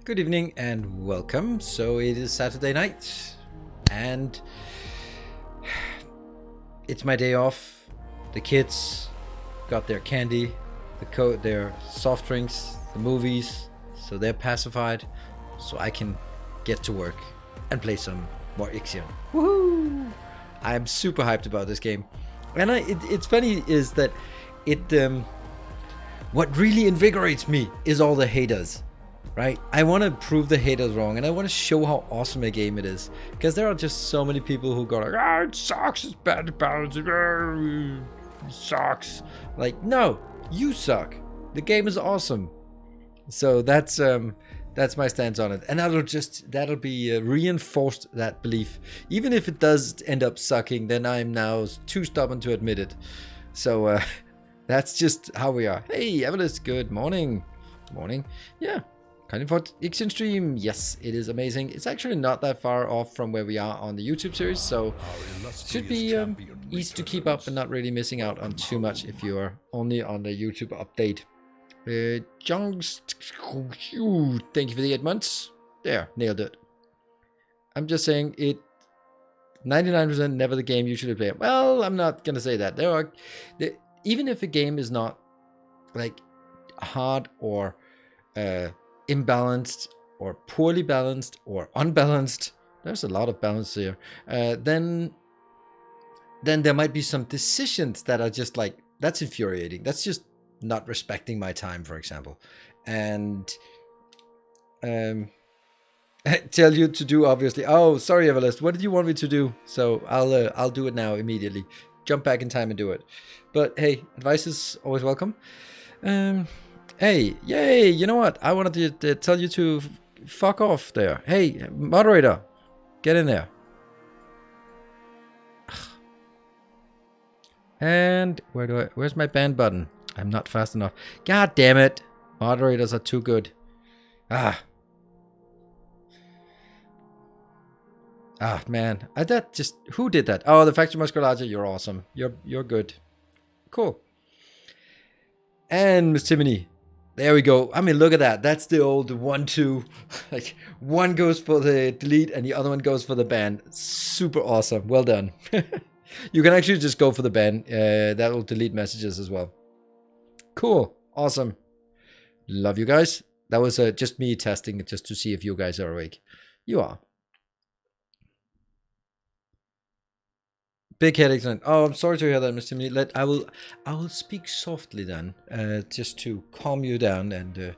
Good evening and welcome. So it is Saturday night and it's my day off. The kids got their candy, their soft drinks, the movies, so they're pacified, so I can get to work and play some more Ixion. Woohoo! I'm super hyped about this game. And it's funny is that what really invigorates me is all the haters. Right? I want to prove the haters wrong, and I want to show how awesome a game it is. Because there are just so many people who go like, it sucks, it's bad to balance, it sucks. Like, no, you suck. The game is awesome. So that's my stance on it, and that'll be reinforced, that belief. Even if it does end up sucking, then I'm now too stubborn to admit it. So that's just how we are. Hey, Evelyn, good morning. Morning. Yeah. Kind of for Ixion stream. Yes, it is amazing. It's actually not that far off from where we are on the YouTube series, so should be easy to keep up and not really missing out on too much if you are only on the YouTube update. Jungs, thank you for the 8 months. There, nailed it. I'm just saying it. 99% never the game you should play. Well, I'm not gonna say that. Even if a game is not like hard or imbalanced or poorly balanced or unbalanced, there's a lot of balance here, then there might be some decisions that are just like, that's infuriating. That's just not respecting my time, for example. And tell you to do, obviously. Oh, sorry, Everlist, what did you want me to do? So I'll do it now immediately. Jump back in time and do it. But hey, advice is always welcome. Hey, yay, you know what? I wanted to tell you to fuck off there. Hey, moderator, get in there. And where's my ban button? I'm not fast enough. God damn it. Moderators are too good. Man. Who did that? Oh, the Faction Musculature, you're awesome. You're good. Cool. And Miss Timony. There we go. I mean, look at that. That's the old 1-2. Like, one goes for the delete and the other one goes for the ban. Super awesome. Well done. You can actually just go for the ban. That will delete messages as well. Cool. Awesome. Love you guys. That was just me testing it just to see if you guys are awake. You are. Big headaches. Oh, I'm sorry to hear that, Mr. Meat. I will speak softly then, just to calm you down. And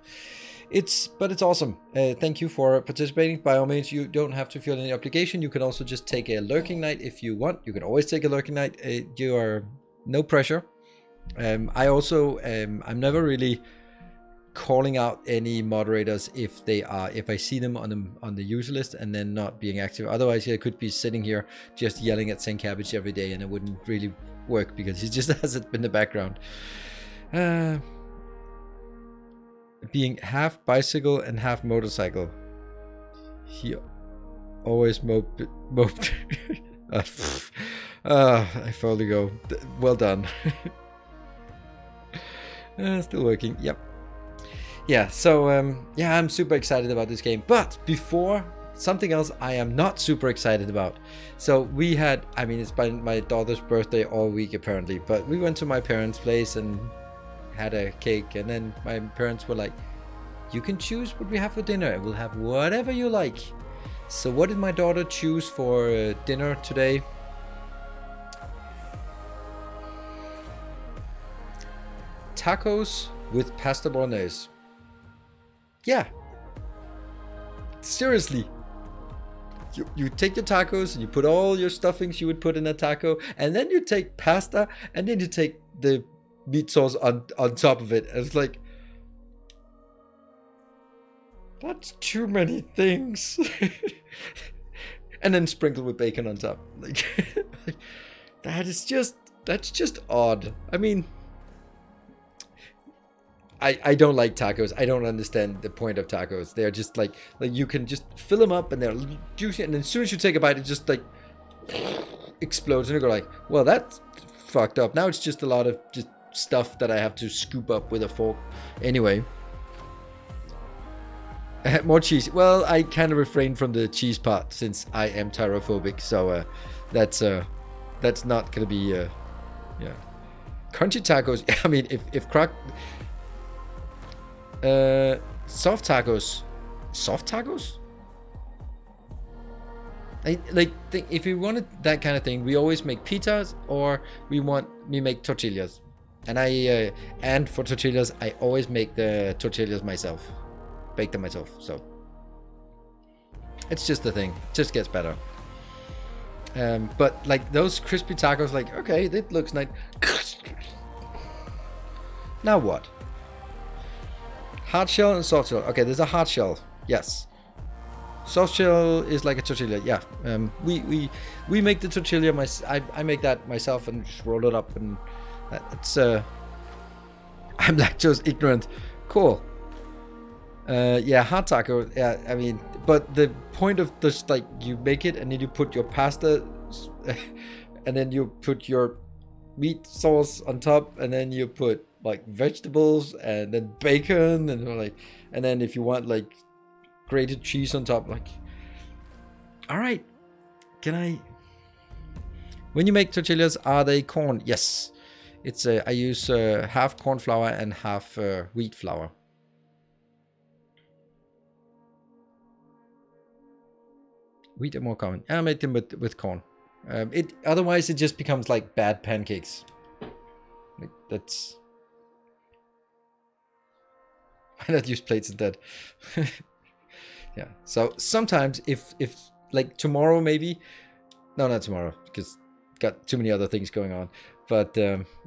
but it's awesome. Thank you for participating. By all means, you don't have to feel any obligation. You can also just take a lurking night if you want. You can always take a lurking night. You are no pressure. I also I'm never really calling out any moderators if I see them on the user list and then not being active. Otherwise, I could be sitting here just yelling at Saint Cabbage every day, and it wouldn't really work because he just has it in the background. Being half bicycle and half motorcycle, he always moped. I fully go. Well done. Still working. Yep. Yeah, so I'm super excited about this game. But before, something else I am not super excited about. So we had, it's my daughter's birthday all week apparently, but we went to my parents' place and had a cake, and then my parents were like, you can choose what we have for dinner, and we'll have whatever you like. So what did my daughter choose for dinner today? Tacos with pasta bolognese. Yeah. Seriously. You take your tacos and you put all your stuffings you would put in a taco, and then you take pasta, and then you take the meat sauce on top of it. And it's like, that's too many things. And then sprinkle with bacon on top. Like, that's just odd. I don't like tacos. I don't understand the point of tacos. They're just like you can just fill them up and they're juicy, and then as soon as you take a bite, it just like explodes, and you go like, well, that's fucked up. Now it's just a lot of just stuff that I have to scoop up with a fork. Anyway, More cheese. Well, I kind of refrain from the cheese part since I am tyrophobic. So that's not gonna be yeah. Crunchy tacos. I mean, if soft tacos, soft tacos. I like think if we wanted that kind of thing, we always make pizzas or we make tortillas, and and for tortillas I always make the tortillas myself, bake them myself. So it's just the thing, it just gets better. But like those crispy tacos, like okay, that looks nice. Now what? Hard shell and soft shell. Okay, there's a hard shell. Yes. Soft shell is like a tortilla. Yeah. We make the tortilla. I make that myself and just roll it up, and it's I'm lactose ignorant. Cool. Yeah, hard taco. Yeah, I mean, but the point of this, like, you make it and then you put your pasta, and then you put your meat sauce on top, and then you put like vegetables and then bacon and then if you want like grated cheese on top, like, all right, when you make tortillas, are they corn? Yes, it's I use half corn flour and half wheat flour. Wheat are more common. I make them with corn. Otherwise it just becomes like bad pancakes. Like, that's why not use plates instead? Yeah. So sometimes if like tomorrow, maybe, no, not tomorrow because got too many other things going on. But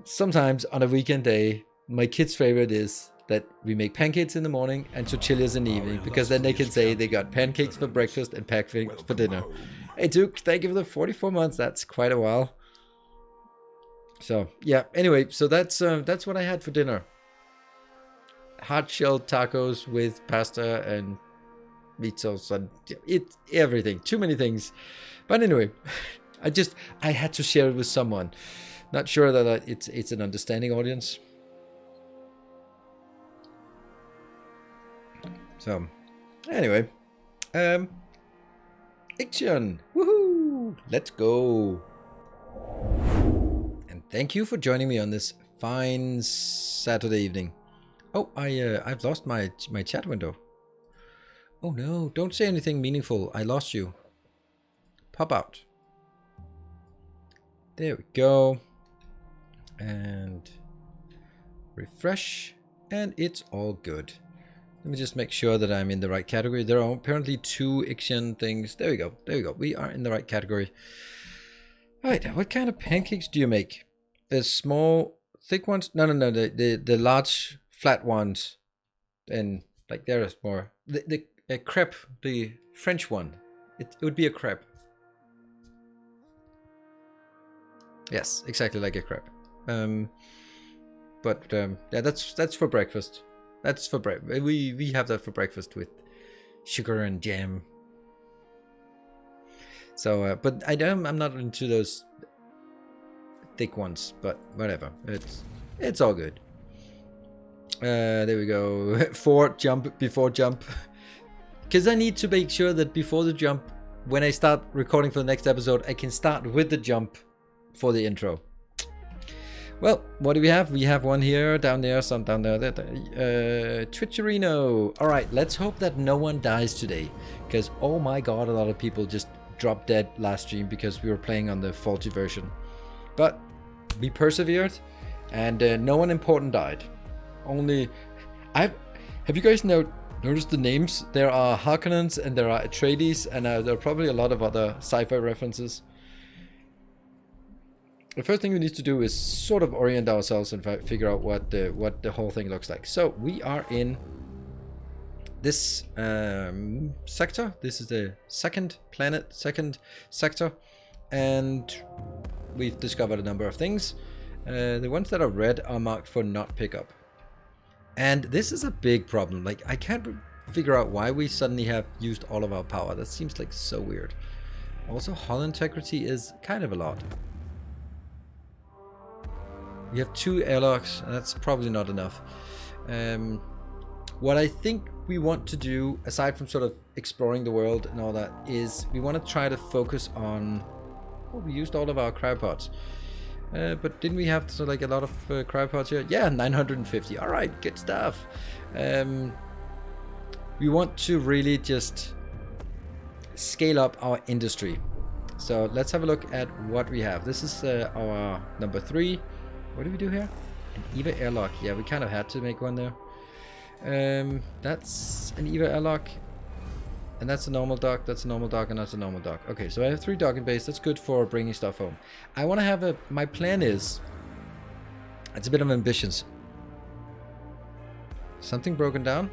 sometimes on a weekend day, my kids' favorite is that we make pancakes in the morning and tortillas in the evening, because then they can say they got pancakes for breakfast and pancakes for dinner. Hey Duke, thank you for the 44 months. That's quite a while. So yeah. Anyway, so that's what I had for dinner. Hard shell tacos with pasta and meat sauce and everything. Too many things. But anyway, I had to share it with someone. Not sure that it's an understanding audience. So anyway, Ixion, woohoo! Let's go. And thank you for joining me on this fine Saturday evening. Oh, I've lost my chat window. Oh no, don't say anything meaningful. I lost you. Pop out. There we go. And refresh. And it's all good. Let me just make sure that I'm in the right category. There are apparently 2 Ixion things. There we go. There we go. We are in the right category. Alright, what kind of pancakes do you make? The small, thick ones? No. The large, flat ones. And like there is more. The crepe, the French one. It would be a crepe. Yes, exactly like a crepe. Yeah, that's for breakfast. That's for breakfast. We have that for breakfast with sugar and jam. So, but I'm not into those thick ones. But whatever, it's all good. There we go. Before jump. Because I need to make sure that before the jump, when I start recording for the next episode, I can start with the jump for the intro. Well, what do we have? We have one here, down there, some down there. Twitcherino. All right, let's hope that no one dies today. Because, oh my god, a lot of people just dropped dead last stream because we were playing on the faulty version. But we persevered, and no one important died. Only... Have you guys noticed the names? There are Harkonnens, and there are Atreides, and there are probably a lot of other sci-fi references. The first thing we need to do is sort of orient ourselves and figure out what the whole thing looks like. So we are in this sector. This is the second sector, and we've discovered a number of things. The ones that are red are marked for not pickup, and this is a big problem. Like, I can't figure out why we suddenly have used all of our power. That seems like so weird. Also, hull integrity is kind of a lot. We have 2 airlocks, and that's probably not enough. What I think we want to do, aside from sort of exploring the world and all that, is we want to try to focus on... Oh, we used all of our cryopods. But didn't we have like a lot of cryopods here? Yeah, 950. All right, good stuff. We want to really just scale up our industry. So let's have a look at what we have. This is our number 3. What do we do here? An EVA airlock. Yeah, we kind of had to make one there. That's an EVA airlock. And that's a normal dock, that's a normal dock, and that's a normal dock. Okay, so I have 3 docking bays. That's good for bringing stuff home. I want to have a... My plan is... It's a bit of ambitions. Something broken down?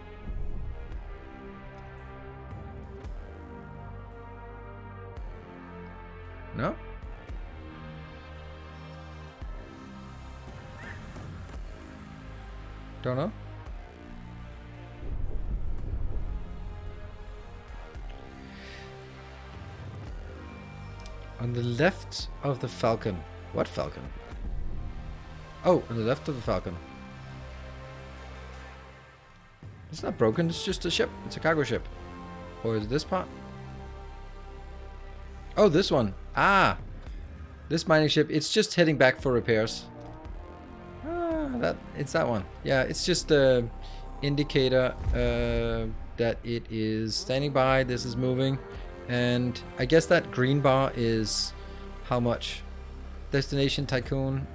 No? Don't know. On the left of the Falcon. What Falcon? Oh, on the left of the Falcon. It's not broken, it's just a ship. It's a cargo ship. Or is this part? Oh, this one. Ah! This mining ship, it's just heading back for repairs. Ah, it's that one. Yeah, it's just a indicator that it is standing by. This is moving. And I guess that green bar is how much? Destination Tycoon.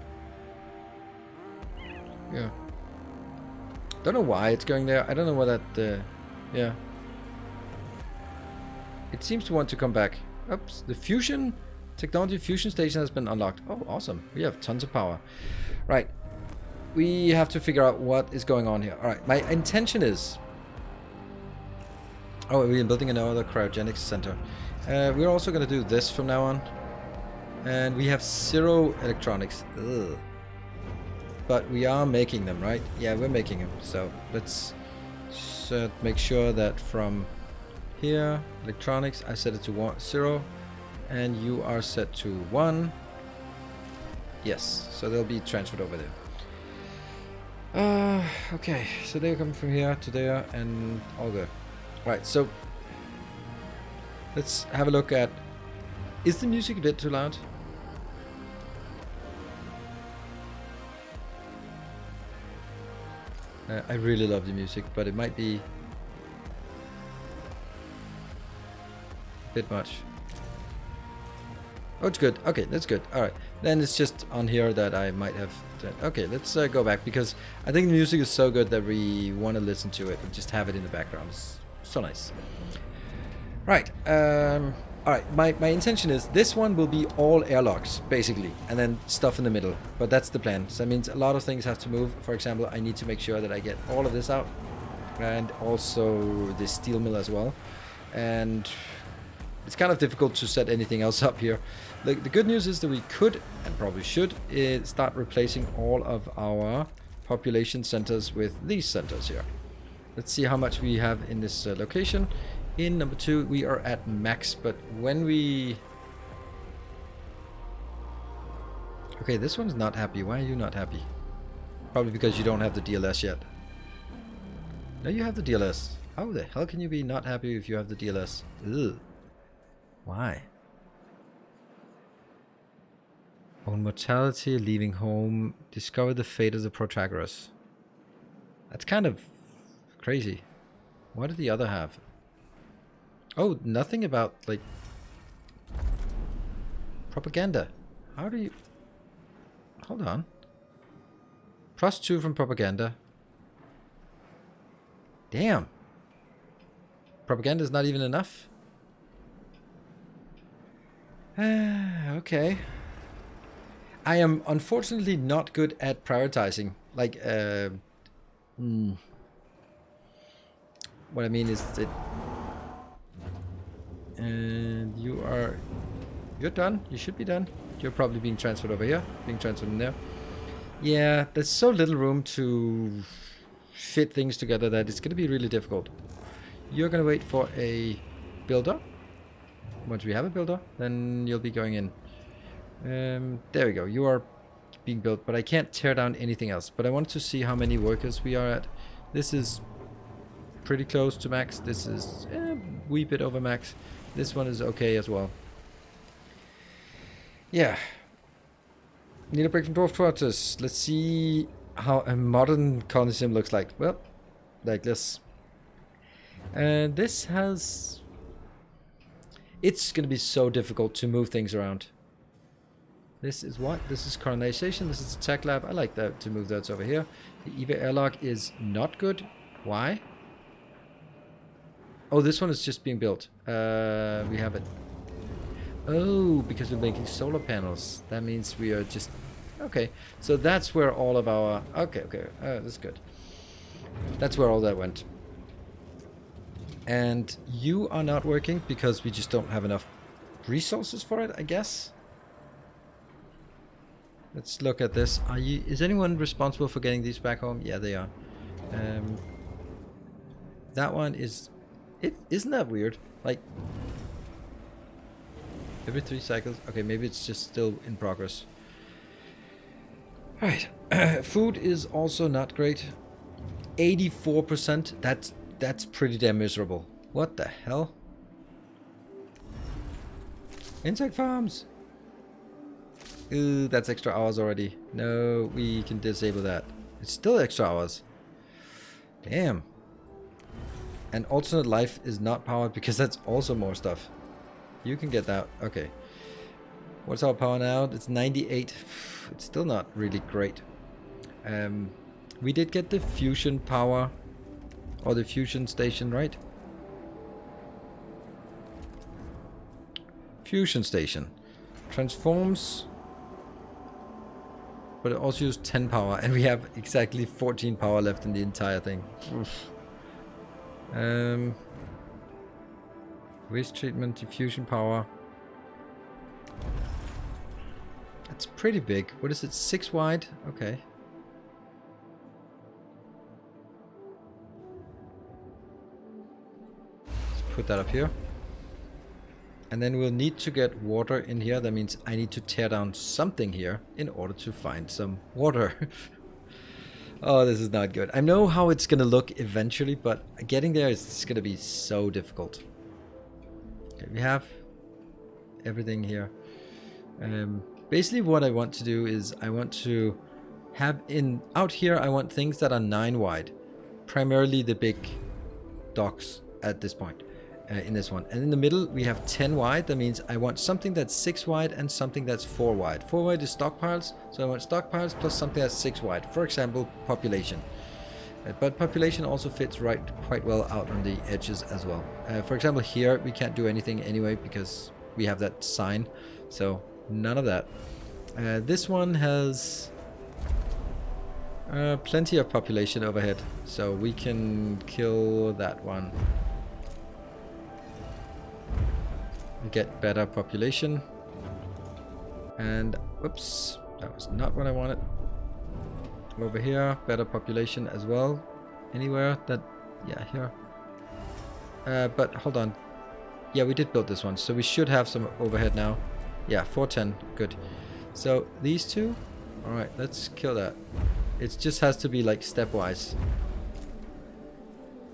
Yeah. Don't know why it's going there. I don't know what that... yeah. It seems to want to come back. Oops. The fusion... Technology fusion station has been unlocked. Oh, awesome. We have tons of power. Right. We have to figure out what is going on here. Alright. My intention is... Oh, we're building another cryogenics center. We're also going to do this from now on. And we have 0 electronics. Ugh. But we are making them, right? Yeah, we're making them. So let's make sure that from here, electronics, I set it to 0. And you are set to 1. Yes, so they'll be transferred over there. Okay, so they're coming from here to there and all good. Right, so let's have a look at... Is the music a bit too loud? I really love the music, but it might be a bit much. Oh, it's good. Okay, that's good. Alright, then it's just on here that I might have... Okay, let's go back, because I think the music is so good that we want to listen to it and just have it in the background. It's so nice. Right. Alright, my intention is this one will be all airlocks, basically, and then stuff in the middle. But that's the plan. So that means a lot of things have to move. For example, I need to make sure that I get all of this out. And also the steel mill as well. And it's kind of difficult to set anything else up here. The good news is that we could, and probably should, start replacing all of our population centers with these centers here. Let's see how much we have in this location. In number 2, we are at max, but when we... Okay, this one's not happy. Why are you not happy? Probably because you don't have the DLS yet. No, you have the DLS. How the hell can you be not happy if you have the DLS? Ugh. Why? Own mortality, leaving home, discover the fate of the Protagoras. That's kind of crazy. What did the other have? Oh, nothing about, like, propaganda. How do you... Hold on. +2 from propaganda. Damn. Propaganda is not even enough. Okay. I am unfortunately not good at prioritizing. Like, what I mean is that... And you're done. You should be done. You're probably being transferred over here. Being transferred in there. Yeah, there's so little room to fit things together that it's going to be really difficult. You're going to wait for a builder. Once we have a builder, then you'll be going in. There we go. You are being built, but I can't tear down anything else. But I want to see how many workers we are at. This is pretty close to max. This is a wee bit over max. This one is okay as well. Yeah. Need a break from Dwarf Quarters. Let's see how a modern colony sim looks like. Well, like this. And this has... It's going to be so difficult to move things around. This is what? This is colonization. This is a tech lab. I like that to move those over here. The EVA airlock is not good. Why? Oh, this one is just being built. We have it. Oh, because we're making solar panels. That means we are just... Okay, so that's where all of our... Okay, that's good. That's where all that went. And you are not working because we just don't have enough resources for it, I guess. Let's look at this. Is anyone responsible for getting these back home? Yeah, they are. That one is... Isn't that weird? Like... Every 3 cycles? Okay, maybe it's just still in progress. Alright. Food is also not great. 84%. That's pretty damn miserable. What the hell? Insect farms! Ooh, that's extra hours already. No, we can disable that. It's still extra hours. Damn. And alternate life is not powered because that's also more stuff. You can get that. Okay. What's our power now? It's 98. It's still not really great. We did get the fusion power. Or the fusion station, right? Fusion station. Transforms. But it also uses 10 power. And we have exactly 14 power left in the entire thing. Waste treatment, diffusion power. That's pretty big. What is it? 6 wide? Okay. Let's put that up here. And then we'll need to get water in here. That means I need to tear down something here in order to find some water. Oh, this is not good. I know how it's going to look eventually, but getting there is going to be so difficult. Okay, we have everything here. Basically what I want to do is I want to have out here I want things that are 9 wide. Primarily the big docks at this point in this one. And in the middle we have 10 wide. That means I want something that's 6 wide and something that's 4 wide. 4 wide is stockpiles. So I want stockpiles plus something that's 6 wide. For example, population. But population also fits quite well out on the edges as well. For example, here we can't do anything anyway because we have that sign. So none of that. This one has plenty of population overhead. So we can kill that one. Get better population. And whoops, that was not what I wanted. Over here, better population as well. Anywhere that, yeah, here. But hold on. Yeah, we did build this one, so we should have some overhead now. Yeah, 410, good. So these two, all right, let's kill that. It just has to be like stepwise.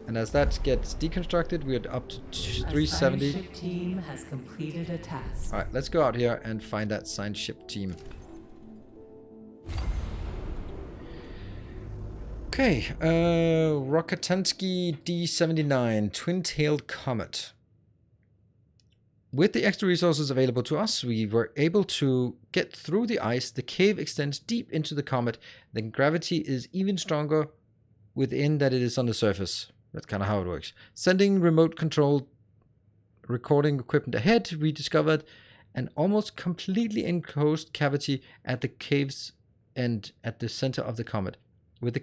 And as that gets deconstructed, we're up to 370. A science ship team has completed a task. All right, let's go out here and find that science ship team. Okay, Rokatansky D79, twin-tailed comet. With the extra resources available to us, we were able to get through the ice. The cave extends deep into the comet. The gravity is even stronger within than it is on the surface. That's kind of how it works. Sending remote control recording equipment ahead, we discovered an almost completely enclosed cavity at the cave's end at the center of the comet. Within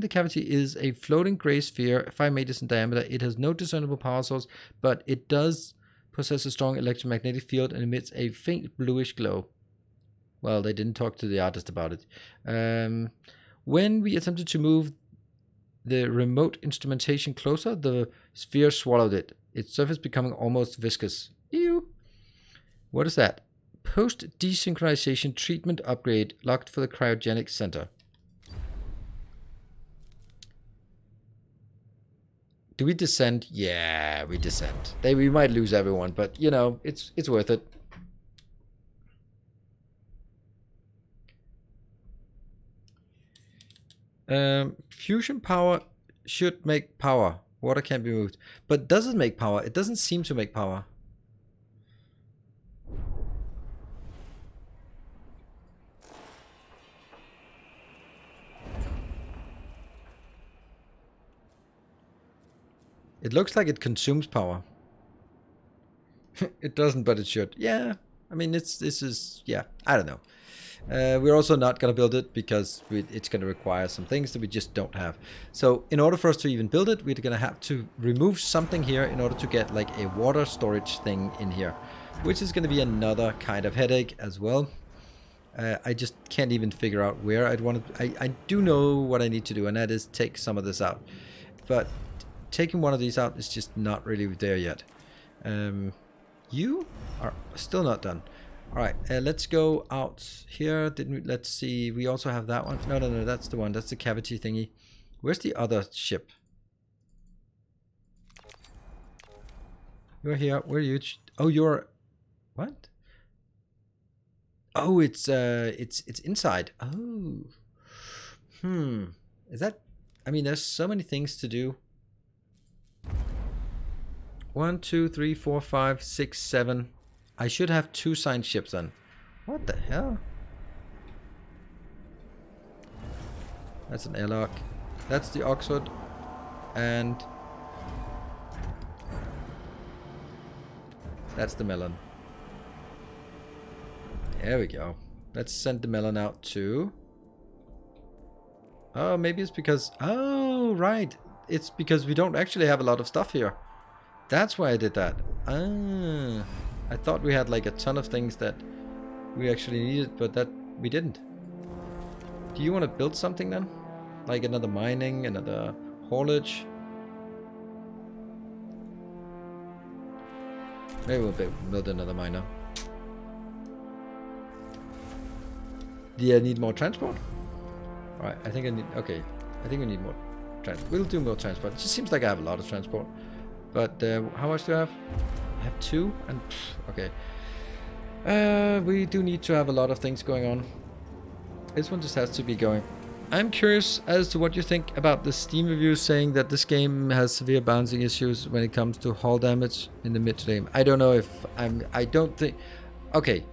the cavity is a floating gray sphere, 5 meters in diameter. It has no discernible power source, but it does possess a strong electromagnetic field and emits a faint bluish glow. Well, they didn't talk to the artist about it. When we attempted to move the remote instrumentation closer, the sphere swallowed it, its surface becoming almost viscous. Ew. What is that? Post-desynchronization treatment upgrade locked for the cryogenic center. Do we descend? Yeah, we descend. We might lose everyone, but you know, it's worth it. Fusion power should make power. Water can't be moved. But does it make power? It doesn't seem to make power. It looks like it consumes power. It doesn't, but it should. Yeah, I mean, this is, yeah, I don't know. We're also not going to build it because it's going to require some things that we just don't have. So in order for us to even build it, we're going to have to remove something here in order to get like a water storage thing in here, which is going to be another kind of headache as well. I just can't even figure out where I'd want to. I do know what I need to do, and that is take some of this out. But taking one of these out is just not really there yet. You are still not done. All right, let's go out here. Let's see. We also have that one. No, that's the one. That's the cavity thingy. Where's the other ship? You're here. Where are you? Oh, you're what? Oh, it's inside. Oh. Is that? I mean, there's so many things to do. 1, 2, 3, 4, 5, 6, 7. I should have 2 signed ships then. What the hell? That's an airlock. That's the Oxford. And that's the melon. There we go. Let's send the melon out too. Oh, maybe it's because... Oh, right. It's because we don't actually have a lot of stuff here. That's why I did that. Ah, I thought we had like a ton of things that we actually needed, but that we didn't. Do you want to build something then? Like another mining, another haulage? Maybe we'll build another miner. Do I need more transport? Alright, I think I need... Okay, I think we need more transport. We'll do more transport. It just seems like I have a lot of transport. But how much do I have? I have 2 and okay. We do need to have a lot of things going on. This one just has to be going. I'm curious as to what you think about the Steam reviews saying that this game has severe balancing issues when it comes to hull damage in the mid game. I don't know if I don't think... Okay.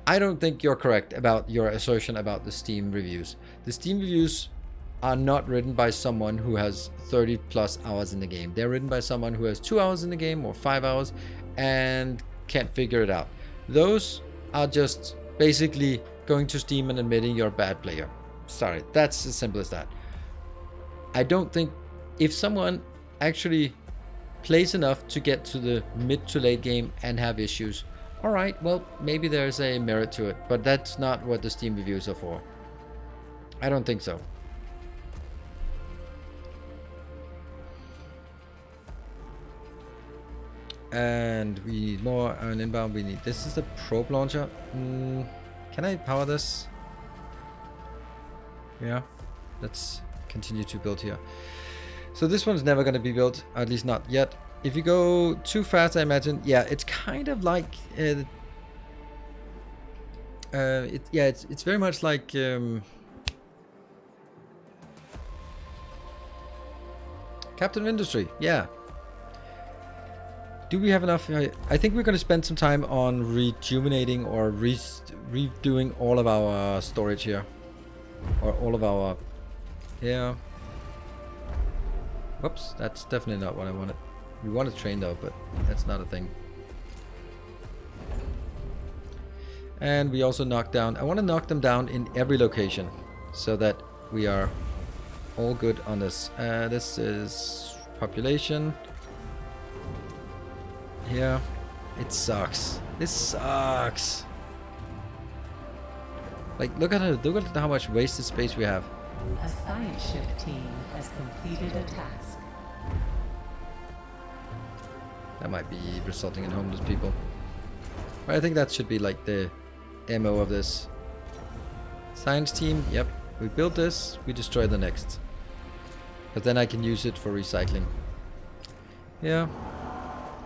I don't think you're correct about your assertion about the Steam reviews. The Steam reviews are not written by someone who has 30 plus hours in the game. They're written by someone who has 2 hours in the game or 5 hours and can't figure it out. Those are just basically going to Steam and admitting you're a bad player. Sorry, that's as simple as that. I don't think if someone actually plays enough to get to the mid to late game and have issues, all right, well, maybe there's a merit to it, but that's not what the Steam reviews are for. I don't think so. And we need more on inbound. We need... This is the probe launcher. Can I power this? Yeah. Let's continue to build here. So this one's never going to be built, at least not yet. If you go too fast, I imagine, yeah, it's kind of like... it's very much like... Captain of Industry, yeah. Do we have enough? I think we're going to spend some time on rejuvenating or redoing all of our storage here. Or all of our... Yeah. Whoops, that's definitely not what I wanted. We want to train though, but that's not a thing. And we also knock down... I want to knock them down in every location so that we are all good on this. This is population. Yeah, it sucks. This sucks. Like, look at how much wasted space we have. A science ship team has completed a task. That might be resulting in homeless people. But I think that should be like the MO of this. Science team, yep. We build this, we destroy the next. But then I can use it for recycling. Yeah.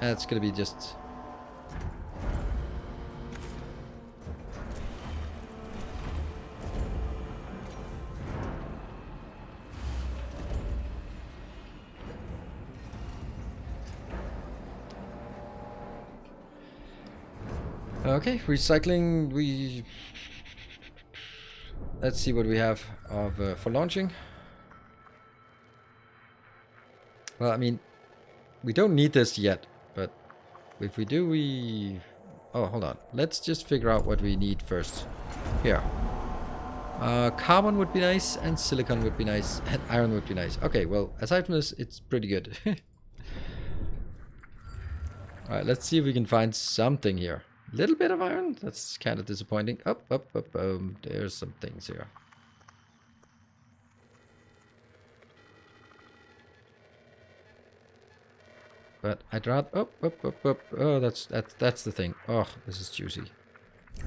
That's gonna be just... Okay, recycling, let's see what we have of for launching. Well, I mean, we don't need this yet, but if we do, we... Oh, hold on. Let's just figure out what we need first. Here. Carbon would be nice, and silicon would be nice, and iron would be nice. Okay, well, aside from this, it's pretty good. Alright, let's see if we can find something here. A little bit of iron? That's kind of disappointing. Up. There's some things here. But I'd rather... Up. Oh, that's the thing. Oh, this is juicy.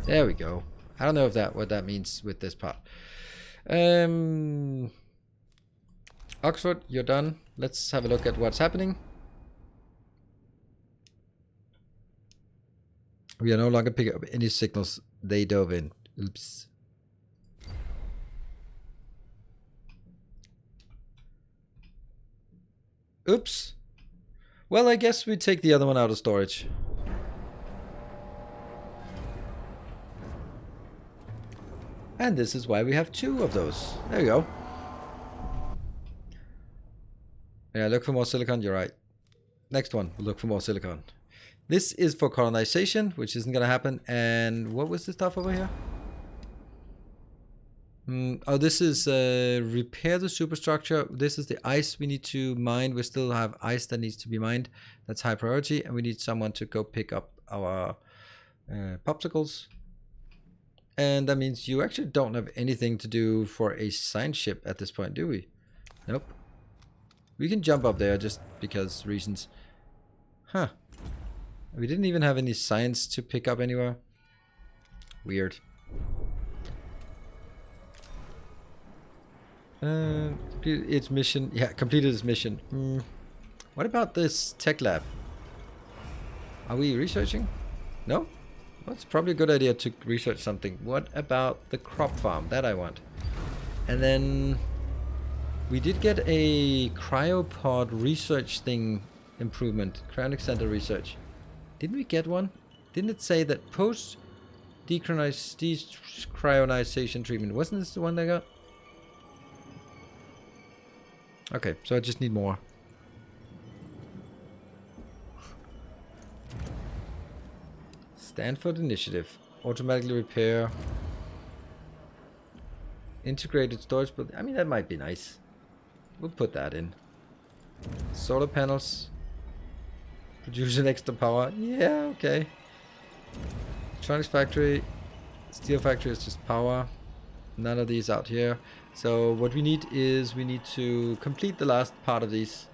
There we go. I don't know if what that means with this part. Oxford, you're done. Let's have a look at what's happening. We are no longer picking up any signals they dove in. Oops. Oops. Well, I guess we take the other one out of storage. And this is why we have 2 of those. There you go. Yeah, look for more silicon. You're right. Next one, we'll look for more silicon. This is for colonization, which isn't going to happen. And what was the stuff over here? Oh, this is repair the superstructure. This is the ice we need to mine. We still have ice that needs to be mined. That's high priority. And we need someone to go pick up our popsicles. And that means you actually don't have anything to do for a science ship at this point, do we? Nope. We can jump up there just because reasons. Huh. We didn't even have any science to pick up anywhere. Weird. Its mission. Yeah, completed its mission. What about this tech lab? Are we researching? No? Well, it's probably a good idea to research something. What about the crop farm? That I want. And then we did get a cryopod research thing improvement. Cryonic center research. Didn't we get one? Didn't it say that post decryonization treatment? Wasn't this the one I got? Okay, so I just need more. Stanford Initiative. Automatically repair. Integrated storage, but I mean that might be nice. We'll put that in. Solar panels. Produce an extra power. Yeah, okay. Electronics factory. Steel factory is just power. None of these out here. So what we need is we need to complete the last part of these.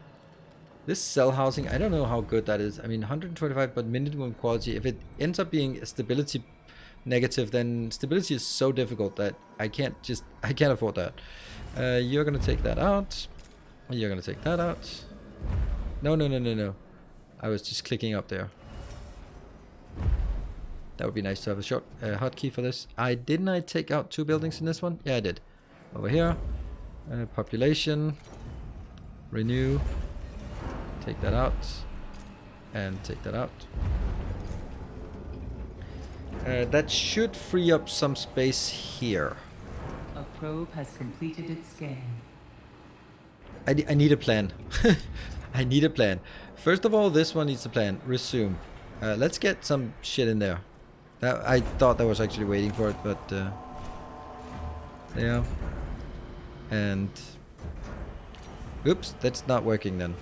This cell housing, I don't know how good that is. I mean 125 but minimum quality. If it ends up being a stability negative, then stability is so difficult that I can't afford that. You're gonna take that out. You're gonna take that out. No. I was just clicking up there. That would be nice to have a short hotkey for this. Didn't I take out 2 buildings in this one? Yeah, I did. Over here. Population. Renew. Take that out. And take that out. That should free up some space here. A probe has completed its scan. I need a plan. I need a plan. First of all, this one needs a plan. Resume. Let's get some shit in there. I thought that was actually waiting for it, but yeah. And oops, that's not working then.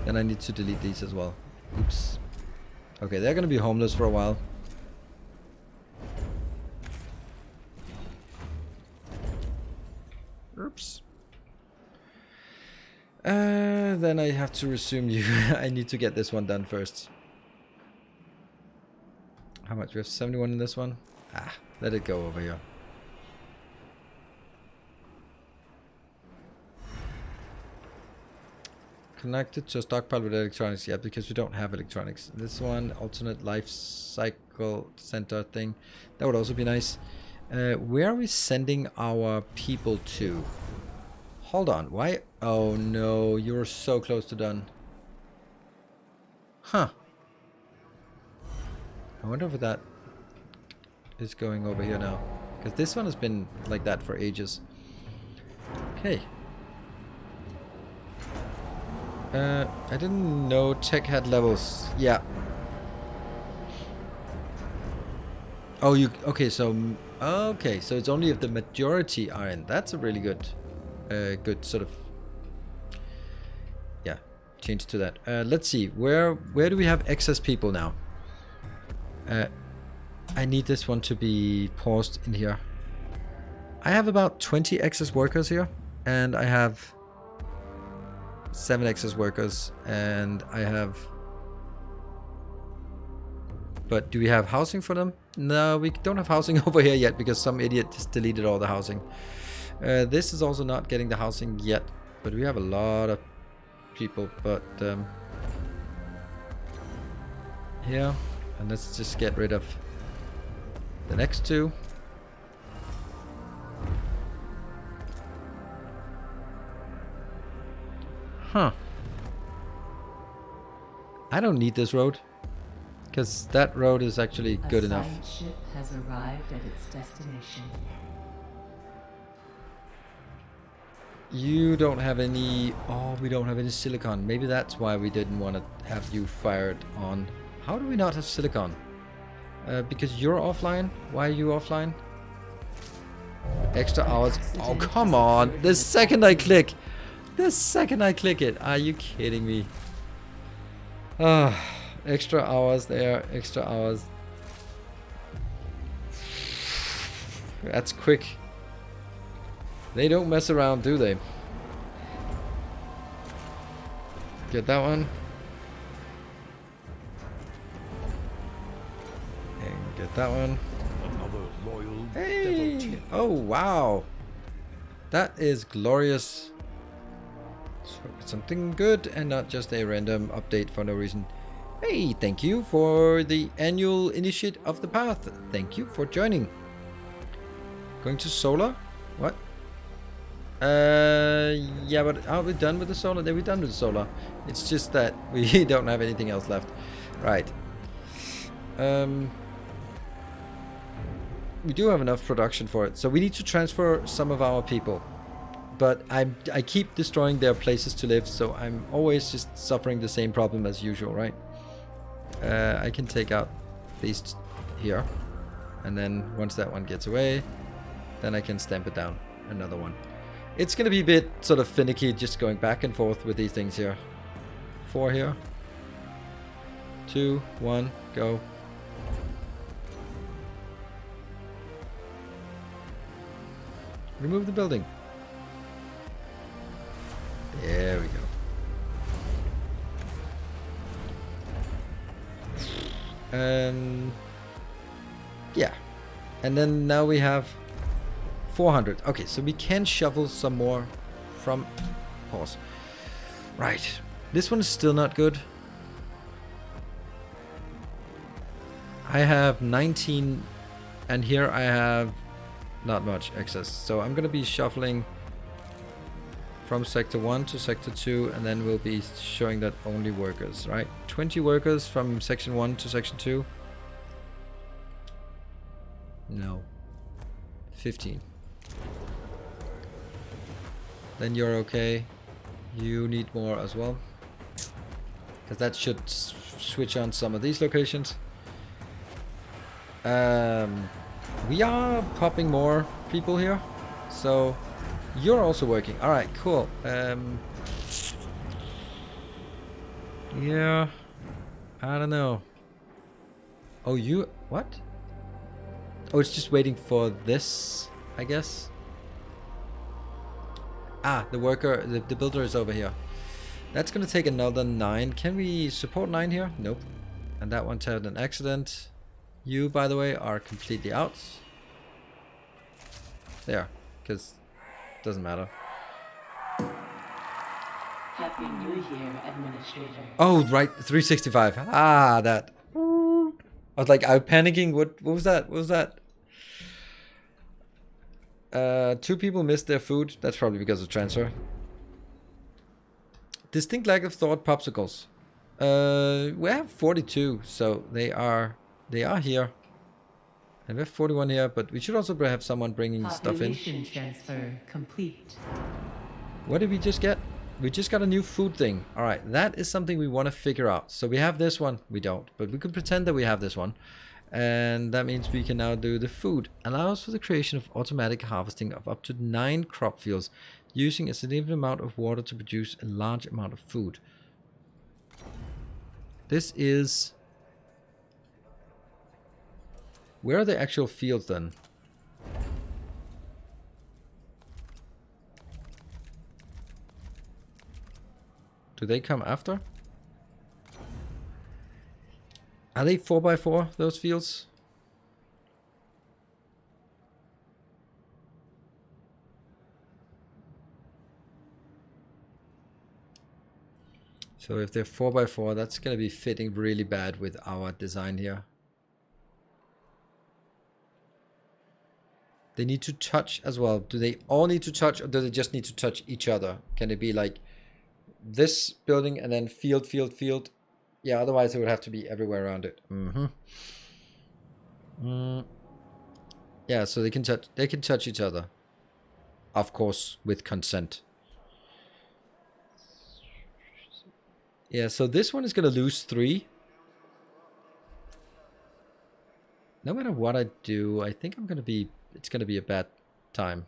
Then I need to delete these as well. Oops. Okay, they're gonna be homeless for a while. Oops. Then I have to resume you. I need to get this one done first. How much? We have 71 in this one. Let it go over here. connected to a stockpile with electronics yet because we don't have electronics. This one, alternate life cycle center thing. That would also be nice. Where are we sending our people to? Hold on. Why? Oh no, you're so close to done. Huh. I wonder if that is going over here now. Because this one has been like that for ages. Okay. I didn't know tech had levels. Yeah. Oh, you... Okay, so... Okay, so it's only if the majority are in. That's a really good... good sort of... Yeah, change to that. Let's see. Where do we have excess people now? I need this one to be paused in here. I have about 20 excess workers here. And I have... 7 excess workers. And I have... But do we have housing for them? No, we don't have housing over here yet because some idiot just deleted all the housing. This is also not getting the housing yet, but we have a lot of people. But here, and let's just get rid of the next 2. Huh. I don't need this road. Because that road is actually good enough. A science ship has arrived at its destination. You don't have any... Oh, we don't have any silicon. Maybe that's why we didn't want to have you fired on. How do we not have silicon? Because you're offline? Why are you offline? Extra hours. Oh, come on. The second I click. The second I click it. Are you kidding me? Ah. Extra hours there, extra hours. That's quick. They don't mess around, do they? Get that one. And get that one. Another loyal Hey! devotee. Oh, wow. That is glorious. So it's something good and not just a random update for no reason. Hey, thank you for the annual initiate of the path. Thank you for joining. Going to solar? What? Yeah, but are we done with the solar? Then we're done with the solar. It's just that we don't have anything else left. Right. We do have enough production for it. So we need to transfer some of our people. But I keep destroying their places to live, so I'm always just suffering the same problem as usual, right? I can take out these here, and then once that one gets away, then I can stamp it down. Another one. It's gonna be a bit sort of finicky just going back and forth with these things here. 4 here. 2, 1, go. Remove the building. There we go. Yeah, and then now we have 400. Okay, so we can shuffle some more from pause. Right, this one is still not good. I have 19, and here I have not much excess, so I'm gonna be shuffling from sector 1 to sector 2, and then we'll be showing that only workers, right? 20 workers from section 1 to section 2. No. 15. Then you're okay. You need more as well. Because that should switch on some of these locations. We are popping more people here. So... You're also working. Alright, cool. Yeah. I don't know. Oh, you... What? Oh, it's just waiting for this, I guess. Ah, the worker... The builder is over here. That's gonna take another 9. Can we support 9 here? Nope. And that one had an accident. You, by the way, are completely out. There. Because... Doesn't matter. Happy New Year, Administrator. Oh, right, 365. Ah, that. I was like, I'm panicking. What was that? What was that? 2 people missed their food. That's probably because of transfer. Distinct lack of thought popsicles. We have 42, so they are here. And we have 41 here, but we should also have someone bringing stuff in. Population transfer complete. What did we just get? We just got a new food thing. All right, that is something we want to figure out. So we have this one. We don't, but we could pretend that we have this one. And that means we can now do the food. Allows for the creation of automatic harvesting of up to 9 crop fields, using a significant amount of water to produce a large amount of food. This is... Where are the actual fields then? Do they come after? Are they 4x4, those fields? So if they're 4x4, that's going to be fitting really bad with our design here. They need to touch as well. Do they all need to touch, or do they just need to touch each other? Can it be like this building and then field, field, field? Yeah, otherwise it would have to be everywhere around it. Yeah, so they can touch each other. Of course, with consent. Yeah, so this one is going to lose 3. No matter what I do, I think it's going to be a bad time.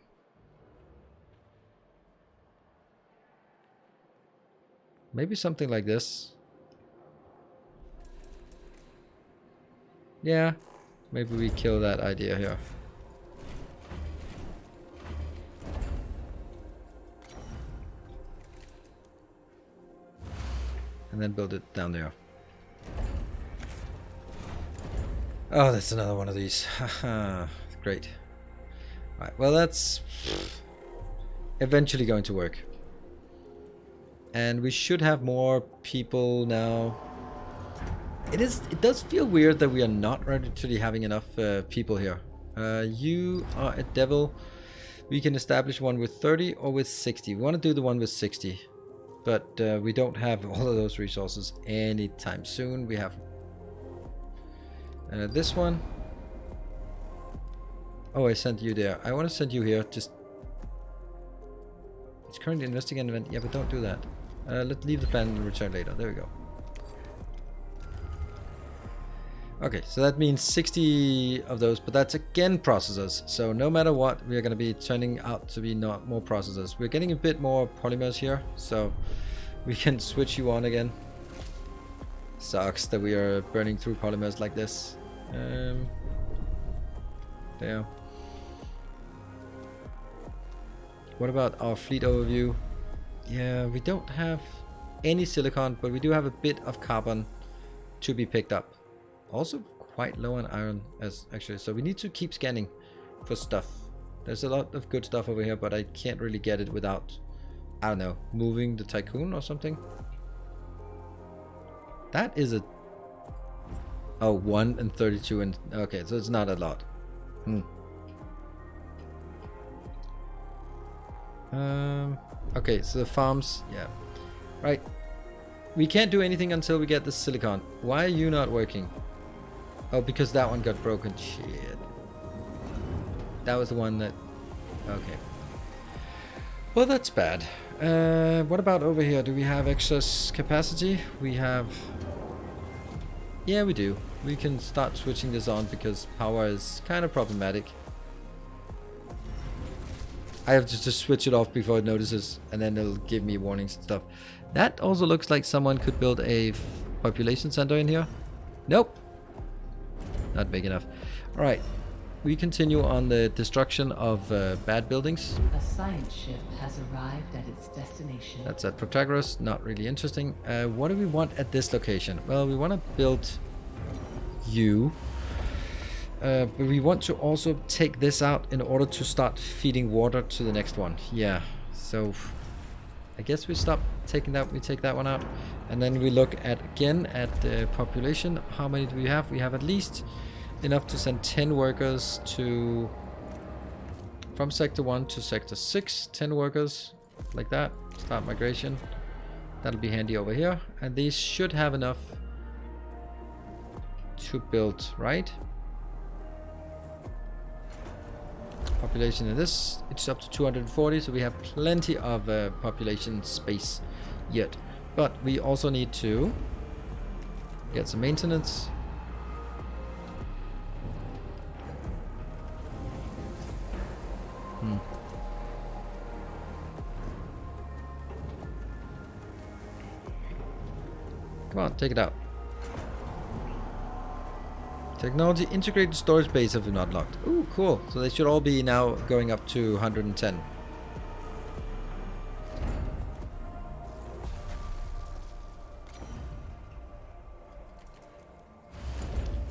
Maybe something like this. Yeah, maybe we kill that idea here. And then build it down there. Oh, that's another one of these. Haha, great. Alright, well that's eventually going to work. And we should have more people now. It does feel weird that we are not actually having enough people here. You are a devil. We can establish one with 30 or with 60. We want to do the one with 60. But we don't have all of those resources anytime soon. We have this one. Oh, I sent you there. I want to send you here. Just it's currently investigating an event. Yeah, but don't do that. Let's leave the plan and return later. There we go. Okay, so that means 60 of those, but that's again processors. So no matter what, we are going to be turning out to be not more processors. We're getting a bit more polymers here, so we can switch you on again. Sucks that we are burning through polymers like this. There. What about our fleet overview? Yeah, we don't have any silicon, but we do have a bit of carbon to be picked up. Also quite low on iron as actually, so we need to keep scanning for stuff. There's a lot of good stuff over here, but I can't really get it without, I don't know, moving the tycoon or something. That is a 1 and 32 and okay, so it's not a lot. Okay, so the farms, yeah, right. We can't do anything until we get the silicon. Why are you not working? Oh, because that one got broken. Shit. That was the one that... Okay. Well, that's bad. What about over here? Do we have excess capacity? We have... Yeah, we do. We can start switching this on because power is kind of problematic. I have to just switch it off before it notices, and then it'll give me warnings and stuff. That also looks like someone could build a population center in here. Nope. Not big enough. Alright, we continue on the destruction of bad buildings. A science ship has arrived at its destination. That's at Protagoras, not really interesting. What do we want at this location? Well, we want to build you. But we want to also take this out in order to start feeding water to the next one. Yeah, so I guess we stop taking that. We take that one out, and then we look at again at the population. How many do we have? We have at least enough to send 10 workers to from sector 1 to sector 6. 10 workers like that. Start migration. That'll be handy over here, and these should have enough to build, right? Population in this, it's up to 240, so we have plenty of population space yet. But we also need to get some maintenance. Come on, take it out. Technology integrated storage base have been unlocked. Ooh, cool. So they should all be now going up to 110.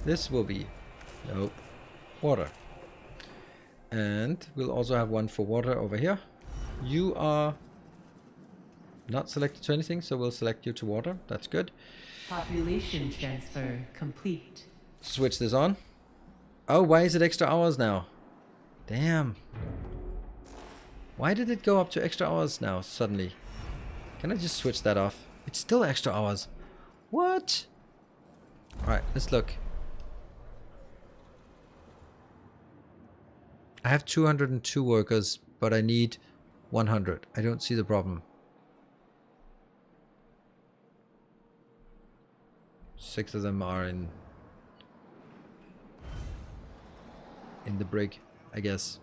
This will be nope, water. And we'll also have one for water over here. You are not selected to anything, so we'll select you to water. That's good. Population transfer complete. Switch this on. Oh, why is it extra hours now? Damn. Why did it go up to extra hours now suddenly? Can I just switch that off? It's still extra hours. What? Alright, let's look. I have 202 workers, but I need 100. I don't see the problem. 6 of them are in the brig, I guess.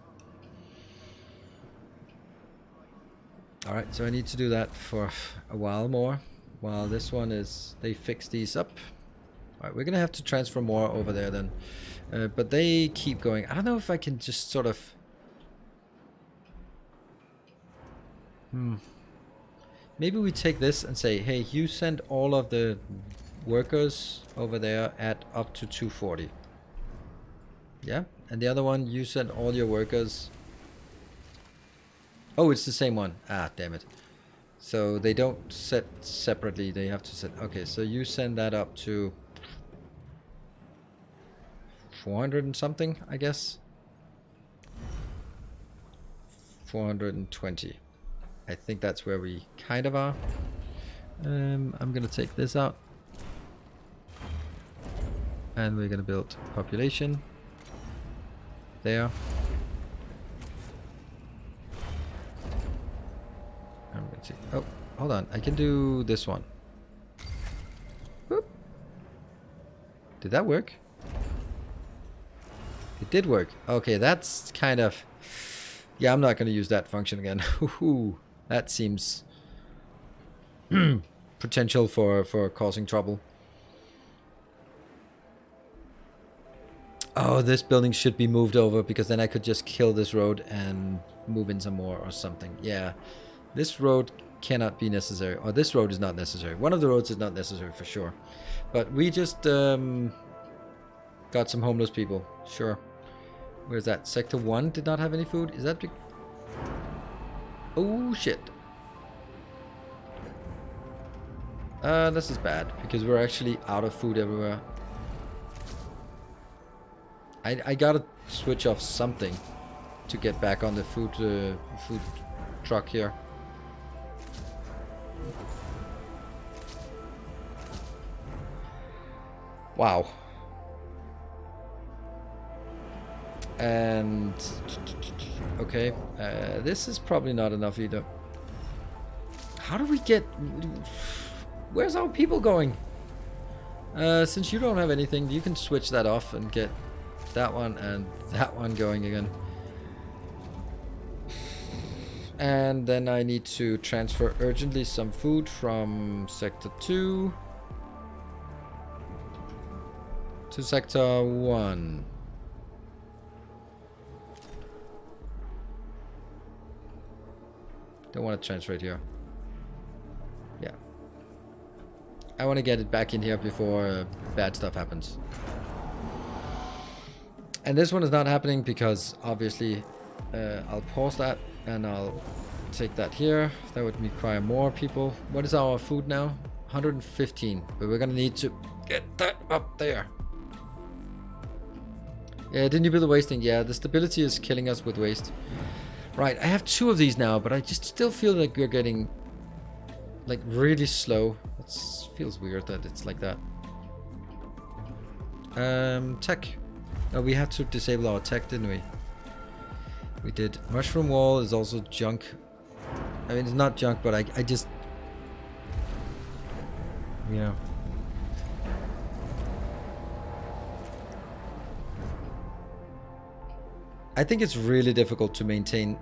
Alright, so I need to do that for a while more. While this one is, they fix these up. Alright, we're gonna have to transfer more over there then. But they keep going. I don't know if I can just sort of... Maybe we take this and say, hey, you send all of the workers over there at up to 240. Yeah? And the other one, you send all your workers... Oh, it's the same one. Ah, damn it. So they don't set separately. They have to set... Okay, so you send that up to 400 and something, I guess. 420. I think that's where we kind of are. I'm gonna take this out. And we're gonna build population. There. I'm gonna see. Oh, hold on. I can do this one. Whoop. Did that work? It did work. Okay, that's kind of... Yeah, I'm not going to use that function again. That seems potential for causing trouble. Oh, this building should be moved over because then I could just kill this road and move in some more or something. Yeah, this road cannot be necessary. Or this road is not necessary. One of the roads is not necessary for sure. But we just got some homeless people. Sure. Where's that? Sector 1 did not have any food? Is that big? Oh, shit. This is bad because we're actually out of food everywhere. I gotta switch off something to get back on the food truck here. Wow. And okay, this is probably not enough either. How do we get... Where's our people going? Since you don't have anything, you can switch that off and get that one and that one going again. And then I need to transfer urgently some food from sector 2 to sector 1. Don't want to transfer it here. Yeah. I want to get it back in here before bad stuff happens. And this one is not happening because obviously I'll pause that and I'll take that here. That would require more people. What is our food now? 115. But we're gonna need to get that up there. Yeah, didn't you build the wasting? Yeah, the stability is killing us with waste. Right, I have 2 of these now, but I just still feel like we're getting like really slow. It feels weird that it's like that. Tech. Oh, we had to disable our tech, didn't we? We did. Mushroom wall is also junk. I mean, it's not junk, but I just... Yeah. I think it's really difficult to maintain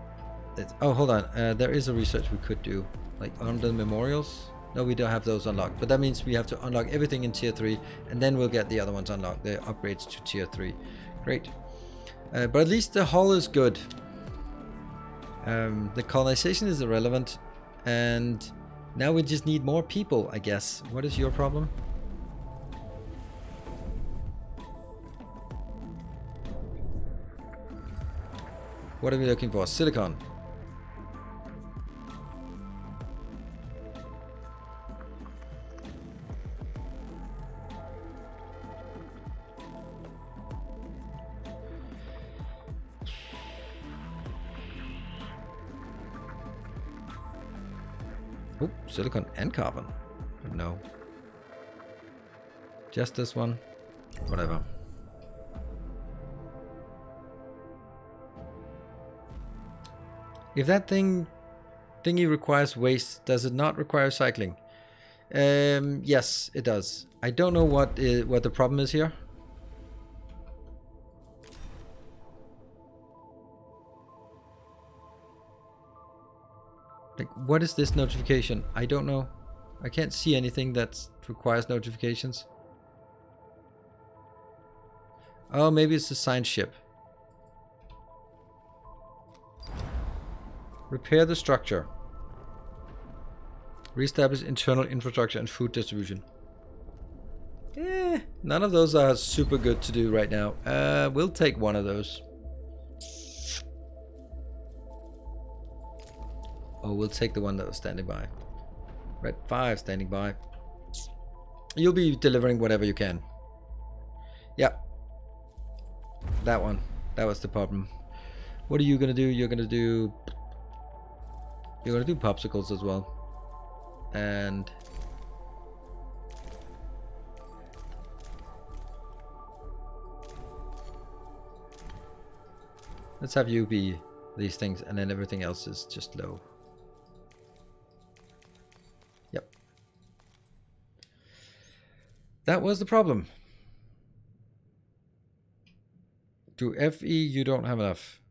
it. Oh, hold on. There is a research we could do. Like on the memorials. No, we don't have those unlocked. But that means we have to unlock everything in tier 3. And then we'll get the other ones unlocked. The upgrades to tier 3. Great. But at least the hull is good. The colonization is irrelevant. And now we just need more people, I guess. What is your problem? What are we looking for? Silicon. Oh, silicon and carbon. No. Just this one. Whatever. If that thingy requires waste, does it not require cycling? Yes, it does. I don't know what the problem is here. Like, what is this notification? I don't know. I can't see anything that requires notifications. Oh, maybe it's the science ship. Repair the structure. Reestablish internal infrastructure and food distribution. None of those are super good to do right now. We'll take one of those. Oh, we'll take the one that was standing by. Red 5 standing by. You'll be delivering whatever you can. Yep. That one. That was the problem. What are you gonna do? You're gonna do popsicles as well. And let's have you be these things, and then everything else is just low. Yep. That was the problem. To FE, you don't have enough.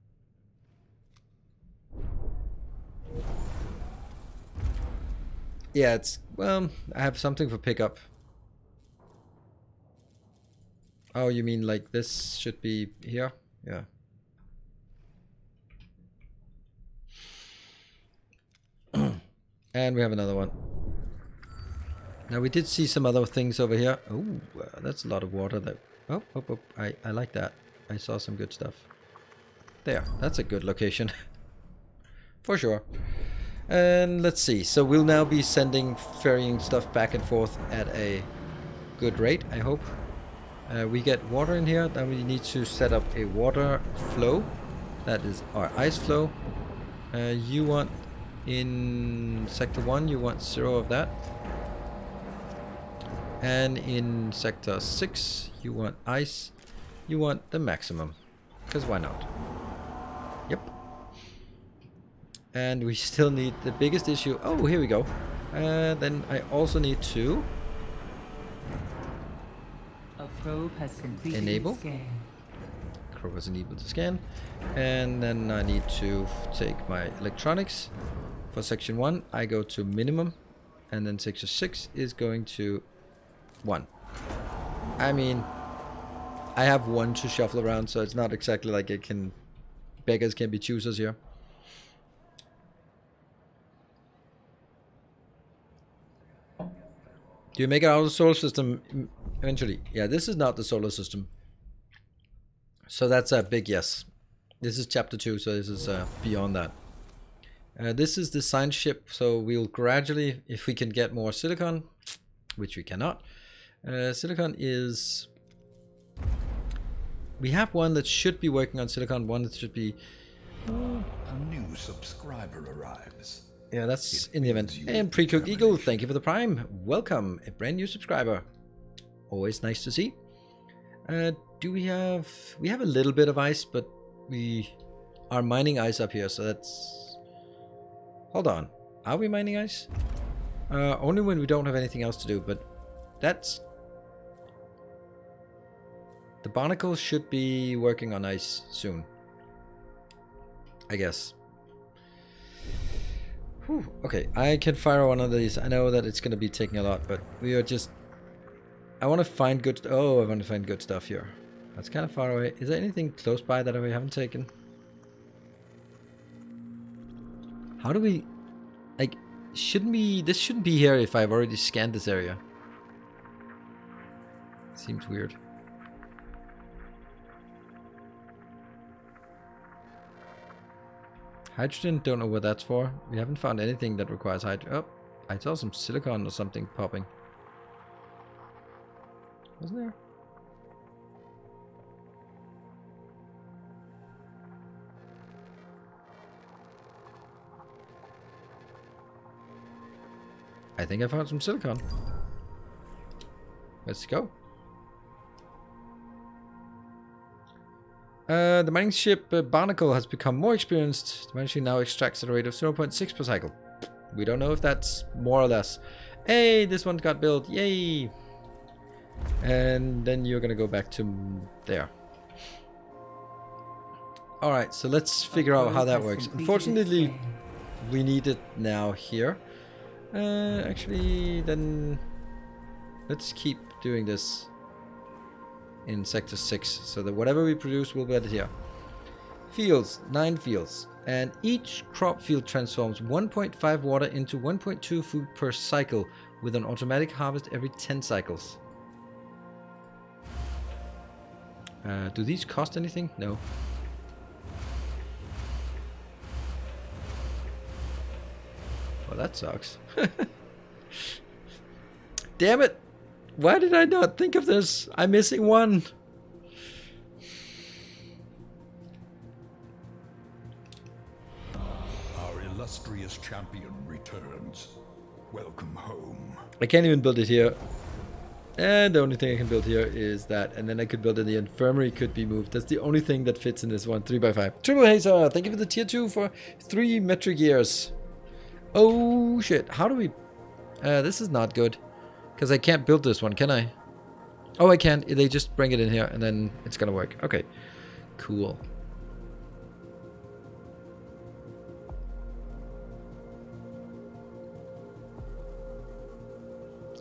Yeah, it's, well, I have something for pickup. Oh, you mean like this should be here? Yeah. And we have another one. Now we did see some other things over here. Oh, that's a lot of water that... Oh, oh, oh, I like that. I saw some good stuff. There, that's a good location. For sure. And let's see. So we'll now be ferrying stuff back and forth at a good rate, I hope. We get water in here. Then we need to set up a water flow. That is our ice flow. You want in sector 1, you want 0 of that. And in sector 6, you want ice. You want the maximum. Because why not? Yep. And we still need the biggest issue. Oh, here we go. Then I also need to A probe has completed enable. its scan. Probe has enabled the scan. And then I need to take my electronics. For section 1, I go to minimum. And then section 6 is going to 1. I mean, I have 1 to shuffle around, so it's not exactly like it can... Beggars can be choosers here. Do you make it out of the solar system eventually? Yeah, this is not the solar system. So that's a big yes. This is chapter 2, so this is beyond that. This is the science ship, so we'll gradually, if we can get more silicon, which we cannot. Silicon is... We have one that should be working on silicon, one that should be... A new subscriber arrives. Yeah, that's in the event. And Pre-Cooked Eagle, thank you for the Prime. Welcome, a brand new subscriber. Always nice to see. Do we have... We have a little bit of ice, but we are mining ice up here, so that's... Hold on. Are we mining ice? Only when we don't have anything else to do, but that's... The barnacle should be working on ice soon. I guess. Whew. Okay, I can fire one of these. I know that it's going to be taking a lot, but we are just... I want to find good... Oh, I want to find good stuff here. That's kind of far away. Is there anything close by that we haven't taken? How do we... Like, shouldn't we... This shouldn't be here if I've already scanned this area. Seems weird. Hydrogen, don't know what that's for. We haven't found anything that requires hydrogen. Oh, I saw some silicon or something popping. Wasn't there? I think I found some silicon. Let's go. The mining ship Barnacle has become more experienced. The mining ship now extracts at a rate of 0.6 per cycle. We don't know if that's more or less. Hey, this one got built. Yay! And then you're gonna go back to there. Alright, so let's figure out how that works. Unfortunately, we need it now here. Actually, then let's keep doing this in sector 6, so that whatever we produce will be added here. Fields, 9 fields, and each crop field transforms 1.5 water into 1.2 food per cycle with an automatic harvest every 10 cycles. Do these cost anything? No. Well, that sucks. Damn it! Why did I not think of this? I'm missing one. Our illustrious champion returns. Welcome home. I can't even build it here. And the only thing I can build here is that. And then I could build in the infirmary could be moved. That's the only thing that fits in this one. 3x5. Triple Hazer, thank you for the tier 2 for 3 metric years. Oh shit. How do we... this is not good. Because I can't build this one, can I? Oh, I can. They just bring it in here and then it's gonna work. Okay. Cool.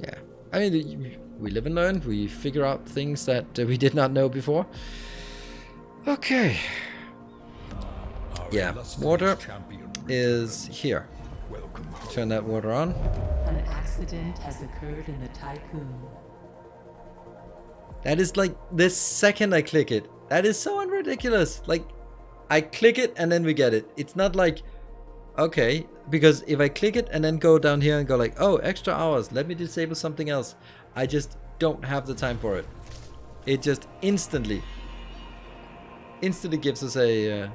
Yeah. I mean, we live and learn. We figure out things that we did not know before. Okay. Yeah. Water is here. Turn that water on. An accident has occurred in the Tycoon. That is like the second I click it. That is so ridiculous. Like, I click it and then we get it. It's not like, okay, because if I click it and then go down here and go like, oh, extra hours, let me disable something else. I just don't have the time for it. It just instantly gives us a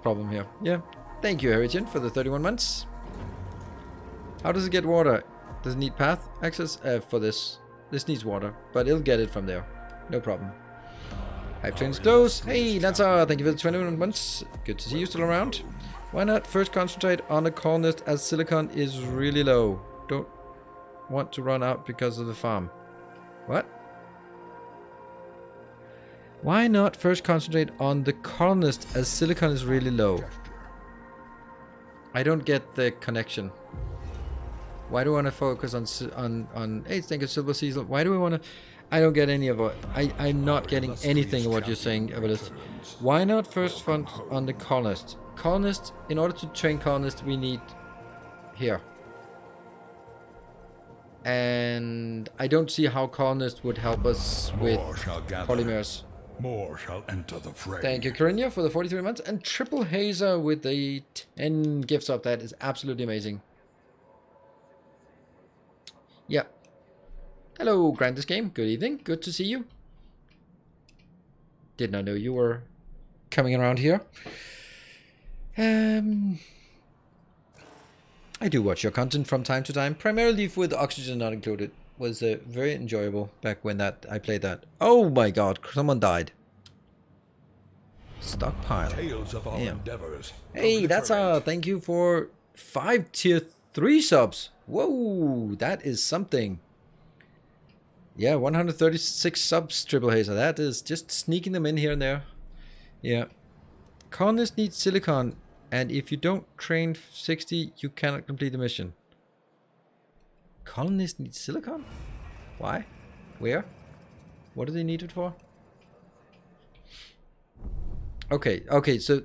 problem here. Yeah. Thank you, Herigen, for the 31 months. How does it get water? Does it need path access for this? This needs water, but it'll get it from there. No problem. Hive train's closed. Hey, Lancer, thank you for the 21 months. Good to see you still around. Why not first concentrate on the colonist as silicon is really low? Don't want to run out because of the farm. What? Why not first concentrate on the colonist as silicon is really low? I don't get the connection. Why do I want to focus on hey, think of Silver Cecil? Why do we want to... I don't get any of it. I'm not getting anything of what you're saying about this. Why not first fund on the colonist? Colonist, in order to train colonist, we need here. And I don't see how colonist would help us with polymers. More shall enter the fray. Thank you, Corinna, for the 43 months. And Triple Hazer with the 10 gifts up. That is absolutely amazing. Yeah. Hello, Grandest Game. Good evening. Good to see you. Did not know you were coming around here. I do watch your content from time to time, primarily with Oxygen not included. Was very enjoyable back when I played that. Oh my god, someone died. Stockpile. Tales of our Damn. endeavors. Hey, that's thank you for 5 tier 3 subs. Whoa, that is something. Yeah, 136 subs, Triple Hazer. That is just sneaking them in here and there. Yeah. Colonists need silicon, and if you don't train 60, you cannot complete the mission. Colonists need silicon? Why? Where? What do they need it for? Okay, so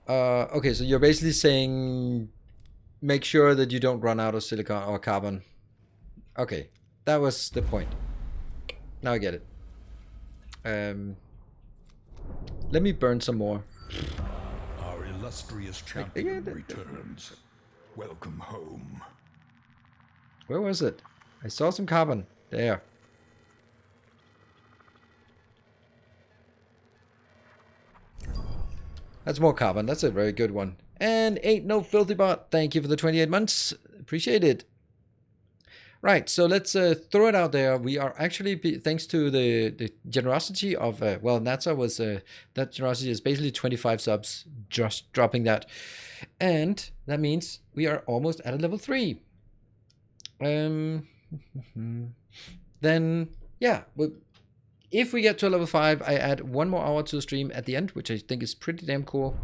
okay, so you're basically saying make sure that you don't run out of silicon or carbon. Okay, that was the point. Now I get it. Let me burn some more. Our illustrious champion returns. Welcome home. Where was it? I saw some carbon. There. That's more carbon. That's a very good one. And Ain't No Filthy Bot. Thank you for the 28 months. Appreciate it. Right, so let's throw it out there. We are actually, thanks to the generosity of, well, Natsa was, that generosity is basically 25 subs, just dropping that. And that means we are almost at a level 3. Then, yeah, if we get to a level 5, I add 1 more hour to the stream at the end, which I think is pretty damn cool.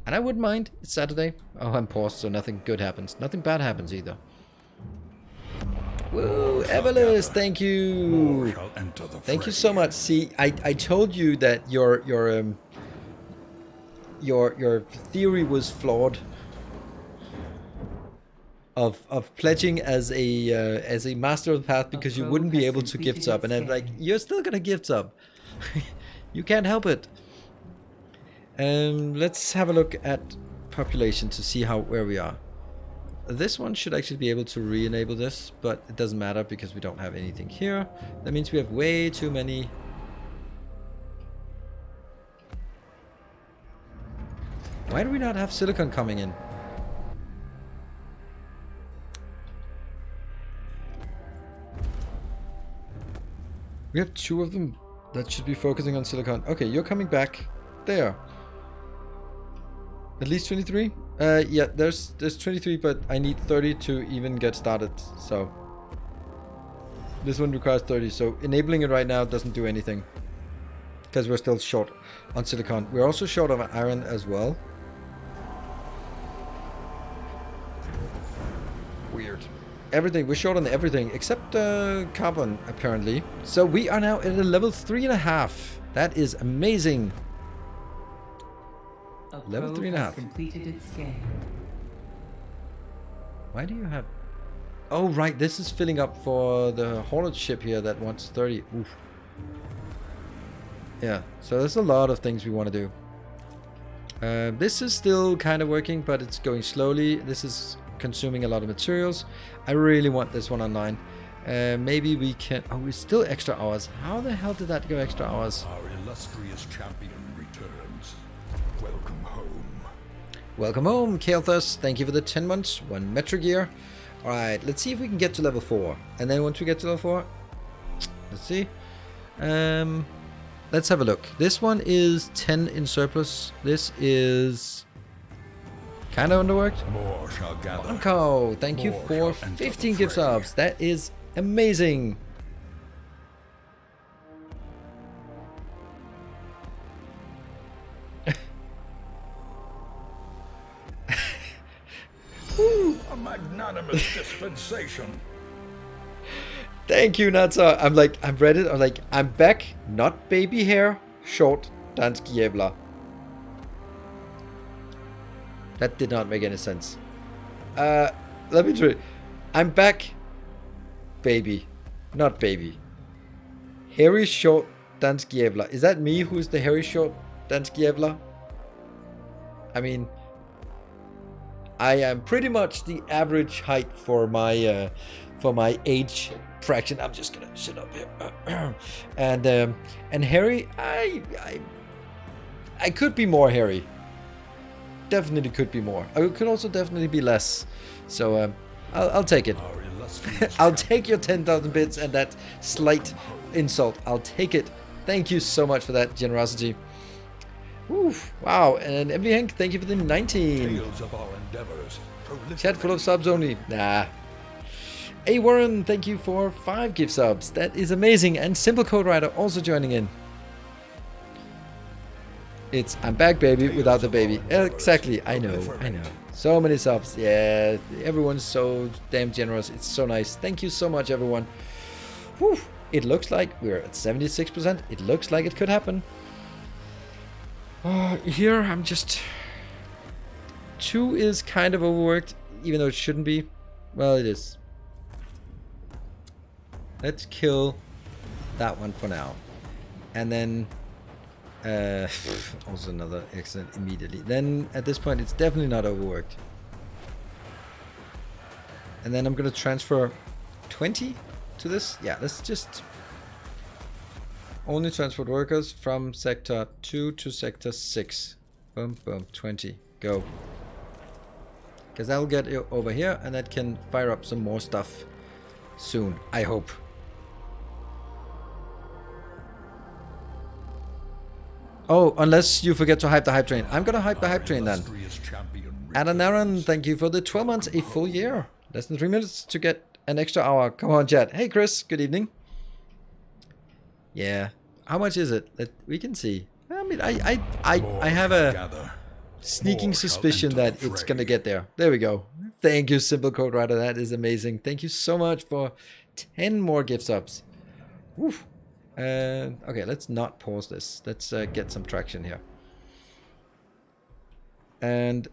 And I wouldn't mind. It's Saturday. Oh, I'm paused, so nothing good happens. Nothing bad happens either. Woo, Everless, thank you. Thank you so much. See, I told you that your theory was flawed. Of pledging as a master of the path because you wouldn't be able to gift sub, and I'm like, you're still gonna gift sub. You can't help it. Let's have a look at population to see where we are. This one should actually be able to re-enable this, but it doesn't matter because we don't have anything here. That means we have way too many. Why do we not have silicon coming in? We have 2 of them that should be focusing on silicon. Okay, you're coming back there. At least 23? Yeah, there's 23, but I need 30 to even get started. So this one requires 30. So enabling it right now doesn't do anything because we're still short on silicon. We're also short of iron as well. Weird. Everything, we're short on everything except carbon apparently. So we are now at a level 3.5. That is amazing. Level 3.5. Completed its scan. Why do you have? Oh right, this is filling up for the haulage ship here that wants 30. Oof. Yeah, so there's a lot of things we want to do. This is still kind of working, but it's going slowly. This is consuming a lot of materials. I really want this one online. Maybe we can. Oh, it's still extra hours. How the hell did that go extra hours? Our illustrious champion returns. Welcome home. Welcome home, Kael'thas. Thank you for the 10 months. 1 Metric Gear. Alright, let's see if we can get to level 4. And then once we get to level 4, let's see. Let's have a look. This one is 10 in surplus. This is kind of underworked. More shall gather. Monko, thank you for 15 gift subs. That is amazing. A magnanimous dispensation. Thank you, Natsa. I'm read it. I'm like, I'm back. Not baby hair. Short. Dansk jævla. That did not make any sense. Let me try. I'm back. Baby. Not baby. Hairy short dansk jævler. Is that me who's the hairy short dansk jævler? I mean, I am pretty much the average height for my age fraction. I'm just gonna sit up here. And hairy, I could be more hairy. Definitely could be more. I could also definitely be less. So I'll take it. Our illustrious I'll take your 10,000 bits and that slight insult. I'll take it. Thank you so much for that generosity. Oof, wow. And MV Hank, thank you for the 19. tales of our endeavors. Chat full of subs only. Nah. Hey Warren, thank you for 5 gift subs. That is amazing. And Simple Code Rider also joining in. It's I'm back, baby, without the baby. Exactly. I know. So many subs. Yeah, everyone's so damn generous. It's so nice. Thank you so much, everyone. Whew. It looks like we're at 76%. It looks like it could happen. Here, I'm just... 2 is kind of overworked, even though it shouldn't be. Well, it is. Let's kill that one for now. And then... also another accident immediately. Then, at this point, it's definitely not overworked. And then I'm gonna transfer 20 to this. Yeah, let's just... Only transport workers from sector 2 to sector 6. Boom, boom, 20. Go. Because that'll get you over here and that can fire up some more stuff soon, I hope. Oh, unless you forget to hype the hype train. I'm gonna hype the hype train then. Alan Aaron, thank you for the 12 months, a full year. Less than 3 minutes to get an extra hour. Come on, chat. Hey, Chris, good evening. Yeah. How much is it? We can see. I mean, I have a sneaking suspicion that it's gonna get there. There we go. Thank you, Simple Code Rider. That is amazing. Thank you so much for 10 more gift subs. Woof. Okay, let's not pause this. Let's get some traction here. And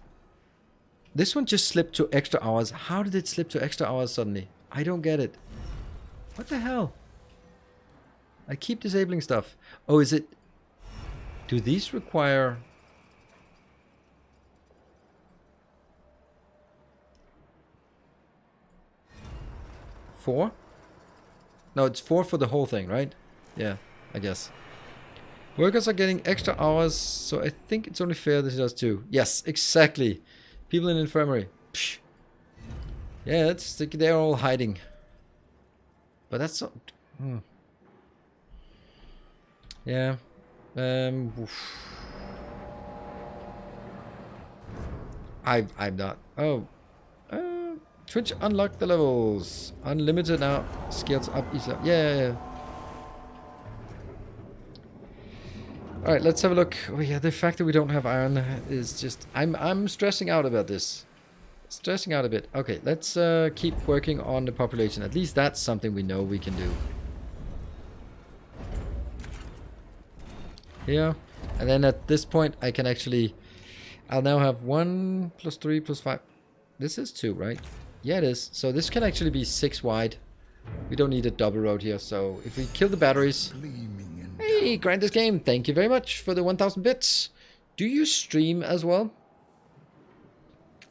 this one just slipped to extra hours. How did it slip to extra hours suddenly? I don't get it. What the hell? I keep disabling stuff. Oh, is it... Do these require... Four? No, it's 4 for the whole thing, right? Yeah, I guess. Workers are getting extra hours, so I think it's only fair that he does too. Yes, exactly. People in infirmary. Psh. Yeah, they're all hiding. But that's not... Yeah. Oof. I'm not... Oh. Twitch unlocked the levels. Unlimited now. Skills up. Yeah. Alright, let's have a look. Oh yeah, the fact that we don't have iron is just... I'm stressing out about this. Stressing out a bit. Okay, let's keep working on the population. At least that's something we know we can do. Here. And then at this point, I can actually... I'll now have 1 plus 3 plus 5. This is 2, right? Yeah, it is. So this can actually be 6 wide. We don't need a double road here. So if we kill the batteries... Hey, grind this game. Thank you very much for the 1,000 bits. Do you stream as well?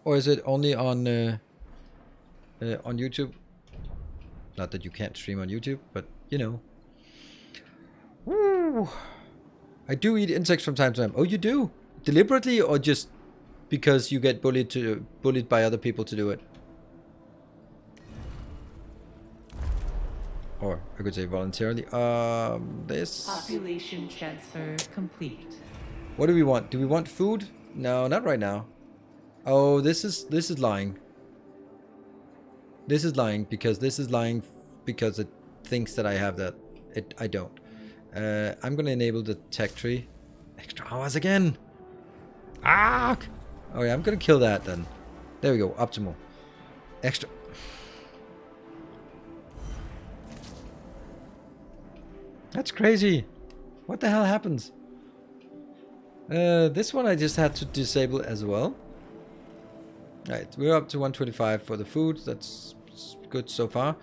Or is it only on YouTube? Not that you can't stream on YouTube, but you know. Woo. I do eat insects from time to time. Oh, you do? Deliberately or just because you get bullied by other people to do it? Or I could say voluntarily. This... Population transfer complete. What do we want? Do we want food? No, not right now. Oh, this is lying. This is lying because it thinks that I have that. I don't. I'm gonna enable the tech tree. Extra hours again. Ah! Oh yeah, I'm gonna kill that then. There we go. Optimal. Extra. That's crazy. What the hell happens? This one I just had to disable as well. Right, we're up to 125 for the food. That's It's good so far.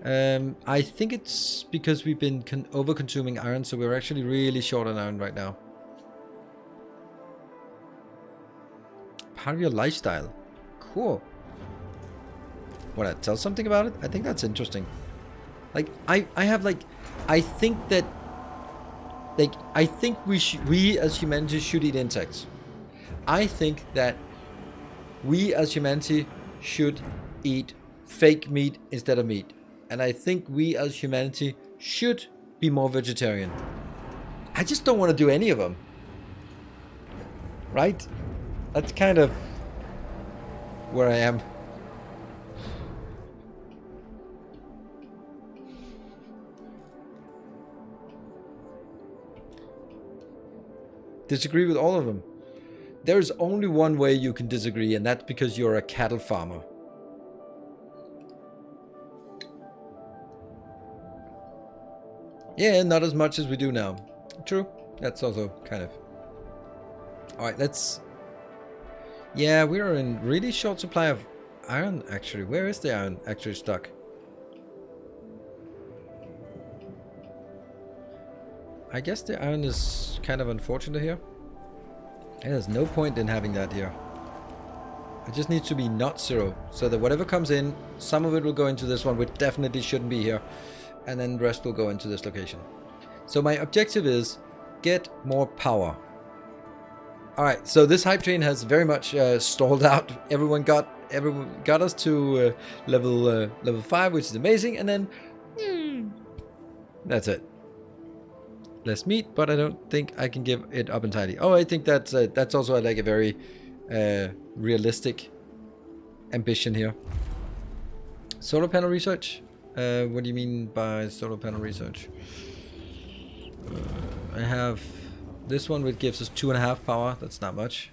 I think it's because we've been over-consuming iron, so we're actually really short on iron right now. Part of your lifestyle. Cool. Want to tell something about it? I think that's interesting. Like, I have like, I think that, like, I think we as humanity should eat insects. I think that we as humanity should eat fake meat instead of meat. And I think we as humanity should be more vegetarian. I just don't want to do any of them. Right? That's kind of where I am. Disagree with all of them. There's only one way you can disagree, and that's because you're a cattle farmer. Yeah, not as much as we do now. True. That's also kind of... Alright, let's... Yeah, we are in really short supply of iron, actually. Where is the iron actually stuck? I guess the iron is kind of unfortunate here. There's no point in having that here. It just needs to be not zero, so that whatever comes in, some of it will go into this one, which definitely shouldn't be here, and then the rest will go into this location. So my objective is get more power. Alright, so this hype train has very much stalled out. Everyone got us to level 5, which is amazing, and then that's it. Less meat, but I don't think I can give it up entirely. Oh, I think that's also like a very realistic ambition here. Solar panel research? What do you mean by solar panel research? I have this one, which gives us 2.5 power. That's not much.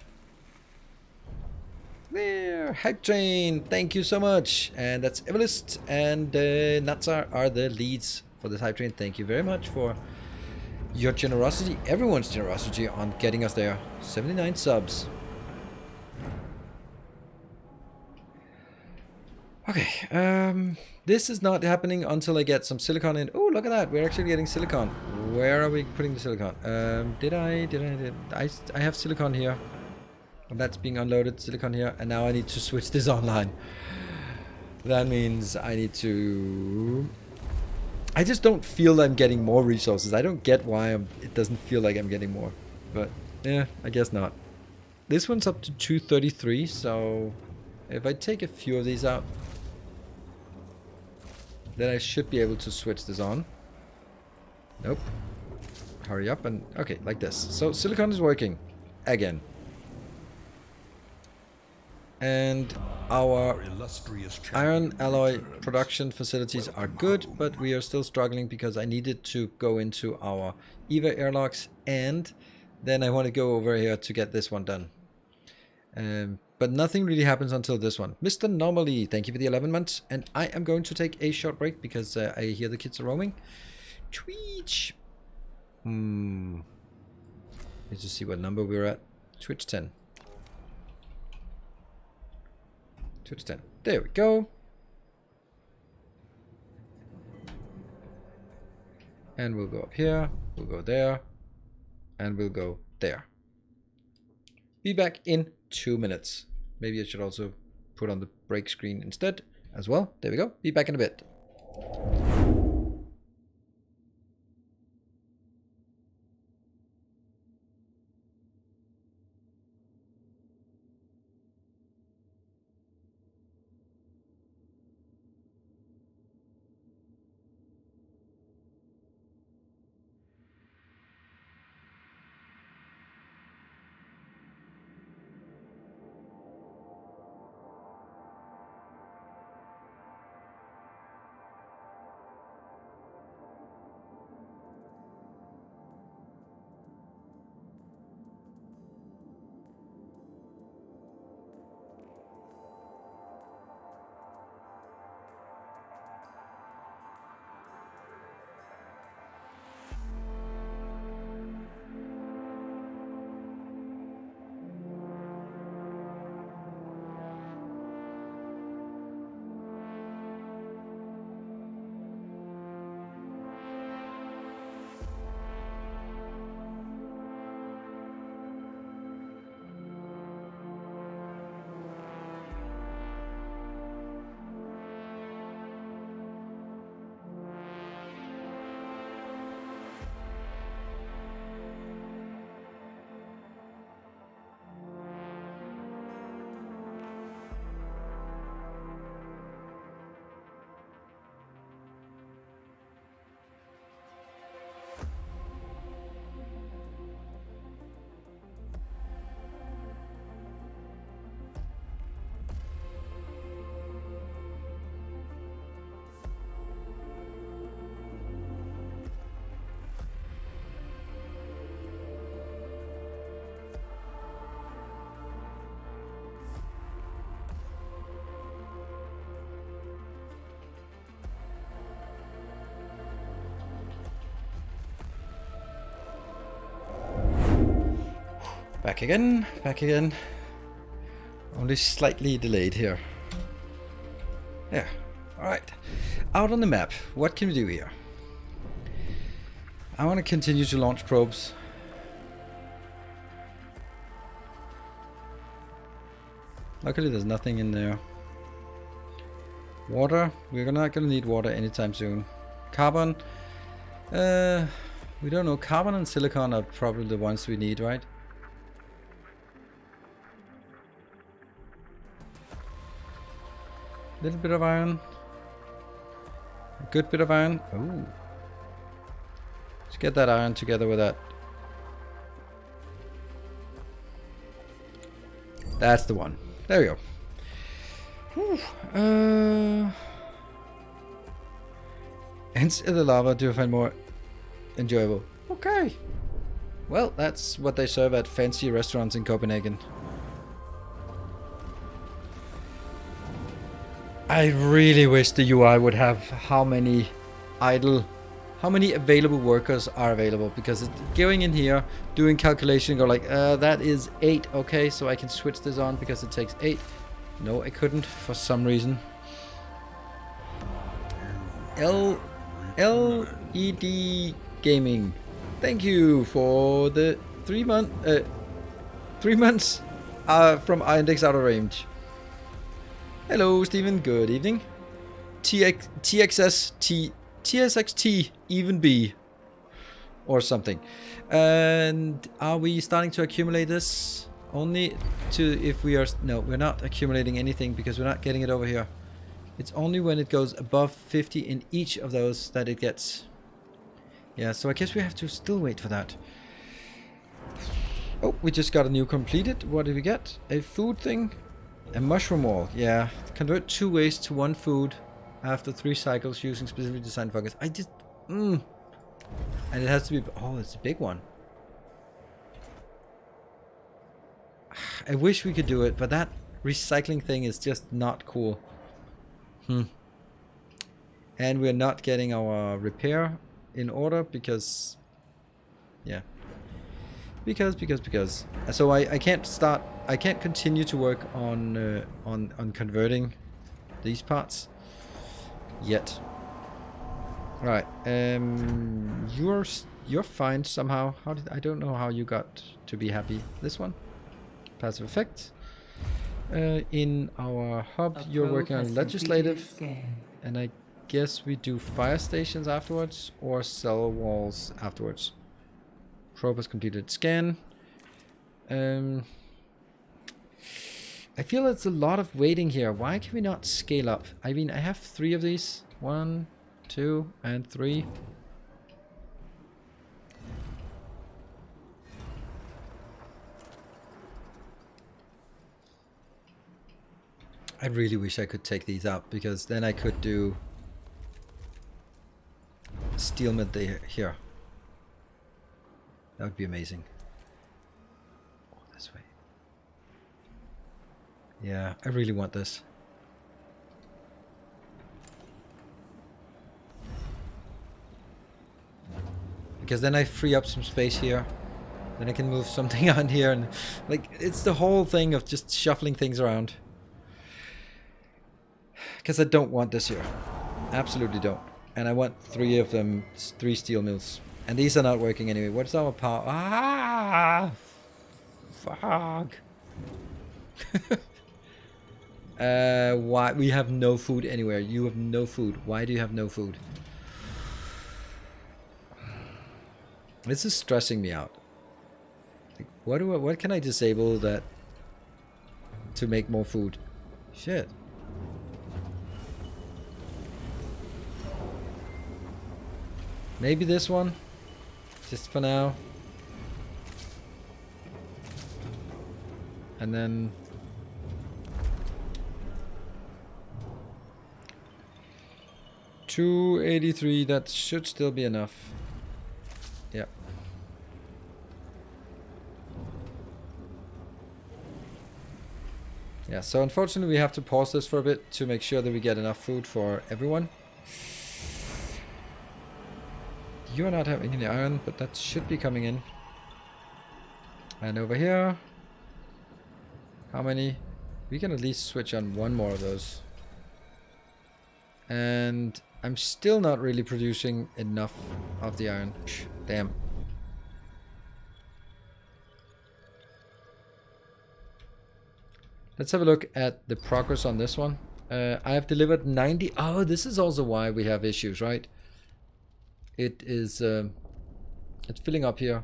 There, hype train. Thank you so much. And that's Evelist and Natsar are the leads for this hype train. Thank you very much for your generosity, everyone's generosity on getting us there. 79 subs. Okay, this is not happening until I get some silicon in. Oh, look at that. We're actually getting silicon. Where are we putting the silicon? I have silicon here. And that's being unloaded, silicon here. And now I need to switch this online. That means I need to... I just don't feel I'm getting more resources. I don't get why it doesn't feel like I'm getting more. But, yeah, I guess not. This one's up to 233, so if I take a few of these out, then I should be able to switch this on. Nope. Hurry up and... Okay, like this. So, silicon is working. Again. And our iron alloy production facilities are good, but we are still struggling because I needed to go into our EVA airlocks, and then I want to go over here to get this one done. But nothing really happens until this one. Mr. Normally, thank you for the 11 months, and I am going to take a short break because I hear the kids are roaming. Twitch. Let's just see what number we're at. Twitch 10. Twitch 10. There we go. And we'll go up here. We'll go there. And we'll go there. Be back in 2 minutes. Maybe I should also put on the break screen instead as well. There we go. Be back in a bit. Back again, back again. Only slightly delayed here. Yeah, alright. Out on the map, what can we do here? I want to continue to launch probes. Luckily there's nothing in there. Water, we're not going to need water anytime soon. Carbon, we don't know. Carbon and silicon are probably the ones we need, right? Little bit of iron. A good bit of iron. Ooh. Let's get that iron together with that. That's the one. There we go. Whew. Hence the lava do I find more enjoyable. Okay. Well, that's what they serve at fancy restaurants in Copenhagen. I really wish the UI would have how many available workers are available, because going in here, doing calculation, go like, that is 8, okay, so I can switch this on because it takes 8. No, I couldn't for some reason. LED Gaming, thank you for the 3 months from Index Out of Range. Hello, Stephen. Good evening. TSXT even B or something. And are we starting to accumulate this? Only to if we are... No, we're not accumulating anything because we're not getting it over here. It's only when it goes above 50 in each of those that it gets. Yeah, so I guess we have to still wait for that. Oh, we just got a new completed. What did we get? A food thing? A mushroom wall, yeah. Convert 2 waste to 1 food after 3 cycles using specifically designed focus. I just... And it has to be... Oh, it's a big one. I wish we could do it, but that recycling thing is just not cool. And we're not getting our repair in order because... Yeah. Because. So I can't start... I can't continue to work on converting these parts yet. Right. You're fine somehow. How did I don't know how you got to be happy. This one, passive effect. In our hub, you're working on legislative, and I guess we do fire stations afterwards or cell walls afterwards. Probe has completed scan. I feel it's a lot of waiting here. Why can we not scale up? I mean, I have 3 of these. 1, 2, and 3. I really wish I could take these out, because then I could do steelmint here. That would be amazing. Oh, this way. Yeah, I really want this. Because then I free up some space here. Then I can move something on here, and like, it's the whole thing of just shuffling things around. Because I don't want this here. Absolutely don't. And I want 3 of them, 3 steel mills. And these are not working anyway. What's our power? Ah! Fuck. Why? We have no food anywhere. You have no food. Why do you have no food? This is stressing me out. Like, what can I disable that to make more food? Shit. Maybe this one, just for now. And then 283, that should still be enough. Yep. Yeah, so unfortunately we have to pause this for a bit to make sure that we get enough food for everyone. You are not having any iron, but that should be coming in. And over here, how many? We can at least switch on one more of those. And I'm still not really producing enough of the iron. Damn. Let's have a look at the progress on this one. I have delivered 90. Oh, this is also why we have issues, right? It is, it's filling up here.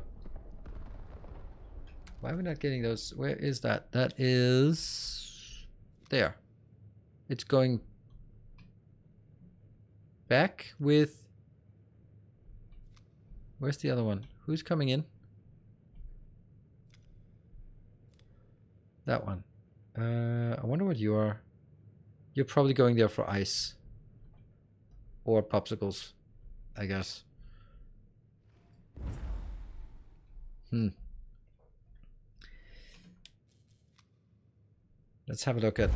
Why are we not getting those? Where is that? That is there. It's going back with, where's the other one? Who's coming in? That one. I wonder what you are. You're probably going there for ice. Or popsicles, I guess. Let's have a look at...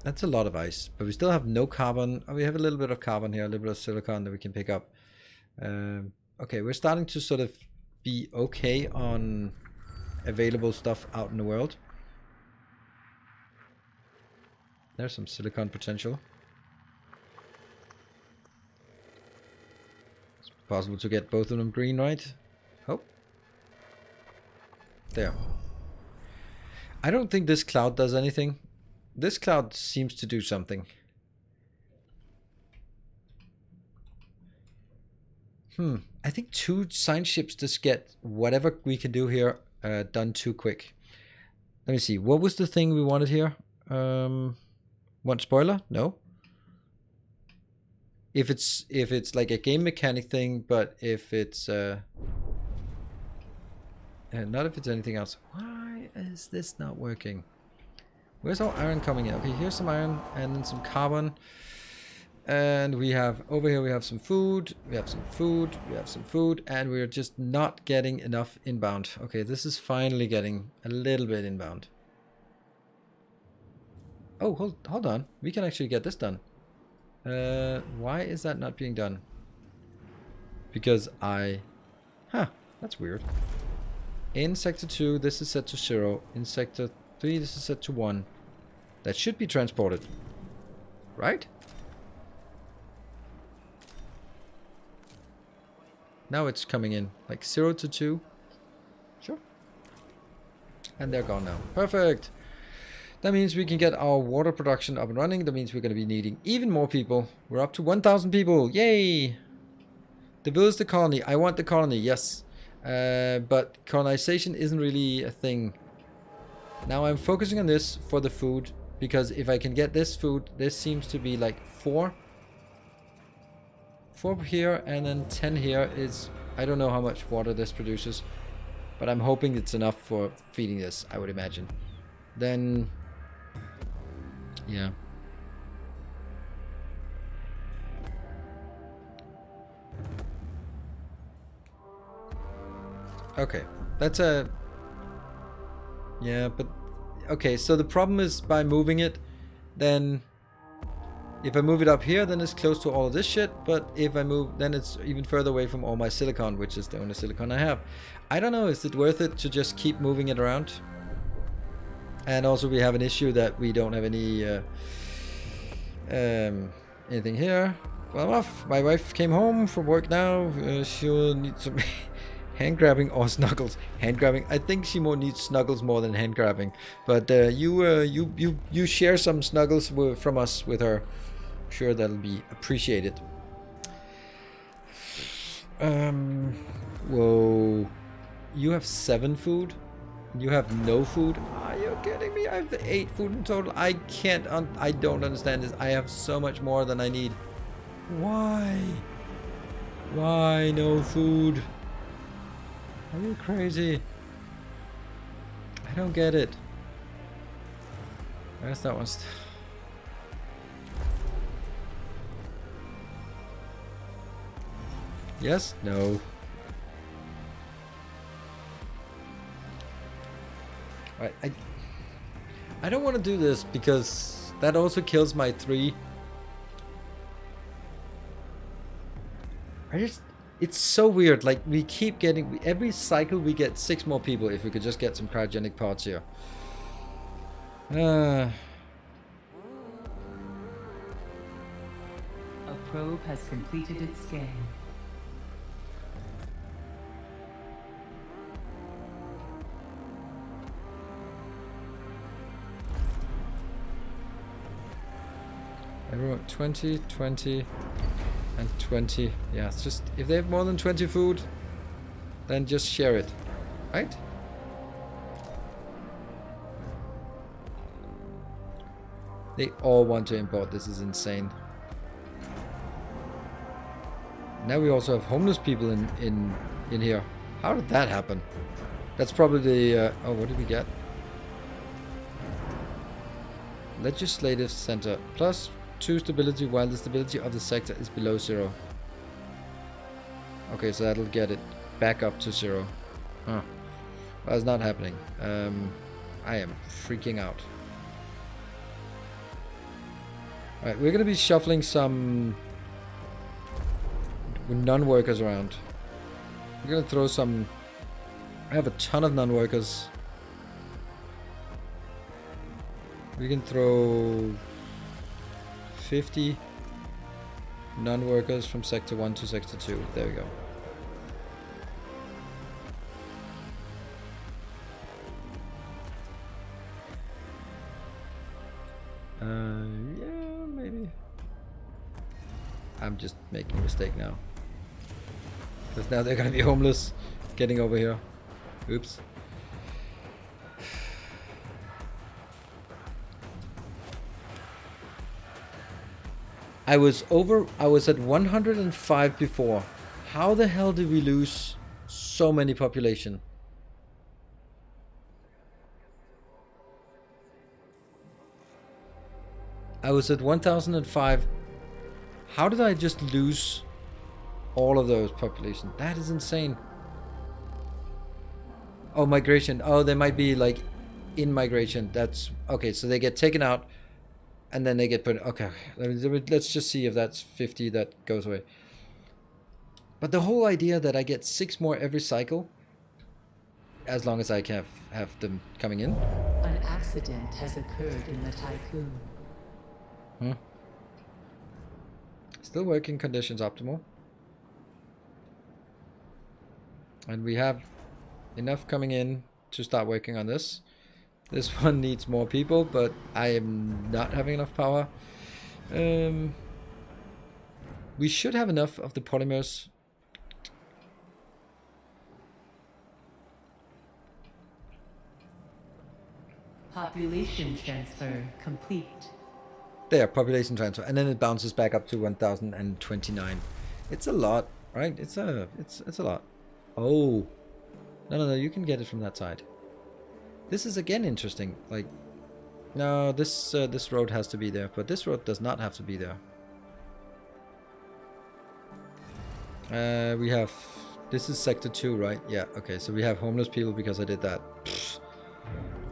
That's a lot of ice, but we still have no carbon. Oh, we have a little bit of carbon here, a little bit of silicon that we can pick up. Okay, we're starting to sort of be okay on available stuff out in the world. There's some silicon potential. It's possible to get both of them green, right? Oh. There. I don't think this cloud does anything. This cloud seems to do something. I think 2 science ships just get whatever we can do here done too quick. Let me see. What was the thing we wanted here? Want spoiler? No. If it's like a game mechanic thing, but if it's not if it's anything else. Why is this not working? Where's our iron coming in? Okay, here's some iron and then some carbon. And we have over here we have some food, we have some food, we have some food, and we're just not getting enough inbound. Okay, this is finally getting a little bit inbound. Oh, hold on. We can actually get this done. Why is that not being done? Because that's weird. In sector 2, this is set to 0. In sector 3, this is set to 1. That should be transported. Right? Now it's coming in. Like 0 to 2. Sure. And they're gone now. Perfect. That means we can get our water production up and running. That means we're going to be needing even more people. We're up to 1,000 people. Yay! The village, the colony. I want the colony, yes. But colonization isn't really a thing. Now I'm focusing on this for the food. Because if I can get this food, this seems to be like 4. 4 here and then 10 here is... I don't know how much water this produces. But I'm hoping it's enough for feeding this, I would imagine. Then... yeah. Okay. That's a... yeah, but... okay, so the problem is by moving it, then... if I move it up here, then it's close to all of this shit. But if I move, then it's even further away from all my silicon, which is the only silicon I have. I don't know, is it worth it to just keep moving it around? And also we have an issue that we don't have any anything here. Well, I'm off. My wife came home from work now. She'll need some hand grabbing or snuggles. Hand grabbing. I think she more needs snuggles more than hand grabbing. But you share some snuggles from us with her. I'm sure that'll be appreciated. Whoa. You have 7 food? You have no food? Are you kidding me? I have 8 food in total. I can't, I don't understand this. I have so much more than I need. Why? Why no food? Are you crazy? I don't get it. Where's that one? Yes? No. I don't want to do this because that also kills my 3. It's so weird. Like, we keep getting... Every cycle we get 6 more people if we could just get some cryogenic parts here. A probe has completed its scan. Everyone, 20, 20, and 20. Yeah, it's just... If they have more than 20 food, then just share it. Right? They all want to import. This is insane. Now we also have homeless people in here. How did that happen? That's probably the... oh, what did we get? Legislative center. Plus 2 stability while the stability of the sector is below 0. Okay, so that'll get it back up to 0. Huh. That's not happening. I am freaking out. Alright, we're gonna be shuffling some non-workers around. We're gonna throw some... I have a ton of non-workers. We can throw 50 non-workers from sector 1 to sector 2. There we go. Yeah, maybe. I'm just making a mistake now. Because now they're gonna be homeless getting over here. Oops. I was at 105 before. How the hell did we lose so many population? I was at 1005. How did I just lose all of those population? That is insane. Oh, migration. Oh, they might be like in migration. That's okay. So they get taken out and then they get put. Okay, let's just see if that's 50 that goes away. But the whole idea that I get 6 more every cycle, as long as I can have them coming in. An accident has occurred in the Tycoon. Still working conditions optimal. And we have enough coming in to start working on this. This one needs more people, but I am not having enough power. We should have enough of the polymers. Population transfer complete. There, population transfer, and then it bounces back up to 1029. It's a lot, right? It's a lot. Oh, no, you can get it from that side. This is again interesting. Like, no, this road has to be there, but this road does not have to be there. We have... This is sector 2, right? Yeah, okay, so we have homeless people because I did that. Pfft,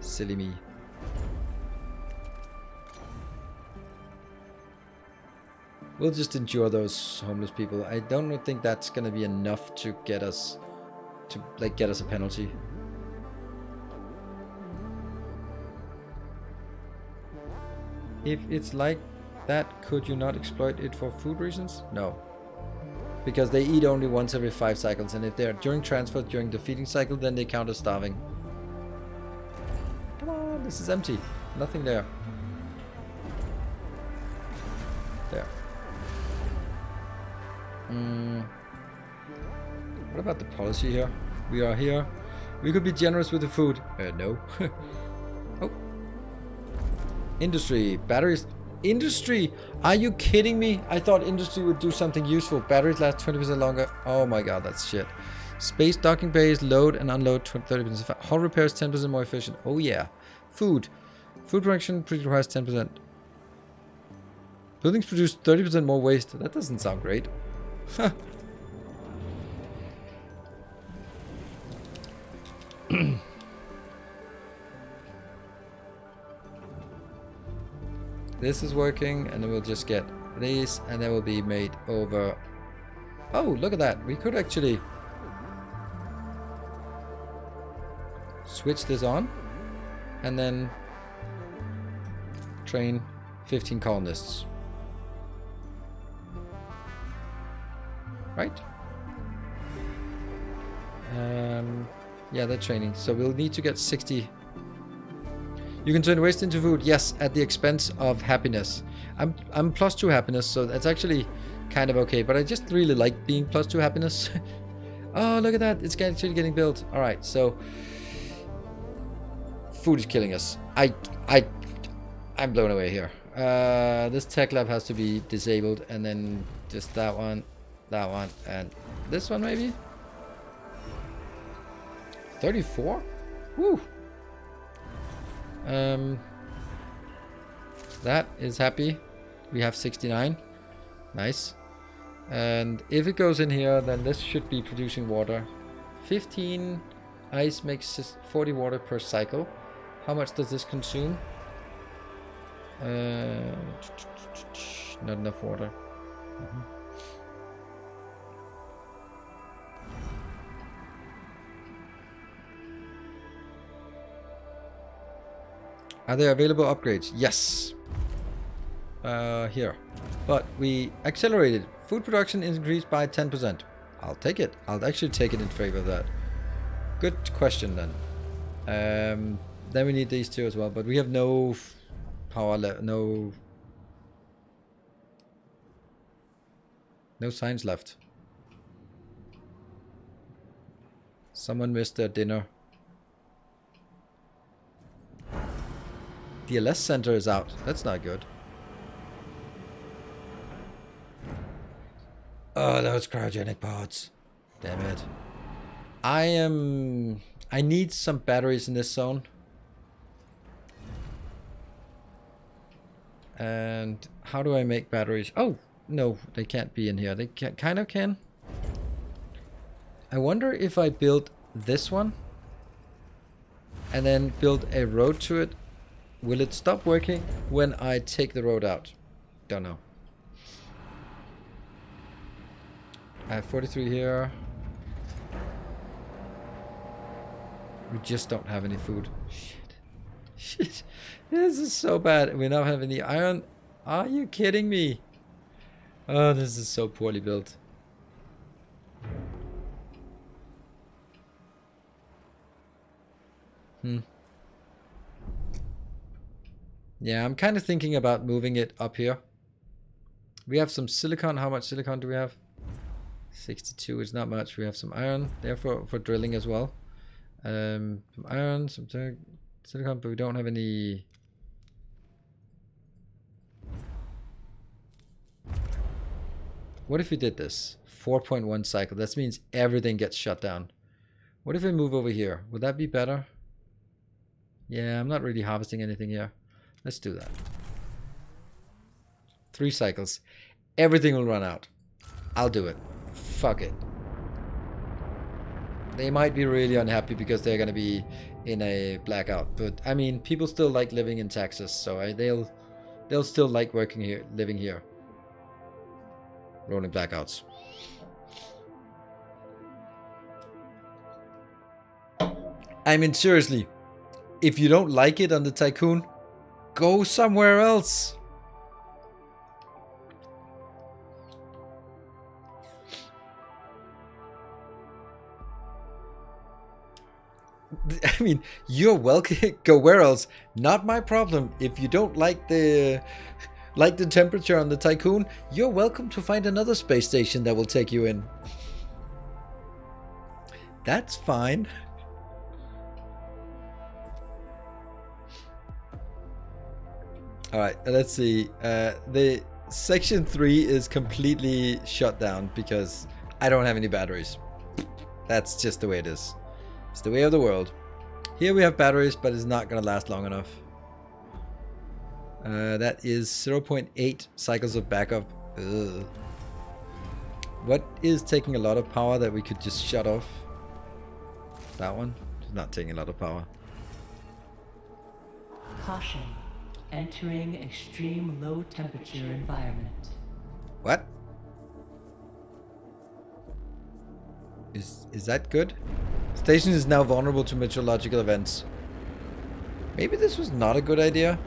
silly me. We'll just endure those homeless people. I don't think that's gonna be enough to get us... to, like, get us a penalty. If it's like that, could you not exploit it for food reasons? No. Because they eat only once every 5 cycles, and if they're during transfer, during the feeding cycle, then they count as starving. Come on, this is empty. Nothing there. There. What about the policy here? We are here. We could be generous with the food. No. Oh. Industry. Batteries. Industry? Are you kidding me? I thought industry would do something useful. Batteries last 20% longer. Oh my god, that's shit. Space docking bays, load and unload 30%. Hull repairs 10% more efficient. Oh yeah. Food. Food production requires 10%. Buildings produce 30% more waste. That doesn't sound great. Huh. This is working, and then we'll just get these, and they will be made over Oh, look at that. We could actually switch this on and then train 15 colonists. Right? Yeah, they're training. So we'll need to get 60. You can turn waste into food. Yes, at the expense of happiness. I'm +2 happiness, so that's actually kind of okay. But I just really like being +2 happiness. Oh, look at that. It's actually getting built. All right, so food is killing us. I'm blown away here. This tech lab has to be disabled, and then just that one, and this one maybe. 34? Woo! That is happy. We have 69. Nice. And if it goes in here, then this should be producing water. 15 ice makes 40 water per cycle. How much does this consume? Not enough water. Are there available upgrades? Yes. Here. But we accelerated. Food production is increased by 10%. I'll take it. I'll actually take it in favor of that. Good question then. Then we need these two as well. But we have no power left. No signs left. Someone missed their dinner. DLS center is out. That's not good. Oh, those cryogenic pods. Damn it. I need some batteries in this zone. And how do I make batteries? Oh, no, they can't be in here. They kind of can. I wonder if I build this one and then build a road to it. Will it stop working when I take the road out? Don't know. I have 43 here. We just don't have any food. Shit. This is so bad. We now have any iron. Are you kidding me? Oh, this is so poorly built. Yeah, I'm kind of thinking about moving it up here. We have some silicon. How much silicon do we have? 62 is not much. We have some iron there for drilling as well. Some iron, some silicon, but we don't have any. What if we did this? 4.1 cycle. That means everything gets shut down. What if we move over here? Would that be better? Yeah, I'm not really harvesting anything here. Let's do that. 3 cycles. Everything will run out. I'll do it. Fuck it. They might be really unhappy because they're going to be in a blackout. But, I mean, people still like living in Texas. So they'll still like working here, living here. Rolling blackouts. I mean, seriously. If you don't like it on the Tycoon, go somewhere else. I mean, you're welcome. Go where else? Not my problem. If you don't like the temperature on the Tycoon, you're welcome to find another space station that will take you in. That's fine. All right, let's see. The section 3 is completely shut down because I don't have any batteries. That's just the way it is. It's the way of the world. Here we have batteries, but it's not going to last long enough. That is 0.8 cycles of backup. Ugh. What is taking a lot of power that we could just shut off? That one? It's not taking a lot of power. Caution. Entering extreme low temperature environment. What? Is that good? Station is now vulnerable to meteorological events. Maybe this was not a good idea.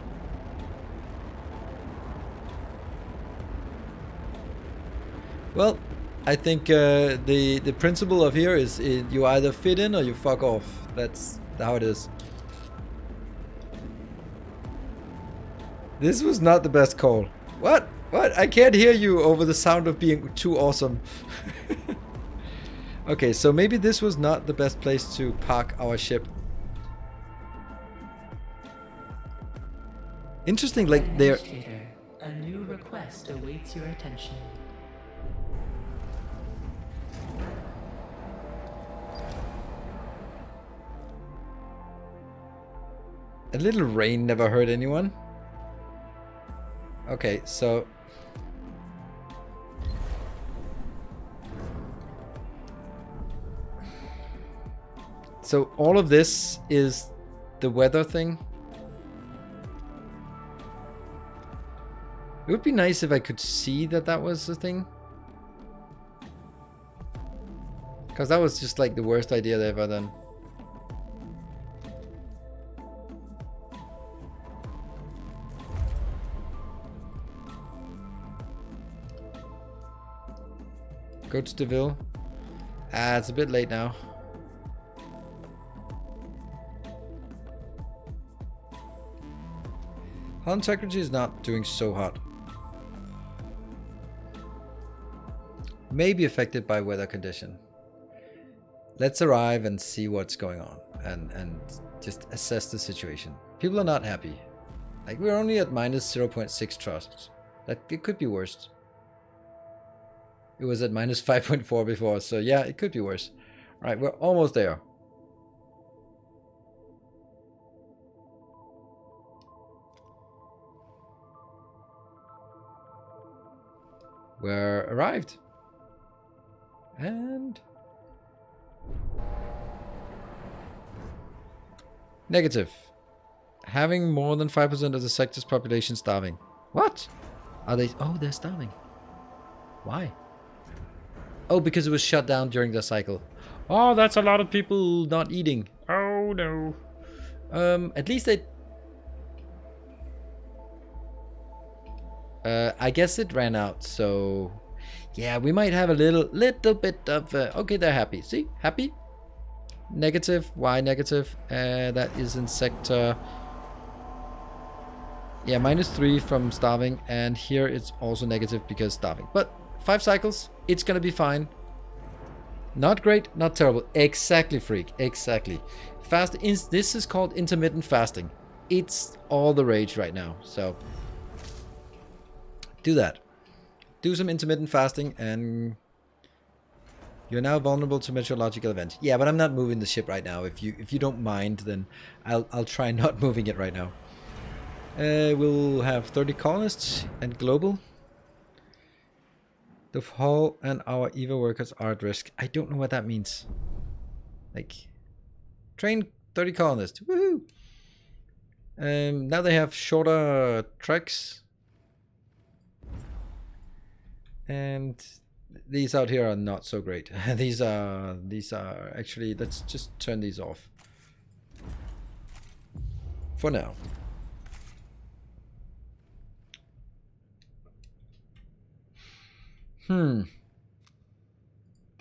Well, I think the principle of here is you either fit in or you fuck off. That's how it is. This was not the best call. What? What? I can't hear you over the sound of being too awesome. Okay, so maybe this was not the best place to park our ship. Interesting, like they're... Administrator, a new request awaits your attention. A little rain never hurt anyone. Okay, so... So all of this is the weather thing. It would be nice if I could see that that was the thing. Because that was just like the worst idea they've ever done. Go to Deville. Ah, it's a bit late now. Hull integrity is not doing so hot. May be affected by weather condition. Let's arrive and see what's going on and just assess the situation. People are not happy. Like, we're only at minus 0.6 trusts. That it could be worse. It was at minus 5.4 before, so yeah, it could be worse. All right, we're almost there. We're arrived. And... negative. Having more than 5% of the sector's population starving. What? Are they... oh, they're starving. Why? Oh, because it was shut down during the cycle. Oh, that's a lot of people not eating. Oh, no. At least they... I guess it ran out, so... yeah, we might have a little bit of... okay, they're happy. See? Happy? Negative. Why negative? That is in sector... yeah, -3 from starving. And here it's also negative because starving. But 5 cycles, it's gonna be fine. Not great, not terrible. Exactly, freak. Exactly. This is called intermittent fasting. It's all the rage right now, so... do that. Do some intermittent fasting and you're now vulnerable to meteorological events. Yeah, but I'm not moving the ship right now. If you don't mind, then I'll try not moving it right now. We'll have 30 colonists and global. The hull and our EVA workers are at risk. I don't know what that means. Like, train 30 colonists. Woohoo! Now they have shorter treks. And these out here are not so great. These are actually, let's just turn these off for now.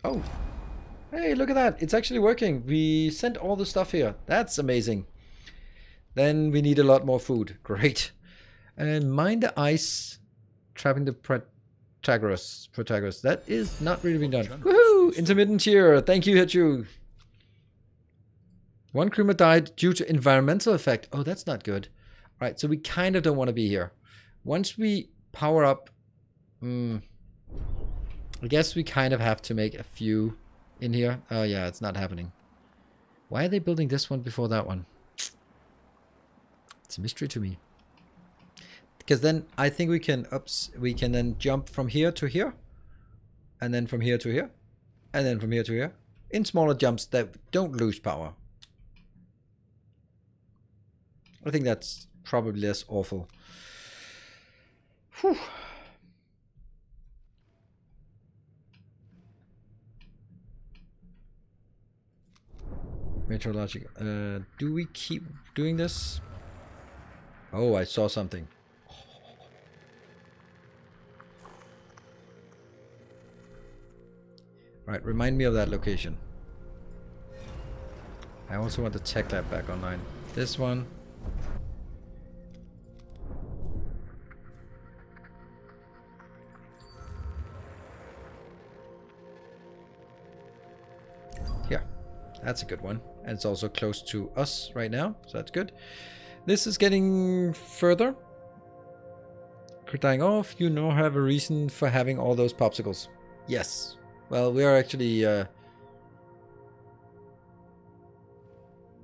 Oh, hey, look at that. It's actually working. We sent all the stuff here. That's amazing. Then we need a lot more food. Great. And mine the ice, trapping the Protagoras. That is not really being done. Woohoo! Intermittent cheer. Thank you, Hitchu. 1 crewmate died due to environmental effect. Oh, that's not good. All right, so we kind of don't want to be here. Once we power up... I guess we kind of have to make a few in here. Oh, yeah, it's not happening. Why are they building this one before that one? It's a mystery to me. Because then I think we can then jump from here to here, and then from here to here, and then from here to here, in smaller jumps that don't lose power. I think that's probably less awful. Whew. Meteorological. Do we keep doing this? Oh, I saw something. Right, remind me of that location. I also want the tech lab back online. This one. Yeah, that's a good one. And it's also close to us right now, so that's good. This is getting further. Dying off, you now have a reason for having all those popsicles. Yes. Well, we are actually...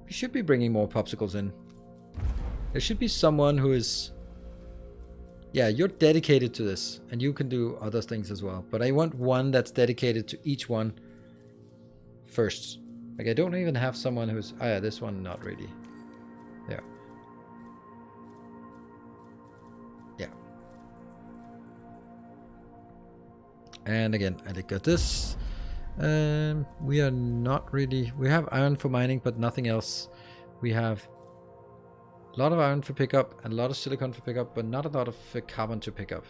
we should be bringing more popsicles in. There should be someone who is... Yeah, you're dedicated to this, and you can do other things as well. But I want one that's dedicated to each one first. Like, I don't even have someone who's... Oh yeah, this one, not really. Yeah. Yeah. And again, I got this. We are not really... We have iron for mining, but nothing else. We have a lot of iron for pickup and a lot of silicon for pickup, but not a lot of carbon to pick up.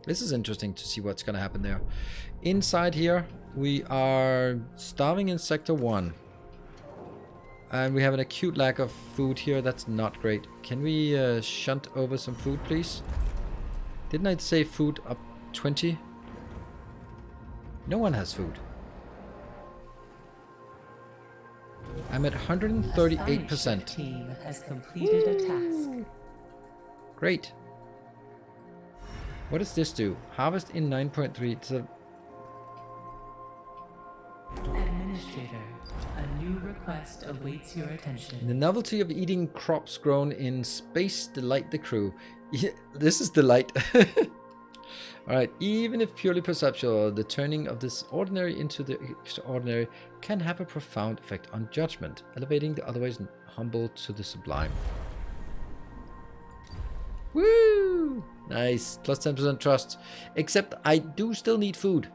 This is interesting to see what's going to happen there. Inside here, we are starving in Sector 1. And we have an acute lack of food here. That's not great. Can we shunt over some food, please? Didn't I say food up 20? No one has food. I'm at 138%. Team has completed a task. Great. What does this do? Harvest in 9.3. So Administrator, a new request awaits your attention. the novelty of eating crops grown in space delight the crew. Yeah, this is delight. Alright, even if purely perceptual, the turning of this ordinary into the extraordinary can have a profound effect on judgment, elevating the otherwise humble to the sublime. Woo! Nice. Plus 10% trust. Except I do still need food.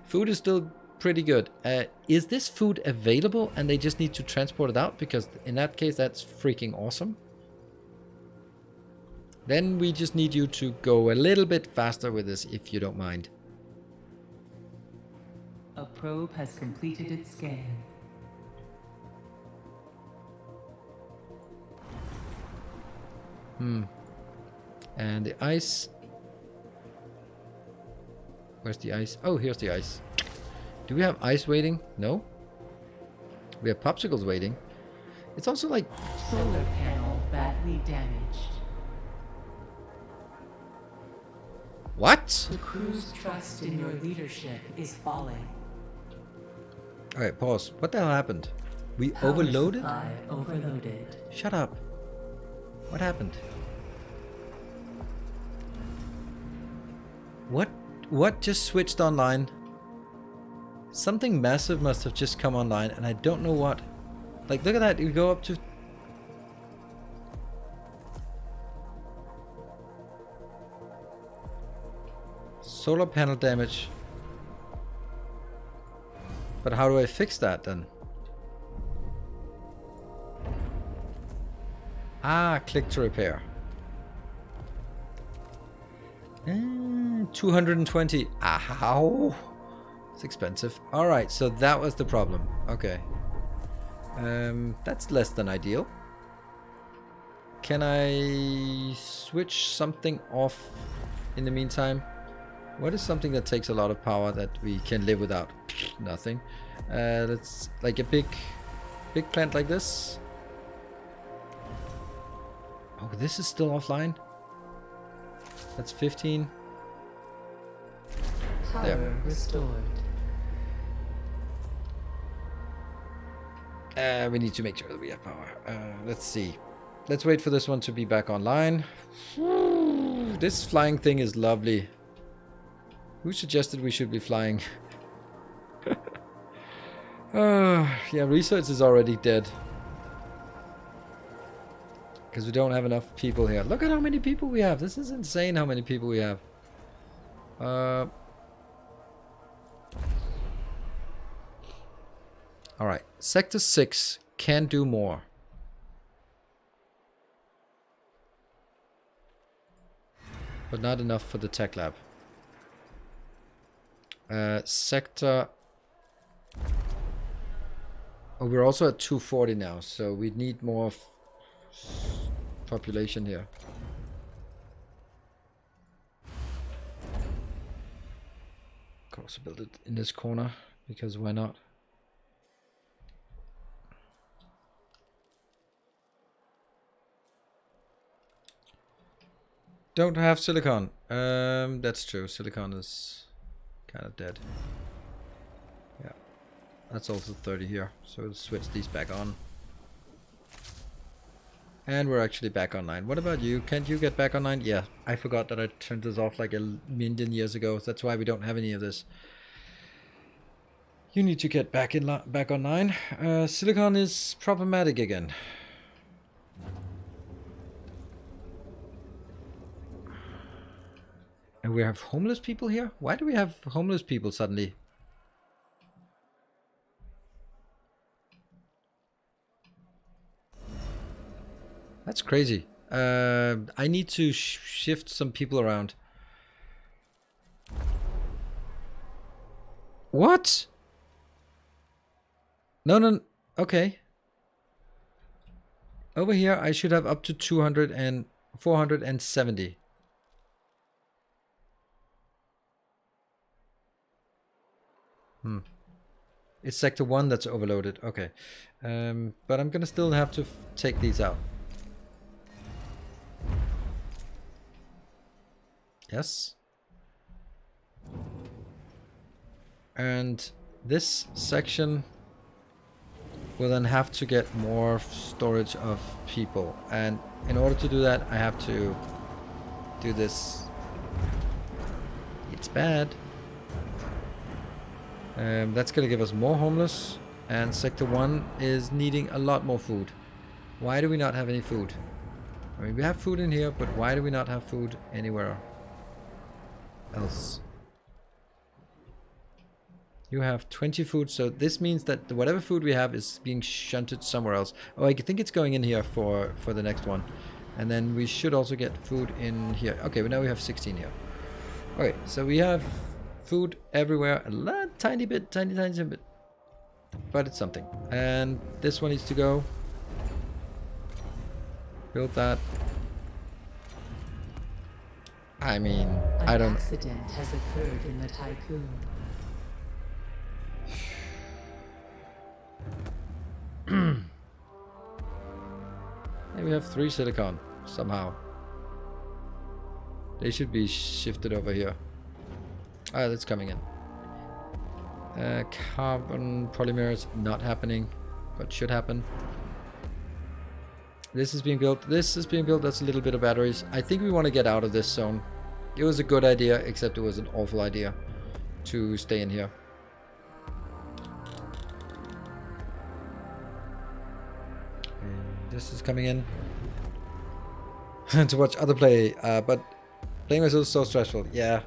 Food is still pretty good. Is this food available and they just need to transport it out? Because in that case, that's freaking awesome. Then we just need you to go a little bit faster with this, if you don't mind. A probe has completed its scan. And the ice. Where's the ice? Oh, here's the ice. Do we have ice waiting? No. We have popsicles waiting. It's also like... Solar panel badly damaged. What? The crew's trust in your leadership is falling. Alright, pause. What the hell happened? We Power overloaded? supply overloaded. Shut up. What happened? What just switched online? Something massive must have just come online and I don't know what. Like, look at that. You go up to... Solar panel damage. But how do I fix that then? Ah, click to repair. 220. Ow. It's expensive. Alright, so that was the problem. Okay. That's less than ideal. Can I switch something off in the meantime? What is something that takes a lot of power that we can live without? Nothing. That's like a big plant like this. Oh, this is still offline. That's 15. Power There. restored. We need to make sure that we have power. Let's see. Let's wait for this one to be back online. This flying thing is lovely. Who suggested we should be flying? Yeah, research is already dead. Because we don't have enough people here. Look at how many people we have. This is insane how many people we have. Alright. Sector 6 can do more. But not enough for the tech lab. Sector. Oh, we're also at 240 now, so we need more population here. Could also build it in this corner, because why not? Don't have silicon. That's true. Silicon is kind of dead. Yeah. That's also 30 here. So we'll switch these back on. And we're actually back online. What about you? Can't you get back online? Yeah. I forgot that I turned this off like a million years ago. That's why we don't have any of this. You need to get back online. Silicon is problematic again. And we have homeless people here? Why do we have homeless people suddenly? That's crazy. I need to shift some people around. What? No. Okay. Over here, I should have up to 200 and 470. It's sector 1 that's overloaded. Okay. But I'm gonna still have to take these out. Yes. And this section will then have to get more storage of people. And in order to do that, I have to do this. It's bad. That's gonna give us more homeless, and sector 1 is needing a lot more food. Why do we not have any food? I mean, we have food in here, but why do we not have food anywhere else? You have 20 food, so this means that whatever food we have is being shunted somewhere else. Oh, I think it's going in here for the next one. And then we should also get food in here. Okay, but now we have 16 here. Okay, so we have food everywhere, tiny bit, tiny bit, but it's something. And this one needs to go. Build that. I mean, I don't. An accident has occurred in the Tycoon. Hey, we have 3 silicon somehow. They should be shifted over here. Ah, that's coming in. Carbon polymers not happening, but should happen. This is being built. This is being built. That's a little bit of batteries. I think we want to get out of this zone. It was a good idea, except it was an awful idea to stay in here. And this is coming in to watch other play, but playing myself is so stressful. Yeah.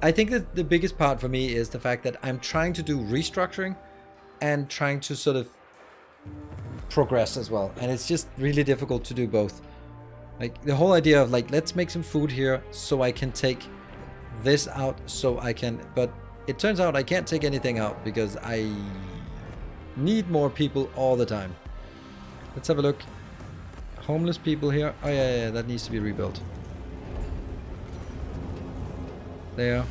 I think that the biggest part for me is the fact that I'm trying to do restructuring and trying to sort of progress as well. And it's just really difficult to do both. Like the whole idea of like, let's make some food here so I can take this out so I can, but it turns out I can't take anything out because I need more people all the time. Let's have a look. Homeless people here. Oh yeah, that needs to be rebuilt. There.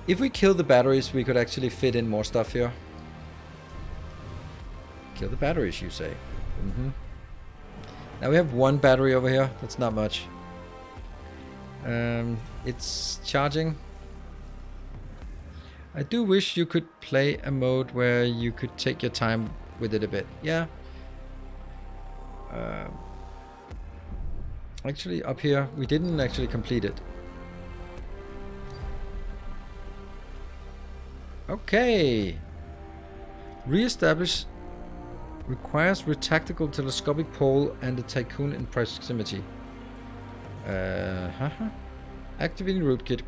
If we kill the batteries, we could actually fit in more stuff here. Kill the batteries, you say? Now we have 1 battery over here. That's not much. It's charging. I do wish you could play a mode where you could take your time with it a bit. Yeah. Actually, up here, we didn't actually complete it. Okay. Re-establish requires retactical telescopic pole and a Tycoon in proximity. Activating rootkit.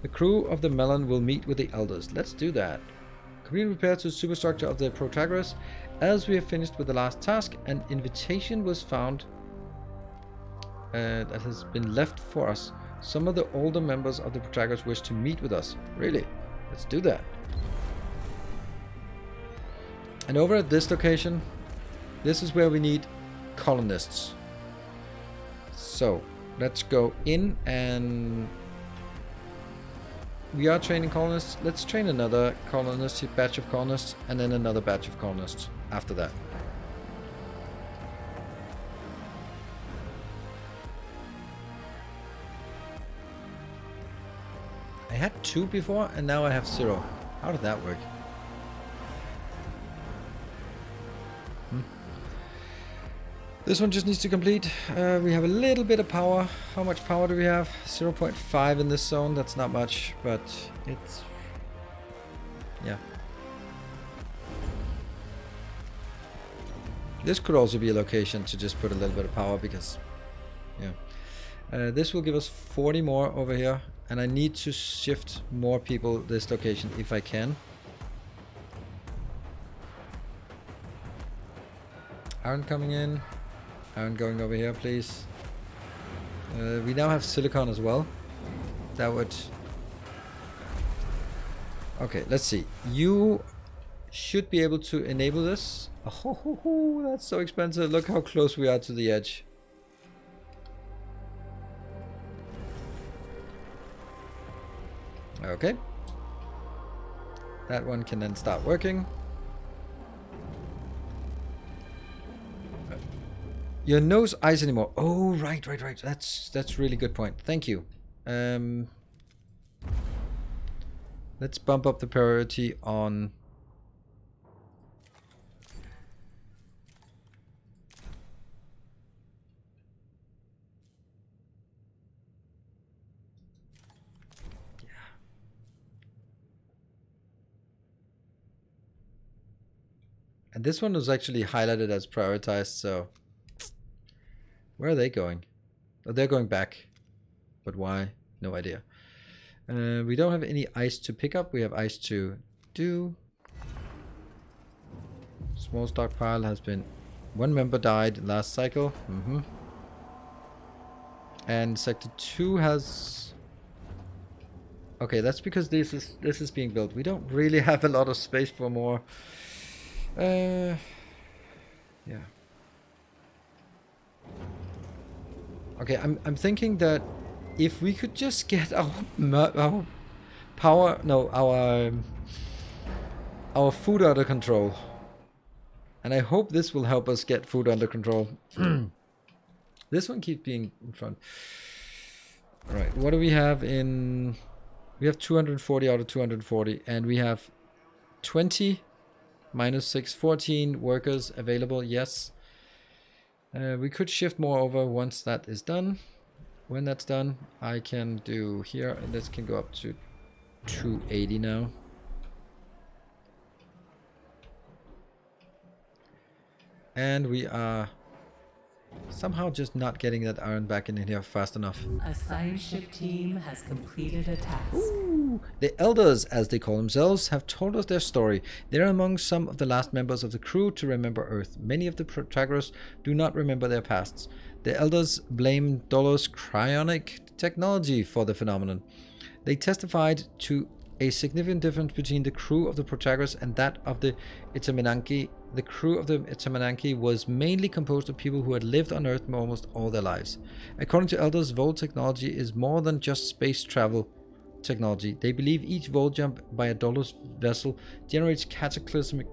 The crew of the Melon will meet with the elders. Let's do that. Complete repair to the superstructure of the Protagoras. As we have finished with the last task, an invitation was found that has been left for us. Some of the older members of the Protagoras wish to meet with us. Really? Let's do that. And over at this location, this is where we need colonists. So, let's go in and... We are training colonists. Let's train another colonist, batch of colonists, and then another batch of colonists after that. I had 2 before, and now I have 0. How did that work? This one just needs to complete. We have a little bit of power. How much power do we have? 0.5 in this zone. That's not much, but it's... yeah. This could also be a location to just put a little bit of power because... yeah. This will give us 40 more over here. And I need to shift more people this location if I can. Iron coming in. Iron going over here, please. We now have silicon as well. That would... okay, let's see. You should be able to enable this. Oh, that's so expensive. Look how close we are to the edge. Okay. That one can then start working. Your nose ice anymore. Oh, right. That's really good point. Thank you. Let's bump up the priority on... yeah. And this one was actually highlighted as prioritized, so... where are they going? Oh, they're going back. But why? No idea. We don't have any ice to pick up. We have ice to do. Small stockpile has been... 1 member died last cycle. And sector 2 has... okay, that's because this is being built. We don't really have a lot of space for more. Yeah. Okay, I'm thinking that if we could just get our power, no, our food under control, and I hope this will help us get food under control. This one keeps being in front. All right, what do we have in? We have 240 out of 240, and we have 20 minus 6, 14 workers available. Yes. We could shift more over once that is done. When that's done, I can do here, and this can go up to 280 now. And we are somehow just not getting that iron back in here fast enough. A science ship team has completed a task. Ooh, the elders, as they call themselves, have told us their story. They are among some of the last members of the crew to remember Earth. Many of the Protagoras do not remember their pasts. The elders blame Dolos' cryonic technology for the phenomenon. They testified to a significant difference between the crew of the Protagoras and that of the Itamananki. The crew of the Itamananki was mainly composed of people who had lived on Earth almost all their lives. According to elders, Volt technology is more than just space travel technology. They believe each Volt jump by a Dolos vessel generates cataclysmic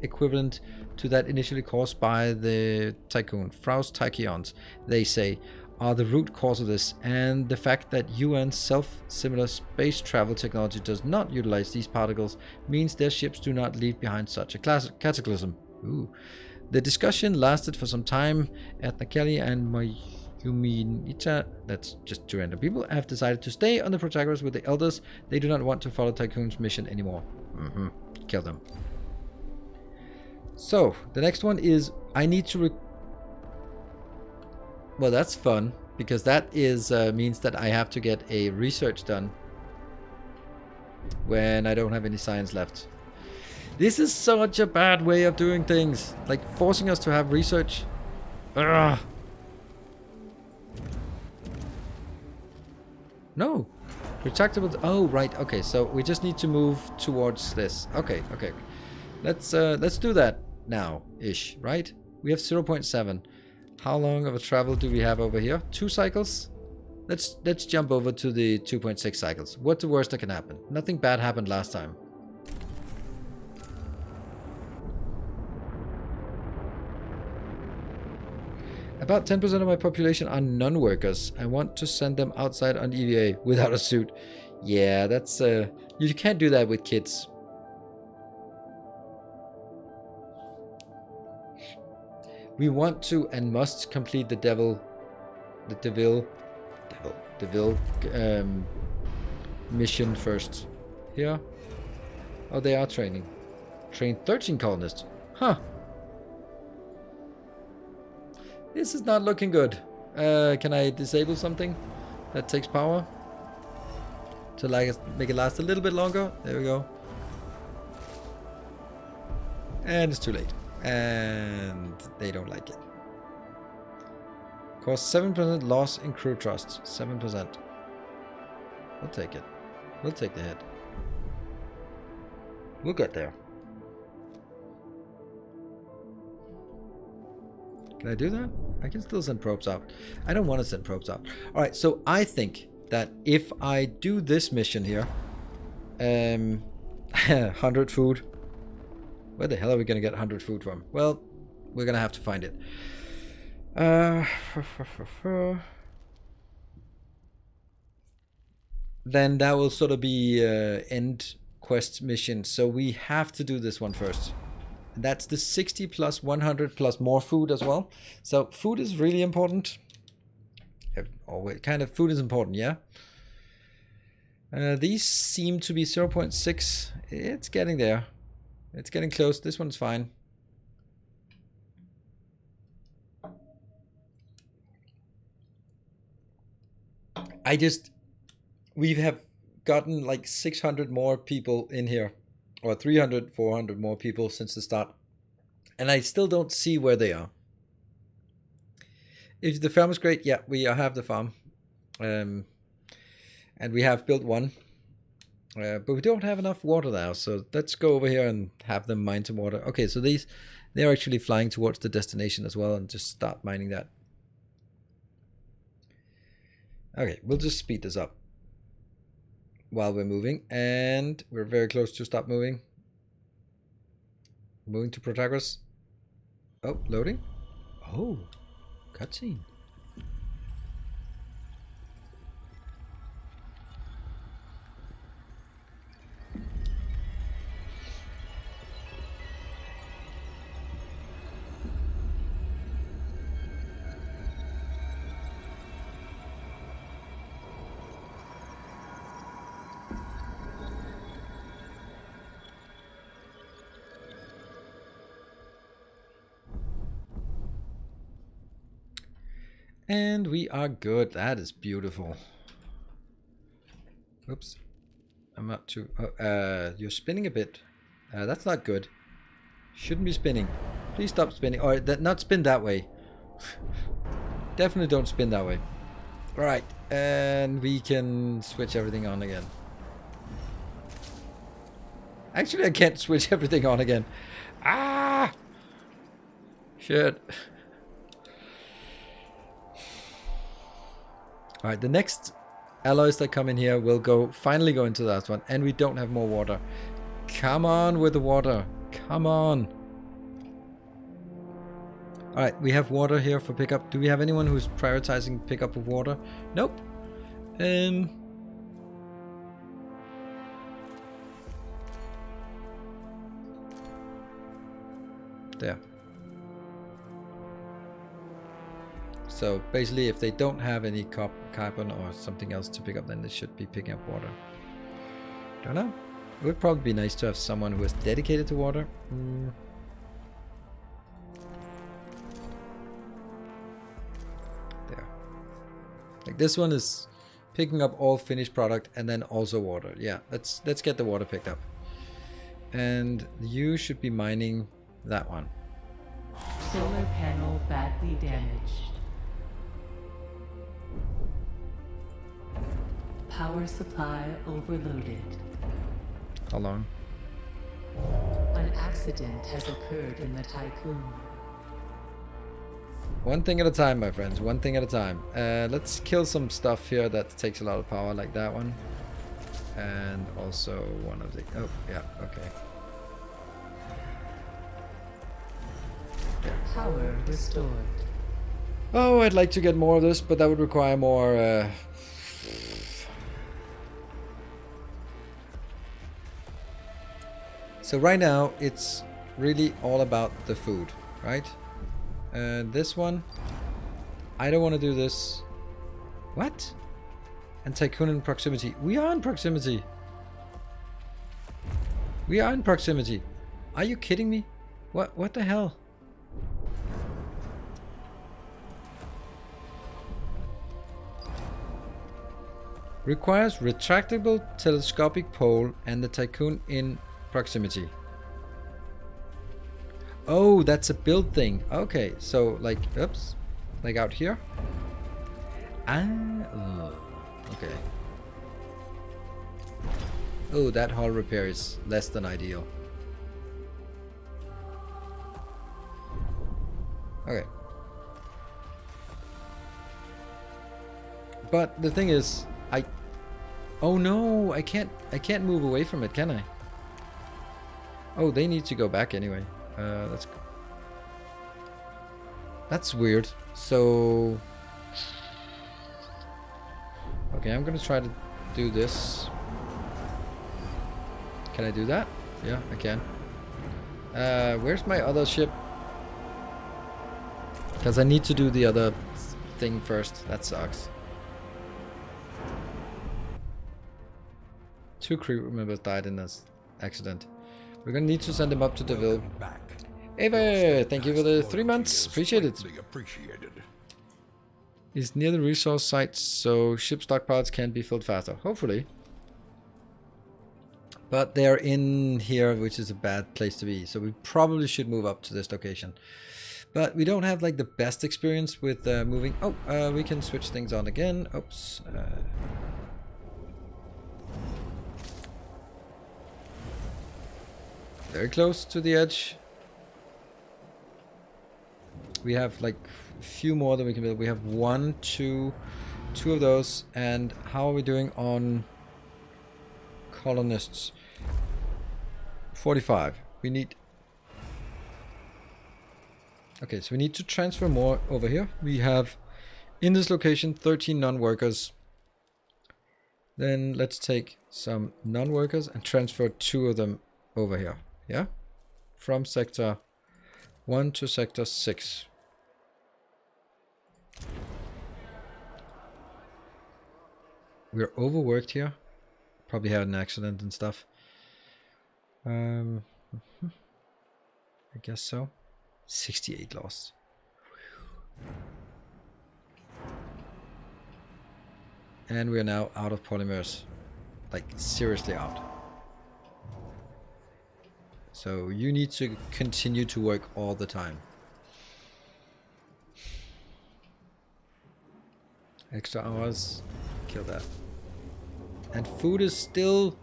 equivalent to that initially caused by the Tycoon. Frau's tachyons, they say, are the root cause of this, and the fact that UN's self-similar space travel technology does not utilize these particles means their ships do not leave behind such a cataclysm. Ooh. The discussion lasted for some time. Ethnically and Mayuminita, that's just 2 random people, have decided to stay on the Protagoras with the elders. They do not want to follow Tycoon's mission anymore. Kill them. So, the next one is I need to... well, that's fun, because that is means that I have to get a research done when I don't have any science left. This is such a bad way of doing things. Like forcing us to have research. Ugh. No. Retractable. Oh, right. Okay, so we just need to move towards this. Okay, okay. Let's do that now, ish, right? We have 0.7. How long of a travel do we have over here? 2 cycles? Let's jump over to the 2.6 cycles. What's the worst that can happen? Nothing bad happened last time. About 10% of my population are non-workers. I want to send them outside on EVA without a suit. Yeah, that's you can't do that with kids. We want to and must complete the Devil mission first. Here. Oh, they are training. Train 13 colonists. Huh. This is not looking good. Can I disable something that takes power? To make it last a little bit longer. There we go. And it's too late. And they don't like it. Cause 7% loss in crew trust. 7%. We'll take it. We'll take the hit. We'll get there. Can I do that? I can still send probes out. I don't want to send probes out. Alright, so I think that if I do this mission here, 100 food. Where the hell are we going to get 100 food from? Well, we're going to have to find it. Then that will sort of be end quest mission. So we have to do this one first. That's the 60 plus 100 plus more food as well. So food is really important. Always kind of food is important, yeah. These seem to be 0.6. It's getting there. It's getting close. This one's fine. We have gotten like 600 more people in here. Or 300, 400 more people since the start. And I still don't see where they are. If the farm is great, yeah, we have the farm. And we have built one. But we don't have enough water now. So let's go over here and have them mine some water. Okay, so they're actually flying towards the destination as well. And just start mining that. Okay, we'll just speed this up while we're moving, and we're very close to stop moving. Moving to Protagoras. Oh, loading. Oh, cutscene. And we are good. That is beautiful. Oops. I'm not too... you're spinning a bit. That's not good. Shouldn't be spinning. Please stop spinning. Or not spin that way. Definitely don't spin that way. Alright. And we can switch everything on again. Actually, I can't switch everything on again. Ah! Shit. Alright, the next alloys that come in here will finally go into the last one. And we don't have more water. Come on with the water. Come on. Alright, we have water here for pickup. Do we have anyone who's prioritizing pickup of water? Nope. There. So basically, if they don't have any carbon or something else to pick up, then they should be picking up water. Don't know. It would probably be nice to have someone who is dedicated to water. There. Like this one is Picking up all finished product and then also water. Yeah, let's get the water picked up. And you should be mining that one. Solar panel badly damaged. Power supply overloaded. How long? An accident has occurred in the Tycoon. One thing at a time, my friends. One thing at a time. Let's kill some stuff here that takes a lot of power, like that one. And also one of the... Oh, yeah, okay. Power restored. Oh, I'd like to get more of this, but that would require more... So right now, it's really all about the food, right? This one, I don't want to do this. What? And Tycoon in proximity. We are in proximity. We are in proximity. Are you kidding me? What the hell? Requires retractable telescopic pole and the Tycoon in proximity. Oh, that's a build thing. Okay, so like, oops, like out here. Okay. Oh, that hull repair is less than ideal. Okay. But the thing is, oh no, I can't move away from it, can I? Oh, they need to go back anyway. That's weird. So okay, I'm gonna try to do this. Can I do that? Yeah, I can. Where's my other ship? Because I need to do the other thing first. That sucks. 2 crew members died in this accident. We're gonna need to send them up to Deville. Ava, thank you for the 3 months. Appreciate it. Is near the resource site, so ship stockpiles can be filled faster. Hopefully. But they're in here, which is a bad place to be. So we probably should move up to this location. But we don't have like the best experience with moving. Oh, we can switch things on again. Oops. Very close to the edge. We have like a few more than we can build. We have 1, 2 of those. And how are we doing on colonists? 45. We need... Okay, so we need to transfer more over here. We have, in this location, 13 non-workers. Then let's take some non-workers and transfer 2 of them over here. Yeah? From sector 1 to sector 6. We're overworked here. Probably had an accident and stuff. I guess so. 68 lost. And we are now out of polymers. Like, seriously out. So you need to continue to work all the time. Extra hours. Kill that. And food is still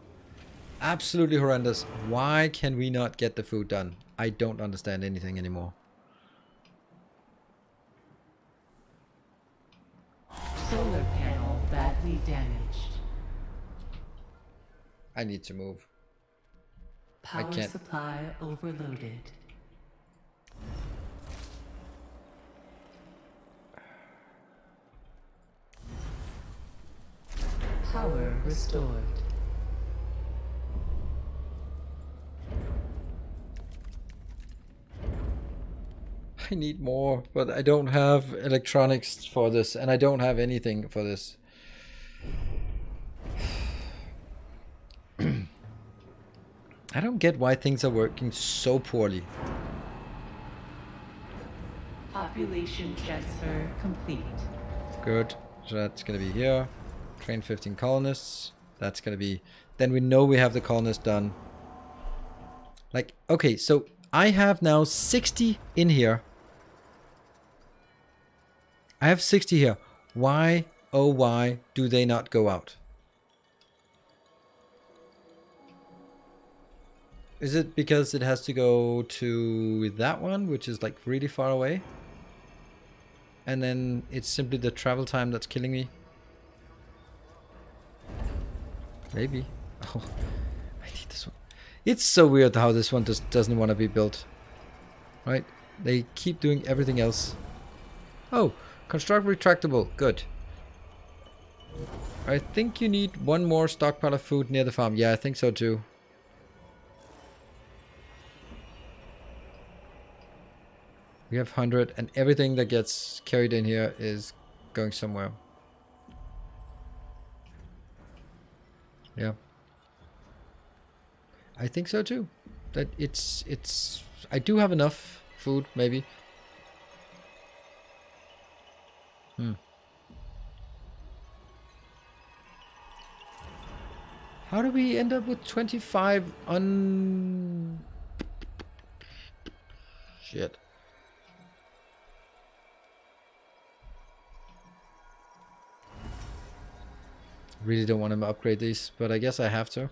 absolutely horrendous. Why can we not get the food done? I don't understand anything anymore. Solar panel badly damaged. I need to move. Power can't. supply overloaded. Power restored. I need more, but I don't have electronics for this, and I don't have anything for this. I don't get why things are working so poorly. Population transfer complete. Good. So that's gonna be here. Train 15 colonists. That's gonna be... Then we know we have the colonists done. Like, okay, so I have now 60 in here. I have 60 here. Why, oh why, do they not go out? Is it because it has to go to that one, which is like really far away? And then it's simply the travel time that's killing me? Maybe. Oh, I need this one. It's so weird how this one just doesn't want to be built. Right? They keep doing everything else. Oh, construct retractable. Good. I think you need one more stockpile of food near the farm. Yeah, I think so too. We have 100 and everything that gets carried in here is going somewhere. Yeah. I think so too. That it's I do have enough food, maybe. How do we end up with 25 on... Shit. Really don't want to upgrade these, but I guess I have to.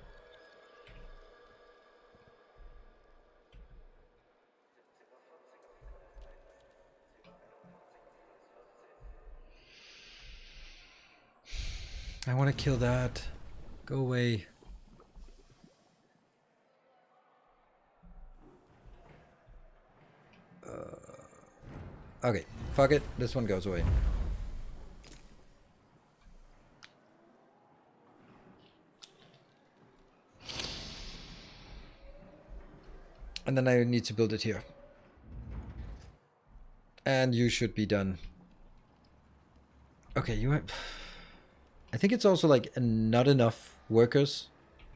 I want to kill that. Go away. Okay, fuck it. This one goes away. And then I need to build it here. And you should be done. Okay, you have... I think it's also like not enough workers.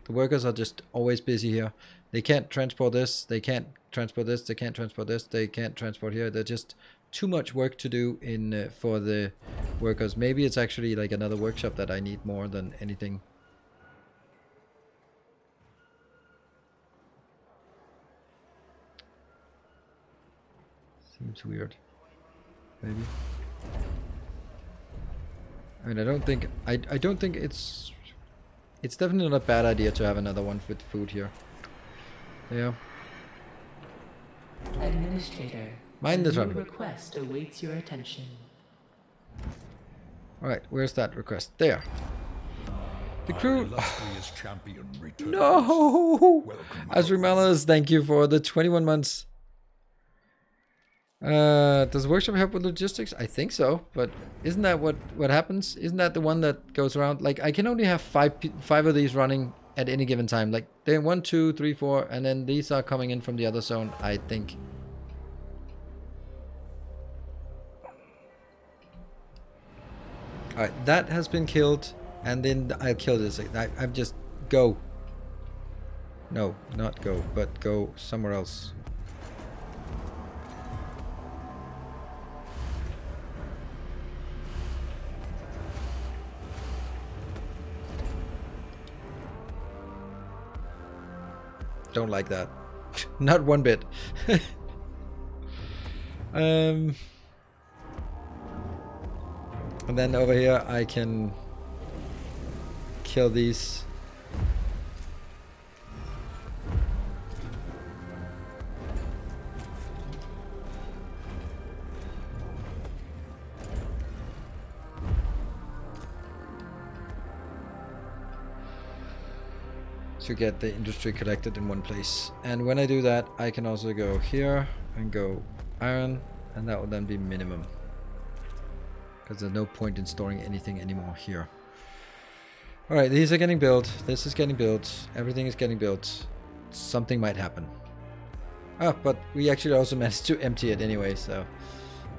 The workers are just always busy here. They can't transport this. They can't transport this. They can't transport this. They can't transport here. They're just too much work to do in for the workers. Maybe it's actually like another workshop that I need more than anything. Seems weird. Maybe. I mean, I don't think it's definitely not a bad idea to have another one with food here. Yeah. Administrator, Mind the a new trouble. request awaits your attention. Alright, where's that request? There. The Our crew... illustrious champion returns. No! Welcome Asrimalas, thank you for the 21 months. Does the workshop help with logistics? I think so, but isn't that what happens? Isn't that the one that goes around? Like, I can only have five of these running at any given time. Like, they're 1, 2, 3, 4, and then these are coming in from the other zone, I think. Alright, that has been killed, and then I'll kill this. I'm just... Go. No, not go, but go somewhere else. Don't like that. Not one bit. And then over here I can kill these. To get the industry collected in one place. And when I do that, I can also go here and go iron, and that will then be minimum. Because there's no point in storing anything anymore here. Alright, these are getting built. This is getting built. Everything is getting built. Something might happen. Ah, but we actually also managed to empty it anyway, so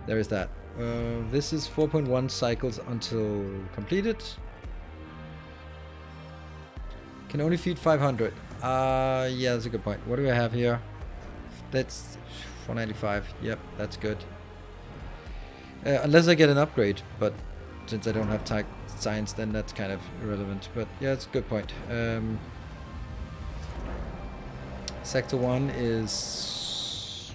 there is that. This is 4.1 cycles until completed. Can only feed 500. Yeah, that's a good point. What do I have here? That's 495. Yep, that's good. Unless I get an upgrade, but since I don't have science, then that's kind of irrelevant. But yeah, it's a good point. Sector 1 is...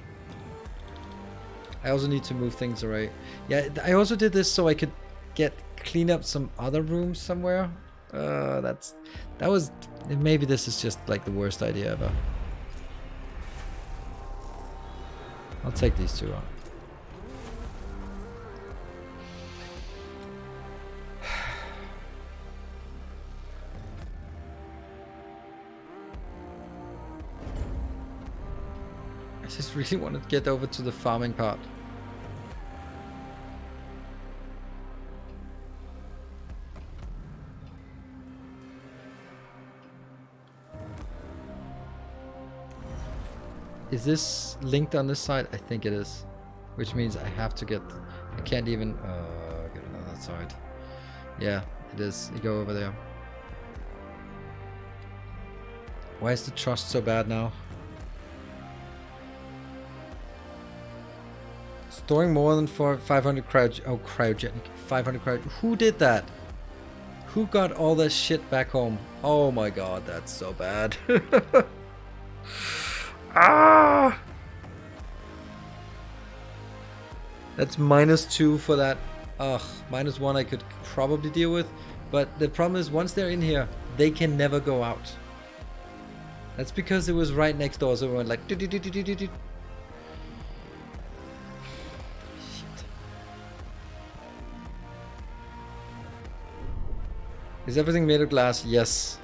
I also need to move things away. Yeah, I also did this so I could clean up some other rooms somewhere. That was... Maybe this is just like the worst idea ever. I'll take these two out. I just really want to get over to the farming part. Is this linked on this side? I think it is. Which means I have to get... I can't even... get another side. Yeah, it is. You go over there. Why is the trust so bad now? Storing more than 500 cryogenic. 500 cryo... Who did that? Who got all this shit back home? Oh my god, that's so bad. Ah! That's -2 for that. Ugh, -1 I could probably deal with. But the problem is, once they're in here, they can never go out. That's because it was right next door, so we went like... Shit. Is everything made of glass? Yes.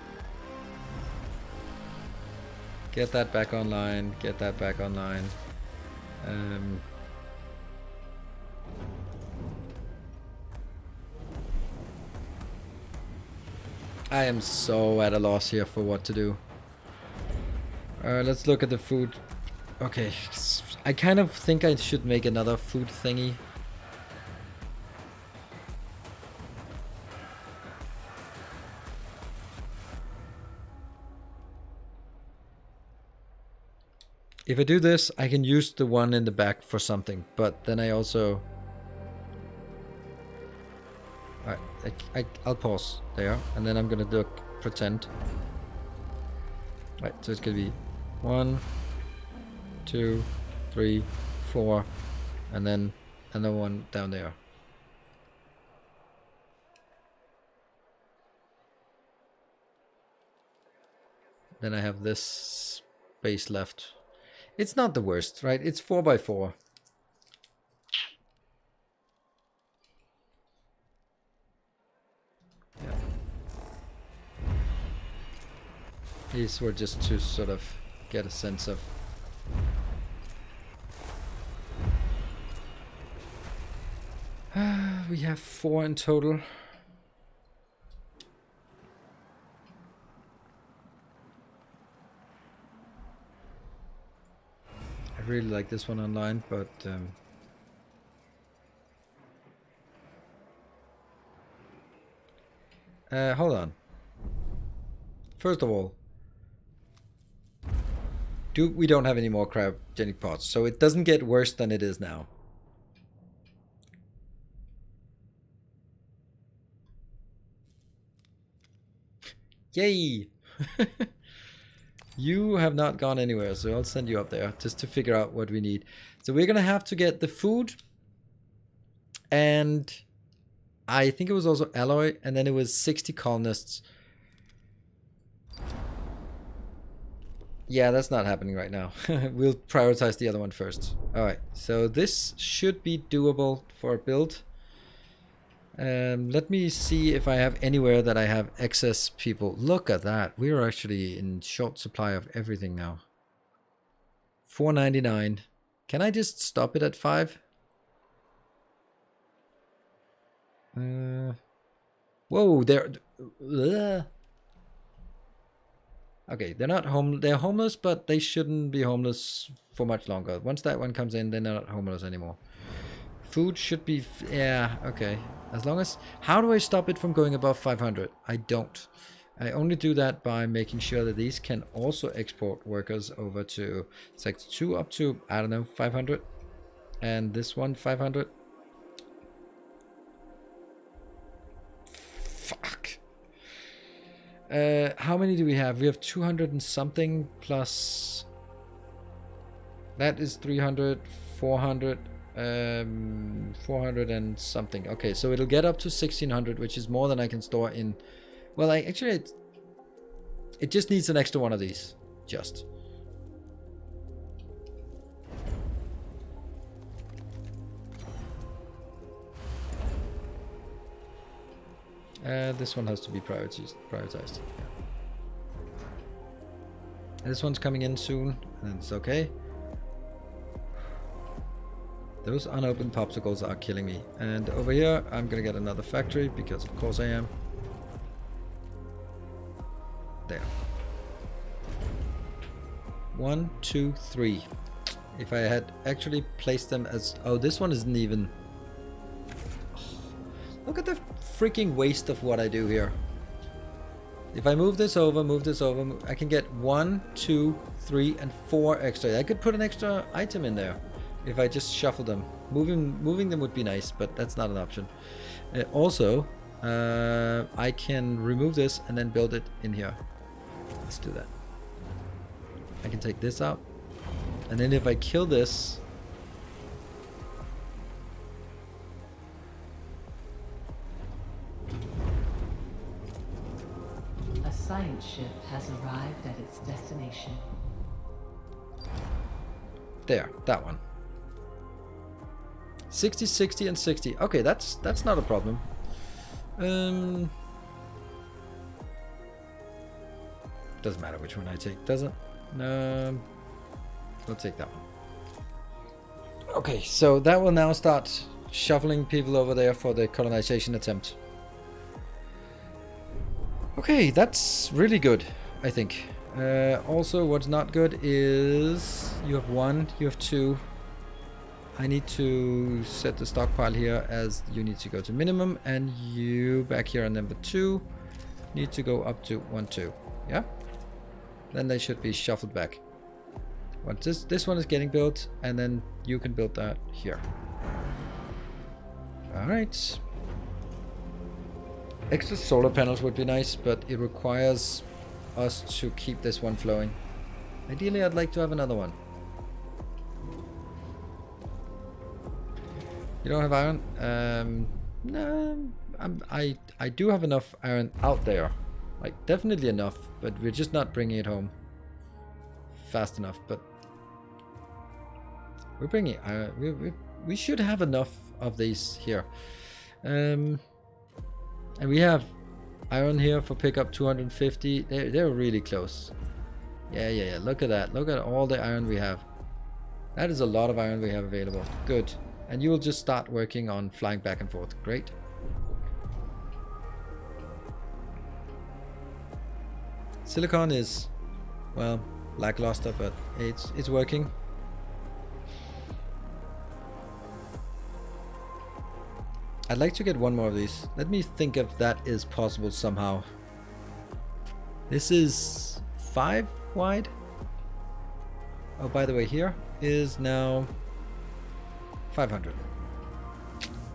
Get that back online. Get that back online. I am so at a loss here for what to do. Let's look at the food. Okay, I kind of think I should make another food thingy. If I do this, I can use the one in the back for something, but then I also... Alright, I'll pause there, and then I'm gonna do pretend. Right, so it's gonna be 1, 2, 3, 4, and then another one down there. Then I have this space left. It's not the worst, right? It's 4x4. Yeah. These were just to sort of get a sense of... we have 4 in total. I really like this one online, but hold on. First of all, we don't have any more cryogenic pods, so it doesn't get worse than it is now. Yay! You have not gone anywhere, so I'll send you up there just to figure out what we need. So we're gonna have to get the food, and I think it was also alloy, and then it was 60 colonists. Yeah, that's not happening right now. We'll prioritize the other one first. Alright, so this should be doable for a build. Let me see if I have anywhere that I have excess people. Look at that. We're actually in short supply of everything now. 4.99. Can I just stop it at 5? Whoa, they're... Okay, they're not home. They're homeless, but they shouldn't be homeless for much longer. Once that one comes in, they're not homeless anymore. Food should be... yeah, okay. As long as... How do I stop it from going above 500? I don't. I only do that by making sure that these can also export workers over to Sector 2 up to, 500. And this one, 500. How many do we have? We have 200 and something plus... That is 300, 400, 400 and something. Okay, so it'll get up to 1600, which is more than I can store in... Well, actually, it just needs an extra one of these. Just. This one has to be prioritized. Yeah. This one's coming in soon, and it's okay. Those unopened popsicles are killing me. And over here, I'm gonna get another factory, because of course I am. There. 1, 2, 3. If I had actually placed them as... Oh, this one isn't even... Oh, look at the freaking waste of what I do here. If I move this over, I can get 1, 2, 3, and 4 extra. I could put an extra item in there if I just shuffle them. Moving them would be nice, but that's not an option. Also, I can remove this and then build it in here. Let's do that. I can take this out, and then if I kill this, A science ship has arrived at its destination. there, that one. 60, 60, and 60. Okay, that's not a problem. Doesn't matter which one I take, does it? We'll take that one. Okay, so that will now start shuffling people over there for the colonization attempt. Okay, that's really good, I think. Also, what's not good is you have 1, you have 2. I need to set the stockpile here as you need to go to minimum, and you back here on number 2 need to go up to 1, 2. Yeah? Then they should be shuffled back. Once this one is getting built, and then you can build that here. Alright. Extra solar panels would be nice, but it requires us to keep this one flowing. Ideally, I'd like to have another one. You don't have iron? No, I do have enough iron out there. Like, definitely enough, but we're just not bringing it home fast enough. But we're bringing iron. We should have enough of these here. And we have iron here for pickup 250. They're really close. Yeah. Look at that. Look at all the iron we have. That is a lot of iron we have available. Good. And you will just start working on flying back and forth. Great. Silicon is, well, lackluster, but it's working. I'd like to get one more of these. Let me think if that is possible somehow. This is 5 wide. Oh, by the way, here is now 500.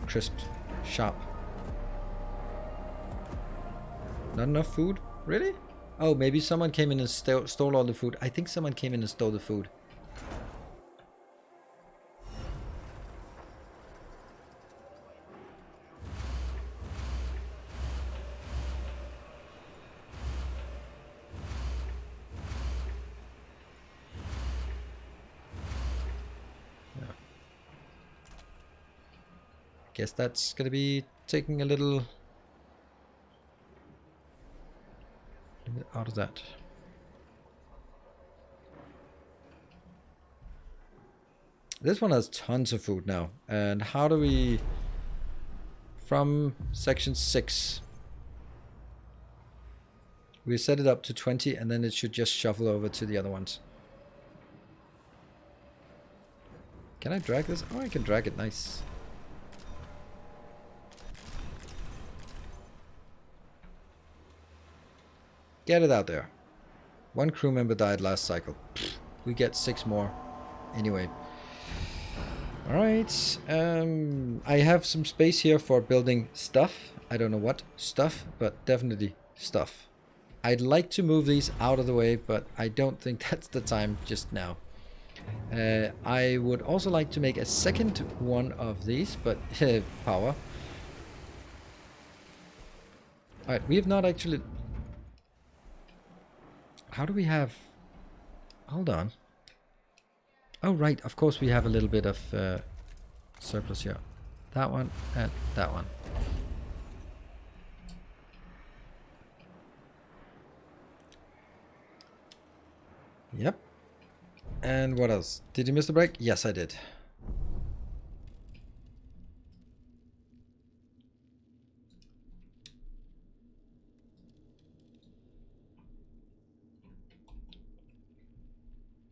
Crisp. Sharp. Not enough food? Really? Oh, maybe someone came in and stole all the food. I think someone came in and stole the food. Guess that's gonna be taking a little out of that. This one has tons of food now. And how do we... From section 6. We set it up to 20 and then it should just shuffle over to the other ones. Can I drag this? Oh, I can drag it. Nice. Get it out there. 1 crew member died last cycle. Pfft, we get 6 more. Anyway. Alright. I have some space here for building stuff. I don't know what stuff, but definitely stuff. I'd like to move these out of the way, but I don't think that's the time just now. I would also like to make a second one of these, but power. Alright, we have not actually... How do we have... Hold on. Oh, right, of course we have a little bit of surplus here. That one and that one. Yep. And what else? Did you miss the break? Yes, I did.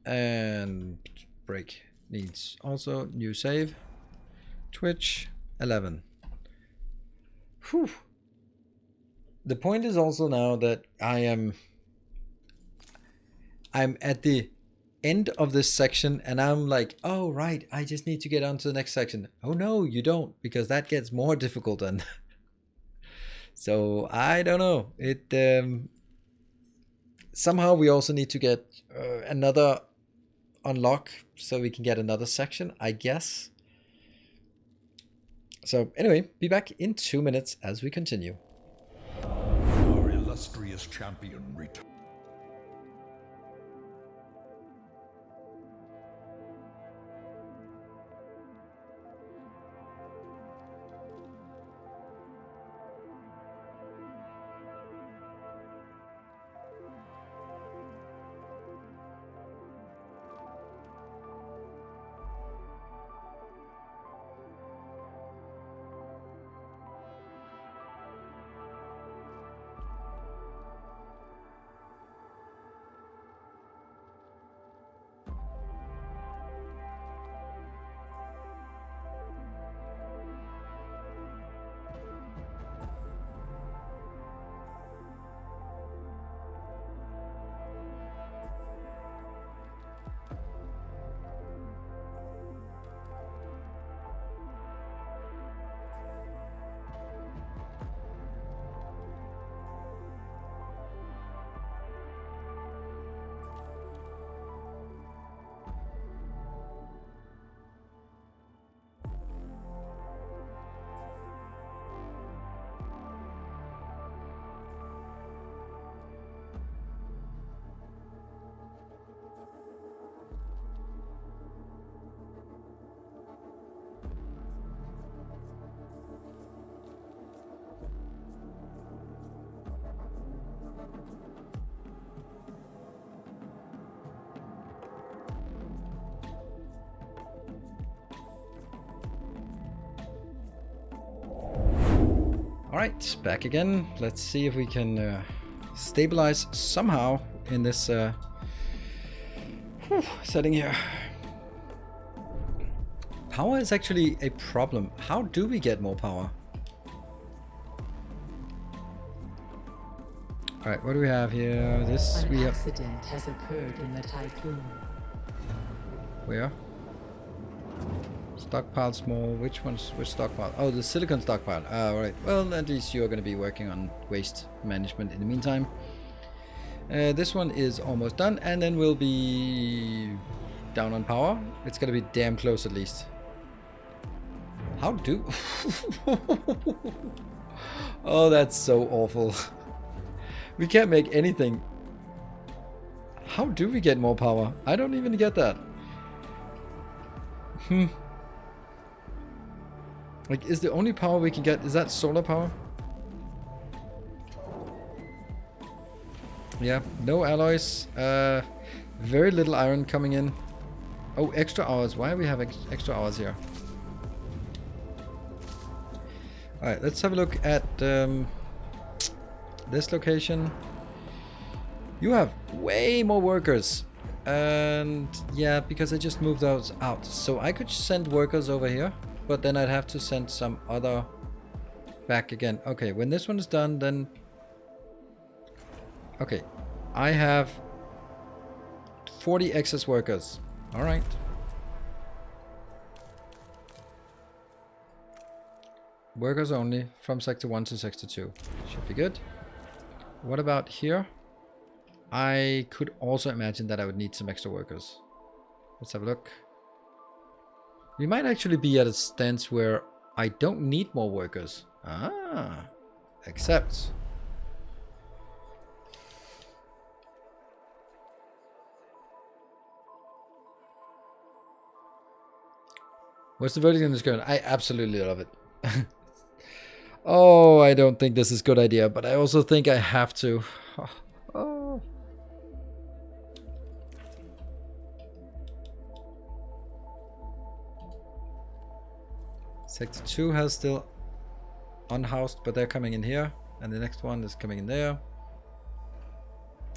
And break needs also new save. Twitch 11. Whew. The point is also now that I'm at the end of this section and I'm like, oh right, I just need to get on to the next section. Oh no, you don't, because that gets more difficult then. So I don't know. It somehow we also need to get another unlock so we can get another section, I guess. So anyway, be back in 2 minutes as we continue. Our illustrious champion returns. Alright, back again. Let's see if we can stabilize somehow in this setting here. Power is actually a problem. How do we get more power? Alright, what do we have here? This An we have. accident has occurred in the typhoon. Where? Stockpile small. Which stockpile? Oh, the silicon stockpile. Ah, right. Well, at least you're going to be working on waste management in the meantime. This one is almost done, and then we'll be down on power. It's going to be damn close at least. How do... Oh, that's so awful. We can't make anything. How do we get more power? I don't even get that. Like, is the only power we can get, is that solar power? Yeah, no alloys. Very little iron coming in. Oh, extra hours. Why do we have extra hours here? Alright, let's have a look at this location. You have way more workers. And yeah, because I just moved those out. So I could send workers over here, but then I'd have to send some other back again. Okay, when this one is done, then... Okay, I have 40 excess workers. Alright. Workers only from sector 1 to sector 2. Should be good. What about here? I could also imagine that I would need some extra workers. Let's have a look. We might actually be at a stance where I don't need more workers. Ah, accept. What's the verdict on this going? I absolutely love it. Oh, I don't think this is a good idea, but I also think I have to. Oh. Sector 2 has still unhoused, but they're coming in here. And the next one is coming in there.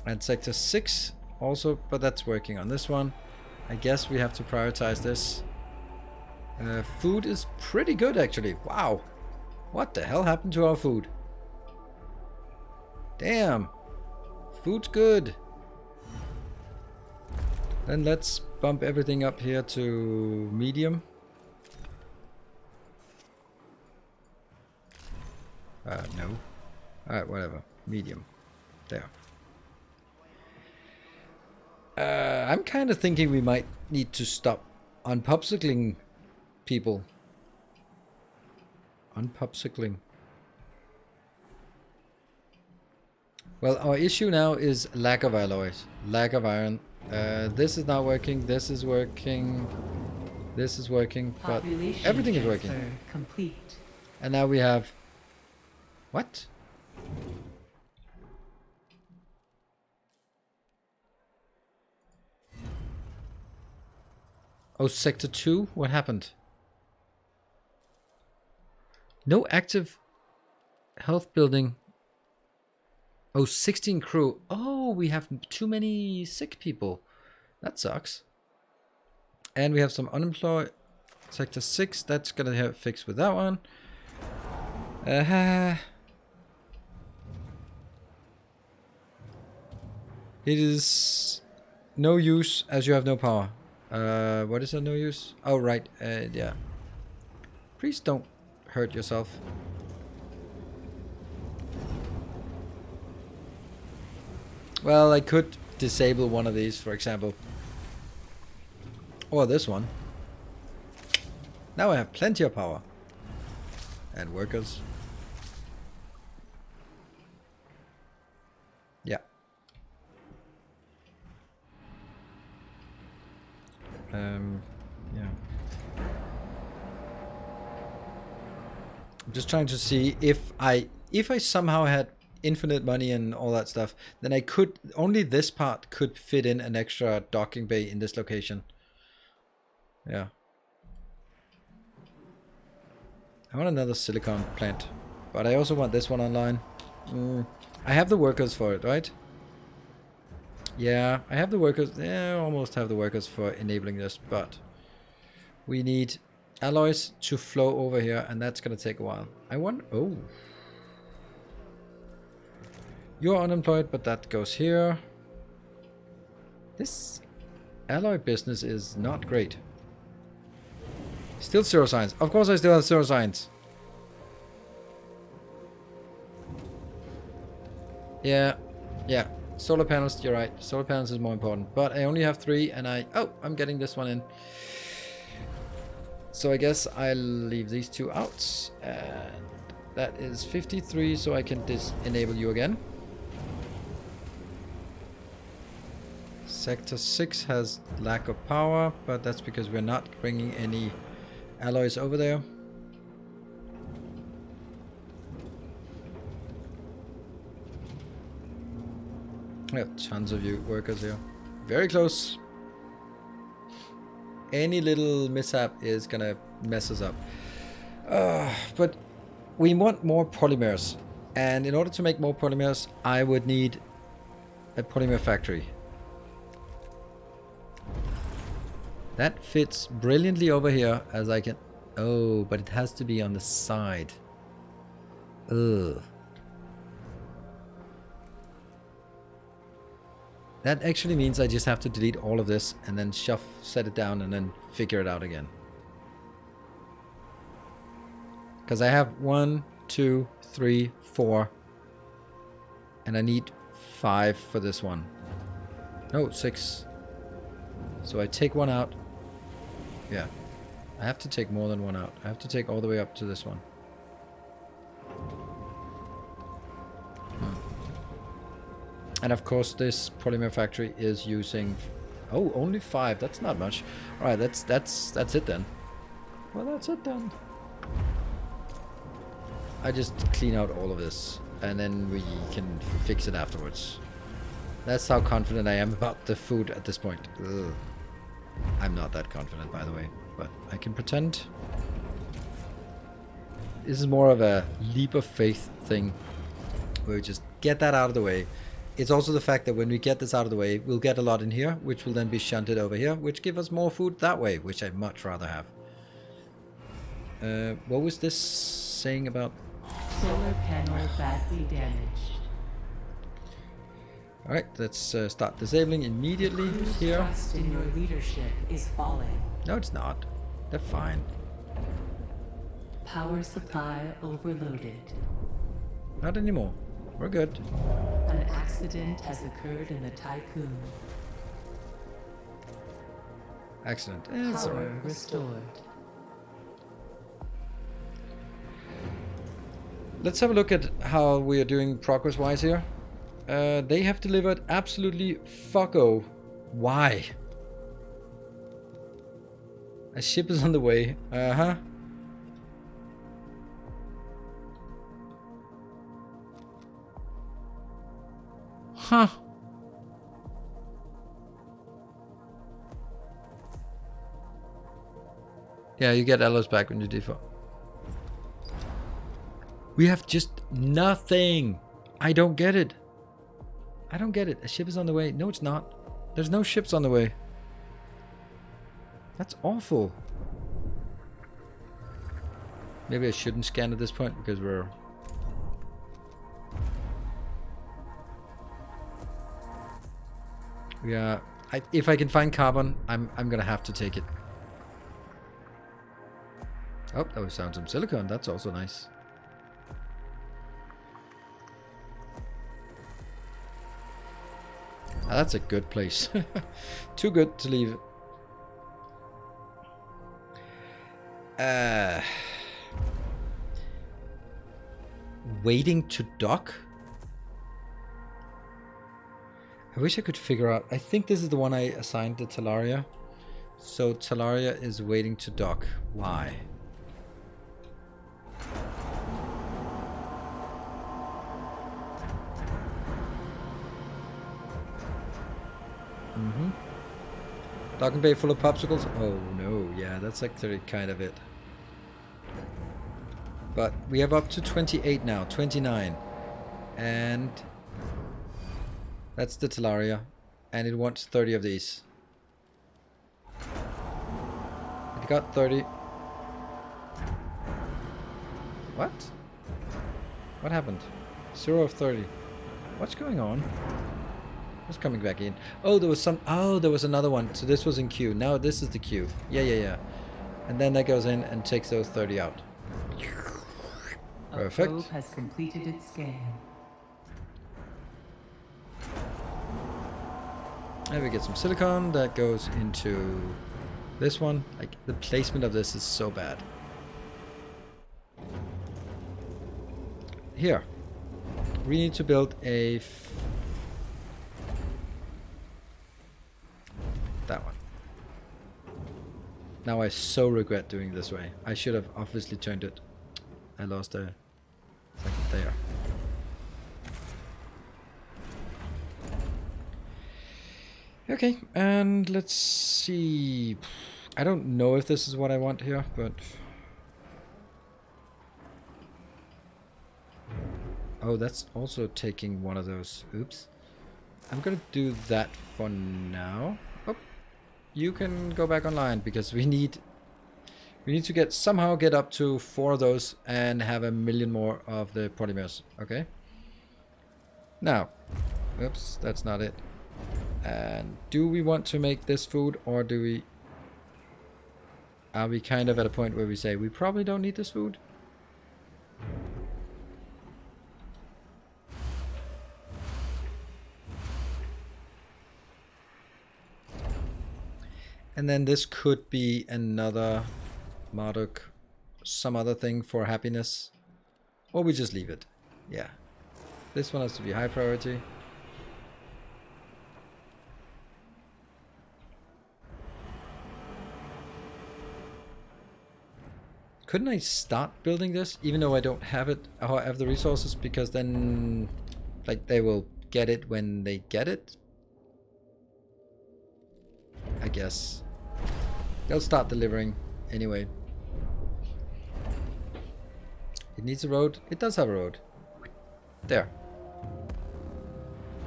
And Sector 6 also, but that's working on this one. I guess we have to prioritize this. Food is pretty good, actually. Wow. What the hell happened to our food? Damn. Food's good. Then let's bump everything up here to medium. No. Alright, whatever. Medium. There. I'm kind of thinking we might need to stop unpopsicling people. Unpopsicling. Well, our issue now is lack of alloys. Lack of iron. This is not working. This is working. This is working. But everything is working. Complete. And now we have... What? Oh, Sector 2? What happened? No active health building. Oh, 16 crew. Oh, we have too many sick people. That sucks. And we have some unemployed. Sector 6, that's gonna have fixed with that one. It is no use as you have no power. What is that no use? Oh, right. Yeah. Please don't hurt yourself. Well, I could disable one of these, for example. Or this one. Now I have plenty of power. And workers. Yeah. Yeah. I'm just trying to see if I somehow had infinite money and all that stuff, then I could, only this part could fit in an extra docking bay in this location. Yeah. I want another silicon plant, but I also want this one online. I have the workers for it, right? Yeah, I have the workers. Yeah, I almost have the workers for enabling this, but we need alloys to flow over here, and that's gonna take a while. I want... Oh. You're unemployed, but that goes here. This alloy business is not great. Still 0 science. Of course I still have 0 science. Yeah. Yeah. Solar panels, you're right. Solar panels is more important. But I only have 3 and I'm getting this one in. So I guess I'll leave these 2 out. And that is 53, so I can enable you again. Sector 6 has lack of power, but that's because we're not bringing any alloys over there. We have tons of you workers here. Very close. Any little mishap is gonna mess us up. But we want more polymers. And in order to make more polymers, I would need a polymer factory. That fits brilliantly over here as I can... Oh, but it has to be on the side. Ugh. That actually means I just have to delete all of this and then set it down and then figure it out again. Because I have 1, 2, 3, 4. And I need 5 for this one. No, 6. So I take one out. Yeah. I have to take more than one out. I have to take all the way up to this one. And of course this polymer factory is using... Oh, only 5. That's not much. Alright, that's it then. Well, that's it then. I just clean out all of this. And then we can fix it afterwards. That's how confident I am about the food at this point. Ugh. I'm not that confident, by the way. But I can pretend. This is more of a leap of faith thing. Where we just get that out of the way. It's also the fact that when we get this out of the way, we'll get a lot in here, which will then be shunted over here, which give us more food that way, which I'd much rather have. What was this saying about? Solar panel badly damaged. Alright, let's start disabling immediately here. Trust in your leadership is falling. No, it's not. They're fine. Power supply overloaded. Not anymore. We're good. An accident has occurred in the Tycoon. Accident. It's Power alright. restored. Let's have a look at how we are doing progress-wise here. They have delivered absolutely fucko. Why? A ship is on the way. Uh-huh. Huh. Yeah, you get allos back when you default. We have just nothing. I don't get it. I don't get it. A ship is on the way. No, it's not. There's no ships on the way. That's awful. Maybe I shouldn't scan at this point because we're... Yeah, if I can find carbon, I'm gonna have to take it. Oh, that was found some silicon. That's also nice. Ah, that's a good place. Too good to leave. Waiting to dock? I wish I could figure out. I think this is the one I assigned to Talaria. So Talaria is waiting to dock. Why? Docking bay full of popsicles? Oh no, yeah, that's actually kind of it. But we have up to 28 now, 29. And that's the Talaria. And it wants 30 of these. It got 30. What? What happened? 0 of 30. What's going on? What's coming back in? Oh, there was some... Oh, there was another one. So this was in queue. Now this is the queue. Yeah. And then that goes in and takes those 30 out. Perfect. A probe has completed its scan. And we get some silicon. That goes into this one. Like, the placement of this is so bad. Here. We need to build a... that one. Now I so regret doing this way. I should have obviously turned it. I lost a second there. Okay, and let's see. I don't know if this is what I want here, but... Oh, that's also taking one of those. Oops. I'm gonna do that for now. Oh, you can go back online because we need to somehow get up to 4 of those and have 1 million more of the polymers. Okay. Now, oops, that's not it. And do we want to make this food, or do we? Are we kind of at a point where we say we probably don't need this food? And then this could be another Marduk, some other thing for happiness. Or we just leave it. Yeah. This one has to be high priority. Couldn't I start building this even though I don't have it or have the resources, because then like they will get it when they get it? I guess. They'll start delivering anyway. It needs a road. It does have a road. There.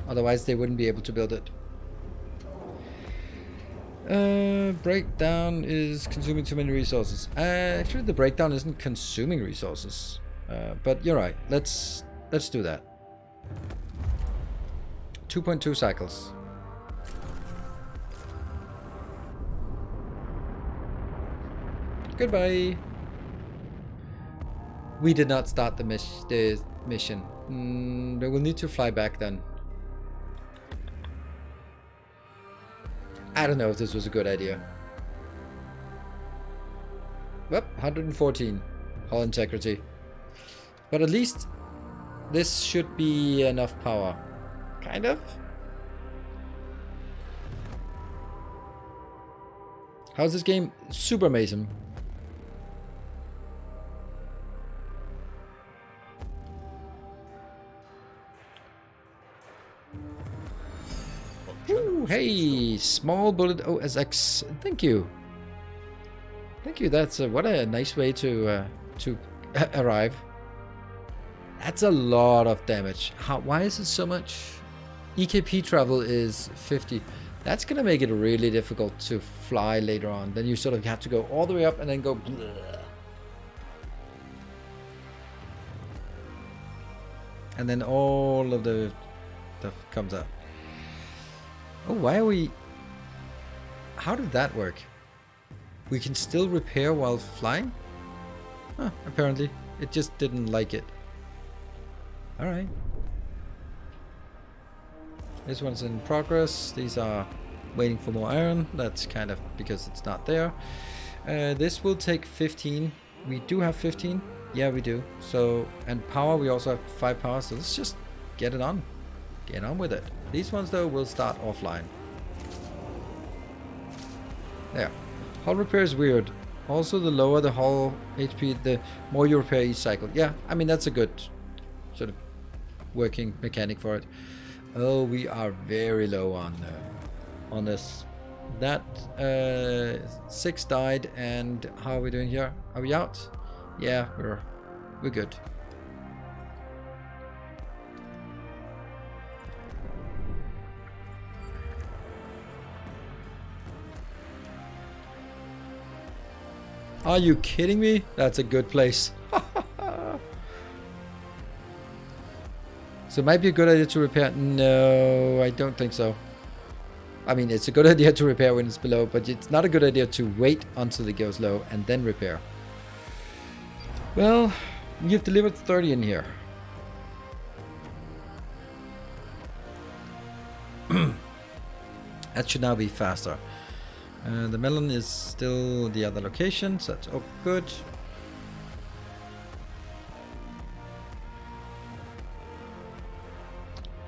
Otherwise they wouldn't be able to build it. Breakdown is consuming too many resources. Actually, the breakdown isn't consuming resources. But you're right. Let's do that. 2.2 cycles. Goodbye. We did not start the mission. But we'll need to fly back then. I don't know if this was a good idea. Well, 114 hull integrity. But at least this should be enough power. Kind of. How's this game? Super amazing. Ooh, hey, small bullet OSX. Thank you. Thank you. That's what a nice way to arrive. That's a lot of damage. Why is it so much? EKP travel is 50. That's gonna make it really difficult to fly later on. Then you sort of have to go all the way up and then go. Bleh. And then all of the stuff comes up. Oh, why are we... How did that work? We can still repair while flying? Huh, apparently. It just didn't like it. Alright. This one's in progress. These are waiting for more iron. That's kind of because it's not there. This will take 15. We do have 15. Yeah, we do. So, and power, we also have 5 power. So let's just get it on. Get on with it. These ones, though, will start offline. There. Hull repair is weird. Also, the lower the hull HP, the more you repair each cycle. Yeah, I mean, that's a good sort of working mechanic for it. Oh, we are very low on this. That 6 died, and how are we doing here? Are we out? Yeah, we're good. Are you kidding me? That's a good place. So it might be a good idea to repair. No, I don't think so. I mean, it's a good idea to repair when it's below, but it's not a good idea to wait until it goes low and then repair. Well, you've delivered 30 in here. That should now be faster. The melon is still the other location, so that's good.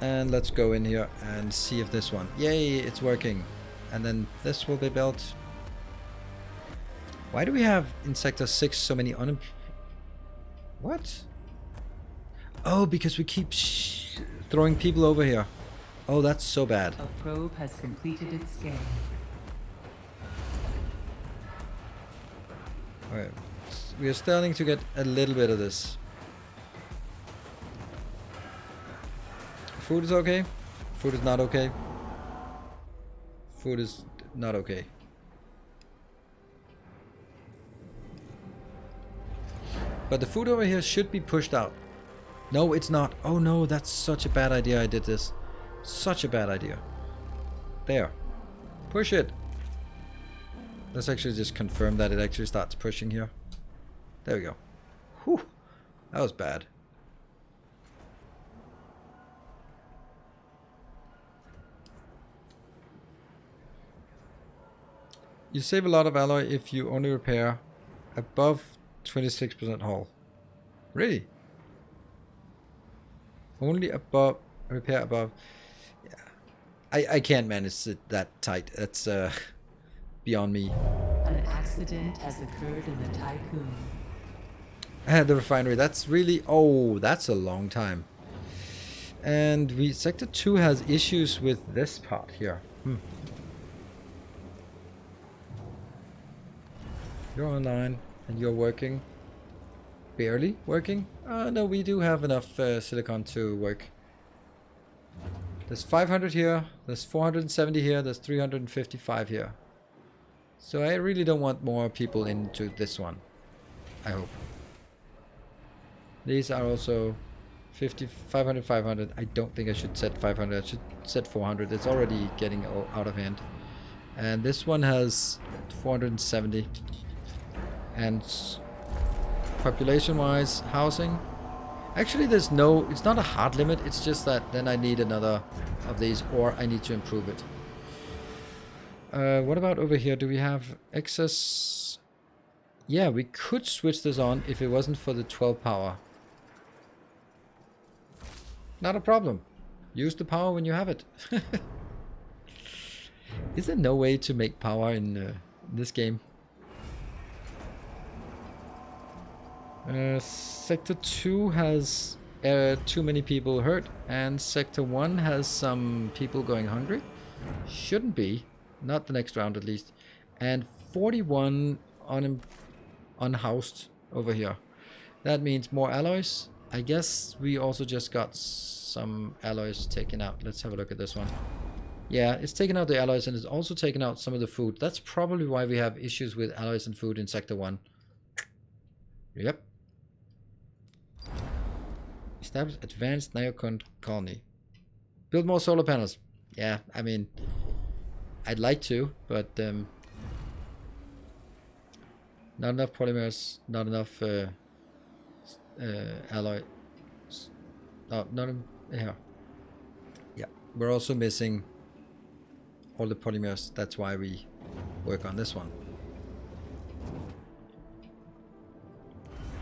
And let's go in here and see if this one... Yay, it's working. And then this will be built. Why do we have in Sector 6 so many What? Oh, because we keep throwing people over here. Oh, that's so bad. A probe has completed its scan. Alright, we are starting to get a little bit of this. Food is okay. Food is not okay. Food is not okay. But the food over here should be pushed out. No, it's not. Oh no, that's such a bad idea I did this. Such a bad idea. There. Push it. Let's actually just confirm that it actually starts pushing here. There we go. Whew. That was bad. You save a lot of alloy if you only repair above 26% hull. Really? Only above, repair above. Yeah. I can't manage it that tight. That's beyond me. An accident has occurred in the Tycoon. The refinery, that's really, oh, that's a long time. And Sector 2 has issues with this part here. You're online and you're working. Barely working? No, we do have enough silicon to work. There's 500 here, there's 470 here, there's 355 here. So I really don't want more people into this one. I hope. These are also 50, 500, 500. I don't think I should set 500. I should set 400. It's already getting out of hand. And this one has 470. And population-wise, housing. Actually, there's no... It's not a hard limit. It's just that then I need another of these, or I need to improve it. What about over here? Do we have excess? Yeah, we could switch this on if it wasn't for the 12 power. Not a problem. Use the power when you have it. Is there no way to make power in this game? Sector 2 has too many people hurt, and Sector 1 has some people going hungry. Shouldn't be. Not the next round, at least. And 41 unhoused over here. That means more alloys. I guess we also just got some alloys taken out. Let's have a look at this one. Yeah, it's taken out the alloys and it's also taken out some of the food. That's probably why we have issues with alloys and food in Sector 1. Yep. Establish advanced neocon colony. Build more solar panels. Yeah, I mean... I'd like to, but not enough polymers, not enough alloy. Oh, not yeah. Yeah, we're also missing all the polymers. That's why we work on this one.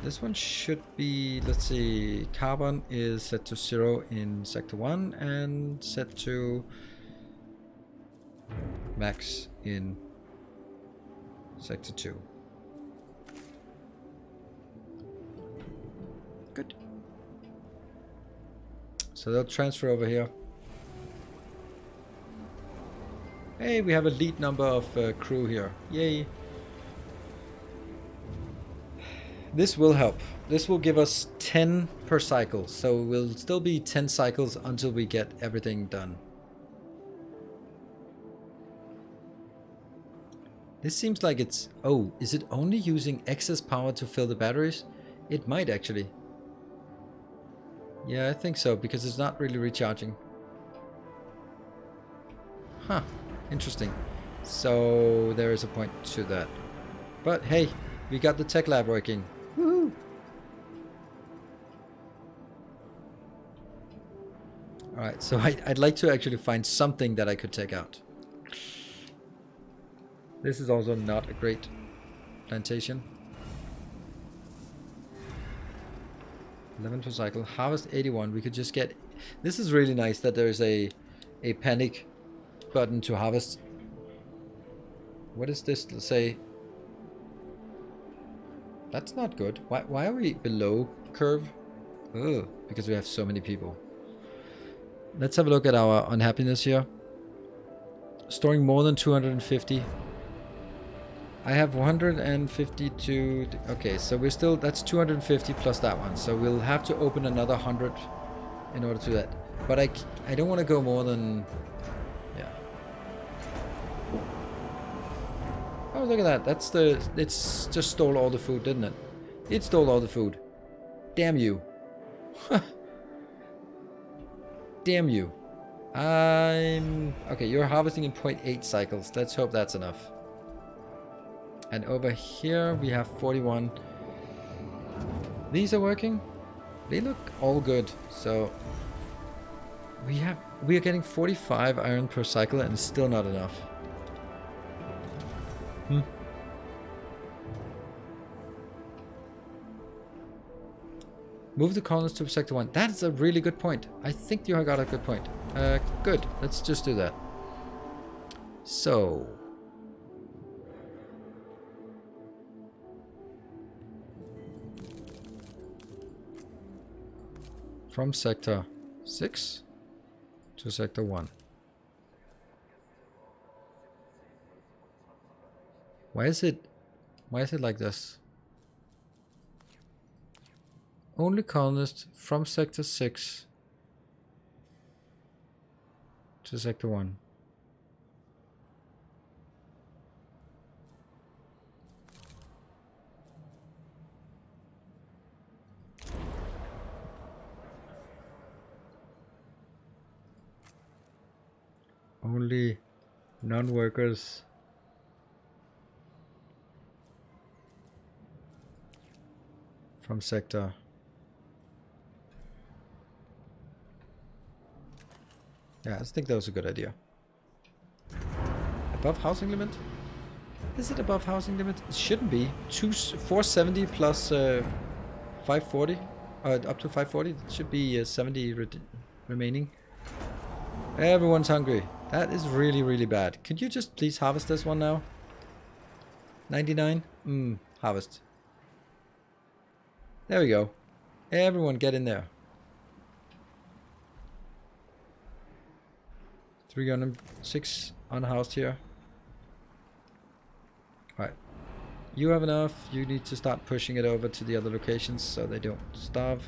This one should be, let's see, carbon is set to 0 in Sector 1 and set to max in Sector 2. Good. So they'll transfer over here. Hey, we have a lead number of crew here. Yay. This will help. This will give us 10 per cycle. So we'll still be 10 cycles until we get everything done. This seems like it's... Oh, is it only using excess power to fill the batteries? It might actually. Yeah, I think so, because it's not really recharging. Huh, interesting. So there is a point to that. But hey, we got the tech lab working. Woohoo! Alright, so I'd like to actually find something that I could take out. This is also not a great plantation. 11 per cycle. Harvest 81. We could just get... This is really nice that there's a panic button to harvest. What is this? Let's say... That's not good. Why are we below curve? Oh, because we have so many people. Let's have a look at our unhappiness here. Storing more than 250. I have 152. Okay, so we're still... That's 250 plus that one. So we'll have to open another 100 in order to do that. But I don't want to go more than... Yeah. Oh, look at that. That's the... It's just stole all the food, didn't it? It stole all the food. Damn you. Damn you. Okay, you're harvesting in 0.8 cycles. Let's hope that's enough. And over here we have 41. These are working. They look all good. So we are getting 45 iron per cycle and it's still not enough. Move the colonies to sector 1. That is a really good point. I think you have got a good point. Good. Let's just do that. So. From sector 6 to sector 1. Why is it like this? Only colonists from sector 6 to sector 1. Only non-workers from sector. Yeah, I think that was a good idea. Above housing limit? Is it above housing limit? It shouldn't be. 470 plus 540. Up to 540. It should be 70 remaining. Everyone's hungry. That is really, really bad. Could you just please harvest this one now? 99? Harvest. There we go. Everyone get in there. 306 unhoused here. Alright. You have enough. You need to start pushing it over to the other locations so they don't starve.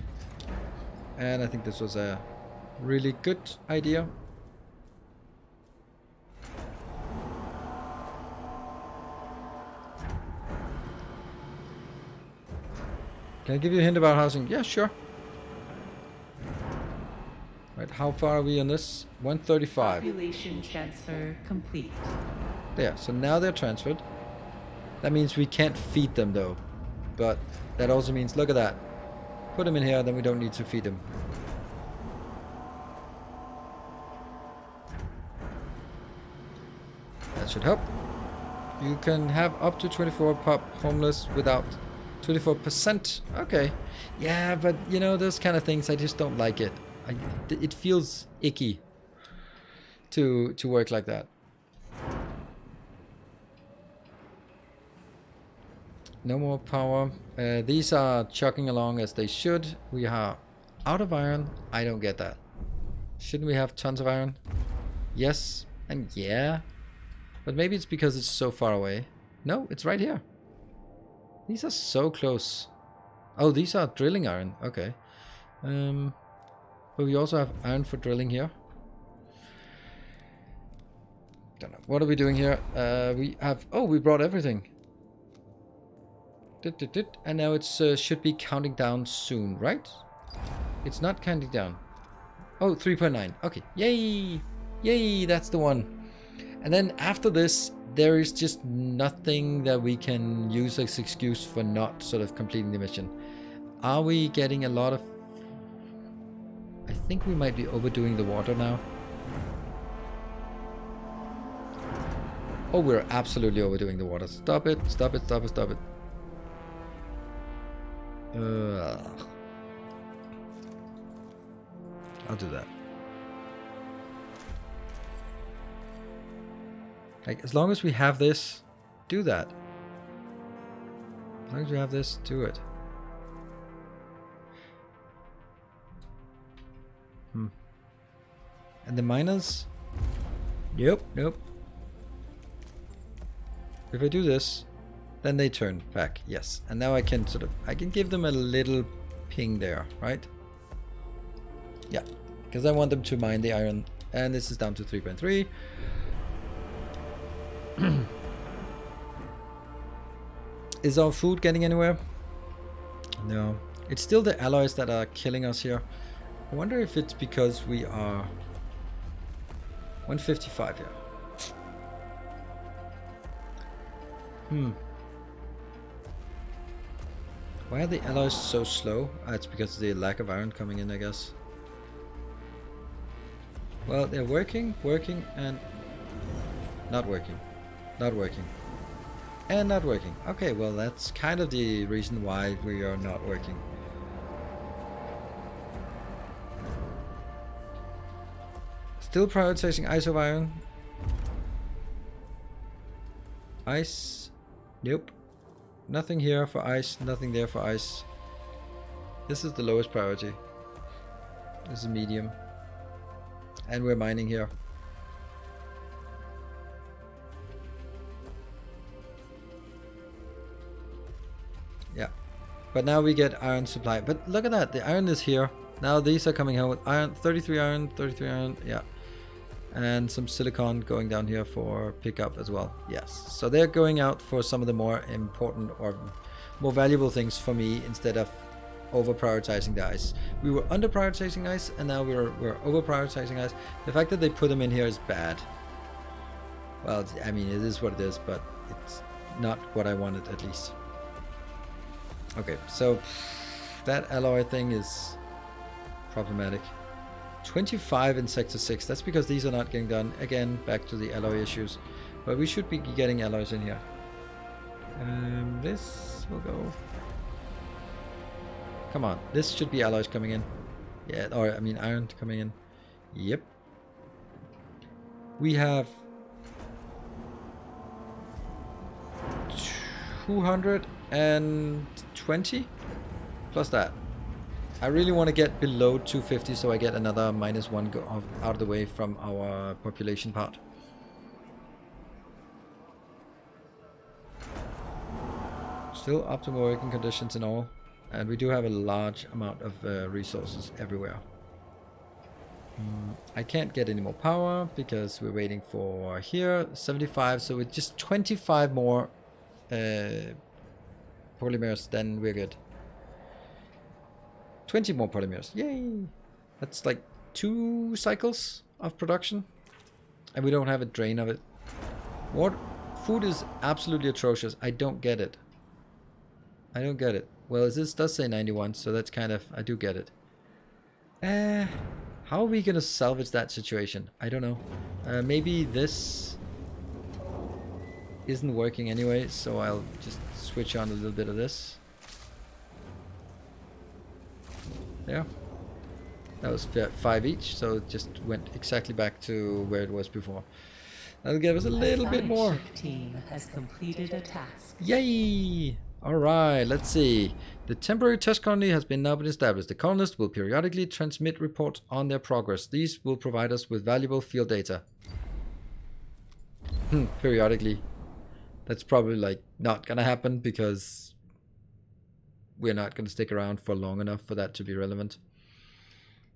And I think this was a really good idea. Can I give you a hint about housing? Yeah, sure. Right, how far are we on this? 135. Population transfer complete. There, so now they're transferred. That means we can't feed them though. But that also means, look at that. Put them in here, then we don't need to feed them. That should help. You can have up to 24 pop homeless without 24%. Okay. Yeah, but you know, those kind of things, I just don't like it. It feels icky to work like that. No more power. These are chugging along as they should. We are out of iron. I don't get that. Shouldn't we have tons of iron? Yes and yeah. But maybe it's because it's so far away. No, it's right here. These are so close. Oh, these are drilling iron. Okay. But we also have iron for drilling here. Don't know. What are we doing here? We have... Oh, we brought everything. And now it's should be counting down soon, right? It's not counting down. Oh, 3.9. Okay. Yay! Yay! That's the one. And then after this, there is just nothing that we can use as excuse for not sort of completing the mission. Are we getting a lot of... I think we might be overdoing the water now. Oh, we're absolutely overdoing the water. Stop it, stop it, stop it, stop it. I'll do that. Like, as long as we have this, do that. As long as we have this, do it. And the miners? Nope, nope. If I do this, then they turn back. Yes. And now I can I can give them a little ping there, right? Yeah. Because I want them to mine the iron. And this is down to 3.3. Is our food getting anywhere? No. It's still the alloys that are killing us here. I wonder if it's because we are 155 here. Why are the alloys so slow? It's because of the lack of iron coming in, I guess. Well, they're working, and not working. Not working. And not working. Okay, well that's kind of the reason why we are not working. Still prioritizing ice over iron. Ice. Nope. Nothing here for ice, nothing there for ice. This is the lowest priority. This is medium. And we're mining here. Yeah. But now we get iron supply. But look at that, the iron is here. Now these are coming home with iron, 33 iron, 33 iron, yeah. And some silicon going down here for pickup as well. Yes. So they're going out for some of the more important or more valuable things for me instead of over prioritizing the ice. We were under prioritizing ice and now we're over prioritizing ice. The fact that they put them in here is bad. Well, I mean, it is what it is, but it's not what I wanted at least. Okay, so that alloy thing is problematic. 25 in sector 6. That's because these are not getting done. Again, back to the alloy issues. But we should be getting alloys in here. This will go. Come on, this should be alloys coming in. Yeah, or I mean iron coming in. Yep. We have 220 plus that. I really want to get below 250 so I get another -1 out of the way from our population part. Still optimal working conditions and all. And we do have a large amount of resources everywhere. I can't get any more power because we're waiting for here 75, so with just 25 more polymers, then we're good. 20 more polymers, yay! That's like 2 cycles of production, and we don't have a drain of it. What? Food is absolutely atrocious. I don't get it. I don't get it. Well, this does say 91, so that's kind of, I do get it. How are we gonna salvage that situation? I don't know. Maybe this isn't working anyway, so I'll just switch on a little bit of this. There. That was 5 each, so it just went exactly back to where it was before. That'll give us a little bit more. The team has completed a task. Yay! Alright, let's see. The temporary test colony has now been established. The colonists will periodically transmit reports on their progress. These will provide us with valuable field data. Periodically. That's probably like not gonna happen because we're not gonna stick around for long enough for that to be relevant.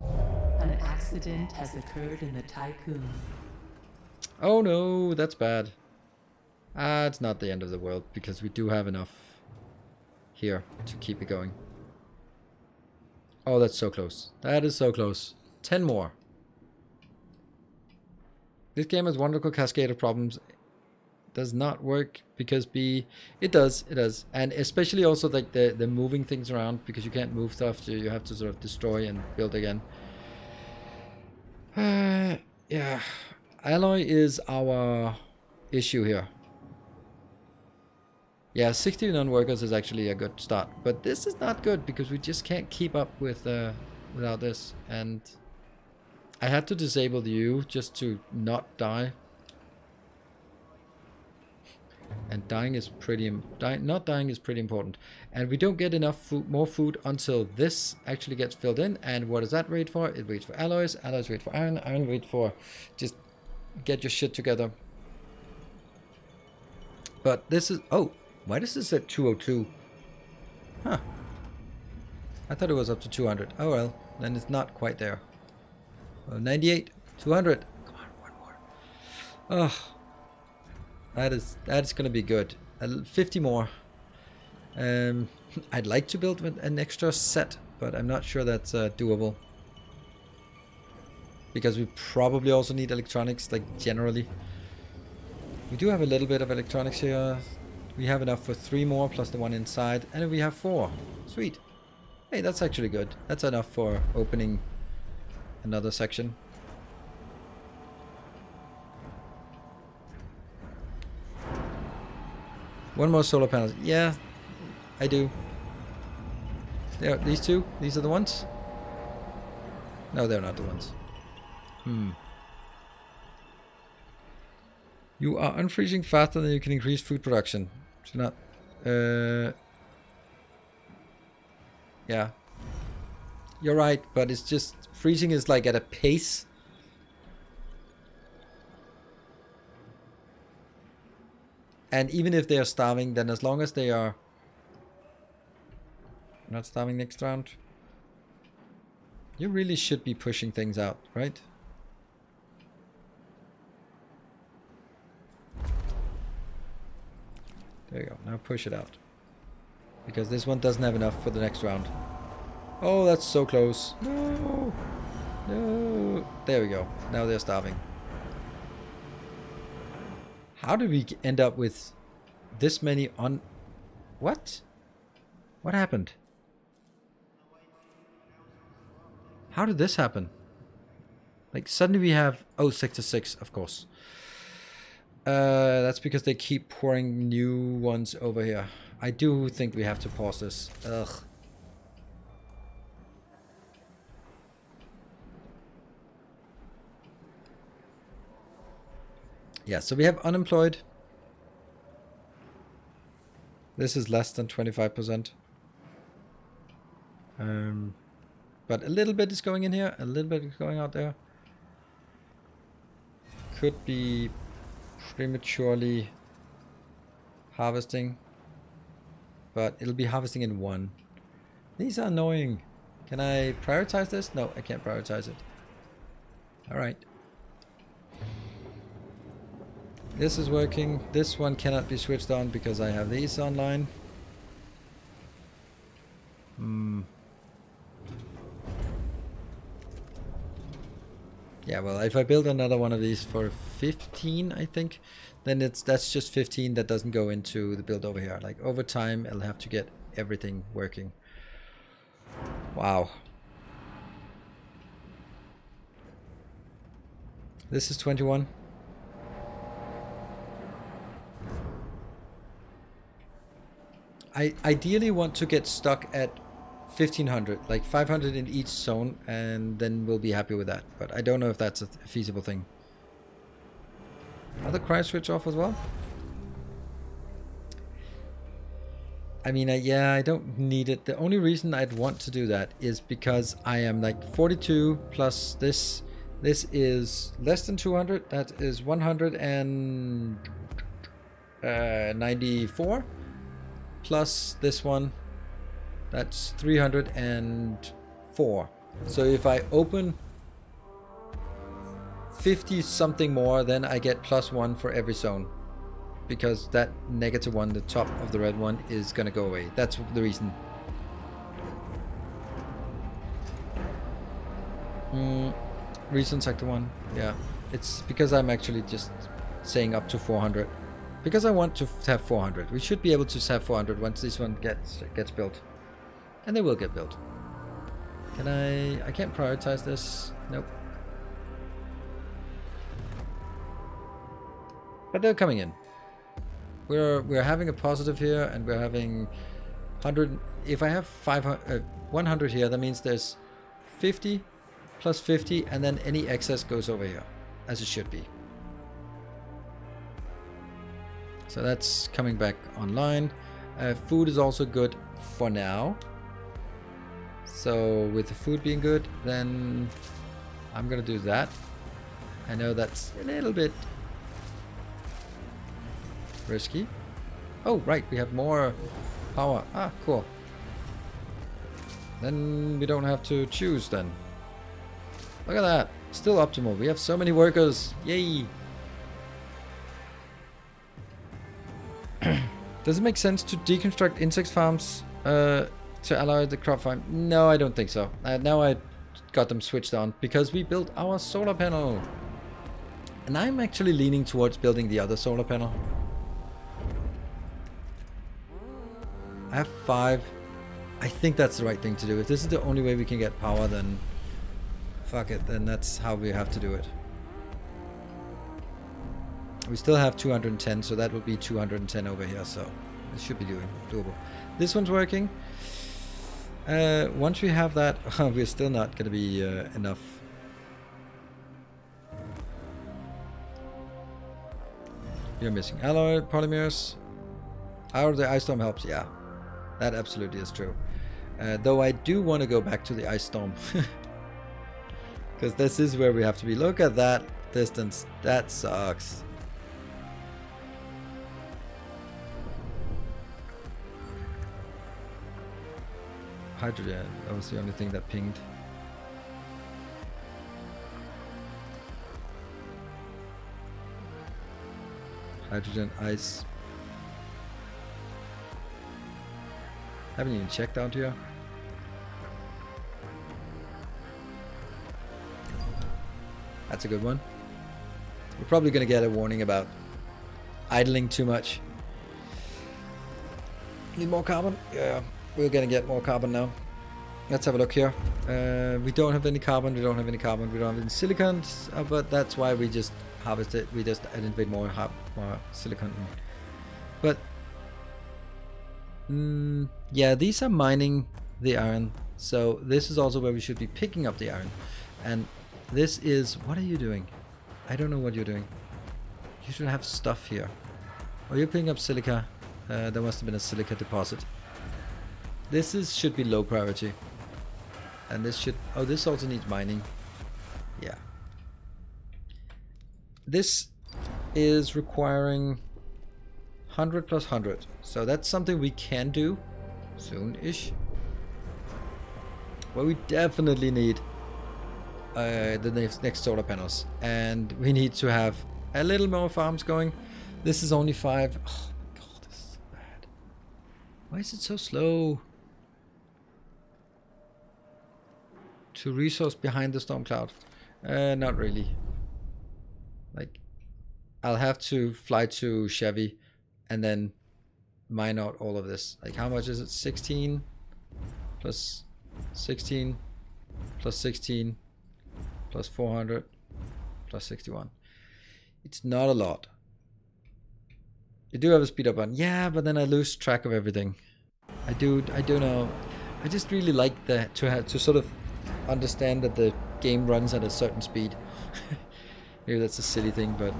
An accident has occurred in the Tycoon. Oh no, that's bad. It's not the end of the world because we do have enough here to keep it going. Oh, that's so close. That is so close. 10 more. This game has wonderful cascade of problems. Does not work because it does, and especially also like the moving things around, because you can't move stuff, so you have to sort of destroy and build again. Yeah, alloy is our issue here. Yeah, 60 non-workers is actually a good start, but this is not good because we just can't keep up with without this, and I had to disable the U just to not die. And dying is not dying is pretty important. And we don't get enough food, more food until this actually gets filled in. And what does that wait for? It waits for alloys. Alloys wait for iron. Iron wait for just get your shit together. But this is, oh, why does this at 202? Huh. I thought it was up to 200. Oh well, then it's not quite there. 98, 200. Come on, one more. Ugh. That's gonna be good. 50 more. I'd like to build an extra set, but I'm not sure that's doable. Because we probably also need electronics, like generally. We do have a little bit of electronics here. We have enough for 3 more plus the one inside, and then we have 4. Sweet. Hey, that's actually good. That's enough for opening another section. One more solar panel. Yeah, I do. Yeah, these two? These are the ones? No, they're not the ones. You are unfreezing faster than you can increase food production. So not... yeah. You're right, but it's just... freezing is like at a pace. And even if they are starving, then as long as they are... not starving next round... you really should be pushing things out, right? There you go. Now push it out. Because this one doesn't have enough for the next round. Oh, that's so close. No. No. There we go. Now they're starving. How did we end up with this many on... what? What happened? How did this happen? Like suddenly we have... oh, sector 6, of course. That's because they keep pouring new ones over here. I do think we have to pause this. Ugh. Yeah, so we have unemployed. This is less than 25%. But a little bit is going in here, a little bit is going out there. Could be prematurely harvesting, but it'll be harvesting in one. These are annoying. Can I prioritize this? No, I can't prioritize it. Alright. This is working. This one cannot be switched on because I have these online. Yeah, well, if I build another one of these for 15, I think, then that's just 15 that doesn't go into the build over here. Like, over time, I'll have to get everything working. Wow. This is 21. I ideally want to get stuck at 1500, like 500 in each zone, and then we'll be happy with that. But I don't know if that's a feasible thing. Are the cry switch off as well? I mean, yeah, I don't need it. The only reason I'd want to do that is because I am like 42 plus this. This is less than 200. That is 194 plus this one. That's 304. So if I open 50 something more, then I get +1 for every zone. Because that -1, the top of the red one, is gonna go away. That's the reason. Reason sector 1. Yeah. It's because I'm actually just saying up to 400. Because I want to have 400. We should be able to have 400 once this one gets built. And they will get built. Can I can't prioritize this. Nope. But they're coming in. We're having a positive here, and we're having 100. If I have 100 here, that means there's 50 plus 50, and then any excess goes over here, as it should be. So that's coming back online. Food is also good for now. So with the food being good, then I'm gonna do that. I know that's a little bit risky. Oh, right, we have more power. Ah, cool. Then we don't have to choose then. Look at that. Still optimal. We have so many workers. Yay. Does it make sense to deconstruct insect farms to allow the crop farm? No, I don't think so. Now I got them switched on because we built our solar panel. And I'm actually leaning towards building the other solar panel. I have 5. I think that's the right thing to do. If this is the only way we can get power, then fuck it. Then that's how we have to do it. We still have 210, so that will be 210 over here, so it should be doable. This one's working. Once we have that, we're still not going to be enough. You're missing alloy polymers. Our the ice storm helps, yeah. That absolutely is true. Though I do want to go back to the ice storm. Because this is where we have to be. Look at that distance. That sucks. Hydrogen. That was the only thing that pinged. Hydrogen, ice. Haven't even checked out here. That's a good one. We're probably going to get a warning about idling too much. Need more carbon? Yeah, we're going to get more carbon now. Let's have a look here. We don't have any carbon, we don't have any carbon, we don't have any silicon, but that's why we just harvest it. We just innovate more silicon. But yeah, these are mining the iron, so this is also where we should be picking up the iron. And this is, what are you doing? I don't know what you're doing. You should have stuff here. Oh, you're picking up silica. There must have been a silica deposit. This should be low priority. And this should, oh, this also needs mining. Yeah. This is requiring 100 plus 100. So that's something we can do soon-ish. Well, we definitely need the next solar panels. And we need to have a little more farms going. This is only 5. Oh my god, this is so bad. Why is it so slow? To resource behind the storm cloud? Not really. Like, I'll have to fly to Chevy and then mine out all of this. Like, how much is it? 16 plus 16 plus 16 plus 400 plus 61. It's not a lot. You do have a speed up button. Yeah, but then I lose track of everything. I do know. I just really like to sort of understand that the game runs at a certain speed. Maybe that's a silly thing, but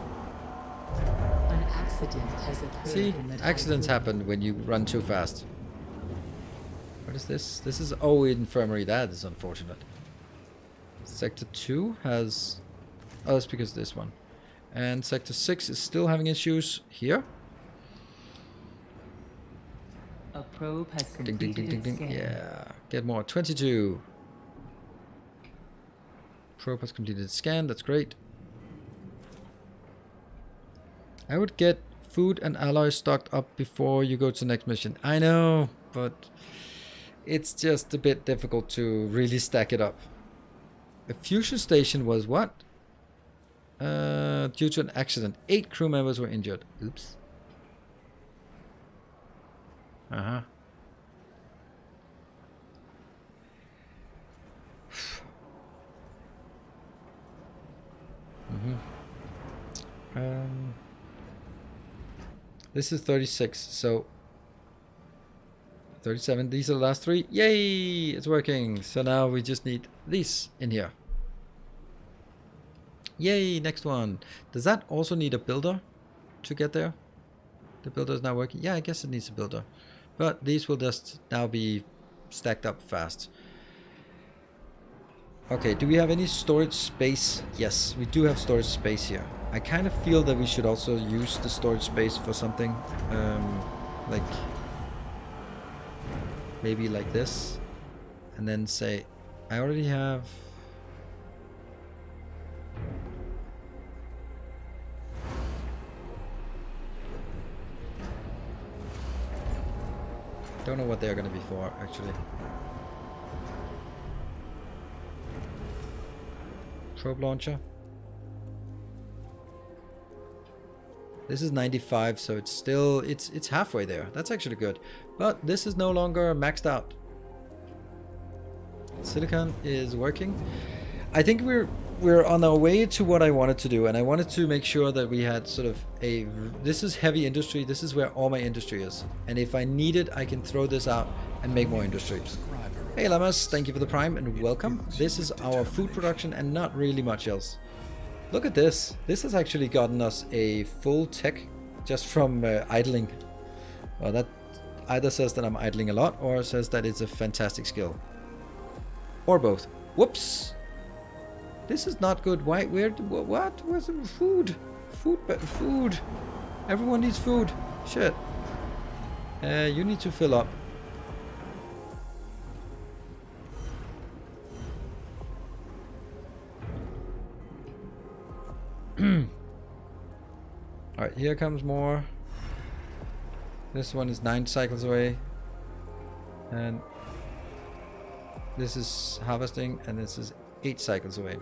An accident has occurred. see, accidents happen when you run too fast. What is this? This is infirmary. That is unfortunate. Sector 2 has, oh, that's because of this one. And Sector 6 is still having issues here. A probe has Ding, completed ding, ding, ding, its ding. scan. Yeah, get more. 22. Probe has completed its scan. That's great. I would get food and alloys stocked up before you go to the next mission. I know, but it's just a bit difficult to really stack it up. A fusion station was what? Due to an accident, 8 crew members were injured. Oops. Uh-huh. This is 36, so 37. These are the last 3. Yay! It's working. So now we just need these in here. Yay! Next one. Does that also need a builder to get there? The builder is now working. Yeah, I guess it needs a builder. But these will just now be stacked up fast. Okay, do we have any storage space? Yes, we do have storage space here. I kind of feel that we should also use the storage space for something. Like, maybe like this. And then say, I already have... Don't know what they're going to be for, actually. Probe launcher. This is 95, so it's still it's halfway there. That's actually good. But this is no longer maxed out. Silicon is working. I think we're we're on our way to what I wanted to do, and I wanted to make sure that we had sort of a... This is heavy industry. This is where all my industry is. And if I need it, I can throw this out and make more industry. Hey Lamas, thank you for the prime and welcome. This is our food production and not really much else. Look at this. This has actually gotten us a full tech just from idling. Well, that either says that I'm idling a lot or says that it's a fantastic skill. Or both. Whoops. This is not good. Why? Where? What? Where's the food? Food. Everyone needs food. Shit. You need to fill up. Alright, here comes more. This one is 9 cycles away. And this is harvesting, and this is 8 cycles away.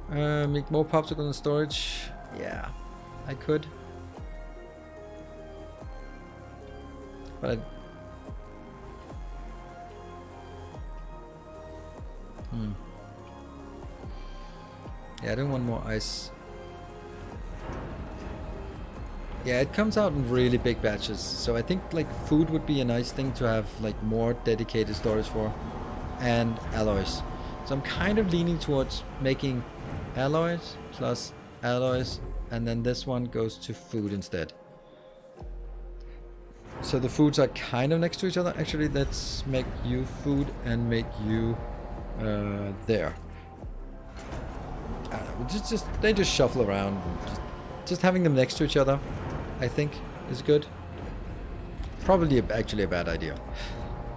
Make more popsicle in storage. Yeah, I could. But yeah, I don't want more ice. Yeah, it comes out in really big batches, so I think like food would be a nice thing to have like more dedicated storage for, and alloys. So I'm kind of leaning towards making alloys plus alloys, and then this one goes to food instead. So the foods are kind of next to each other. Actually, let's make you food and make you there. I don't know, they just shuffle around. Just having them next to each other, I think, is good. Probably actually a bad idea.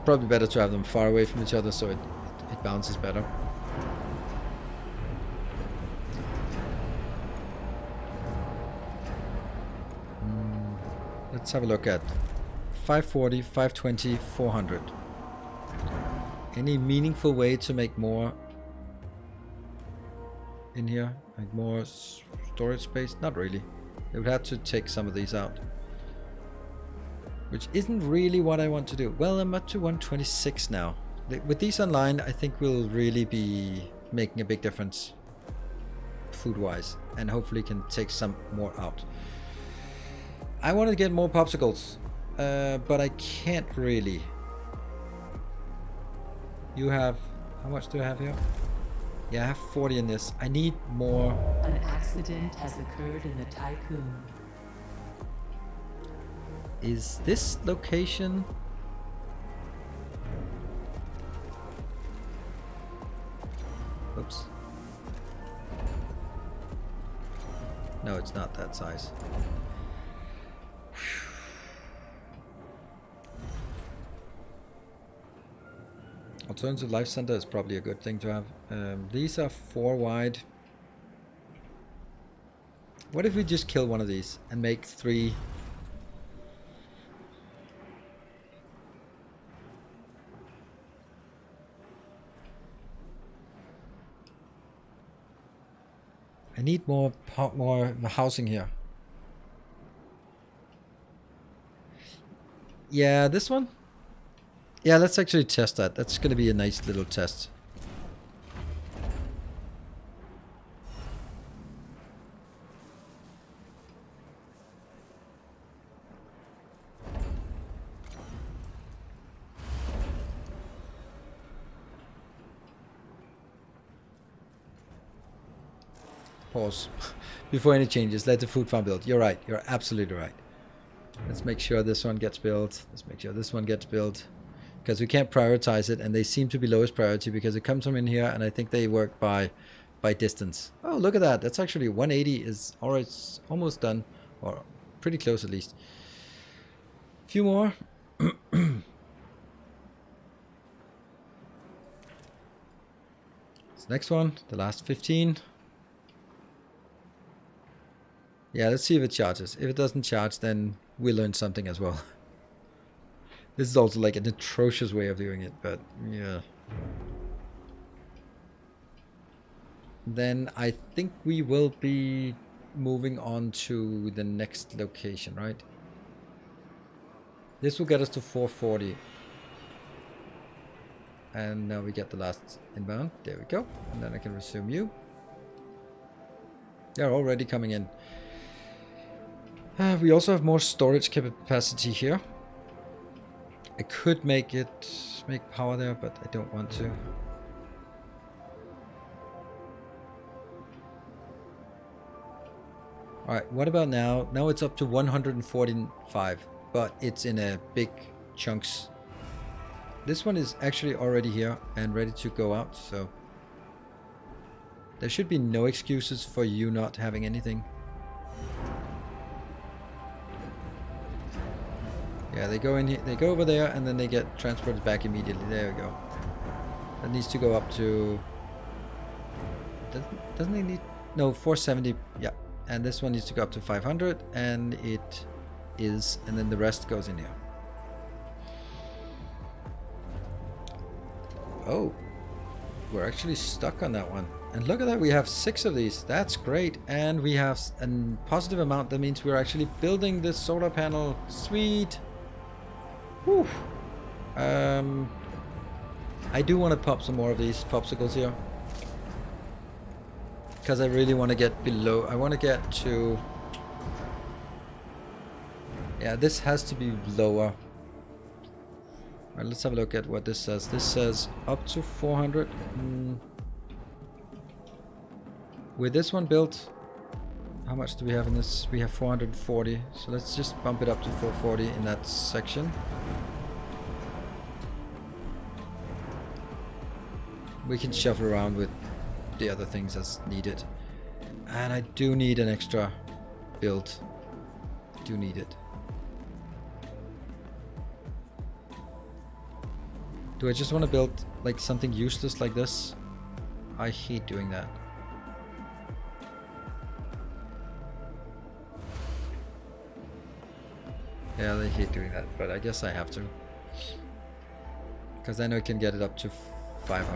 Probably better to have them far away from each other so it bounces better. Let's have a look at 540, 520, 400. Any meaningful way to make more in here? Like more storage space? Not really. They would have to take some of these out, which isn't really what I want to do. Well, I'm up to 126 now. With these online, I think we'll really be making a big difference food-wise, and hopefully can take some more out. I want to get more popsicles, but I can't really. You have... How much do I have here? Yeah, I have 40 in this. I need more. An accident has occurred in the Tycoon. Is this location... Oops. No, it's not that size. Alternative life center is probably a good thing to have. These are 4 wide. What if we just kill one of these and make 3? I need more housing here. Yeah, this one? Yeah, let's actually test that. That's going to be a nice little test. Pause. Before any changes, let the food farm build. You're right. You're absolutely right. Let's make sure this one gets built. Let's make sure this one gets built. Because we can't prioritize it, and they seem to be lowest priority because it comes from in here, and I think they work by distance. Oh, look at that. That's actually 180 is almost done, or pretty close at least. A few more. This next one, the last 15. Yeah, let's see if it charges. If it doesn't charge, then we learn something as well. This is also like an atrocious way of doing it, but yeah. Then I think we will be moving on to the next location, right? This will get us to 440. And now we get the last inbound. There we go. And then I can resume you. They're already coming in. We also have more storage capacity here. I could make power there, but I don't want to. Alright, what about now? Now it's up to 145, but it's in a big chunks. This one is actually already here and ready to go out, so there should be no excuses for you not having anything. Yeah, they go in here, they go over there, and then they get transported back immediately. There we go. That needs to go up to. Doesn't it need? No, 470. Yeah, and this one needs to go up to 500, and it is, and then the rest goes in here. Oh, we're actually stuck on that one. And look at that, we have 6 of these. That's great. And we have a positive amount. That means we're actually building this solar panel. Sweet. Whew. I do want to pop some more of these popsicles here. Because I really want to get below. I want to get to. Yeah, this has to be lower. Alright, let's have a look at what this says. This says up to 400. With this one built, how much do we have in this? We have 440. So let's just bump it up to 440 in that section. We can shuffle around with the other things as needed. And I do need an extra build. I do need it. Do I just want to build like something useless like this? I hate doing that. Yeah, I hate doing that, but I guess I have to. Because then I can get it up to 500.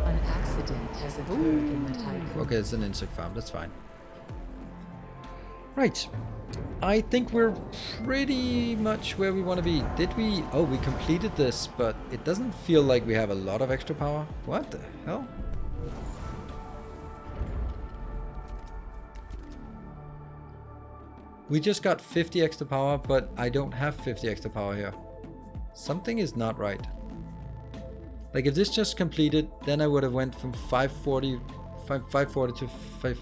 An accident has occurred in the tycoon. Okay, it's an insect farm, that's fine. Right. I think we're pretty much where we want to be. Did we... Oh, we completed this, but it doesn't feel like we have a lot of extra power. What the hell? We just got 50 extra power, but I don't have 50 extra power here. Something is not right. Like if this just completed, then I would have went from 540 to 5...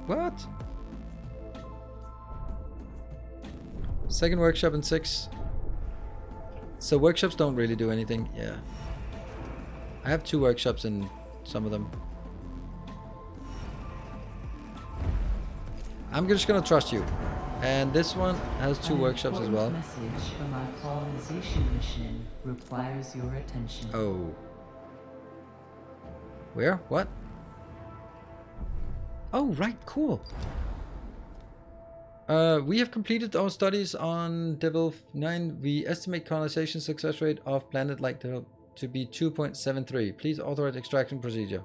What? Second workshop in 6. So workshops don't really do anything. Yeah. I have 2 workshops in some of them. I'm just gonna trust you. And this one has 2 workshops as well. An important message from our colonization mission requires your attention. Oh. Where? What? Oh, right. Cool. We have completed our studies on Devil 9. We estimate colonization success rate of planet like Devil to be 2.73. Please authorize extraction procedure.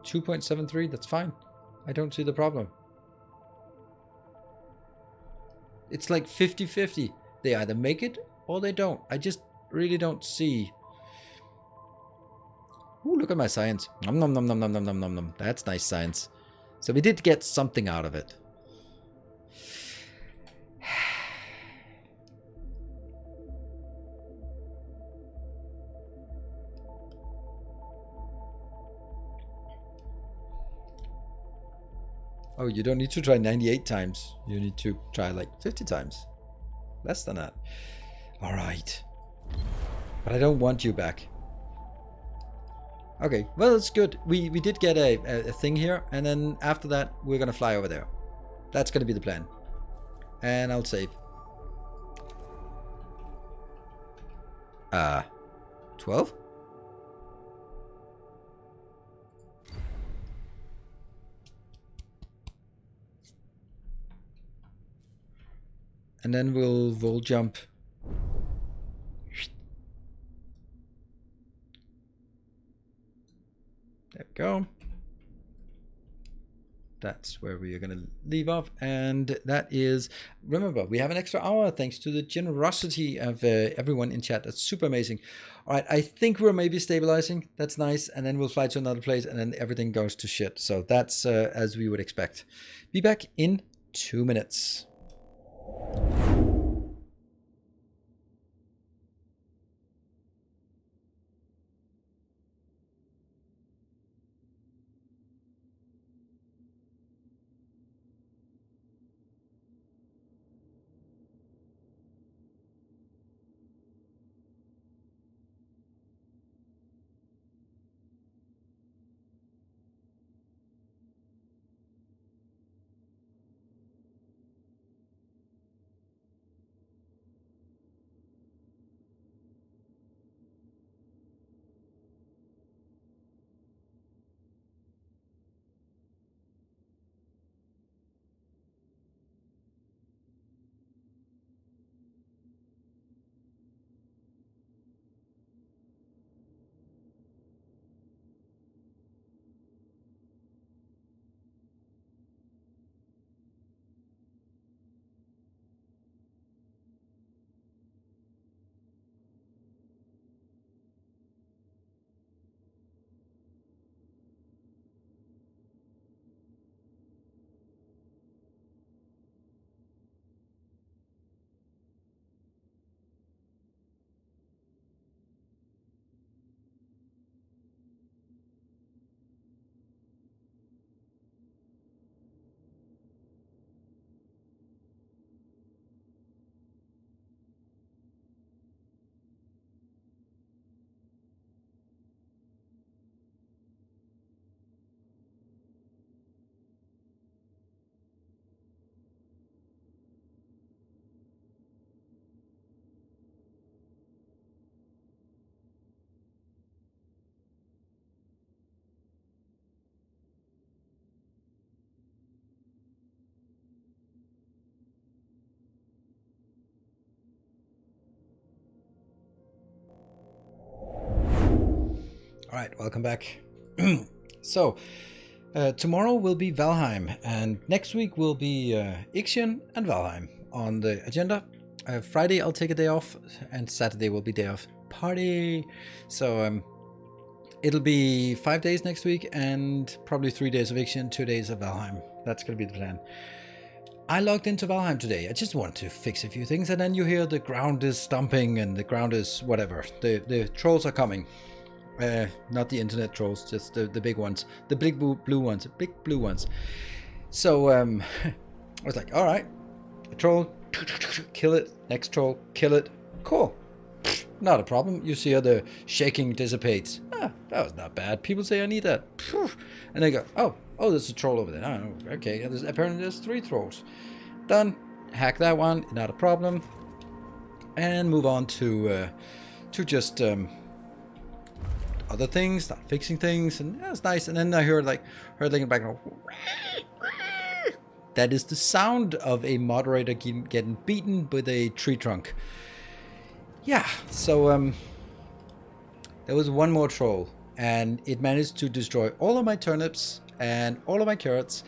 2.73, that's fine. I don't see the problem. It's like 50-50. They either make it or they don't. I just really don't see. Ooh, look at my science. Nom nom nom nom nom nom nom nom nom. That's nice science. So we did get something out of it. Oh, you don't need to try 98 times. You need to try like 50 times. Less than that. All right. But I don't want you back. Okay, well, it's good. We did get a thing here, and then after that, we're gonna fly over there. That's gonna be the plan. And I'll save. 12? And then we'll vol jump. There we go. that's where we are going to leave off. And that is, remember, we have an extra hour thanks to the generosity of everyone in chat. That's super amazing. All right, I think we're maybe stabilizing. That's nice. And then we'll fly to another place and then everything goes to shit. So that's as we would expect. Be back in 2 minutes. All right, welcome back. So, tomorrow will be Valheim, and next week will be Ixion and Valheim on the agenda. Friday I'll take a day off, and Saturday will be day off. Party! So, it'll be 5 days next week, and probably 3 days of Ixion, 2 days of Valheim. That's going to be the plan. I logged into Valheim today. I just want to fix a few things, and then you hear the ground is stomping, and the ground is whatever. The trolls are coming. Not the internet trolls, just the big ones, the big blue ones, big blue ones. So I was like, all right, a troll, kill it. Next troll, kill it. Cool, not a problem. You see how the shaking dissipates. Ah, that was not bad. People say I need that, and they go, oh, there's a troll over there. Oh, okay, apparently there's 3 trolls. Done. Hack that one, not a problem, and move on to just other things, start fixing things, and that's nice. And then I heard like in the background. That is the sound of a moderator getting beaten with a tree trunk. Yeah, so there was one more troll, and it managed to destroy all of my turnips and all of my carrots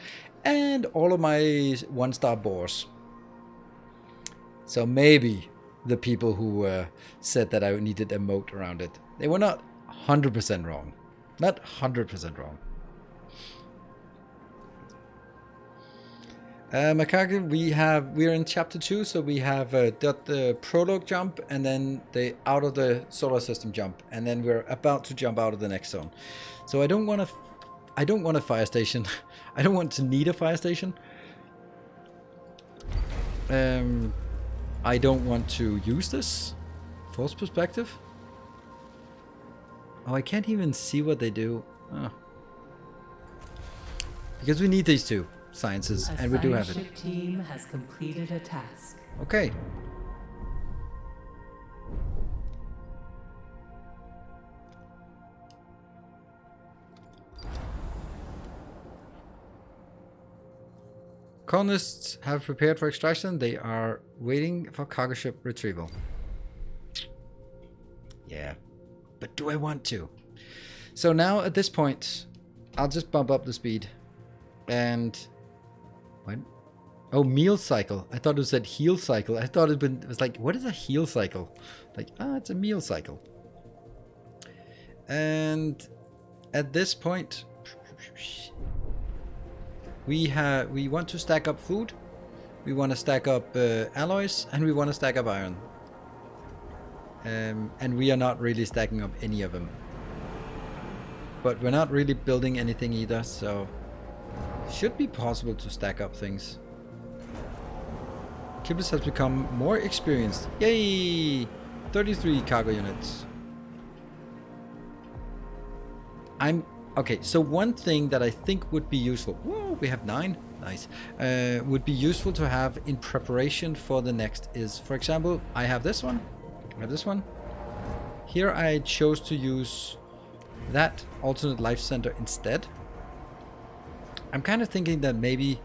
and all of my 1-star boars. So maybe the people who said that I needed a moat around it, they were not 100% wrong. Not 100% wrong. Makaka, we're in chapter 2, so we have got the prologue jump and then the out of the solar system jump, and then we're about to jump out of the next zone. So I don't want a fire station. I don't want to need a fire station. I don't want to use this false perspective. Oh, I can't even see what they do. Oh. Because we need these 2 sciences, and we do have it. A science team has completed a task. Okay. Colonists have prepared for extraction. They are waiting for cargo ship retrieval. Yeah. But do I want to? So now at this point, I'll just bump up the speed. And what? Oh, meal cycle. I thought it said heal cycle. I thought it was like, what is a heal cycle? Like, it's a meal cycle. And at this point, we want to stack up food, we want to stack up alloys, and we want to stack up iron. And we are not really stacking up any of them. But we're not really building anything either, so it should be possible to stack up things. Kibbles has become more experienced. Yay! 33 cargo units. Okay, so one thing that I think would be useful. Whoa, we have 9. Nice. Would be useful to have in preparation for the next is, for example, I have this one. I have this one. Here I chose to use that alternate life center instead. I'm kind of thinking that maybe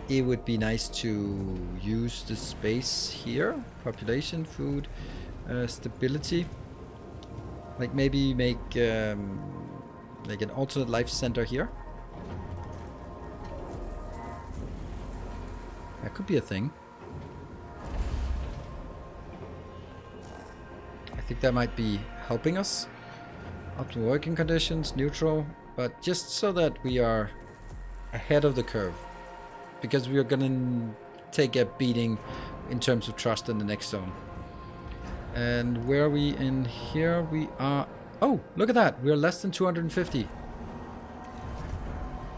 it would be nice to use the space here. Population, food, stability. Like maybe make like an alternate life center here. That could be a thing. I think that might be helping us. Optimal working conditions, neutral, but just so that we are ahead of the curve. Because we are gonna take a beating in terms of trust in the next zone. And where are we in here? We are... Oh, look at that. We're less than 250.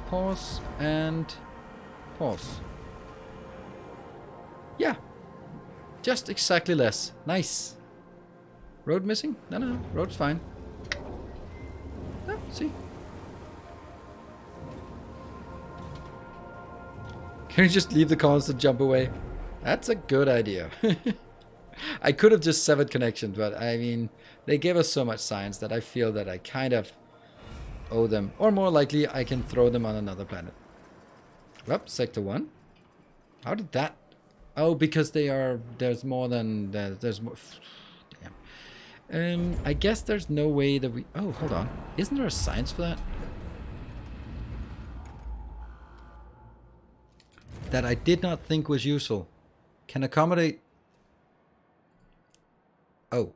Pause and pause. Yeah. Just exactly less. Nice. Road missing? No. Road's fine. Oh, see. Can you just leave the columns and jump away? That's a good idea. I could have just severed connections, but I mean, they gave us so much science that I feel that I kind of owe them. Or more likely, I can throw them on another planet. Well, Sector 1. How did that... Oh, because they are... There's more than... There's more... Damn. I guess there's no way that we... Oh, hold on. Isn't there a science for that? That I did not think was useful. Can accommodate... Oh.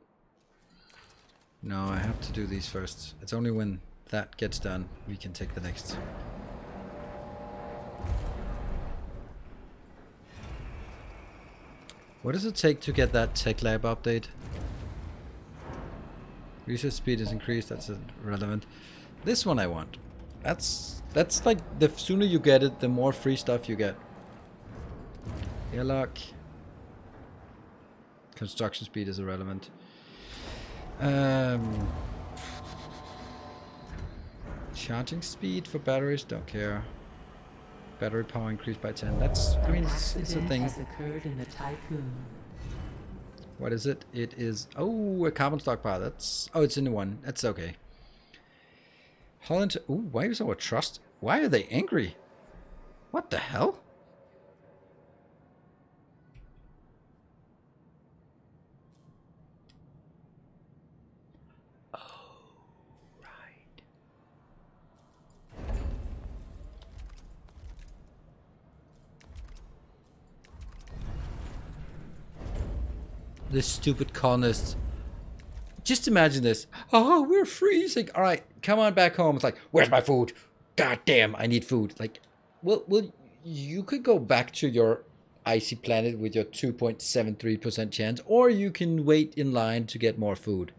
No, I have to do these first. It's only when that gets done we can take the next. What does it take to get that tech lab update? Research speed is increased, that's irrelevant. This one I want. That's like the sooner you get it, the more free stuff you get. Airlock. Construction speed is irrelevant. Charging speed for batteries, don't care. Battery power increased by 10. That's, I mean, it's a thing. Has occurred in the tycoon. What is it? It is, oh, a carbon stockpile. That's, oh, it's in the one. That's okay. Holland, ooh, why is our trust? Why are they angry? What the hell? This stupid colonists. Just imagine this. Oh, we're freezing. All right, come on back home. It's like, where's my food? God damn, I need food. Like, well, you could go back to your icy planet with your 2.73% chance, or you can wait in line to get more food.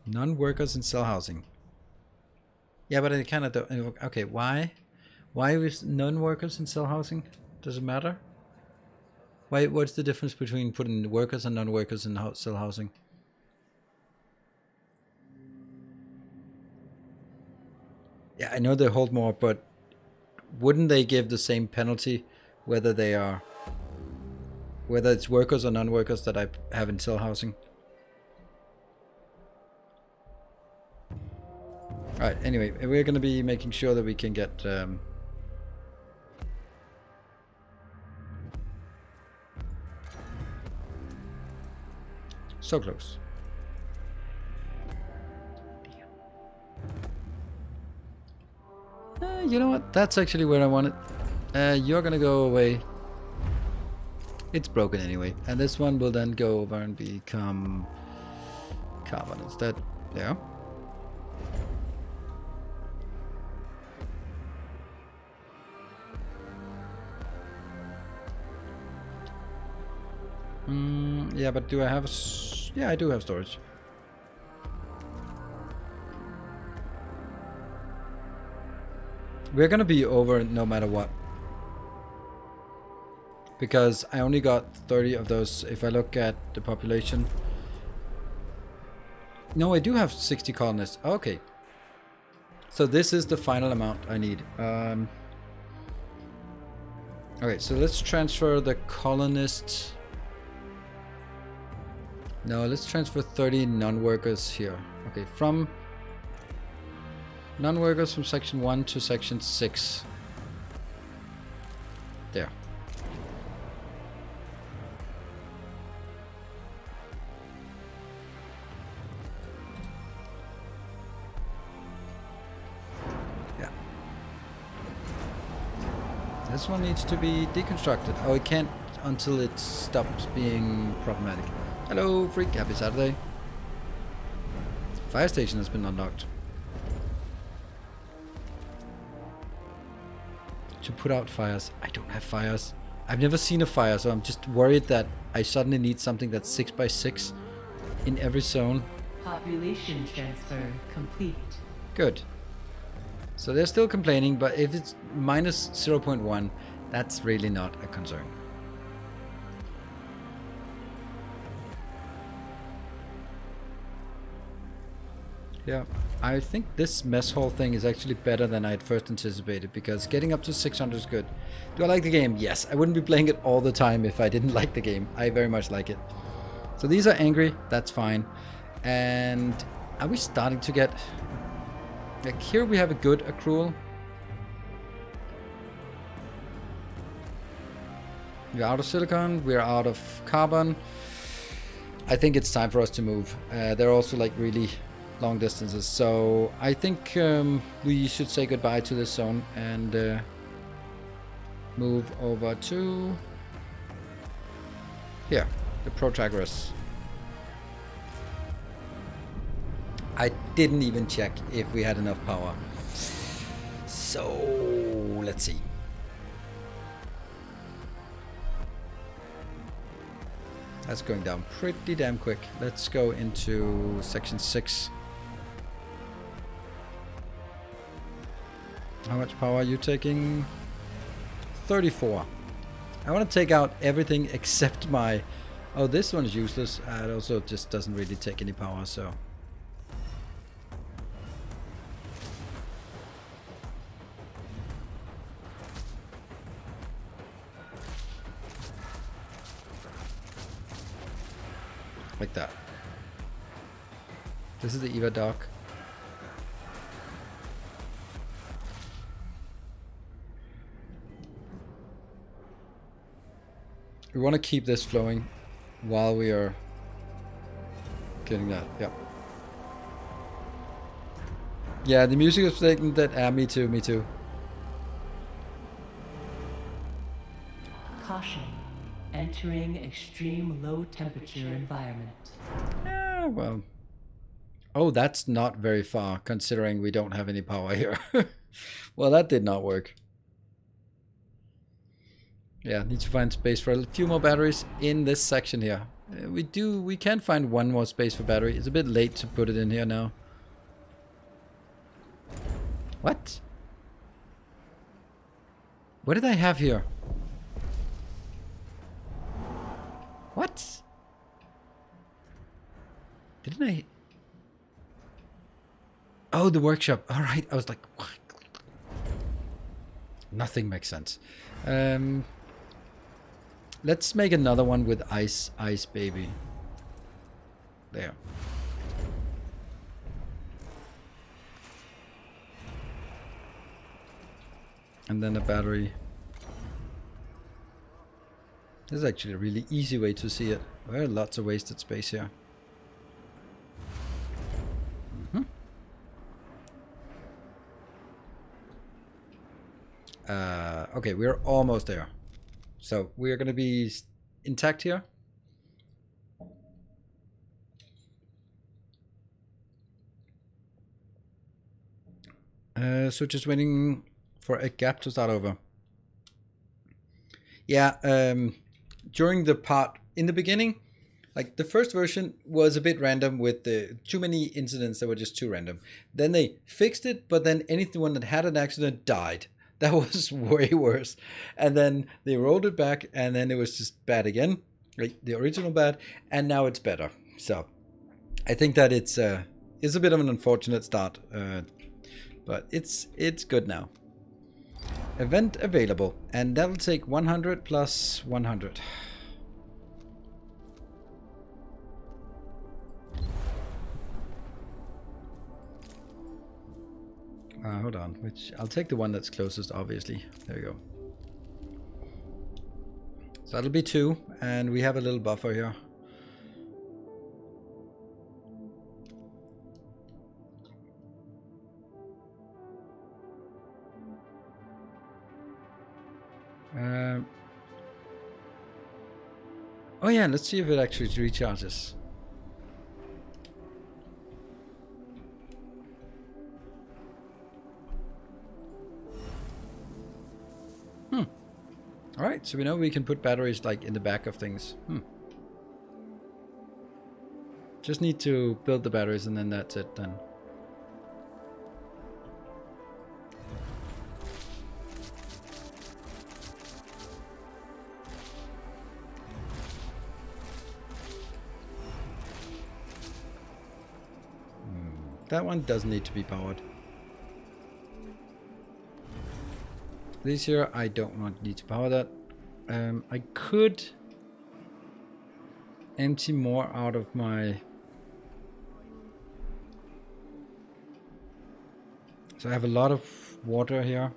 Non-workers in cell housing. Yeah, but I kind of don't. Okay, why? Why is non-workers in cell housing? Does it matter? Why? What's the difference between putting workers and non-workers in cell housing? Yeah, I know they hold more, but wouldn't they give the same penalty whether they are, whether it's workers or non-workers that I have in cell housing? Alright, anyway, we're going to be making sure that we can get... so close. you know what? That's actually where I want it. You're gonna go away. It's broken anyway. And this one will then go over and become carbon instead. Yeah. Yeah, but do I have... Yeah, I do have storage. We're gonna be over no matter what. Because I only got 30 of those. If I look at the population... No, I do have 60 colonists. Okay. So this is the final amount I need. Okay, so let's transfer the colonists... No, let's transfer 30 non-workers here. Okay, from non-workers from section 1 to section 6. There. Yeah. This one needs to be deconstructed. Oh, it can't until it stops being problematic. Hello, freak. Happy Saturday. Fire station has been unlocked. To put out fires. I don't have fires. I've never seen a fire, so I'm just worried that I suddenly need something that's 6x6 in every zone. Population transfer complete. Good. So they're still complaining, but if it's minus 0.1, that's really not a concern. Yeah, I think this mess hall thing is actually better than I had first anticipated, because getting up to 600 is good. Do I like the game? Yes. I wouldn't be playing it all the time if I didn't like the game. I very much like it. So these are angry. That's fine. And are we starting to get... Like here we have a good accrual. We're out of silicon. We're out of carbon. I think it's time for us to move. They're also like really... long distances, so I think we should say goodbye to this zone and move over to here, the Protagoras. I didn't even check if we had enough power, so let's see. That's going down pretty damn quick. Let's go into section 6. How much power are you taking? 34. I want to take out everything except my... Oh, this one's useless. It also just doesn't really take any power, so... Like that. This is the EVA dock. We want to keep this flowing while we are getting that. Yep. Yeah, the music is taking that. Me too, me too. Caution. Entering extreme low temperature environment. Yeah, well. Oh, that's not very far considering we don't have any power here. Well, that did not work. Yeah, need to find space for a few more batteries in this section here. We can find one more space for battery. It's a bit late to put it in here now. What? What did I have here? What? Didn't I? Oh, the workshop. All right. I was like, what? Nothing makes sense. Let's make another one with ice baby. There. And then a battery. This is actually a really easy way to see it. There are lots of wasted space here. Okay, we're almost there. So we're going to be intact here. So just waiting for a gap to start over. Yeah, during the part in the beginning, like the first version was a bit random with the too many incidents that were just too random. Then they fixed it, but then anyone that had an accident died. That was way worse. And then they rolled it back, and then it was just bad again, like the original bad, and now it's better. So I think that it's a bit of an unfortunate start, but it's good now. Event available, and that'll take 100 plus 100. Hold on, I'll take the one that's closest, obviously. There we go. So that'll be 2, and we have a little buffer here. Oh yeah, let's see if it actually recharges. Alright, so we know we can put batteries like in the back of things. Just need to build the batteries and then that's it then. That one doesn't need to be powered. This here, I don't need to power that. I could empty more out of my... So I have a lot of water here.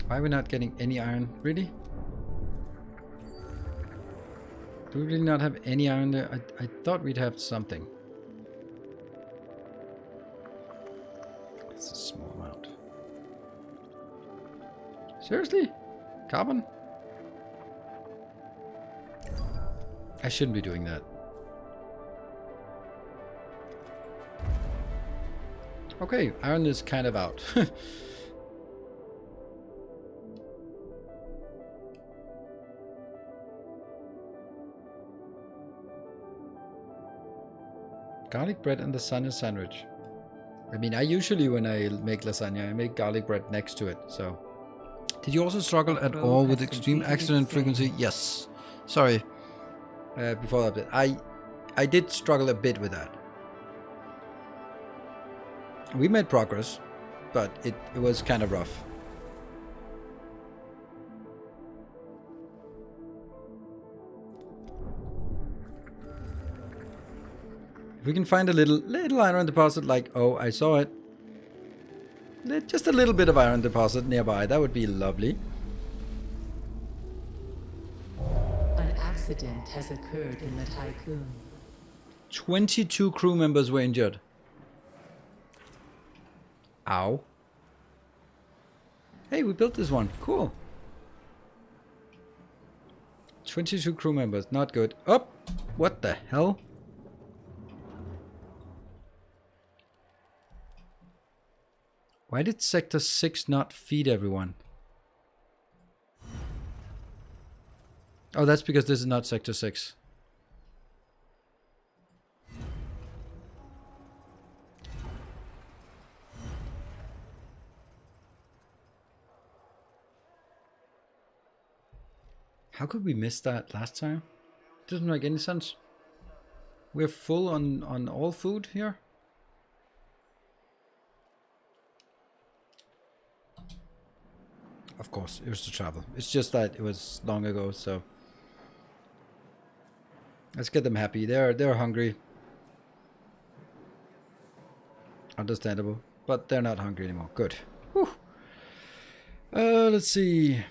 Why are we not getting any iron? Really? Do we really not have any iron there? I thought we'd have something. It's a small amount. Seriously? Carbon? I shouldn't be doing that. Okay, iron is kind of out. Garlic bread and lasagna sandwich. I mean, I usually, when I make lasagna, I make garlic bread next to it, so. Did you also struggle at all with extreme accident frequency? Yes. Sorry. Before that bit. I did struggle a bit with that. We made progress, but it was kind of rough. If we can find a little iron deposit, like, oh, I saw it. Just a little bit of iron deposit nearby, that would be lovely. An accident has occurred in the Tycoon. 22 crew members were injured. Ow. Hey, we built this one. Cool. 22 crew members, not good. Oh, what the hell? Why did Sector 6 not feed everyone? Oh, that's because this is not Sector 6. How could we miss that last time? Doesn't make any sense. We're full on all food here. Of course, it was to travel. It's just that it was long ago, so let's get them happy. They're hungry. Understandable, but they're not hungry anymore. Good. Whew. Let's see.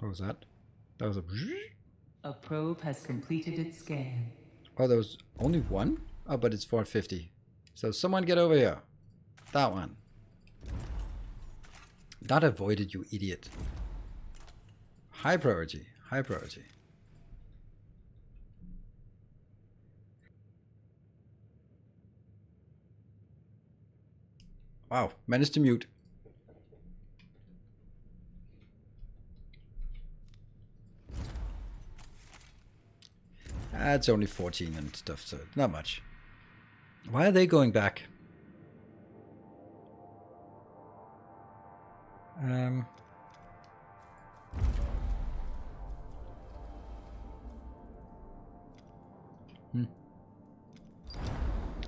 What was that? That was a... A probe has completed its scan. Oh, there was only one? Oh, but it's 450. So someone get over here. That one. Not avoided, you idiot. High priority. High priority. Wow, managed to mute. It's only 14 and stuff, so not much. Why are they going back?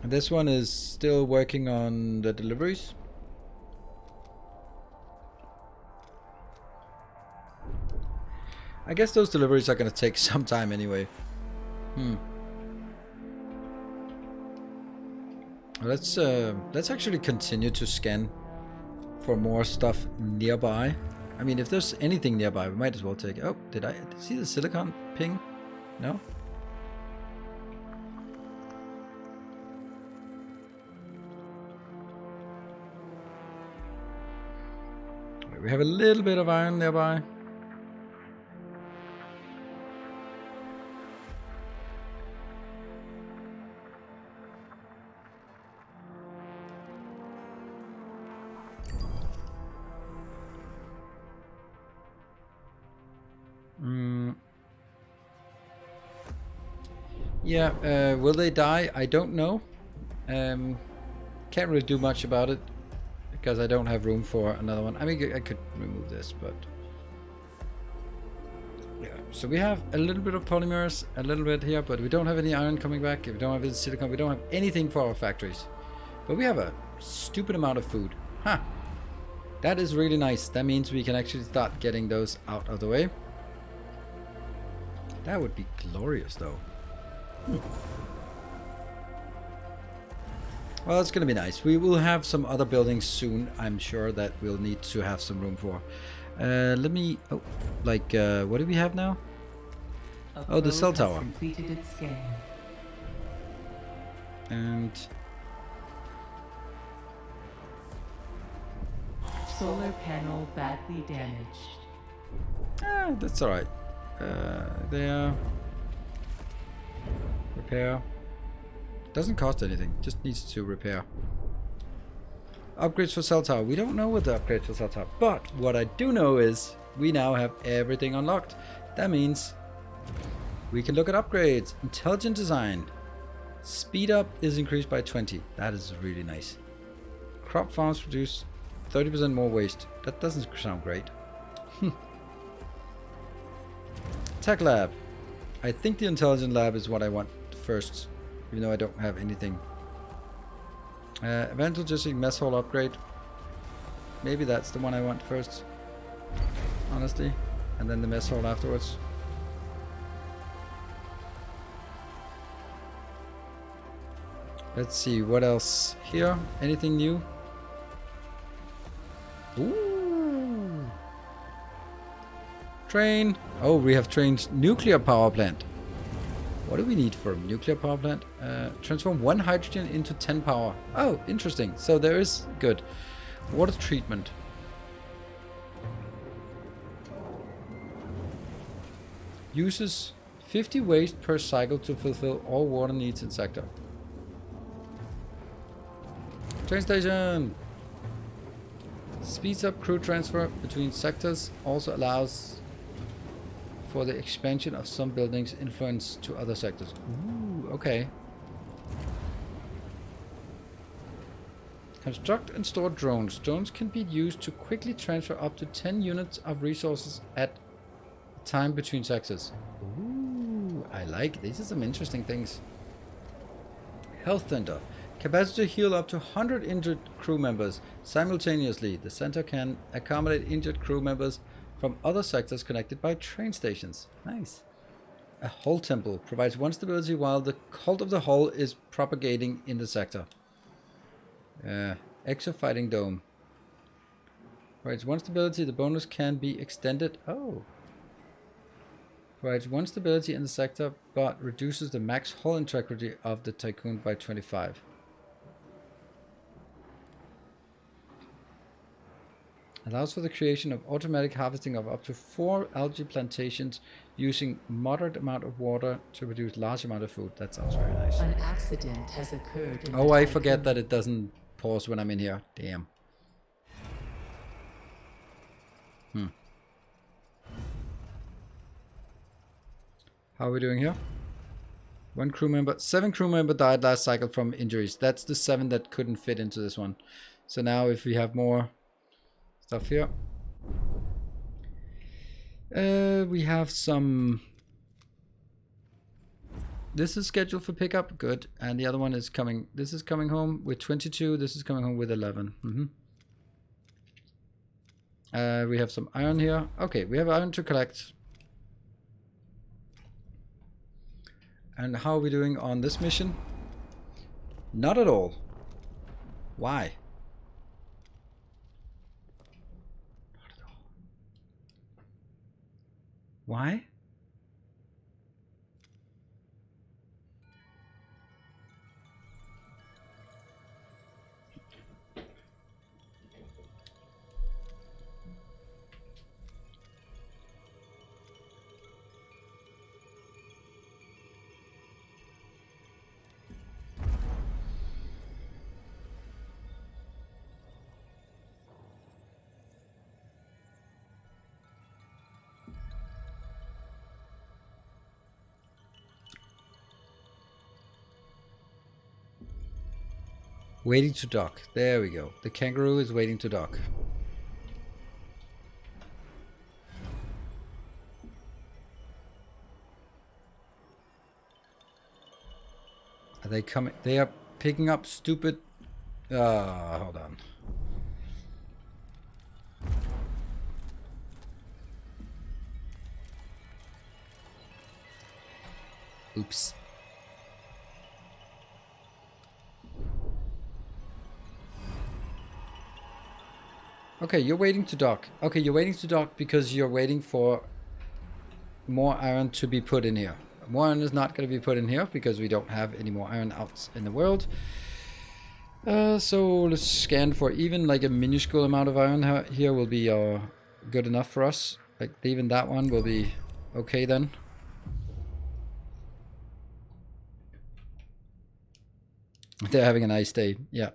This one is still working on the deliveries. I guess those deliveries are going to take some time anyway. Let's actually continue to scan for more stuff nearby. I mean, if there's anything nearby, we might as well take it. Oh, did I see the silicon ping? No? We have a little bit of iron nearby. Yeah, will they die? I don't know. Can't really do much about it because I don't have room for another one. I mean, I could remove this, but yeah. So we have a little bit of polymers, a little bit here, but we don't have any iron coming back. We don't have any silicon. We don't have anything for our factories, but we have a stupid amount of food. Huh. That is really nice. That means we can actually start getting those out of the way. That would be glorious, though. Well, it's gonna be nice. We will have some other buildings soon. I'm sure that we'll need to have some room for. Let me. Oh, like what do we have now? Oh, the cell tower. Completed its scan. And Solar panel badly damaged. that's all right. There. Repair. Doesn't cost anything. Just needs to repair. Upgrades for cell tower. We don't know what the upgrades for cell tower. But what I do know is we now have everything unlocked. That means we can look at upgrades. Intelligent design. Speed up is increased by 20. That is really nice. Crop farms produce 30% more waste. That doesn't sound great. Tech lab. I think the intelligent lab is what I want first, even though I don't have anything. Advanced logistic mess hall upgrade. Maybe that's the one I want first, honestly, and then the mess hall afterwards. Let's see what else here. Anything new? Ooh. Train. Oh, we have trained nuclear power plant. What do we need for a nuclear power plant? Transform 1 hydrogen into 10 power. Oh, interesting. So there is good. Water treatment. Uses 50 waste per cycle to fulfill all water needs in sector. Train station. Speeds up crew transfer between sectors. Also allows for the expansion of some buildings' influence to other sectors. Ooh, okay. Construct and store drones. Drones can be used to quickly transfer up to 10 units of resources at a time between sectors. Ooh, I like it. These are some interesting things. Health center. Capacity to heal up to 100 injured crew members simultaneously. The center can accommodate injured crew members from other sectors connected by train stations. Nice. A hull temple provides 1 stability while the cult of the hull is propagating in the sector. Exo fighting dome provides 1 stability. The bonus can be extended. Oh, Provides 1 stability in the sector, but reduces the max hull integrity of the Tycoon by 25. Allows for the creation of automatic harvesting of up to 4 algae plantations using moderate amount of water to produce large amount of food. That sounds very nice. An accident has occurred in Oh, the I forget Tycoon. that it doesn't pause when I'm in here. Damn. How are we doing here? 7 crew member died last cycle from injuries. That's the 7 that couldn't fit into this one. So now if we have more stuff here. We have some... This is scheduled for pickup, good. And the other one is coming, this is coming home with 22, this is coming home with 11. We have some iron here. Okay, we have iron to collect. And how are we doing on this mission? Not at all. Why? Not at all. Why? Waiting to dock. There we go. The kangaroo is waiting to dock. Are they coming? They are picking up stupid... hold on. Oops. Okay, you're waiting to dock. Okay, you're waiting to dock because you're waiting for more iron to be put in here. More iron is not going to be put in here because we don't have any more iron out in the world. So let's scan for even like a minuscule amount of iron here will be good enough for us. Like even that one will be okay then. They're having a nice day, yeah.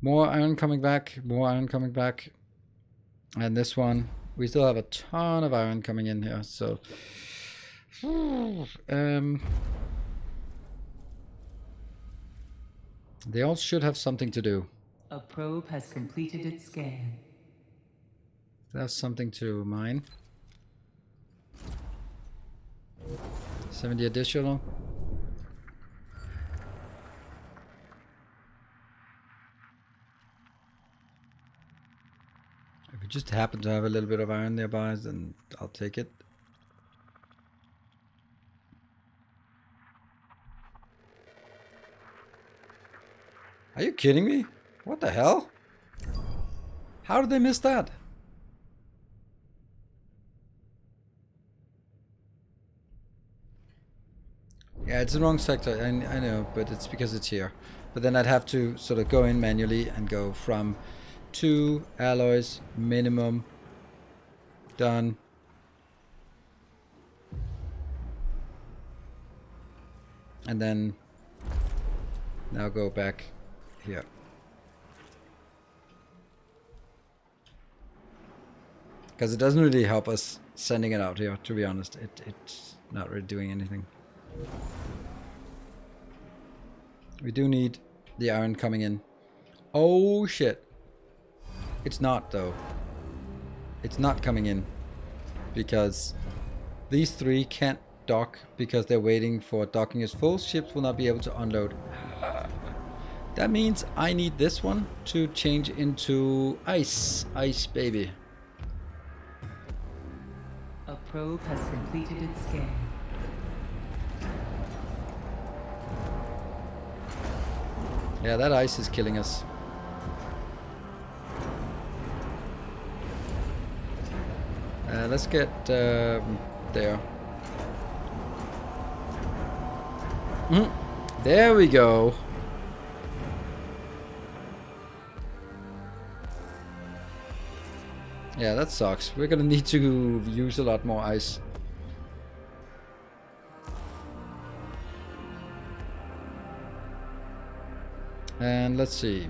More iron coming back, more iron coming back. And this one, we still have a ton of iron coming in here, so... they all should have something to do. A probe has completed its scan. They have something to mine. 70 additional. If we just happen to have a little bit of iron nearby, then I'll take it. Are you kidding me? What the hell? How did they miss that? Yeah, it's the wrong sector, I know, but it's because it's here. But then I'd have to sort of go in manually and go from 2 alloys minimum, done. And then now go back here. Because it doesn't really help us sending it out here, to be honest. It's not really doing anything. We do need the iron coming in. Oh shit. It's not though. It's not coming in. Because these 3 can't dock because they're waiting for docking is full. Ships will not be able to unload. That means I need this one to change into ice. Ice baby. A probe has completed its scan. Yeah, that ice is killing us. let's get there. There we go. Yeah, that sucks. We're gonna need to use a lot more ice. And let's see.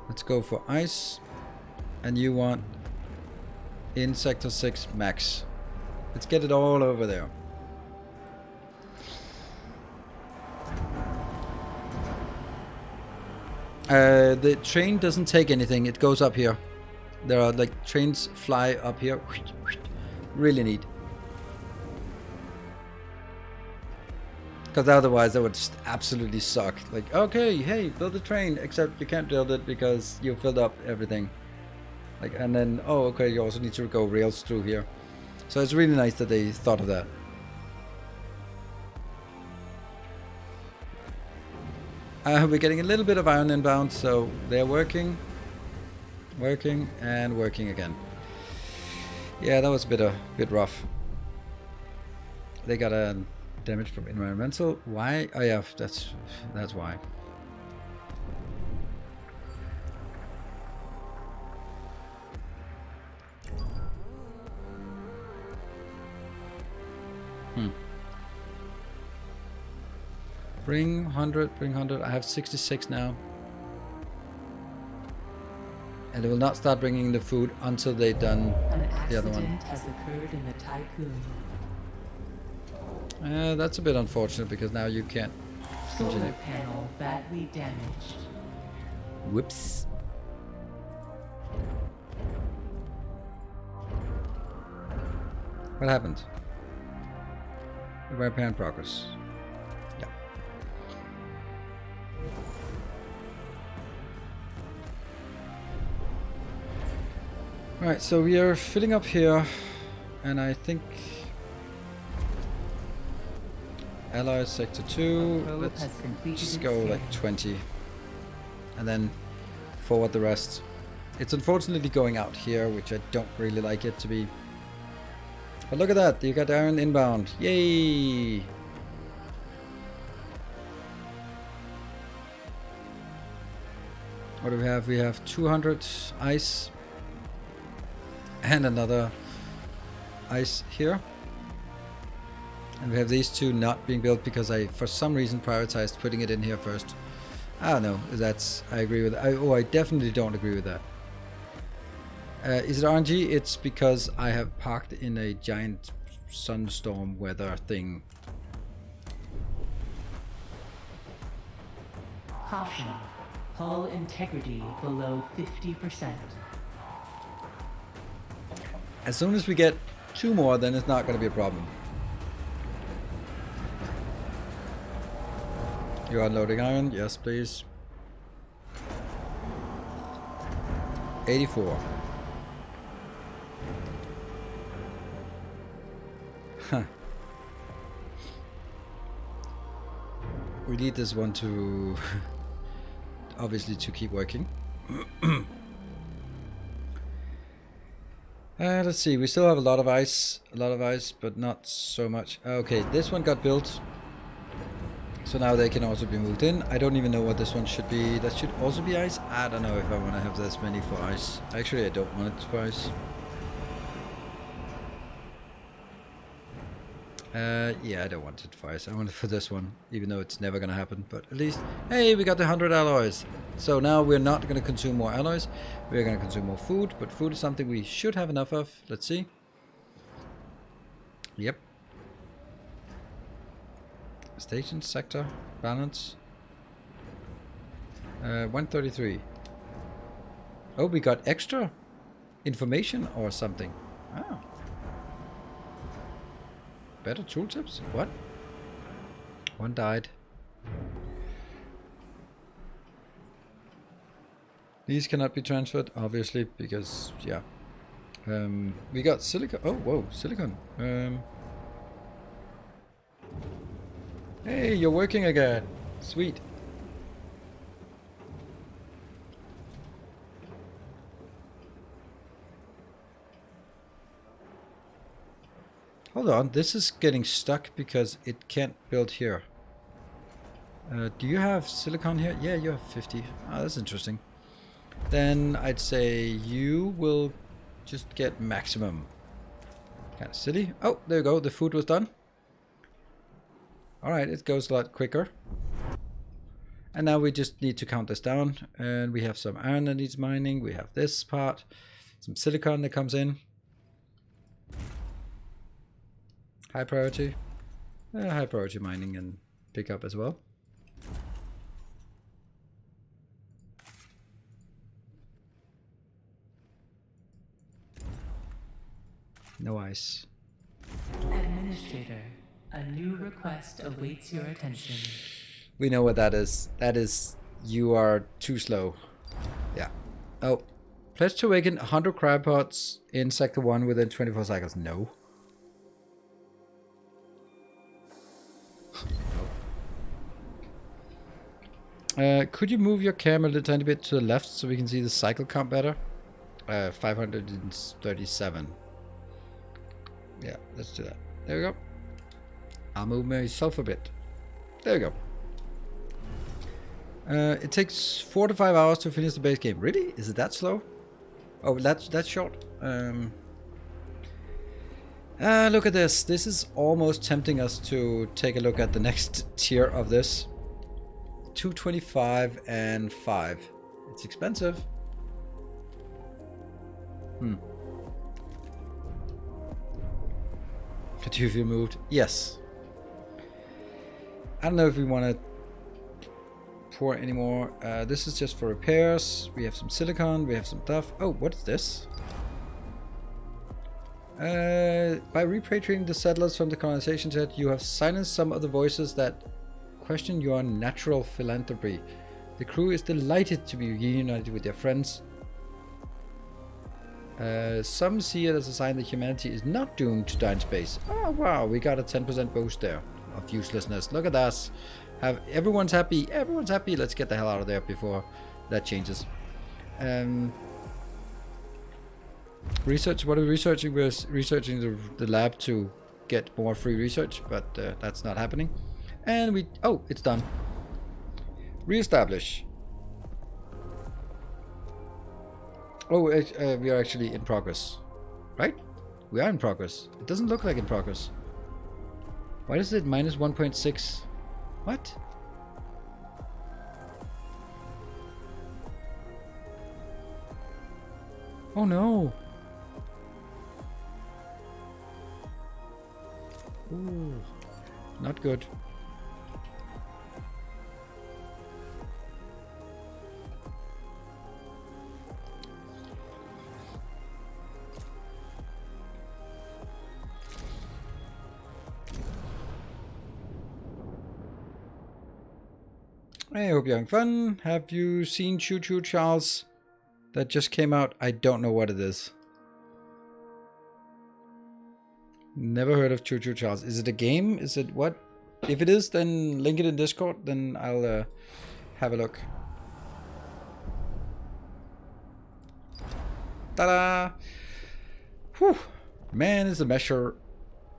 Let's go for ice. And you want in sector 6 max. Let's get it all over there. The train doesn't take anything, it goes up here. There are like trains fly up here. Really neat. Because otherwise that would just absolutely suck. Like, okay, hey, build a train, except you can't build it because you filled up everything. Like, and then, oh, okay, you also need to go rails through here. So it's really nice that they thought of that. We're getting a little bit of iron inbound, so they're working, and working again. Yeah, that was a bit rough. They got a damage from environmental. Why? Oh yeah, that's why. Bring 100, bring 100. I have 66 now. And they will not start bringing the food until they've done the other one. An accident has occurred in the Tycoon. That's a bit unfortunate because now you can't continue. Solar panel badly damaged. Whoops. What happened? Repair in progress. Yeah. Right, so we are filling up here, and I think Allies sector 2. Let's just go like 20, and then forward the rest. It's unfortunately going out here, which I don't really like it to be. But look at that, you got iron inbound. Yay! What do we have? We have 200 ice. And another ice here. And we have these two not being built because I, for some reason, prioritized putting it in here first. I don't know. I agree with that. I definitely don't agree with that. Is it RNG? It's because I have parked in a giant sunstorm weather thing. Caution. Hull integrity below 50%. As soon as we get 2 more, then it's not going to be a problem. You're unloading iron? Yes, please. 84. Huh. We need this one to obviously to keep working. Let's see, we still have a lot of ice, but not so much. Okay, this one got built, so now they can also be moved in. I don't even know what this one should be. That should also be ice. I don't know if I want to have this many for ice. Actually, I don't want it for ice. Yeah, I don't want it for ice. I want it for this one, even though it's never gonna happen. But at least, hey, we got the 100 alloys. So now we're not gonna consume more alloys. We're gonna consume more food, but food is something we should have enough of. Let's see. Yep. Station, sector, balance. 133. Oh, we got extra information or something. Oh. Better tooltips? What? One died. These cannot be transferred, obviously, because, yeah. We got silicon. Oh, whoa, silicon. Hey, you're working again. Sweet. Hold on, this is getting stuck because it can't build here. Do you have silicon here? Yeah, you have 50. Oh, that's interesting. Then I'd say you will just get maximum. Kind of silly. Oh, there you go. The food was done. Alright, it goes a lot quicker. And now we just need to count this down. And we have some iron that needs mining. We have this part. Some silicon that comes in. High priority. High priority mining and pickup as well. No ice. Administrator, a new request awaits your attention. We know what that is. That is, you are too slow. Yeah. Oh. Pledge to awaken 100 crypods in Sector 1 within 24 cycles. No. Could you move your camera a little tiny bit to the left so we can see the cycle count better? 537. Yeah, let's do that. There we go. I'll move myself a bit. There we go. It takes 4 to 5 hours to finish the base game. Really? Is it that slow? Oh, that's short. Look at this. This is almost tempting us to take a look at the next tier of this. 225 and 5. It's expensive. Could you feel moved? Yes. I don't know if we want to pour anymore. This is just for repairs. We have some silicon. We have some stuff. Oh, what is this? By repatriating the settlers from the colonization set, you have silenced some of the voices that question your natural philanthropy. The crew is delighted to be reunited with their friends. Some see it as a sign that humanity is not doomed to die in space. Oh wow, we got a 10% boost there of uselessness. Look at us. Everyone's happy. Everyone's happy. Let's get the hell out of there before that changes. Research. What are we researching? We're researching the lab to get more free research, but that's not happening. And we... Oh, it's done. Reestablish. Oh, we are actually in progress. Right? We are in progress. It doesn't look like in progress. Why is it minus 1.6? What? Oh no. Ooh, not good. I hope you're having fun. Have you seen Choo Choo Charles? That just came out. I don't know what it is. Never heard of Choo Choo Charles. Is it a game? Is it what? If it is, then link it in Discord. Then I'll have a look. Ta-da! Whew. Man is the measure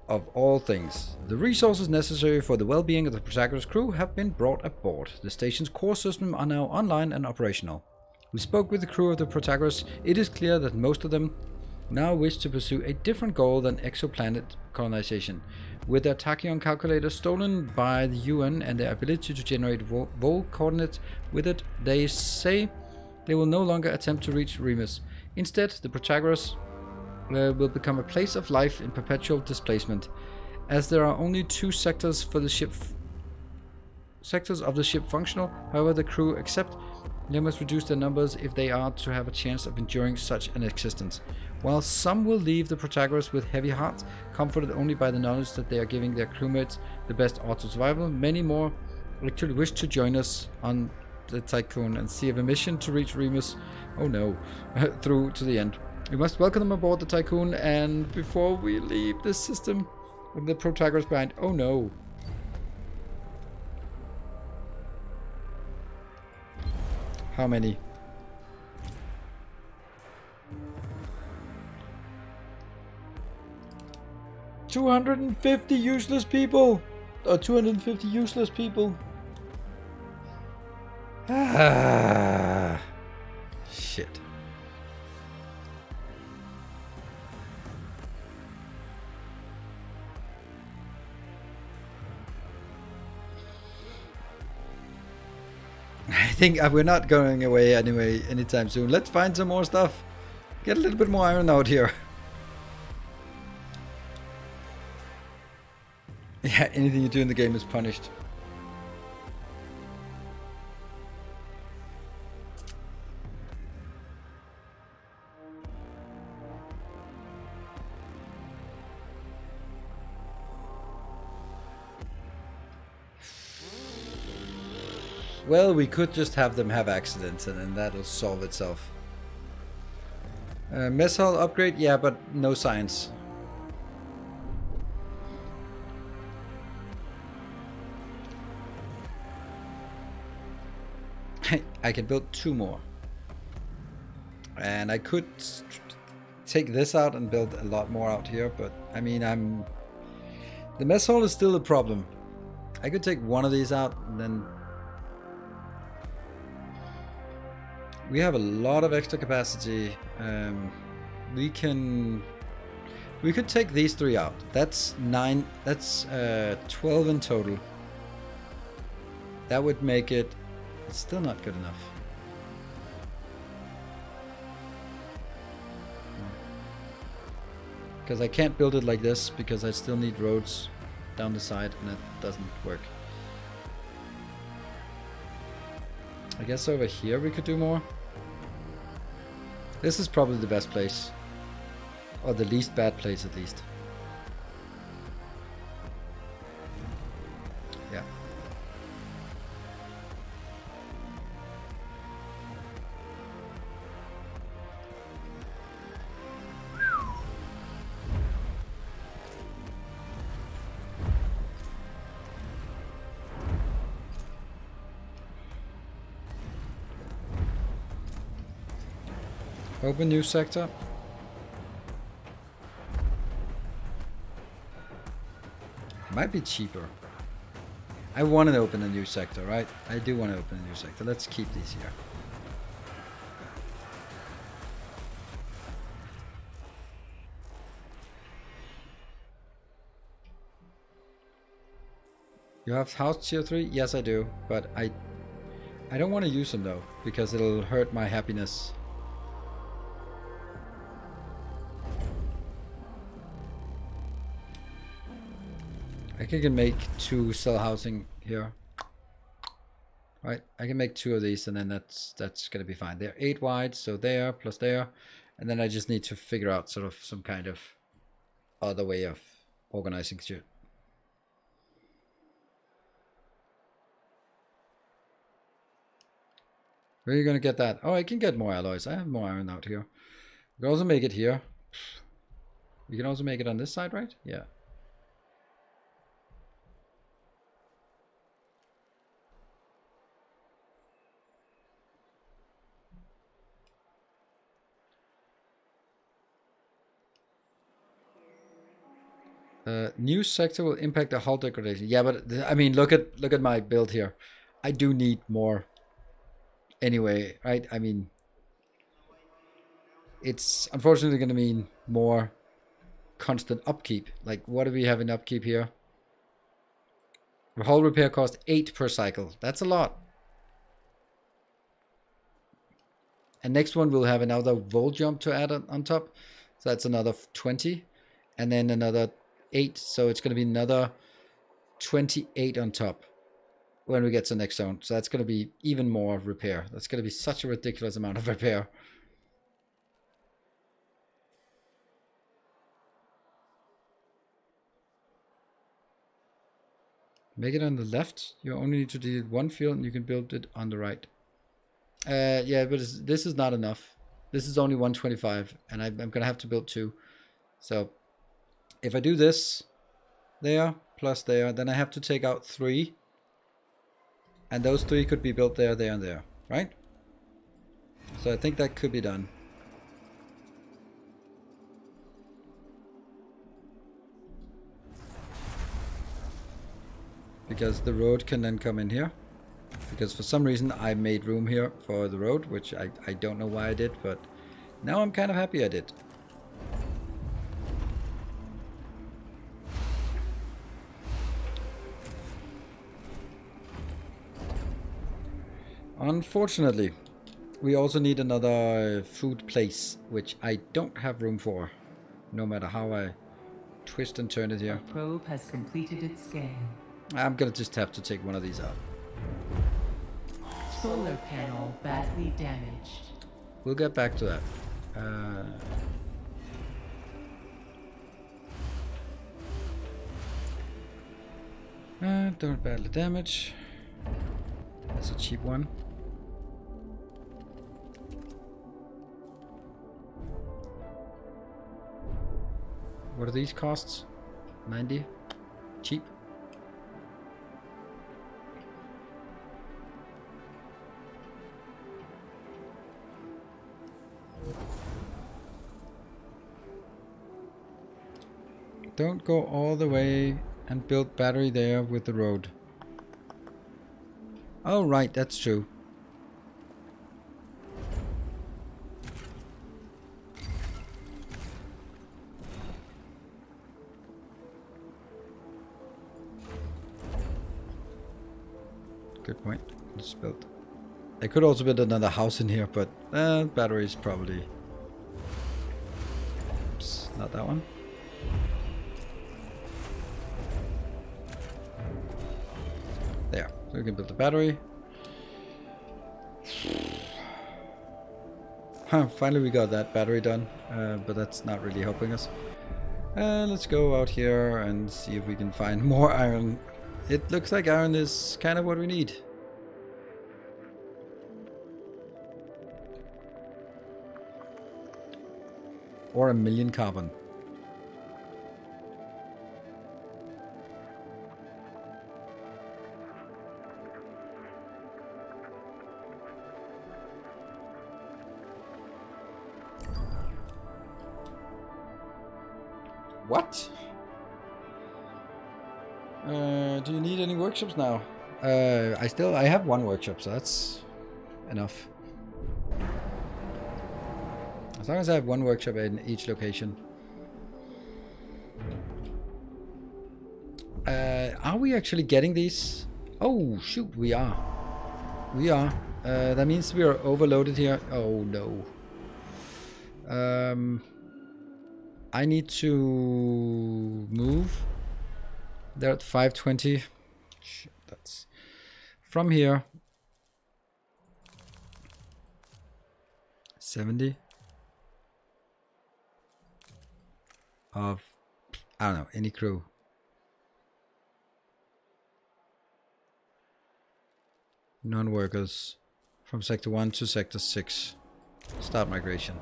of all things. The resources necessary for the well-being of the Protagoras crew have been brought aboard. The station's core systems are now online and operational. We spoke with the crew of the Protagoras. It is clear that most of them now wish to pursue a different goal than exoplanet colonization. With their tachyon calculator stolen by the UN and their ability to generate vol coordinates with it, they say they will no longer attempt to reach Remus. Instead, the Protagoras will become a place of life in perpetual displacement. As there are only 2 sectors for the ship sectors of the ship functional, however, the crew accept they must reduce their numbers if they are to have a chance of enduring such an existence. While some will leave the Protagoras with heavy hearts, comforted only by the knowledge that they are giving their crewmates the best odds of survival, many more actually wish to join us on the Tycoon and see if a mission to reach Remus, oh no, through to the end. We must welcome them aboard the Tycoon, and before we leave this system, with the Protagoras behind, oh no. How many? 250 useless people! Or 250 useless people. Ah, shit. I think we're not going away anyway anytime soon. Let's find some more stuff. Get a little bit more iron out here. Yeah, anything you do in the game is punished. Well, we could just have them have accidents and then that'll solve itself. Mess hall upgrade, yeah, but no science. I can build 2 more. And I could take this out and build a lot more out here, but I mean, the mess hall is still a problem. I could take one of these out and then we have a lot of extra capacity. We could take these 3 out. That's 9. That's 12 in total. That would make it. It's still not good enough. Because I can't build it like this because I still need roads down the side and that doesn't work. I guess over here we could do more. This is probably the best place. Or the least bad place at least. Yeah. Open new sector. It might be cheaper. I want to open a new sector, right? I do want to open a new sector. Let's keep these here. You have house tier 3? Yes, I do. But I don't want to use them though, because it'll hurt my happiness. I can make 2 cell housing here. Right, I can make 2 of these and then that's gonna be fine. They're 8 wide, so there plus there. And then I just need to figure out sort of some kind of other way of organizing shit. Where are you gonna get that? Oh, I can get more alloys. I have more iron out here. We can also make it here. We can also make it on this side, right? Yeah. New sector will impact the hull degradation. Yeah, but I mean, look at my build here. I do need more. Anyway, right? I mean, it's unfortunately going to mean more constant upkeep. Like, what do we have in upkeep here? Hull repair cost 8 per cycle. That's a lot. And next one we'll have another vol jump to add on top. So that's another 20. And then another 8. So it's going to be another 28 on top when we get to the next zone. So that's going to be even more repair. That's going to be such a ridiculous amount of repair. Make it on the left. You only need to delete 1 field and you can build it on the right. Yeah, but this is not enough. This is only 125 and I'm going to have to build 2. So if I do this there plus there, then I have to take out 3. And those 3 could be built there, there, and there, right? So I think that could be done. because the road can then come in here. Because for some reason I made room here for the road, which I don't know why I did, but now I'm kind of happy I did. Unfortunately, we also need another food place, which I don't have room for, no matter how I twist and turn it here. A probe has completed its scan. I'm gonna just have to take one of these out. Solar panel badly damaged. We'll get back to that. Don't badly damage. That's a cheap one. What are these costs? 90? Cheap. Don't go all the way and build battery there with the road. Oh right, that's true. Good point. Let's build. I could also build another house in here, but battery is probably... Oops, not that one. There, so we can build the battery. Finally we got that battery done, but that's not really helping us. Let's go out here and see if we can find more iron. It looks like iron is kind of what we need. Or 1,000,000 carbon. What? Do you need any workshops now? I have one workshop, so that's enough. As long as I have one workshop in each location. Are we actually getting these? Oh shoot, we are. We are. That means we are overloaded here. Oh no. I need to move. They're at 520. Shit, that's from here. 70 of, I don't know, any crew. Non-workers from sector 1 to sector 6. Start migration.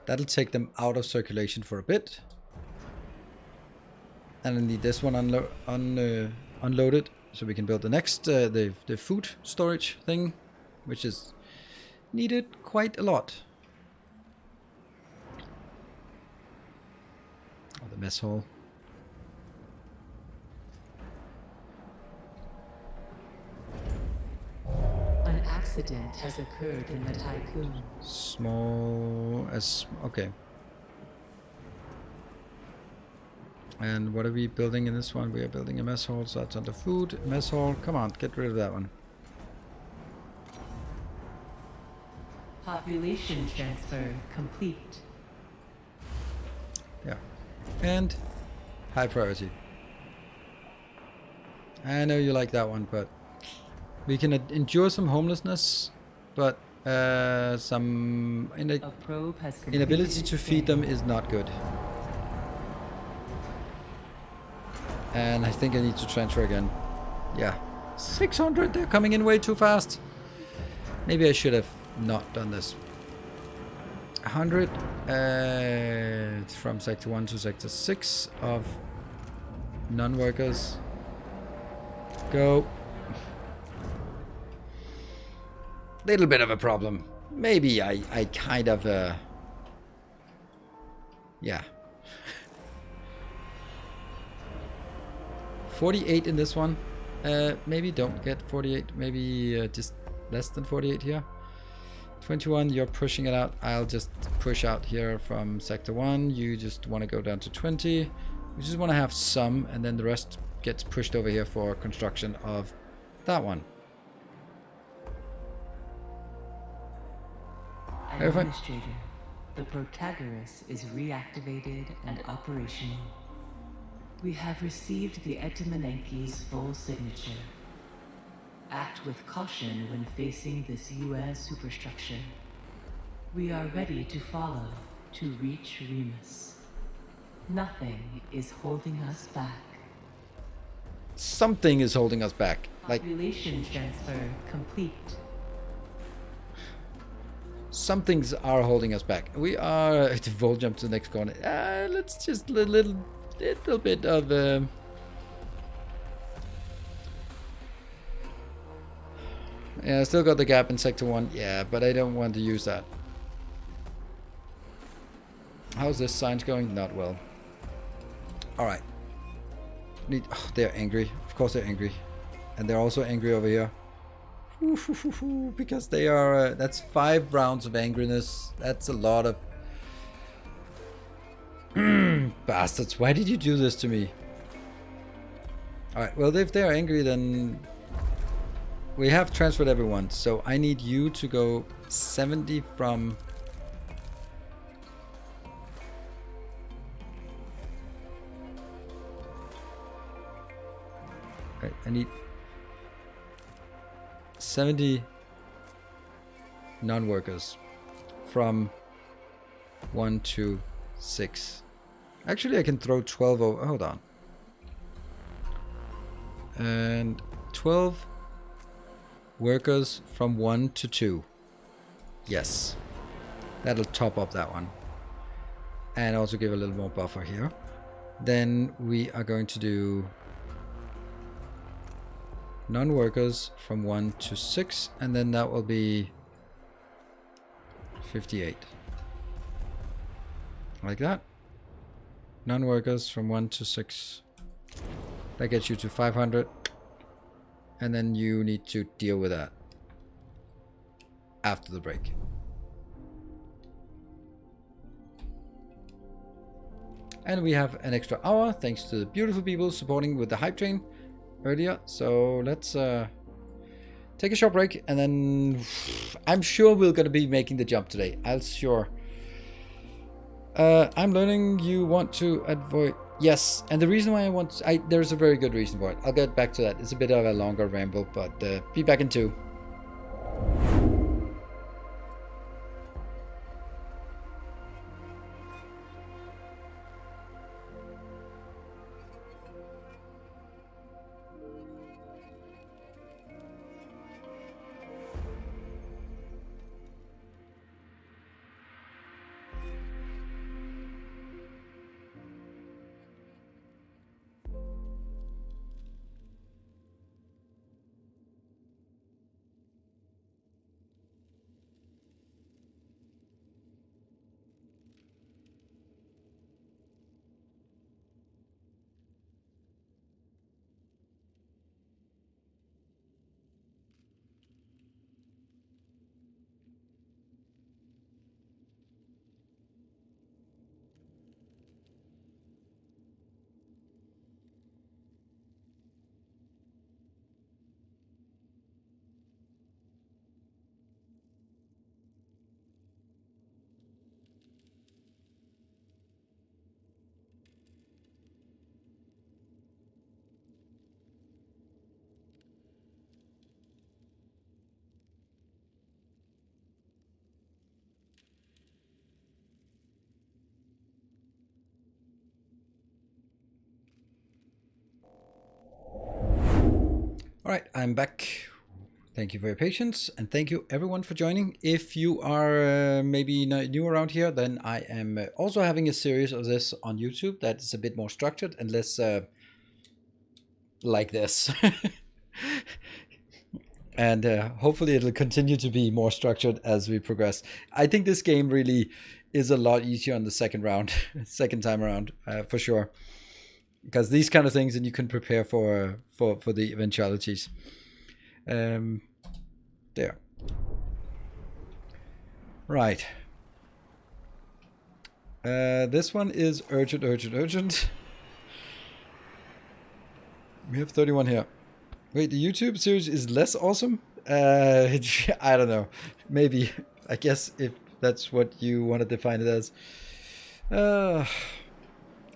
That'll take them out of circulation for a bit. And I need this one unloaded so we can build the next, the food storage thing, which is needed quite a lot. Oh, the mess hall. An accident has occurred in the Tycoon. Small as okay. And what are we building in this one? We are building a mess hall, so that's under food. Mess hall, come on, get rid of that one. Population transfer complete. Yeah. And high priority. I know you like that one, but we can endure some homelessness, but some inability to feed them is not good. And I think I need to transfer again. Yeah. 600, they're coming in way too fast. Maybe I should have not done this. 100 from sector 1 to sector 6 of non-workers. Go. Little bit of a problem. Maybe I kind of yeah. 48 in this one. Maybe don't get 48. Maybe just less than 48 here. 21, you're pushing it out. I'll just push out here from sector 1. You just want to go down to 20. We just want to have some, and then the rest gets pushed over here for construction of that one. Administrator, the Protagoras is reactivated and operational. We have received the Etimanenki's full signature. Act with caution when facing this UN superstructure. We are ready to follow to reach Remus. Nothing is holding us back. Something is holding us back. Like Population transfer complete. some things are holding us back. We are to vol jump to the next corner. Let's just little bit of yeah, I still got the gap in sector 1. Yeah, but I don't want to use that. How's this science going? Not well. Alright. Oh, they're angry. Of course they're angry. And they're also angry over here. Because they are... that's 5 rounds of angriness. That's a lot of... bastards. Why did you do this to me? Alright, well if they're angry then... we have transferred everyone. So I need you to go 70 from... Right, I need 70 non-workers from 1 to 6. Actually, I can throw 12 over. Hold on. And 12 workers from 1 to 2. Yes. That'll top up that one. And also give a little more buffer here. Then we are going to do non-workers from 1 to 6, and then that will be 58. Like that. Non-workers from 1 to 6. That gets you to 500. And then you need to deal with that after the break. And we have an extra hour thanks to the beautiful people supporting with the hype train earlier. So let's take a short break, and then I'm sure we're going to be making the jump today. I'm sure. I'm learning you want to avoid... yes, and the reason why I want... there's a very good reason for it. I'll get back to that. It's a bit of a longer ramble, but be back in 2. Alright, I'm back. Thank you for your patience, and thank you everyone for joining. If you are maybe new around here, then I am also having a series of this on YouTube that is a bit more structured and less like this. And hopefully it'll continue to be more structured as we progress. I think this game really is a lot easier on the second round, second time around, for sure. because these kind of things, and you can prepare for the eventualities. There. Right. This one is urgent, urgent, urgent. We have 31 here. Wait, the YouTube series is less awesome? I don't know. Maybe. I guess if that's what you want to define it as.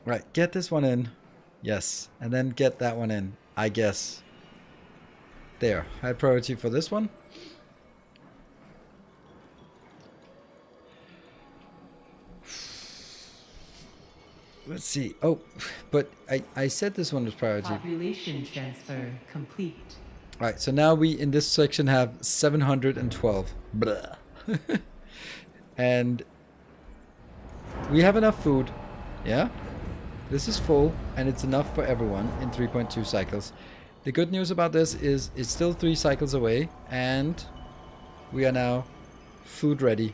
Right, get this one in. Yes, and then get that one in, I guess. There, high priority for this one. Let's see. Oh, but I said this one was priority. Population transfer complete. Alright, so now we in this section have 712. Blah. And we have enough food. Yeah? This is full, and it's enough for everyone in 3.2 cycles. The good news about this is it's still 3 cycles away, and we are now food ready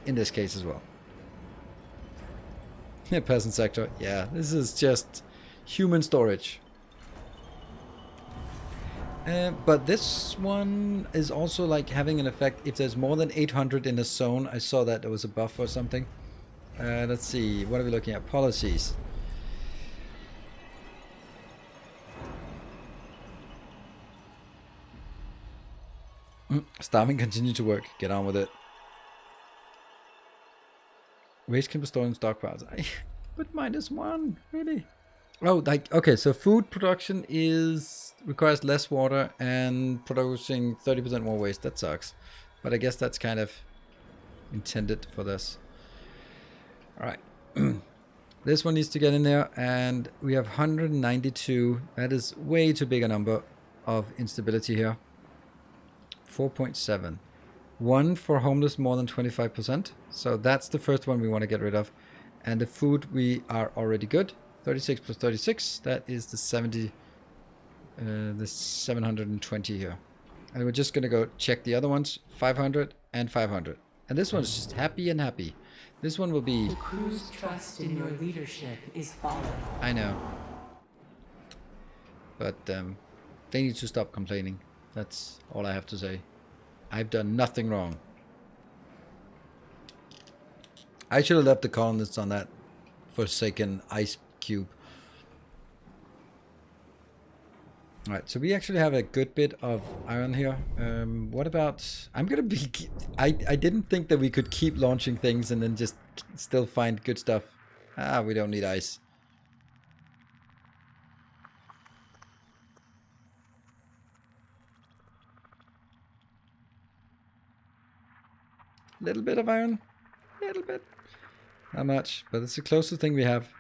in this case as well. Peasant sector. Yeah, this is just human storage. But this one is also like having an effect if there's more than 800 in a zone. I saw that there was a buff or something. Let's see, what are we looking at? Policies. Starving continue to work. Get on with it. Waste can be stored in stockpiles. But -1, really? Oh, like, okay, so food production requires less water and producing 30% more waste. That sucks. But I guess that's kind of intended for this. Alright. This one needs to get in there, and we have 192. That is way too big a number of instability here. 4.7. 1 for homeless more than 25%. So that's the first one we want to get rid of. And the food, we are already good. 36 plus 36, that is the 720 here. And we're just going to go check the other ones. 500 and 500. And this one is just happy and happy. This one will be... The crew's trust in your leadership is falling. I know. But they need to stop complaining. That's all I have to say. I've done nothing wrong. I should have left the colonists on that forsaken ice cube. Alright, so we actually have a good bit of iron here. What about... I'm gonna be... I didn't think that we could keep launching things and then just still find good stuff. Ah, we don't need ice. Little bit of iron. Little bit. Not much, but it's the closest thing we have.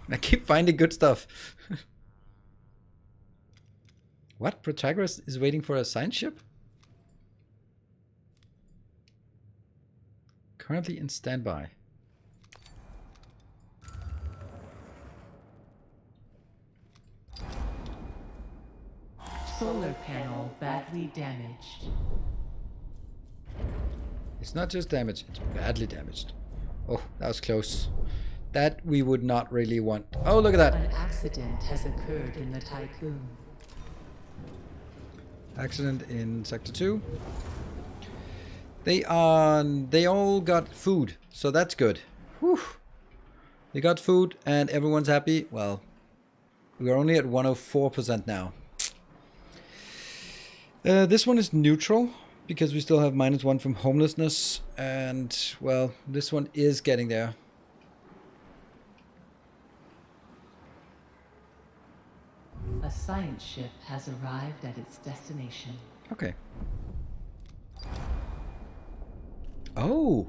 I keep finding good stuff. What? Protagoras is waiting for a science ship? Currently in standby. Solar panel badly damaged. It's not just damaged, it's badly damaged. Oh, that was close. That we would not really want. Oh, look at that. An accident has occurred in the Tycoon. Accident in Sector 2. They all got food, so that's good. Whew. They got food and everyone's happy. Well, we're only at 104% now. This one is neutral because we still have -1 from homelessness, and well, this one is getting there. A science ship has arrived at its destination. Okay. Oh!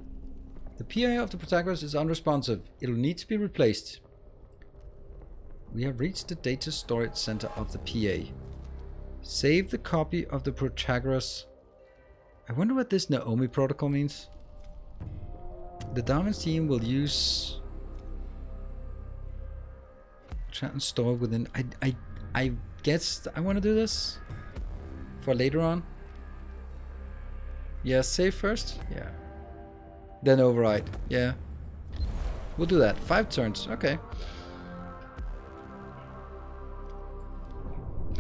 The PA of the Protagoras is unresponsive. It'll need to be replaced. We have reached the data storage center of the PA. Save the copy of the Protagoras. I wonder what this Naomi protocol means. The Darwin's team will use... Chat and store within... I guess I want to do this. for later on. Yeah, save first. Yeah. Then override. Yeah. We'll do that. 5 turns. Okay.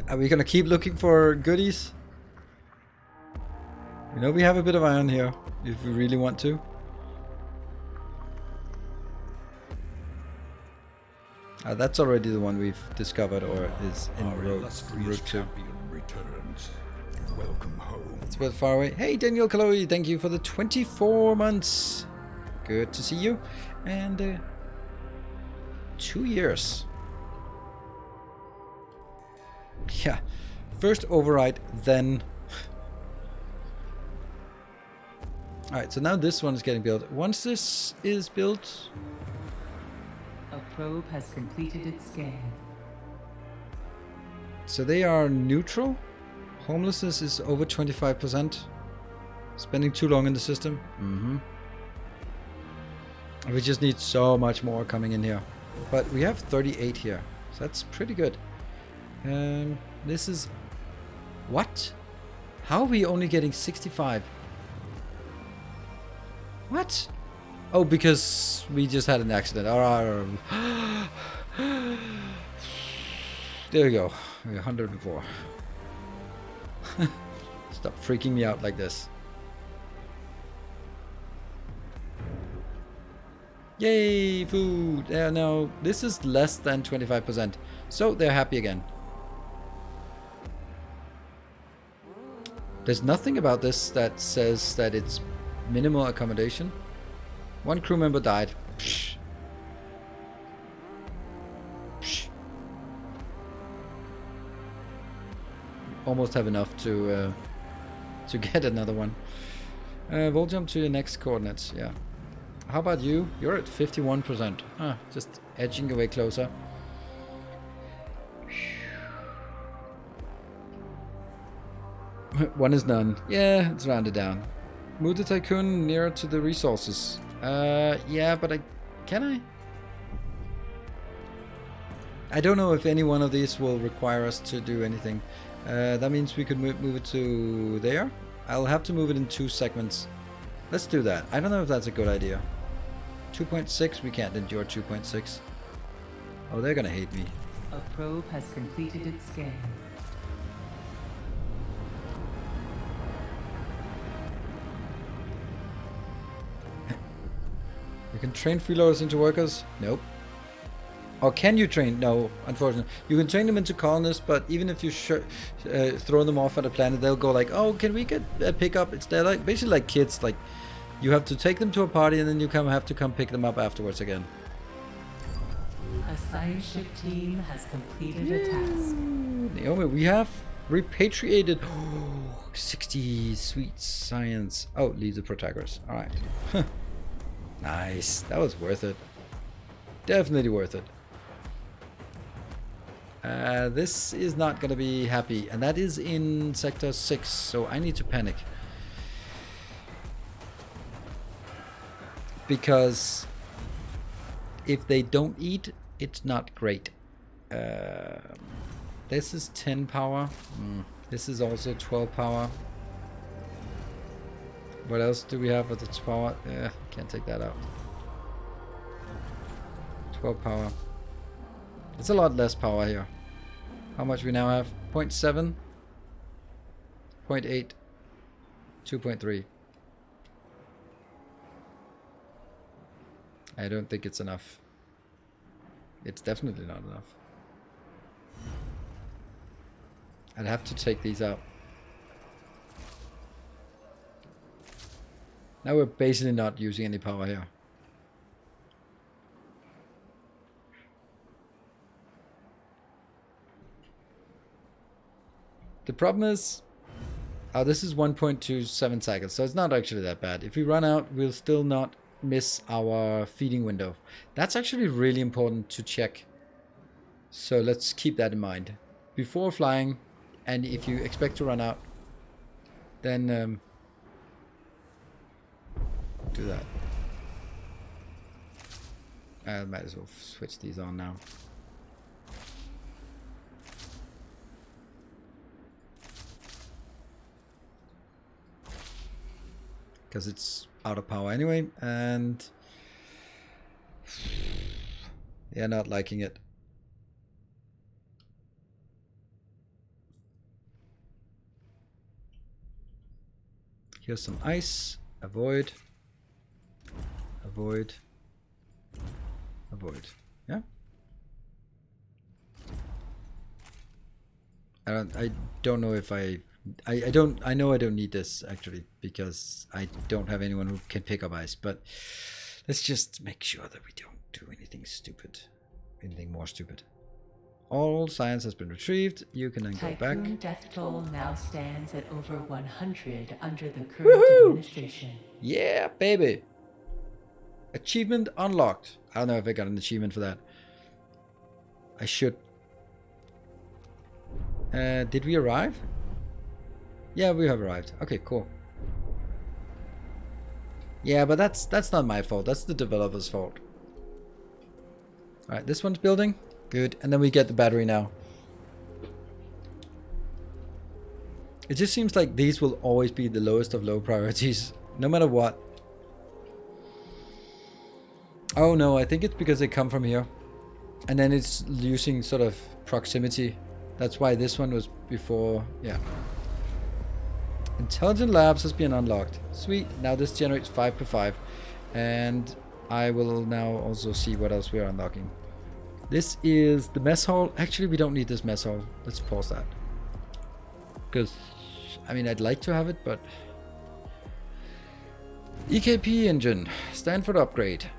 Are we gonna keep looking for goodies? You know we have a bit of iron here, if we really want to. That's already the one we've discovered, or is in Our road illustrious 2. champion returns. Welcome home. It's a bit far away. Hey, Daniel Chloe, thank you for the 24 months. Good to see you. And 2 years. Yeah. First override, then... Alright, so now this one is getting built. Once this is built... A probe has completed its scan. So they are neutral. Homelessness is over 25%. Spending too long in the system. We just need so much more coming in here. But we have 38 here. So that's pretty good. This is... What? How are we only getting 65? What? Oh, because we just had an accident. There we go. We're 104. Stop freaking me out like this. Yay, food! Yeah, no, this is less than 25%. So they're happy again. There's nothing about this that says that it's minimal accommodation. 1 crew member died. Psh. Psh. Almost have enough to get another one. We'll jump to the next coordinates. Yeah. How about you? You're at 51%. Just edging away closer. One is none. Yeah, it's rounded down. Move the tycoon nearer to the resources. Yeah, but can I? I don't know if any one of these will require us to do anything. That means we could move it to there. I'll have to move it in 2 segments. Let's do that. I don't know if that's a good idea. 2.6, we can't endure 2.6. Oh, they're gonna hate me. A probe has completed its scan. You can train freeloaders into workers? Nope. Or can you train? No, unfortunately. You can train them into colonists, but even if you throw them off at a planet, they'll go like, oh, can we get a pickup? They're like basically like kids. Like, you have to take them to a party and then you have to come pick them up afterwards again. A science ship team has completed a task. Naomi, we have repatriated 60 sweet science. Oh, leave the Protagoras. Alright. Nice. That was worth it. Definitely worth it. This is not going to be happy. And that is in Sector 6. So I need to panic. Because if they don't eat, it's not great. This is 10 power. This is also 12 power. What else do we have with its power? Can't take that out. 12 power. It's a lot less power here. How much we now have? 0.7, 0.8, 2.3. I don't think it's enough. It's definitely not enough. I'd have to take these out. Now we're basically not using any power here. The problem is, this is 1.27 cycles, so it's not actually that bad. If we run out, we'll still not miss our feeding window. That's actually really important to check. So let's keep that in mind. Before flying, and if you expect to run out, then do that. I might as well switch these on now. because it's out of power anyway, and yeah, not liking it. Here's some ice. Avoid. Avoid. Avoid. Yeah. I don't know if I know I don't need this actually, because I don't have anyone who can pick up ice, but let's just make sure that we don't do anything stupid. Anything more stupid. All science has been retrieved. You can then go back. Typhoon death toll now stands at over 100 under the current administration. Yeah, baby. Achievement unlocked. I don't know if I got an achievement for that. I should. Did we arrive? Yeah, we have arrived. Okay, cool. Yeah, but that's not my fault. That's the developer's fault. All right, this one's building. Good. And then we get the battery now. It just seems like these will always be the lowest of low priorities, no matter what. Oh no, I think it's because they come from here. And then it's using sort of proximity. That's why this one was before. Yeah. Intelligent Labs has been unlocked. Sweet. Now this generates 5 per 5. And I will now also see what else we are unlocking. This is the mess hall. Actually, we don't need this mess hall. Let's pause that. Because, I mean, I'd like to have it, but... EKP engine. Stanford upgrade.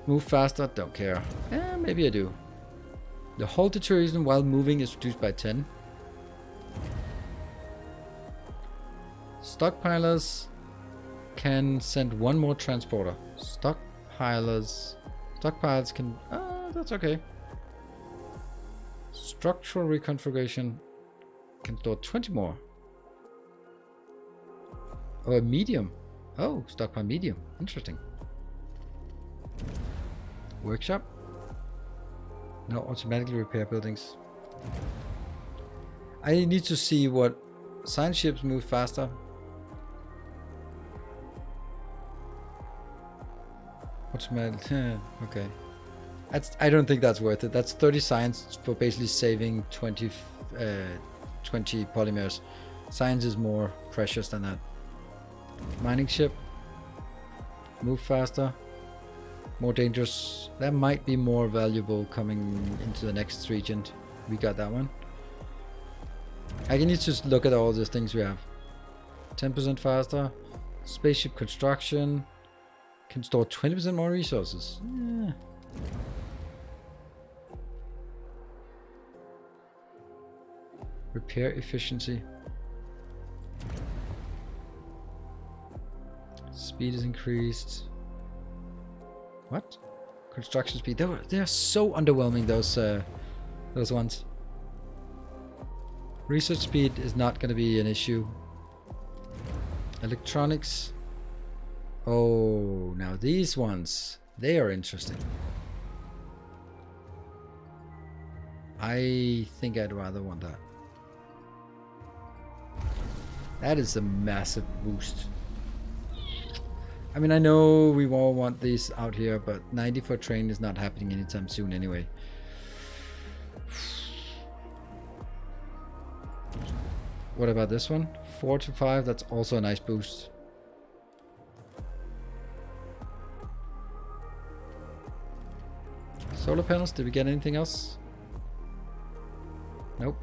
Move faster. Don't care. Eh, maybe I do. The hull deterioration while moving is reduced by 10. Stockpilers can send one more transporter. Stockpiles can... that's okay. Structural reconfiguration can store 20 more. Oh, a medium. Oh, stockpile medium. Interesting. Workshop. No, automatically repair buildings. I need to see what science ships move faster. Automatic. Okay. I don't think that's worth it. That's 30 science for basically saving 20 polymers. Science is more precious than that. Mining ship. Move faster. More dangerous. That might be more valuable coming into the next region. We got that one. I need to just look at all these things we have. 10% faster. Spaceship construction. Can store 20% more resources. Yeah. Repair efficiency. Speed is increased. What? Construction speed. They are so underwhelming, those ones. Research speed is not going to be an issue. Electronics. Oh, now these ones, they are interesting. I think I'd rather want that. That is a massive boost. I mean, I know we all want these out here, but 90 for train is not happening anytime soon anyway. What about this one? 4 to 5, that's also a nice boost. Solar panels, did we get anything else? Nope.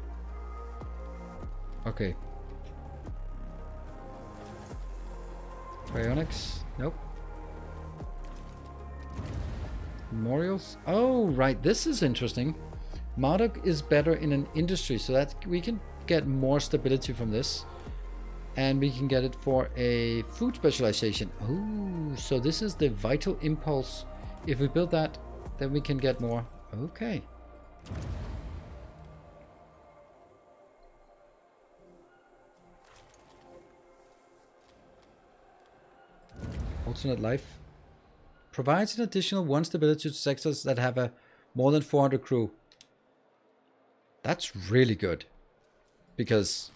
Okay. Cryonics? Nope. Memorials? Oh, right. This is interesting. Marduk is better in an industry, so that we can get more stability from this. And we can get it for a food specialization. Oh, so this is the vital impulse. If we build that, then we can get more. Okay. Alternate life. Provides an additional 1 stability to sectors that have a more than 400 crew. That's really good. Because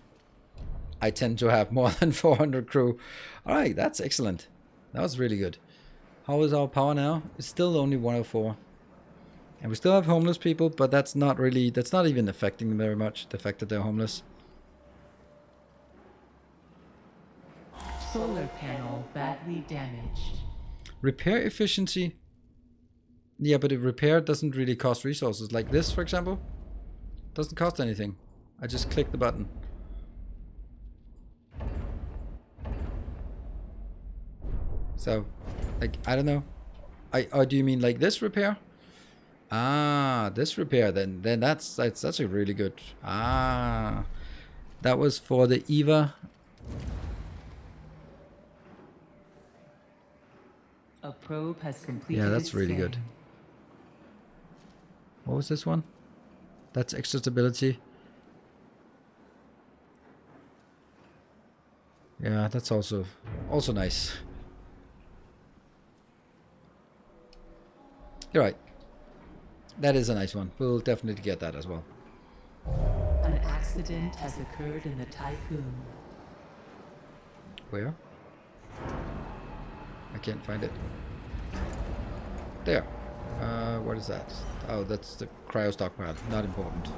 I tend to have more than 400 crew. Alright, that's excellent. That was really good. How is our power now? It's still only 104. And we still have homeless people, but that's not even affecting them very much, the fact that they're homeless. Solar panel badly damaged. Repair efficiency. Yeah, but if repair doesn't really cost resources. Like this, for example. Doesn't cost anything. I just click the button. So, like, I don't know. Or do you mean like this repair? Ah, this repair then that's a really good. Ah, that was for the EVA. A probe has completed. Yeah, that's really good. What was this one? That's extra stability. Yeah, that's also nice. You're right. That is a nice one. We'll definitely get that as well. An accident has occurred in the Typhoon. Where? I can't find it. There. What is that? Oh, that's the cryo stockpile. Not important.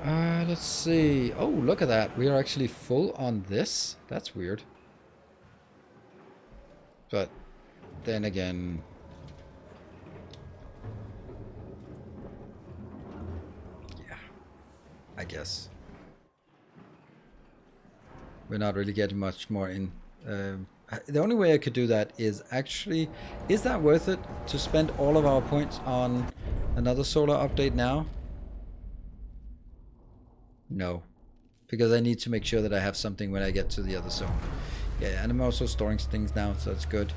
Let's see. Oh, look at that. We are actually full on this. That's weird. But then again... yeah. I guess. We're not really getting much more in. The only way I could do that is actually... is that worth it to spend all of our points on another solar update now? No. Because I need to make sure that I have something when I get to the other zone. Yeah, and I'm also storing things now, so that's good.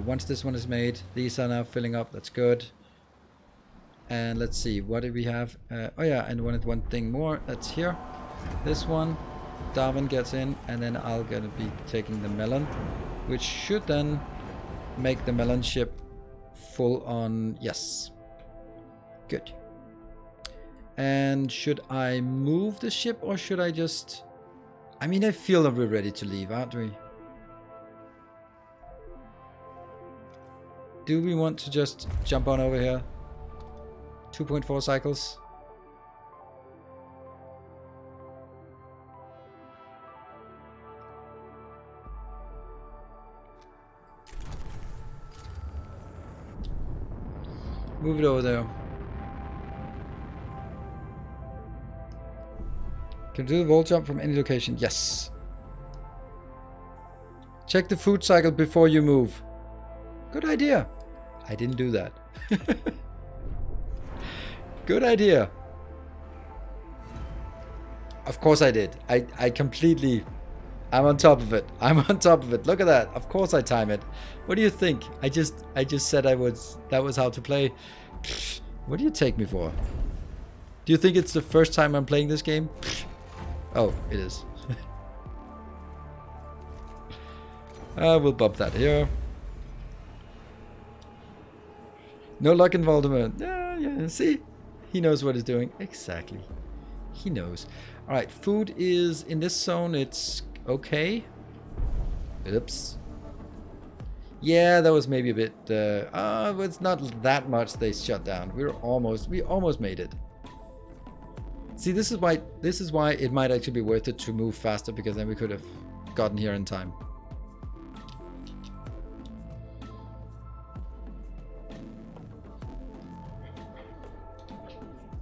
Once this one is made, these are now filling up. That's good. And let's see, what do we have? Oh yeah, and one thing more. That's here. This one. Darwin gets in, and then I'll gonna be taking the melon, which should then make the melon ship full on. Yes, good. And should I move the ship, or should I just... I mean, I feel that we're ready to leave, aren't we? Do we want to just jump on over here? 2.4 cycles. Move it over there. Can do the wall jump from any location. Yes. Check the food cycle before you move. Good idea. I didn't do that. Good idea. Of course I did. I completely... I'm on top of it. I'm on top of it. Look at that. Of course I time it. What do you think? I just said that was how to play. What do you take me for? Do you think it's the first time I'm playing this game? Oh, it is. We'll bump that here. No luck in Voldemort. Yeah, see? He knows what he's doing. Exactly. He knows. Alright, food is in this zone. It's okay. Oops. Yeah, that was maybe a bit... it's not that much they shut down. We almost made it. See, this is why it might actually be worth it to move faster, because then we could have gotten here in time.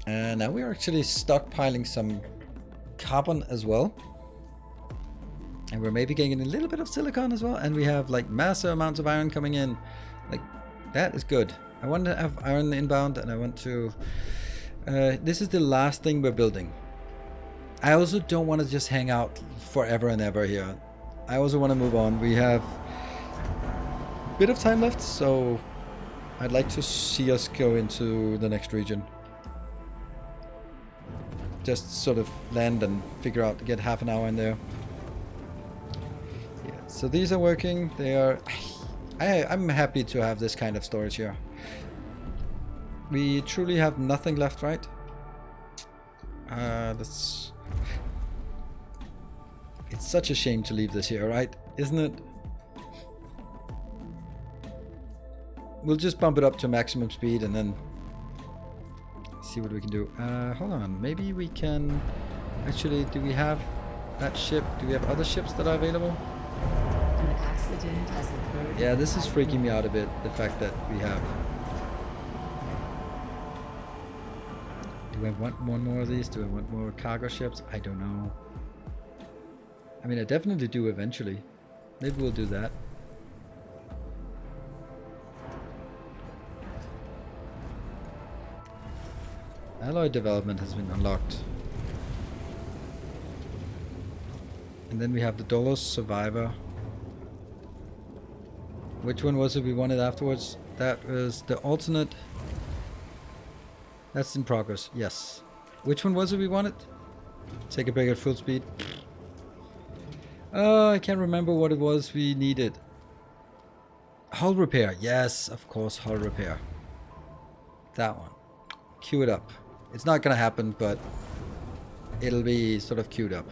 And now we are actually stockpiling some carbon as well. And we're maybe getting a little bit of silicon as well. And we have like massive amounts of iron coming in. Like, that is good. I want to have iron inbound, and I want to... this is the last thing we're building. I also don't want to just hang out forever and ever here. I also want to move on. We have a bit of time left, so I'd like to see us go into the next region. Just sort of land and figure out, get half an hour in there. Yeah, so these are working. They are... I'm happy to have this kind of storage here. We truly have nothing left, right? such a shame to leave this here, right? Isn't it? We'll just bump it up to maximum speed and then see what we can do. Hold on, maybe we can... Actually, do we have that ship? Do we have other ships that are available? An accident has occurred. Yeah, this is freaking me out a bit, the fact that we have... Do I want one more of these? Do I want more cargo ships? I don't know. I mean, I definitely do eventually. Maybe we'll do that. Alloy development has been unlocked. And then we have the Dolos Survivor. Which one was it we wanted afterwards? That was the alternate. That's in progress, yes. Which one was it we wanted? Take a break at full speed. I can't remember what it was we needed. Hull repair, yes, of course, hull repair. That one. Queue it up. It's not gonna happen, but it'll be sort of queued up.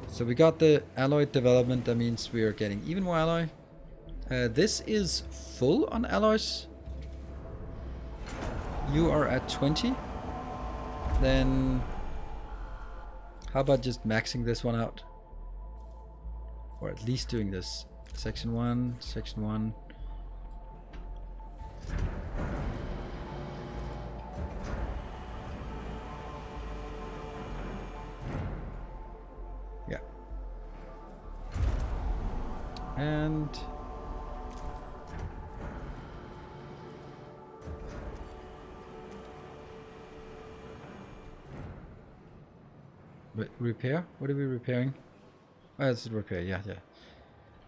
So we got the alloy development. That means we are getting even more alloy. This is full on alloys. You are at 20. Then how about just maxing this one out? Or at least doing this. Section 1, Section 1. Yeah. And repair? What are we repairing? Oh, it's repair, yeah.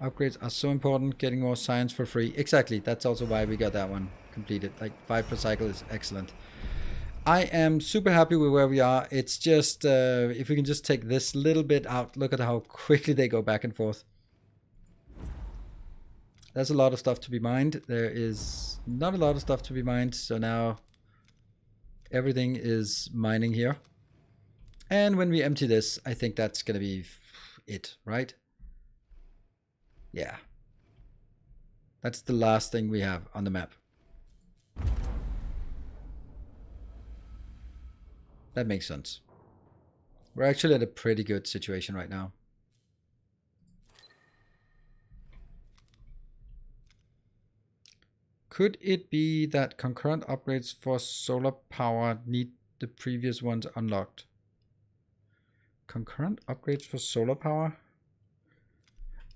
Upgrades are so important. Getting more science for free. Exactly, that's also why we got that one completed. Like 5 per cycle is excellent. I am super happy with where we are. It's just, if we can just take this little bit out, look at how quickly they go back and forth. There's a lot of stuff to be mined. There is not a lot of stuff to be mined, so now everything is mining here. And when we empty this, I think that's going to be it, right? Yeah. That's the last thing we have on the map. That makes sense. We're actually at a pretty good situation right now. Could it be that concurrent upgrades for solar power need the previous ones unlocked? Concurrent upgrades for solar power?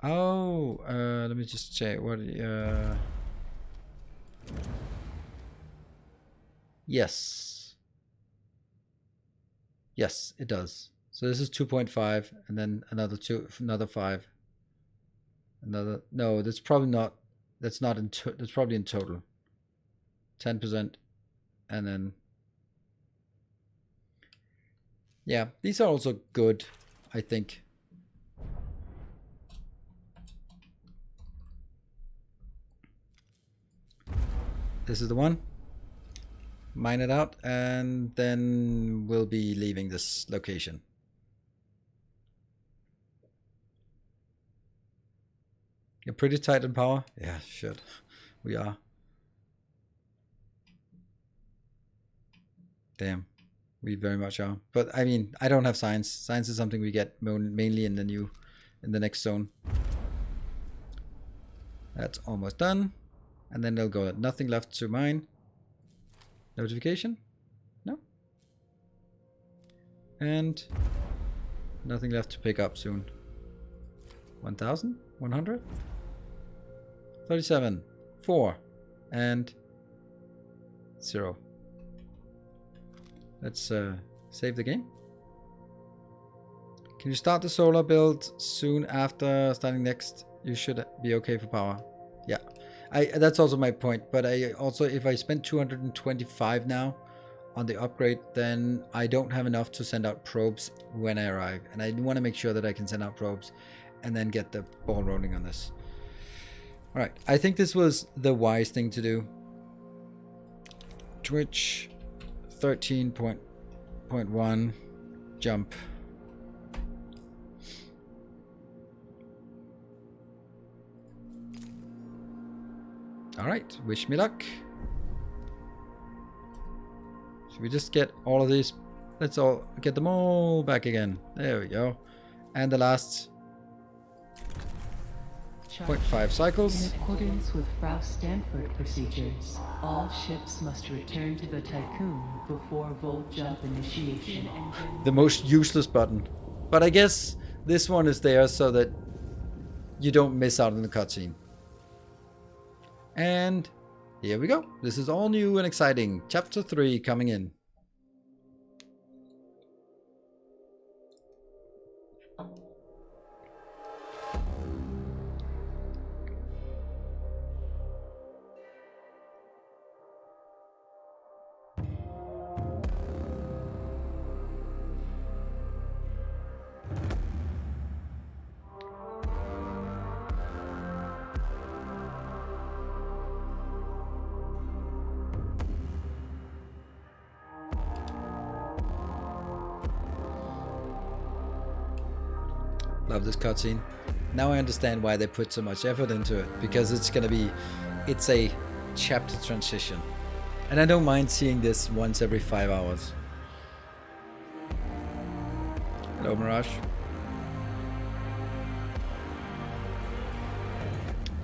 Oh, let me just check what. Yes, it does. So this is 2.5, and then another 5. No, that's probably not. That's not in. That's probably in total. 10%, and then. Yeah, these are also good, I think. This is the one. Mine it out, and then we'll be leaving this location. You're pretty tight on power? Yeah, shit. We are. Damn. We very much are. But I mean, I don't have science. Science is something we get mainly in the next zone. That's almost done. And then they'll go, nothing left to mine. Notification? No. And nothing left to pick up soon. 1,000? 100? 37. 4. And 0. Let's save the game. Can you start the solar build soon after starting next? You should be okay for power. Yeah. That's also my point, but I also, if I spend 225 now on the upgrade, then I don't have enough to send out probes when I arrive, and I want to make sure that I can send out probes and then get the ball rolling on this. All right, I think this was the wise thing to do. Twitch 13.1 jump. Alright, wish me luck. Should we just get all of these? Let's all get them all back again. There we go. And the last 0.5 cycles. In accordance with Frau Stanford procedures, all ships must return to the Tycoon before Volt Jump initiation. The most useless button. But I guess this one is there so that you don't miss out on the cutscene. And here we go. This is all new and exciting. Chapter 3 coming in. Love this cutscene. Now I understand why they put so much effort into it, because it's a chapter transition. And I don't mind seeing this once every 5 hours. Hello, Mirage.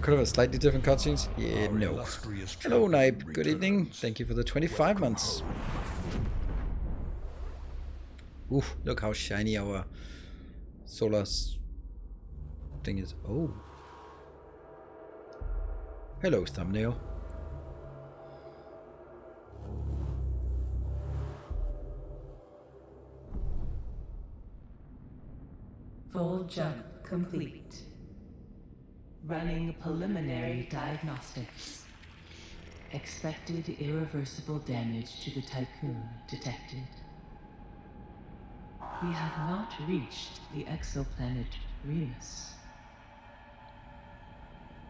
Could have a slightly different cutscenes? Yeah, no. Hello, Nipe. Good evening. Thank you for the 25 months. Oof, look how shiny our solar thing is. Oh. Hello, thumbnail. Full jump complete. Running preliminary diagnostics. Expected irreversible damage to the Tycoon detected. We have not reached the exoplanet Remus.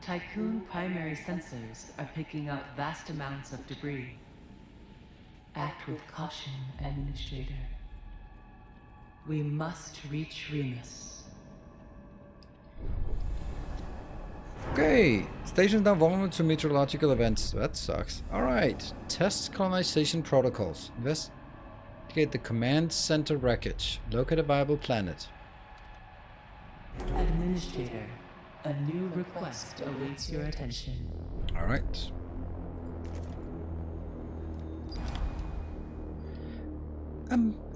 Tycoon primary sensors are picking up vast amounts of debris. Act with caution, Administrator. We must reach Remus. Okay, stations now vulnerable to meteorological events. That sucks. Alright, test colonization protocols. Investigate the command center wreckage. Locate a viable planet. Administrator, a new request awaits your attention. Alright.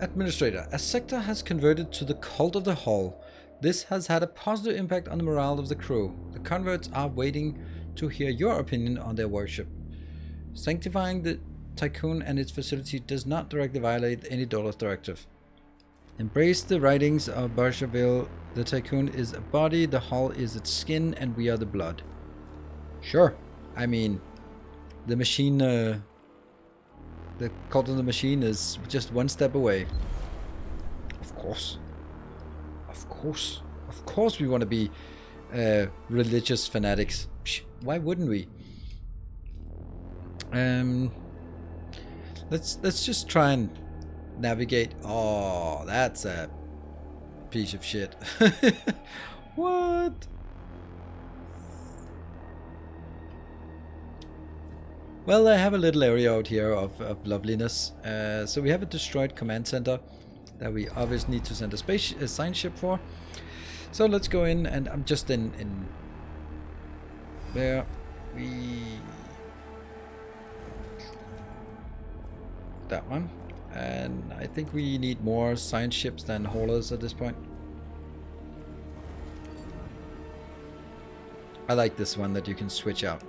Administrator, a sector has converted to the cult of the Hull. This has had a positive impact on the morale of the crew. The converts are waiting to hear your opinion on their worship. Sanctifying the Tycoon and its facility does not directly violate any Dolus directive. Embrace the writings of Barshaville. The Tycoon is a body, the Hull is its skin, and we are the blood. Sure. I mean, the machine, the cult of the machine is just one step away. Of course. Of course we want to be religious fanatics. Psh, why wouldn't we? Let's just try and navigate. Oh, that's a piece of shit. What? Well, I have a little area out here of loveliness. So we have a destroyed command center that we obviously need to send a science ship for. So let's go in, and I'm just in there. That one. And I think we need more science ships than haulers at this point. I like this one that you can switch out.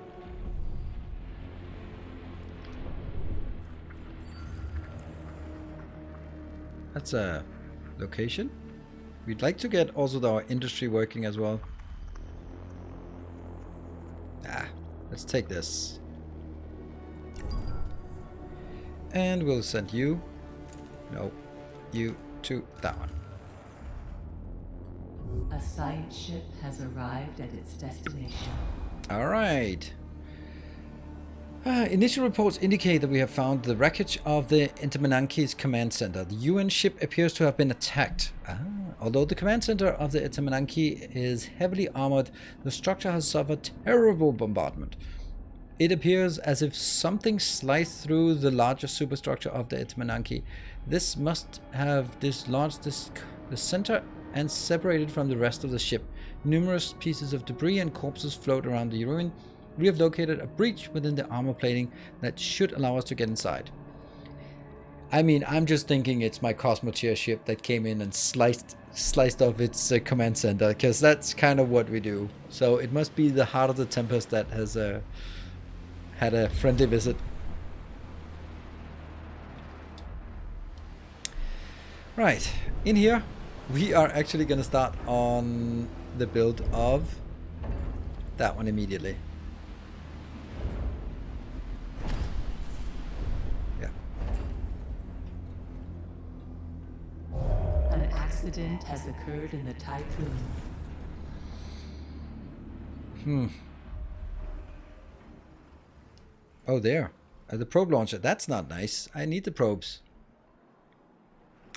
That's a location. We'd like to get also our industry working as well. Let's take this. And we'll send you. No, you to that one. A science ship has arrived at its destination. Alright. Initial reports indicate that we have found the wreckage of the Intermananki's command center. The UN ship appears to have been attacked. Although the command center of the Intermananki is heavily armored, the structure has suffered terrible bombardment. It appears as if something sliced through the larger superstructure of the Etmananki. This must have dislodged the center and separated from the rest of the ship. Numerous pieces of debris and corpses float around the ruin. We have located a breach within the armor plating that should allow us to get inside. I mean, I'm just thinking it's my Cosmoteer ship that came in and sliced off its command center, because that's kind of what we do. So it must be the Heart of the Tempest that has had a friendly visit. Right, in here we are actually going to start on the build of that one immediately. Yeah. An accident has occurred in the Typhoon. Oh, there. The probe launcher. That's not nice. I need the probes.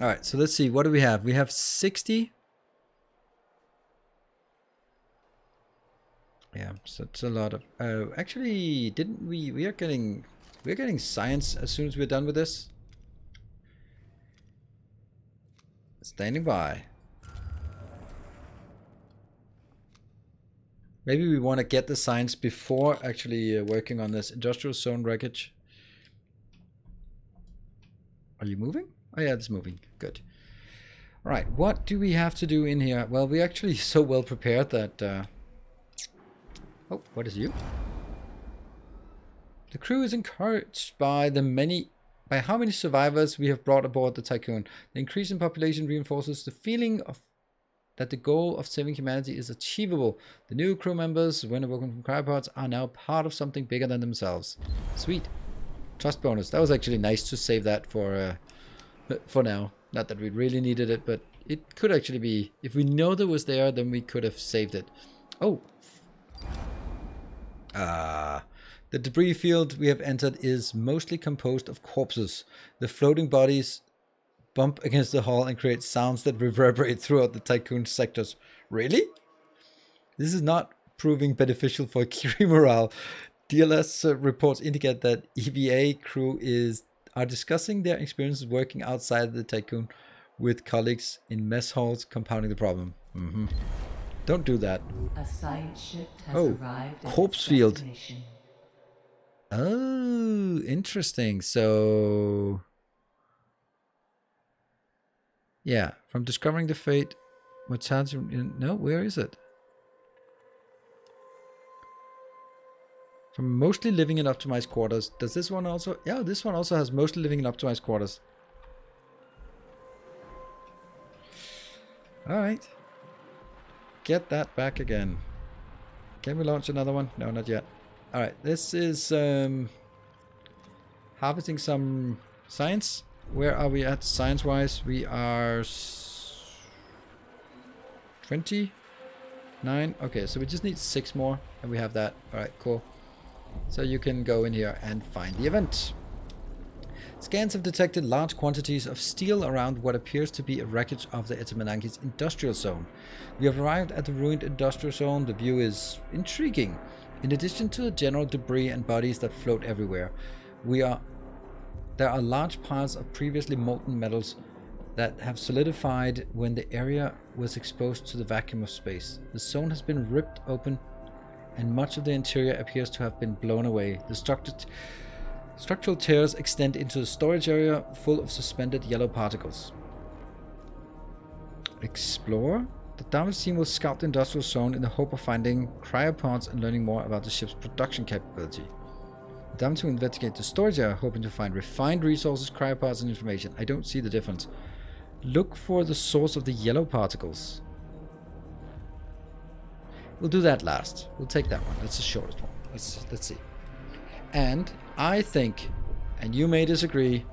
Alright, so let's see. What do we have? We have 60. Yeah, so it's a lot of... actually, didn't we... We're getting science as soon as we're done with this. Standing by. Maybe we want to get the science before actually working on this industrial zone wreckage. Are you moving? Oh yeah, it's moving. Good. Alright, what do we have to do in here? Well, we're actually so well prepared that... Oh, what is you? The crew is encouraged by how many survivors we have brought aboard the Tycoon. The increase in population reinforces the feeling that the goal of saving humanity is achievable. The new crew members, when awoken from cryopods, are now part of something bigger than themselves. Sweet. Trust bonus. That was actually nice to save that for now. Not that we really needed it, but it could actually be. If we know that it was there, then we could have saved it. Oh. The debris field we have entered is mostly composed of corpses. The floating bodies bump against the hull and create sounds that reverberate throughout the Tycoon sectors. Really? This is not proving beneficial for crew morale. DLS reports indicate that EVA crew are discussing their experiences working outside the Tycoon with colleagues in mess halls, compounding the problem. Don't do that. A science ship has arrived at corpse its field. destination. Oh, interesting. So... yeah, from discovering the fate, mortality... No, where is it? From mostly living in optimized quarters. Does this one also... yeah, this one also has mostly living in optimized quarters. Alright. Get that back again. Can we launch another one? No, not yet. Alright, this is harvesting some science. Where are we at science-wise? We are 29. Okay, so we just need 6 more, and we have that. Alright, cool. So you can go in here and find the event. Scans have detected large quantities of steel around what appears to be a wreckage of the Etmananki's industrial zone. We have arrived at the ruined industrial zone. The view is intriguing. In addition to the general debris and bodies that float everywhere, there are large piles of previously molten metals that have solidified when the area was exposed to the vacuum of space. The zone has been ripped open and much of the interior appears to have been blown away. The structural tears extend into the storage area full of suspended yellow particles. Explore? The damage team will scout the industrial zone in the hope of finding cryopods and learning more about the ship's production capability. The damage team will investigate the storage area, hoping to find refined resources, cryopods, and information. I don't see the difference. Look for the source of the yellow particles. We'll do that last. We'll take that one. That's the shortest one. Let's see. And I think, and you may disagree,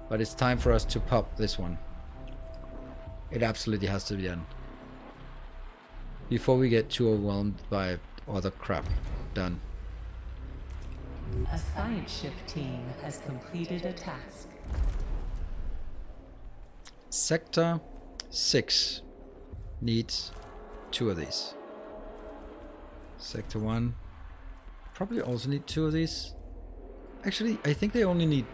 but it's time for us to pop this one. It absolutely has to be done. Before we get too overwhelmed by other crap. Done. A science ship team has completed a task. Sector 6 needs 2 of these. Sector 1, Probably also need 2 of these. Actually, I think they only need...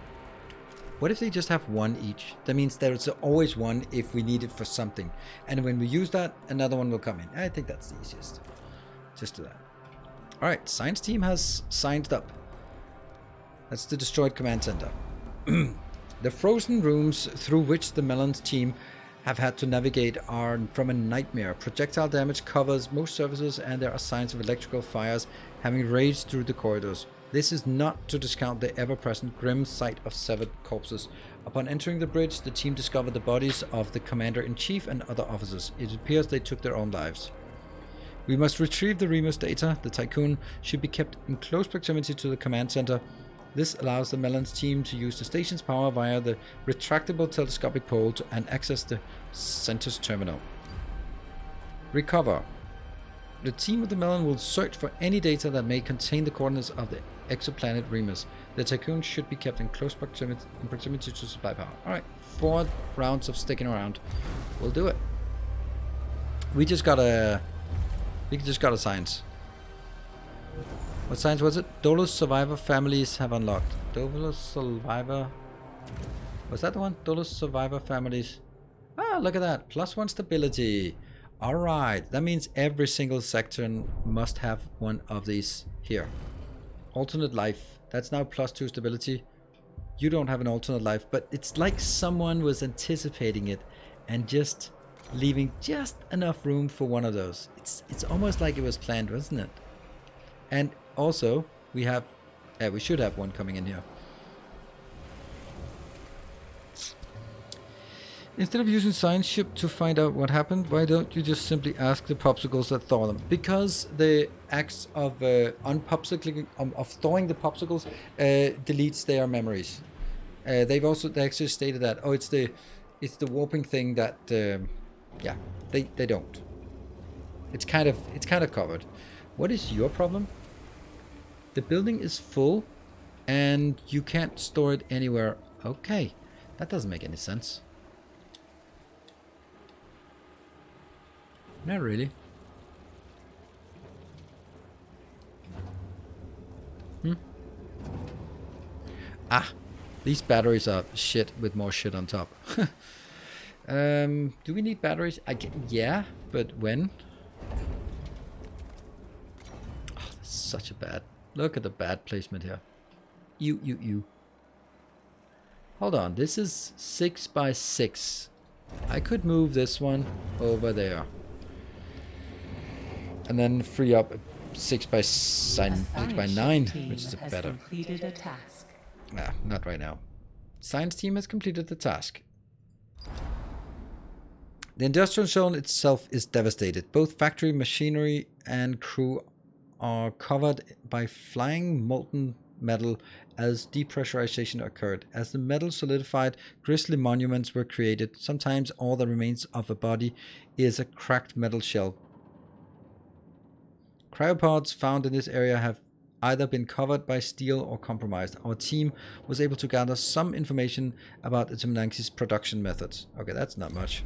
What if they just have 1 each? That means there's always 1 if we need it for something. And when we use that, another one will come in. I think that's the easiest. Just do that. Alright, science team has signed up. That's the destroyed command center. The frozen rooms through which the Melons team have had to navigate are from a nightmare. Projectile damage covers most surfaces and there are signs of electrical fires having raged through the corridors. This is not to discount the ever-present grim sight of severed corpses. Upon entering the bridge, the team discovered the bodies of the commander-in-chief and other officers. It appears they took their own lives. We must retrieve the Remus data. The Tycoon should be kept in close proximity to the command center. This allows the Melons team to use the station's power via the retractable telescopic pole and access the center's terminal. Recover. The team of the Melon will search for any data that may contain the coordinates of the exoplanet Remus. The Tycoon should be kept in close proximity to supply power. Alright, 4 rounds of sticking around. We'll do it. We just got a science. What science was it? Dolus survivor families have unlocked. Dolus survivor... Was that the one? Dolus survivor families. Ah, look at that. +1 stability. Alright, that means every single sector must have one of these here. Alternate life. That's now +2 stability. You don't have an alternate life, but it's like someone was anticipating it and just leaving just enough room for one of those. It's almost like it was planned, wasn't it? And also, we should have one coming in here. Instead of using science ship to find out what happened, why don't you just simply ask the popsicles that thaw them? Because the acts of of thawing the popsicles deletes their memories. They actually stated that it's the warping thing that yeah, they don't. It's kind of covered. What is your problem? The building is full and you can't store it anywhere. Okay, that doesn't make any sense. Not really. These batteries are shit with more shit on top. Do we need batteries? Yeah, but when? Oh, that's such a bad... Look at the bad placement here. You. Hold on, this is 6 by 6. I could move this one over there. And then free up 6 by 9, which is better. Completed a task. Nah, not right now. Science team has completed the task. The industrial zone itself is devastated. Both factory machinery and crew are covered by flying molten metal as depressurization occurred. As the metal solidified, grisly monuments were created. Sometimes all that remains of a body is a cracked metal shell. Cryopods found in this area have either been covered by steel or compromised. Our team was able to gather some information about the Tumnanxi's production methods. Okay, that's not much.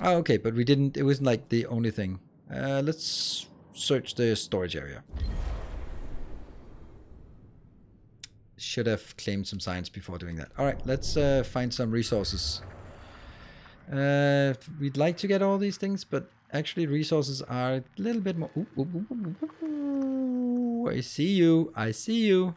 Oh, okay, but we didn't... It wasn't like the only thing. Let's search the storage area. Should have claimed some science before doing that. Alright, let's find some resources. We'd like to get all these things, but actually resources are a little bit more... Ooh, I see you. I see you.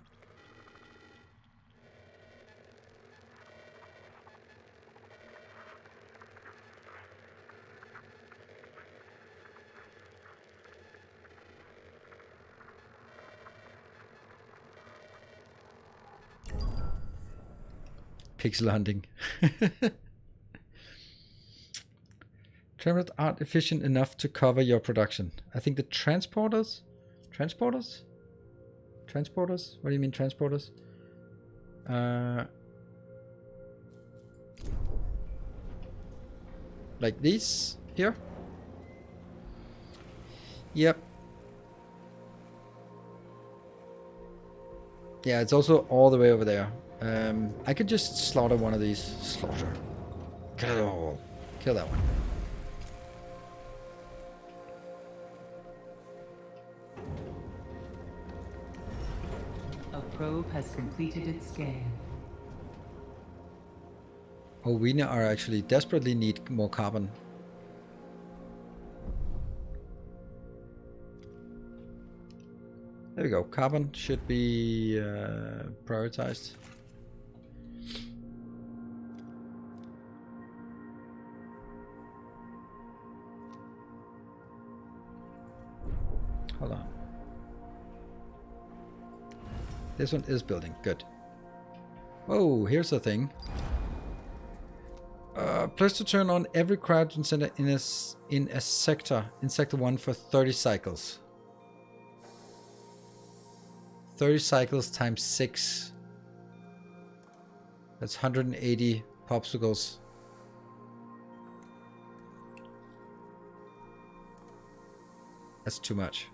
Pixel hunting. Transporters aren't efficient enough to cover your production. I think the transporters? Transporters? Transporters? What do you mean transporters? Like these here? Yep. Yeah, it's also all the way over there. I could just slaughter one of these. Slaughter. Kill it all. Kill that one. probe has completed its scan. Oh, we are actually desperately need more carbon. There we go. Carbon should be prioritized. Hold on. This one is building. Good. Oh, here's the thing. Plus to turn on every crowd center in a sector, in sector 1 for 30 cycles. 30 cycles times 6. That's 180 popsicles. That's too much.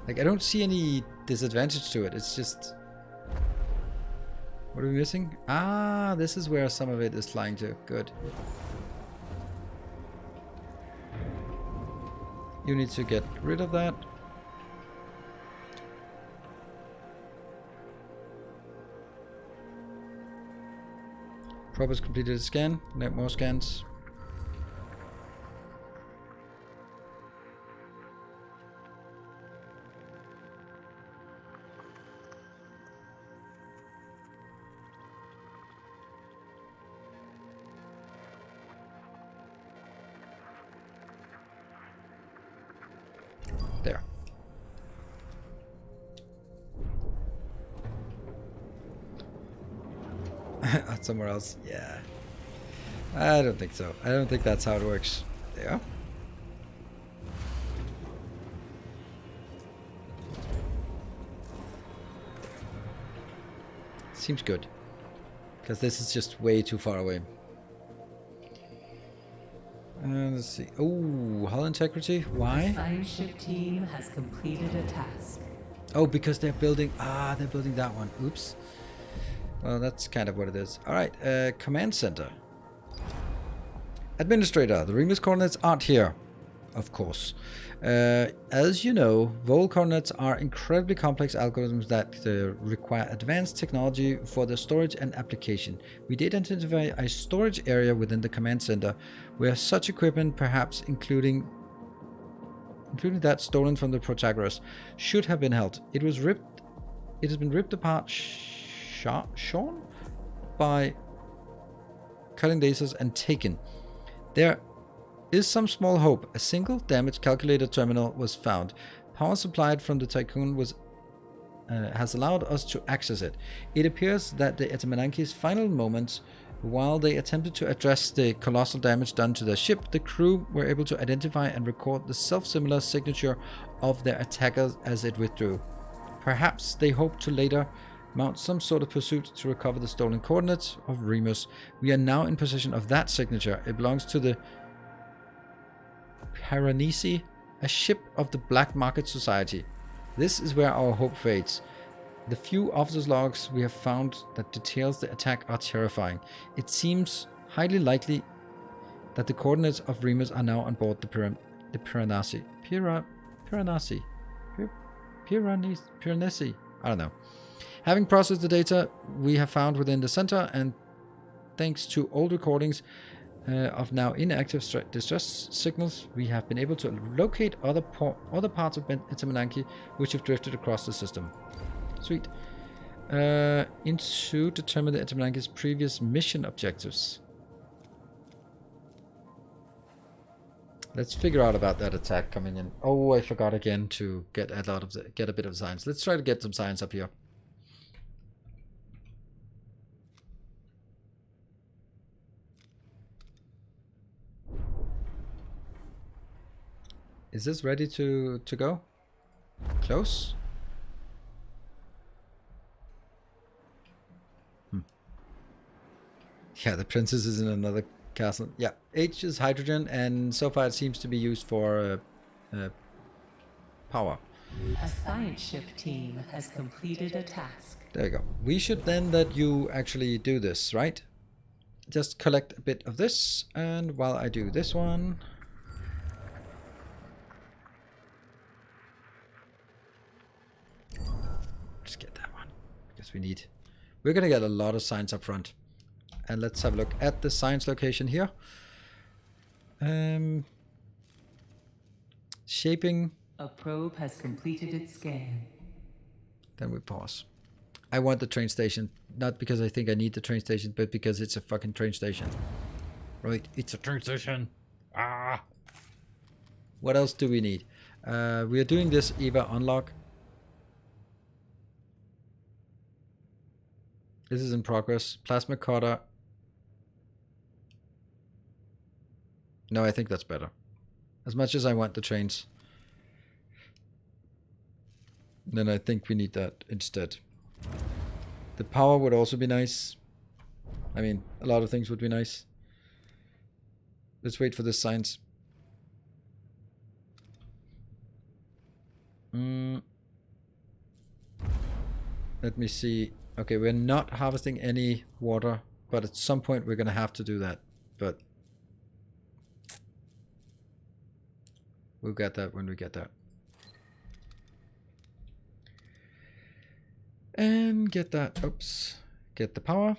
Like, I don't see any disadvantage to it. It's just... What are we missing? Ah, this is where some of it is flying to. Good. You need to get rid of that. Probe has completed a scan. No more scans. There. Somewhere else? Yeah. I don't think so. I don't think that's how it works. There. Seems good. Because this is just way too far away. Let's see. Oh, hull integrity. Why? The science ship team has completed a task. Oh, because they're building... Ah, they're building that one. Oops. Well, that's kind of what it is. Alright, command center. Administrator, the Remus coordinates aren't here. Of course. As you know, Vol coordinates are incredibly complex algorithms that require advanced technology for their storage and application. We did identify a storage area within the command center where such equipment, perhaps including that stolen from the Protagoras, should have been held. It has been ripped apart, shorn by cutting lasers and taken. There is some small hope. A single damaged calculator terminal was found. Power supplied from the Tycoon has allowed us to access it. It appears that the Etamananki's final moments, while they attempted to address the colossal damage done to their ship, the crew were able to identify and record the self-similar signature of their attackers as it withdrew. Perhaps they hope to later mount some sort of pursuit to recover the stolen coordinates of Remus. We are now in possession of that signature. It belongs to the Piranesi, a ship of the Black Market Society. This is where our hope fades. The few officers' logs we have found that details the attack are terrifying. It seems highly likely that the coordinates of Remus are now on board the Piranesi. Piranesi. I don't know. Having processed the data we have found within the center, and thanks to old recordings of now inactive distress signals, we have been able to locate other parts of Etamananki which have drifted across the system. Sweet. To determine the Etamananki's previous mission objectives. Let's figure out about that attack coming in. Oh, I forgot again to get a bit of science. Let's try to get some science up here. Is this ready to go? Close? Yeah, the princess is in another castle. Yeah, H is hydrogen, and so far it seems to be used for power. A science ship team has completed a task. There you go. We should then let you actually do this, right? Just collect a bit of this, and while I do this one... Just get that one. Because we're gonna get a lot of signs up front. And let's have a look at the science location here. Shaping. A probe has completed its scan. Then we pause. I want the train station. Not because I think I need the train station, but because it's a fucking train station. Right, it's a train station. Ah. What else do we need? We are doing this EVA unlock. This is in progress. Plasma cutter. No, I think that's better. As much as I want the trains, then I think we need that instead. The power would also be nice. I mean, a lot of things would be nice. Let's wait for this science. Let me see. Okay, we're not harvesting any water, but at some point we're gonna have to do that. But we'll get that when we get there. And get that. Oops. Get the power.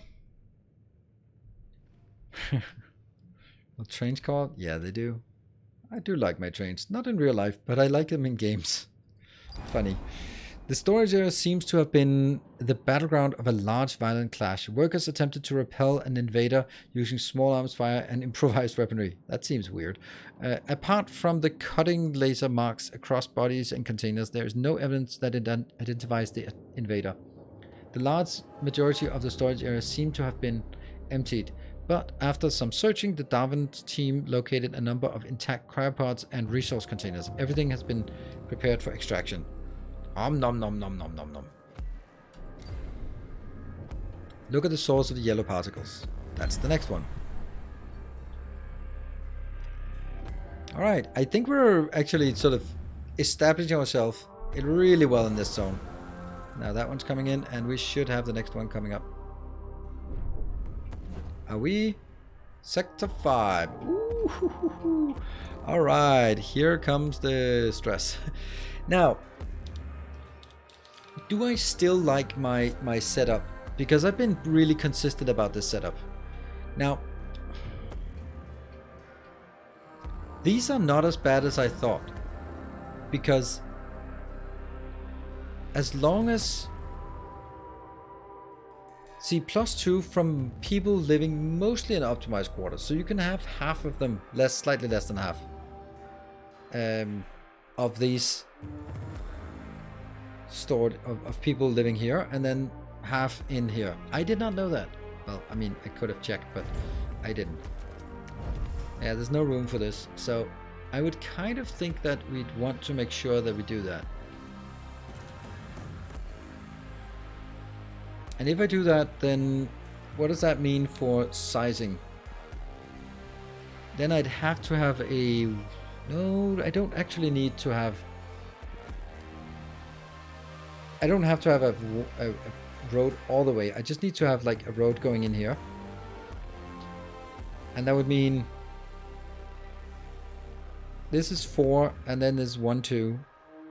Well, trains called? Yeah, they do. I do like my trains. Not in real life, but I like them in games. Funny. The storage area seems to have been the battleground of a large violent clash. Workers attempted to repel an invader using small arms fire and improvised weaponry. That seems weird. Apart from the cutting laser marks across bodies and containers, there is no evidence that identifies the invader. The large majority of the storage area seem to have been emptied, but after some searching, the Darwin team located a number of intact cryopods and resource containers. Everything has been prepared for extraction. Nom nom nom nom nom nom nom. Look at the source of the yellow particles. That's the next one. Alright, I think we're actually sort of establishing ourselves really well in this zone. Now that one's coming in, and we should have the next one coming up. Are we? Sector 5. Alright, here comes the stress. Now, do I still like my setup? Because I've been really consistent about this setup. Now, these are not as bad as I thought. Because as long as... See, +2 from people living mostly in optimized quarters. So you can have half of them, slightly less than half. Of these stored of people living here, and then half in here. I did not know that. Well, I mean, I could have checked, but I didn't. Yeah, there's no room for this. So I would kind of think that we'd want to make sure that we do that. And if I do that, then what does that mean for sizing? Then I'd have to have a... No, I don't actually need to have... I don't have to have a road all the way. I just need to have like a road going in here. And that would mean... This is 4, and then there's 1, 2.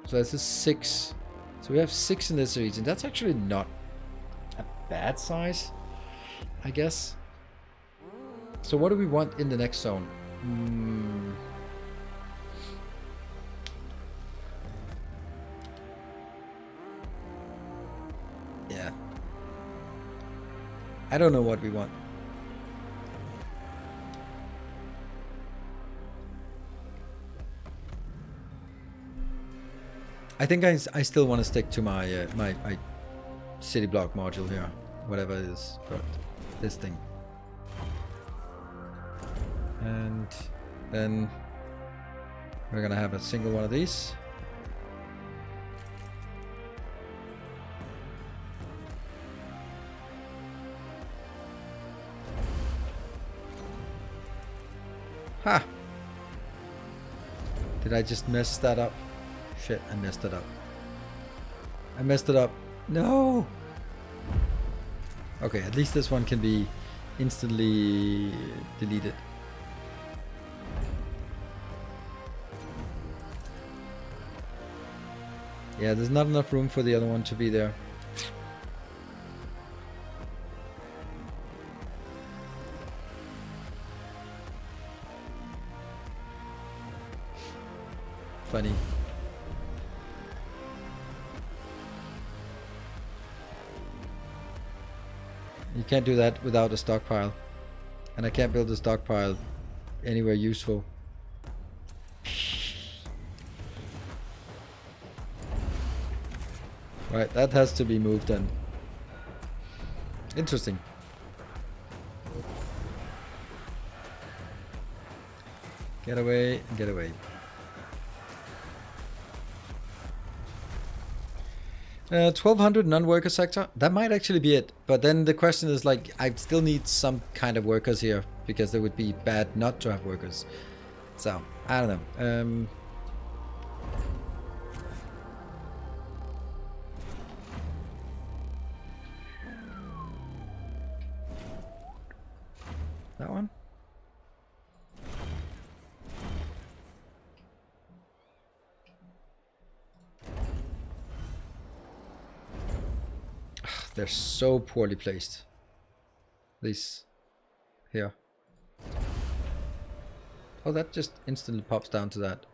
So this is 6. So we have 6 in this region. That's actually not a bad size, I guess. So what do we want in the next zone? Yeah. I don't know what we want. I think I still want to stick to my my city block module here, whatever it is, but this thing. And then we're gonna have a single one of these. Ha! Did I just mess that up? Shit, I messed it up. I messed it up. No! Okay, at least this one can be instantly deleted. Yeah, there's not enough room for the other one to be there. funny. You can't do that without a stockpile. And I can't build a stockpile anywhere useful. Right, that has to be moved then. Interesting. Get away, get away. 1200 non-worker sector. That might actually be it. But then the question is like, I still need some kind of workers here because it would be bad not to have workers. So, I don't know. That one? They're so poorly placed. These here. Oh, that just instantly pops down to that.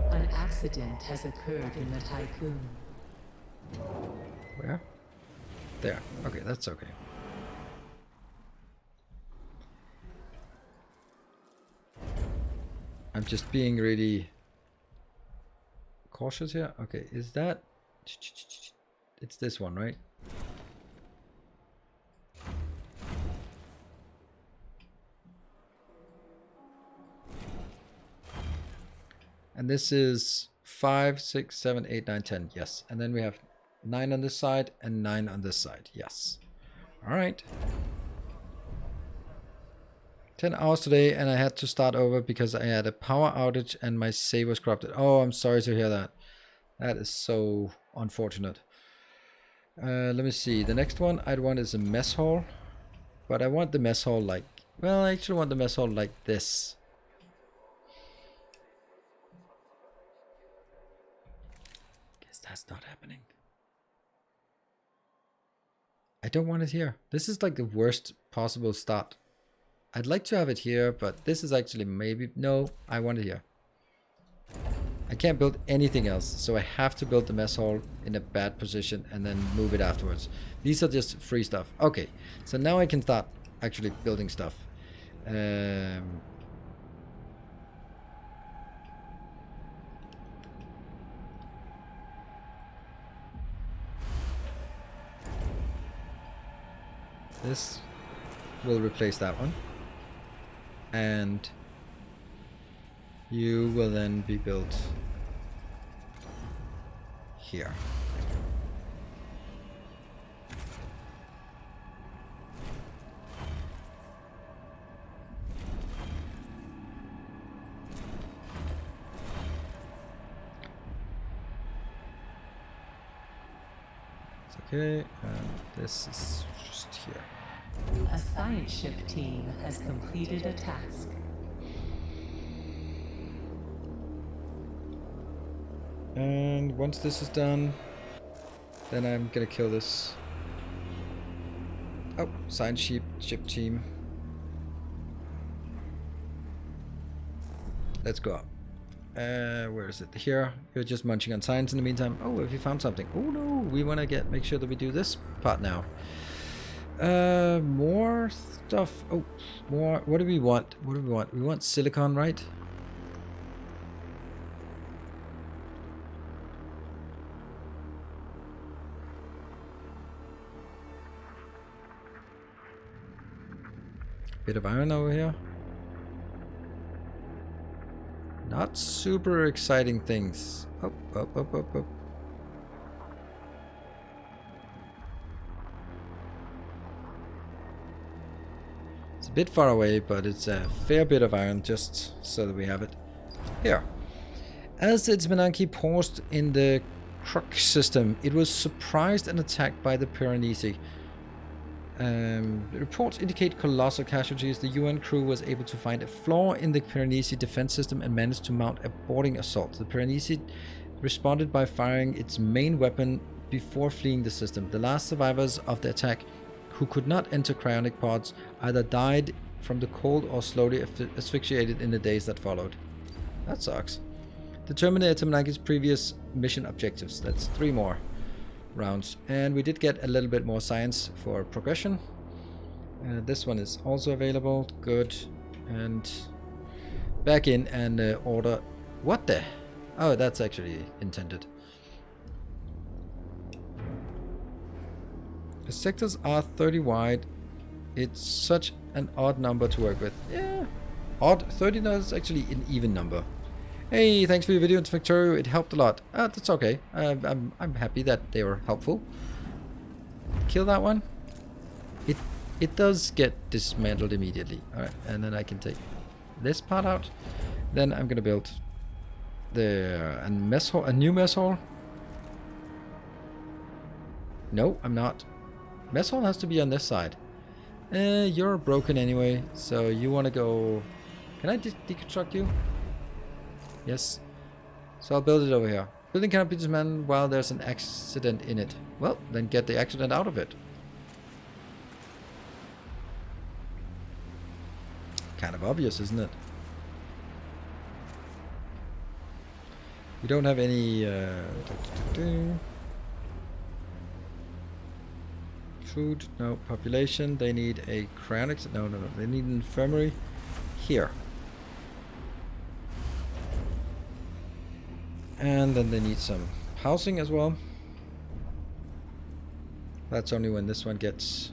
An accident has occurred in the Tycoon. Where? There. Okay, that's okay. I'm just being really cautious here. Okay, is that... It's this one, right? And this is 5, 6, 7, 8, 9, 10. Yes. And then we have 9 on this side and 9 on this side. Yes. All right. 10 hours today and I had to start over because I had a power outage and my save was corrupted. Oh, I'm sorry to hear that. That is so unfortunate. Let me see. The next one I'd want is a mess hall. But I want the mess hall like... Well, I actually want the mess hall like this. Guess that's not happening. I don't want it here. This is like the worst possible start. I'd like to have it here, but this is actually maybe... No, I want it here. I can't build anything else, so I have to build the mess hall in a bad position and then move it afterwards. These are just free stuff. Okay, so now I can start actually building stuff. This will replace that one. And you will then be built here. It's okay, and this is just here. A science ship team has completed a task. And once this is done, then I'm gonna kill this. Oh, science ship team. Let's go up. Where is it? Here. You're just munching on science in the meantime. Oh, have you found something? Oh no, we want to make sure that we do this part now. More stuff. Oh, more. What do we want? What do we want? We want silicon, right? Bit of iron over here. Not super exciting things. Up, up, up, up, up. It's a bit far away, but it's a fair bit of iron just so that we have it. Here. As its Menanke paused in the Kruk system, it was surprised and attacked by the Piranesi. Reports indicate colossal casualties. The UN crew was able to find a flaw in the Piranesi defense system and managed to mount a boarding assault. The Piranesi responded by firing its main weapon before fleeing the system. The last survivors of the attack, who could not enter cryonic pods, either died from the cold or slowly asphyxiated in the days that followed. That sucks. Determine the Itamananki's previous mission objectives. That's 3 more rounds. And we did get a little bit more science for progression. This one is also available. Good. And back in and order. What the? Oh, that's actually intended. The sectors are 30 wide. It's such an odd number to work with. Yeah. Odd. 30 is actually an even number. Hey, thanks for your video, Victorio. It helped a lot. That's okay. I'm happy that they were helpful. Kill that one. It does get dismantled immediately. Alright, and then I can take this part out. Then I'm gonna build a mess hall, a new mess hall. No, I'm not. Mess hall has to be on this side. You're broken anyway, so you want to go. Can I deconstruct you? Yes. So I'll build it over here. Building cannot be dismantled while there's an accident in it. Well, then get the accident out of it. Kind of obvious, isn't it? We don't have any food. No. Population. They need a cryonics. No. They need an infirmary here. And then they need some housing as well. That's only when this one gets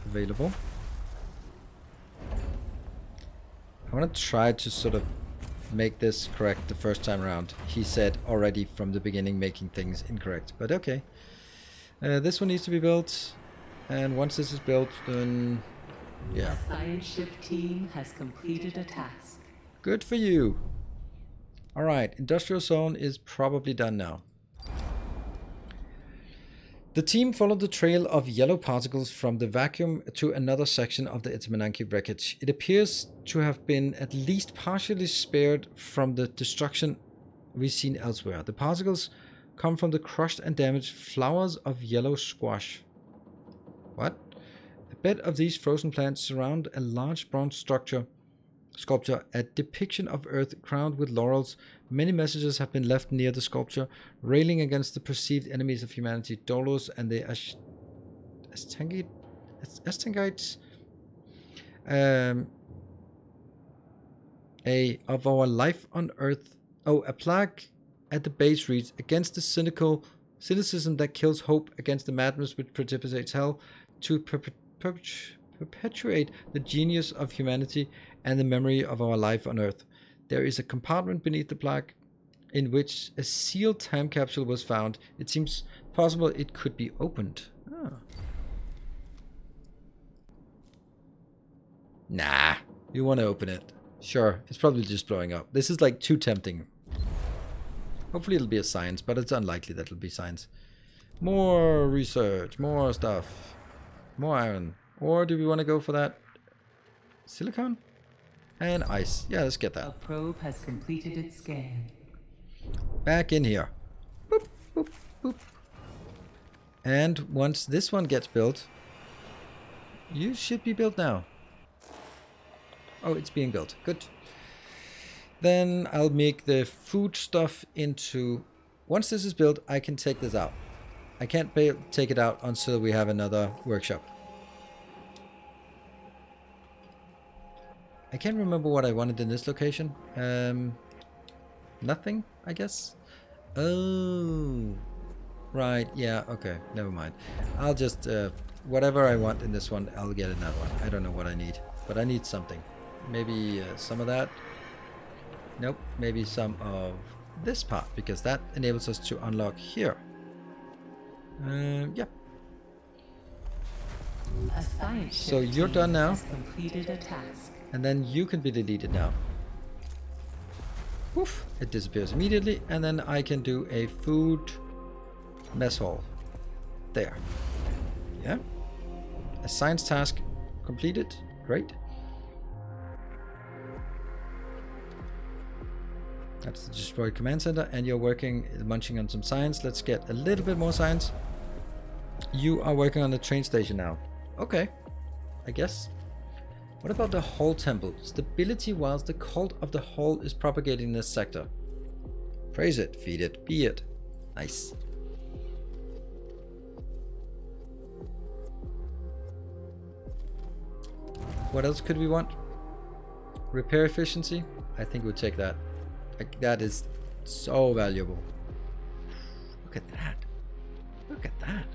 available. I want to try to sort of make this correct the first time around. He said already from the beginning making things incorrect, but okay. This one needs to be built, and once this is built, then yeah. The science ship team has completed a task. Good for you. Alright, industrial zone is probably done now. The team followed the trail of yellow particles from the vacuum to another section of the Itamananki wreckage. It appears to have been at least partially spared from the destruction we've seen elsewhere. The particles come from the crushed and damaged flowers of yellow squash. What? A bed of these frozen plants surround a large bronze sculpture, a depiction of Earth crowned with laurels. Many messages have been left near the sculpture, railing against the perceived enemies of humanity, Dolos and the Astangites. Of our life on Earth. Oh, a plaque at the base reads, against the cynicism that kills hope, against the madness which precipitates hell, to perpetuate the genius of humanity and the memory of our life on Earth. There is a compartment beneath the plaque in which a sealed time capsule was found. It seems possible it could be opened. Oh. Nah, you want to open it. Sure, it's probably just blowing up. This is like too tempting. Hopefully it'll be a science, but it's unlikely that it'll be science. More research, more stuff, more iron. Or do we want to go for that silicon and ice? Yeah, let's get that. A probe has completed its scan. Back in here. Boop, boop, boop. And once this one gets built, you should be built now. Oh, it's being built. Good. Then I'll make the food stuff into... Once this is built, I can take this out. I can't take it out until we have another workshop. I can't remember what I wanted in this location. Nothing, I guess. Oh, right. Yeah. Okay. Never mind. I'll just whatever I want in this one, I'll get in that one. I don't know what I need, but I need something. Maybe some of that. Nope. Maybe some of this part, because that enables us to unlock here. Yeah. A science ship So you're team done now. has completed a task. And then you can be deleted now. Woof, it disappears immediately, and then I can do a food mess hall. There. Yeah. A science task completed. Great. That's the destroyed command center, and you're working, munching on some science. Let's get a little bit more science. You are working on the train station now. Okay, I guess. What about the Hull Temple? Stability whilst the cult of the Hull is propagating in this sector. Praise it, feed it, be it. Nice. What else could we want? Repair efficiency? I think we'll take that. Like, that is so valuable. Look at that. Look at that.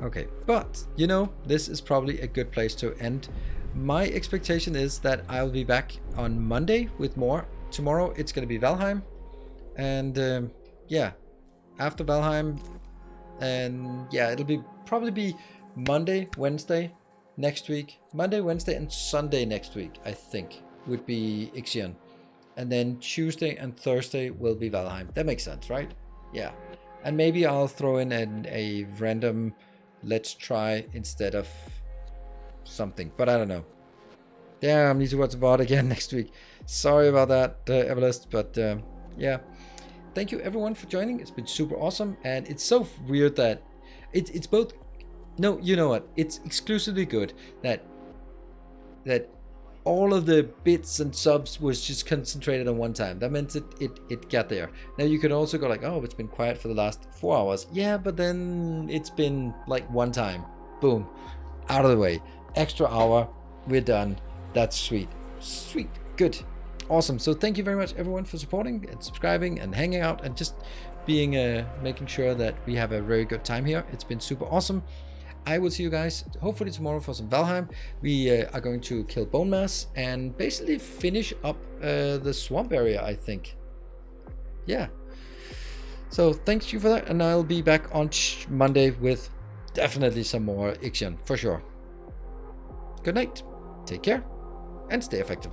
Okay, but you know, this is probably a good place to end. My expectation is that I'll be back on Monday with more. Tomorrow it's going to be Valheim, and yeah, after Valheim, and yeah, it'll be probably be Monday, Wednesday next week. Monday, Wednesday, and Sunday next week, I think, would be Ixion, and then Tuesday and Thursday will be Valheim. That makes sense, right? Yeah, and maybe I'll throw in a random let's try instead of something, but I don't know. Yeah, I need to watch the VOD again next week. Sorry about that, Everlist, but yeah. Thank you everyone for joining. It's been super awesome, and it's so weird that it's both. No, you know what? It's exclusively good that all of the bits and subs was just concentrated on one time. That meant it got there. Now you could also go like, oh, it's been quiet for the last 4 hours. Yeah, but then it's been like one time. Boom, out of the way. Extra hour, we're done. That's sweet. Sweet, good, awesome. So thank you very much everyone for supporting and subscribing and hanging out and just being making sure that we have a very good time here. It's been super awesome. I will see you guys hopefully tomorrow for some Valheim. We are going to kill Bone Mass and basically finish up the swamp area, I think. Yeah. So thank you for that, and I'll be back on Monday with definitely some more Ixion for sure. Good night, take care, and stay effective.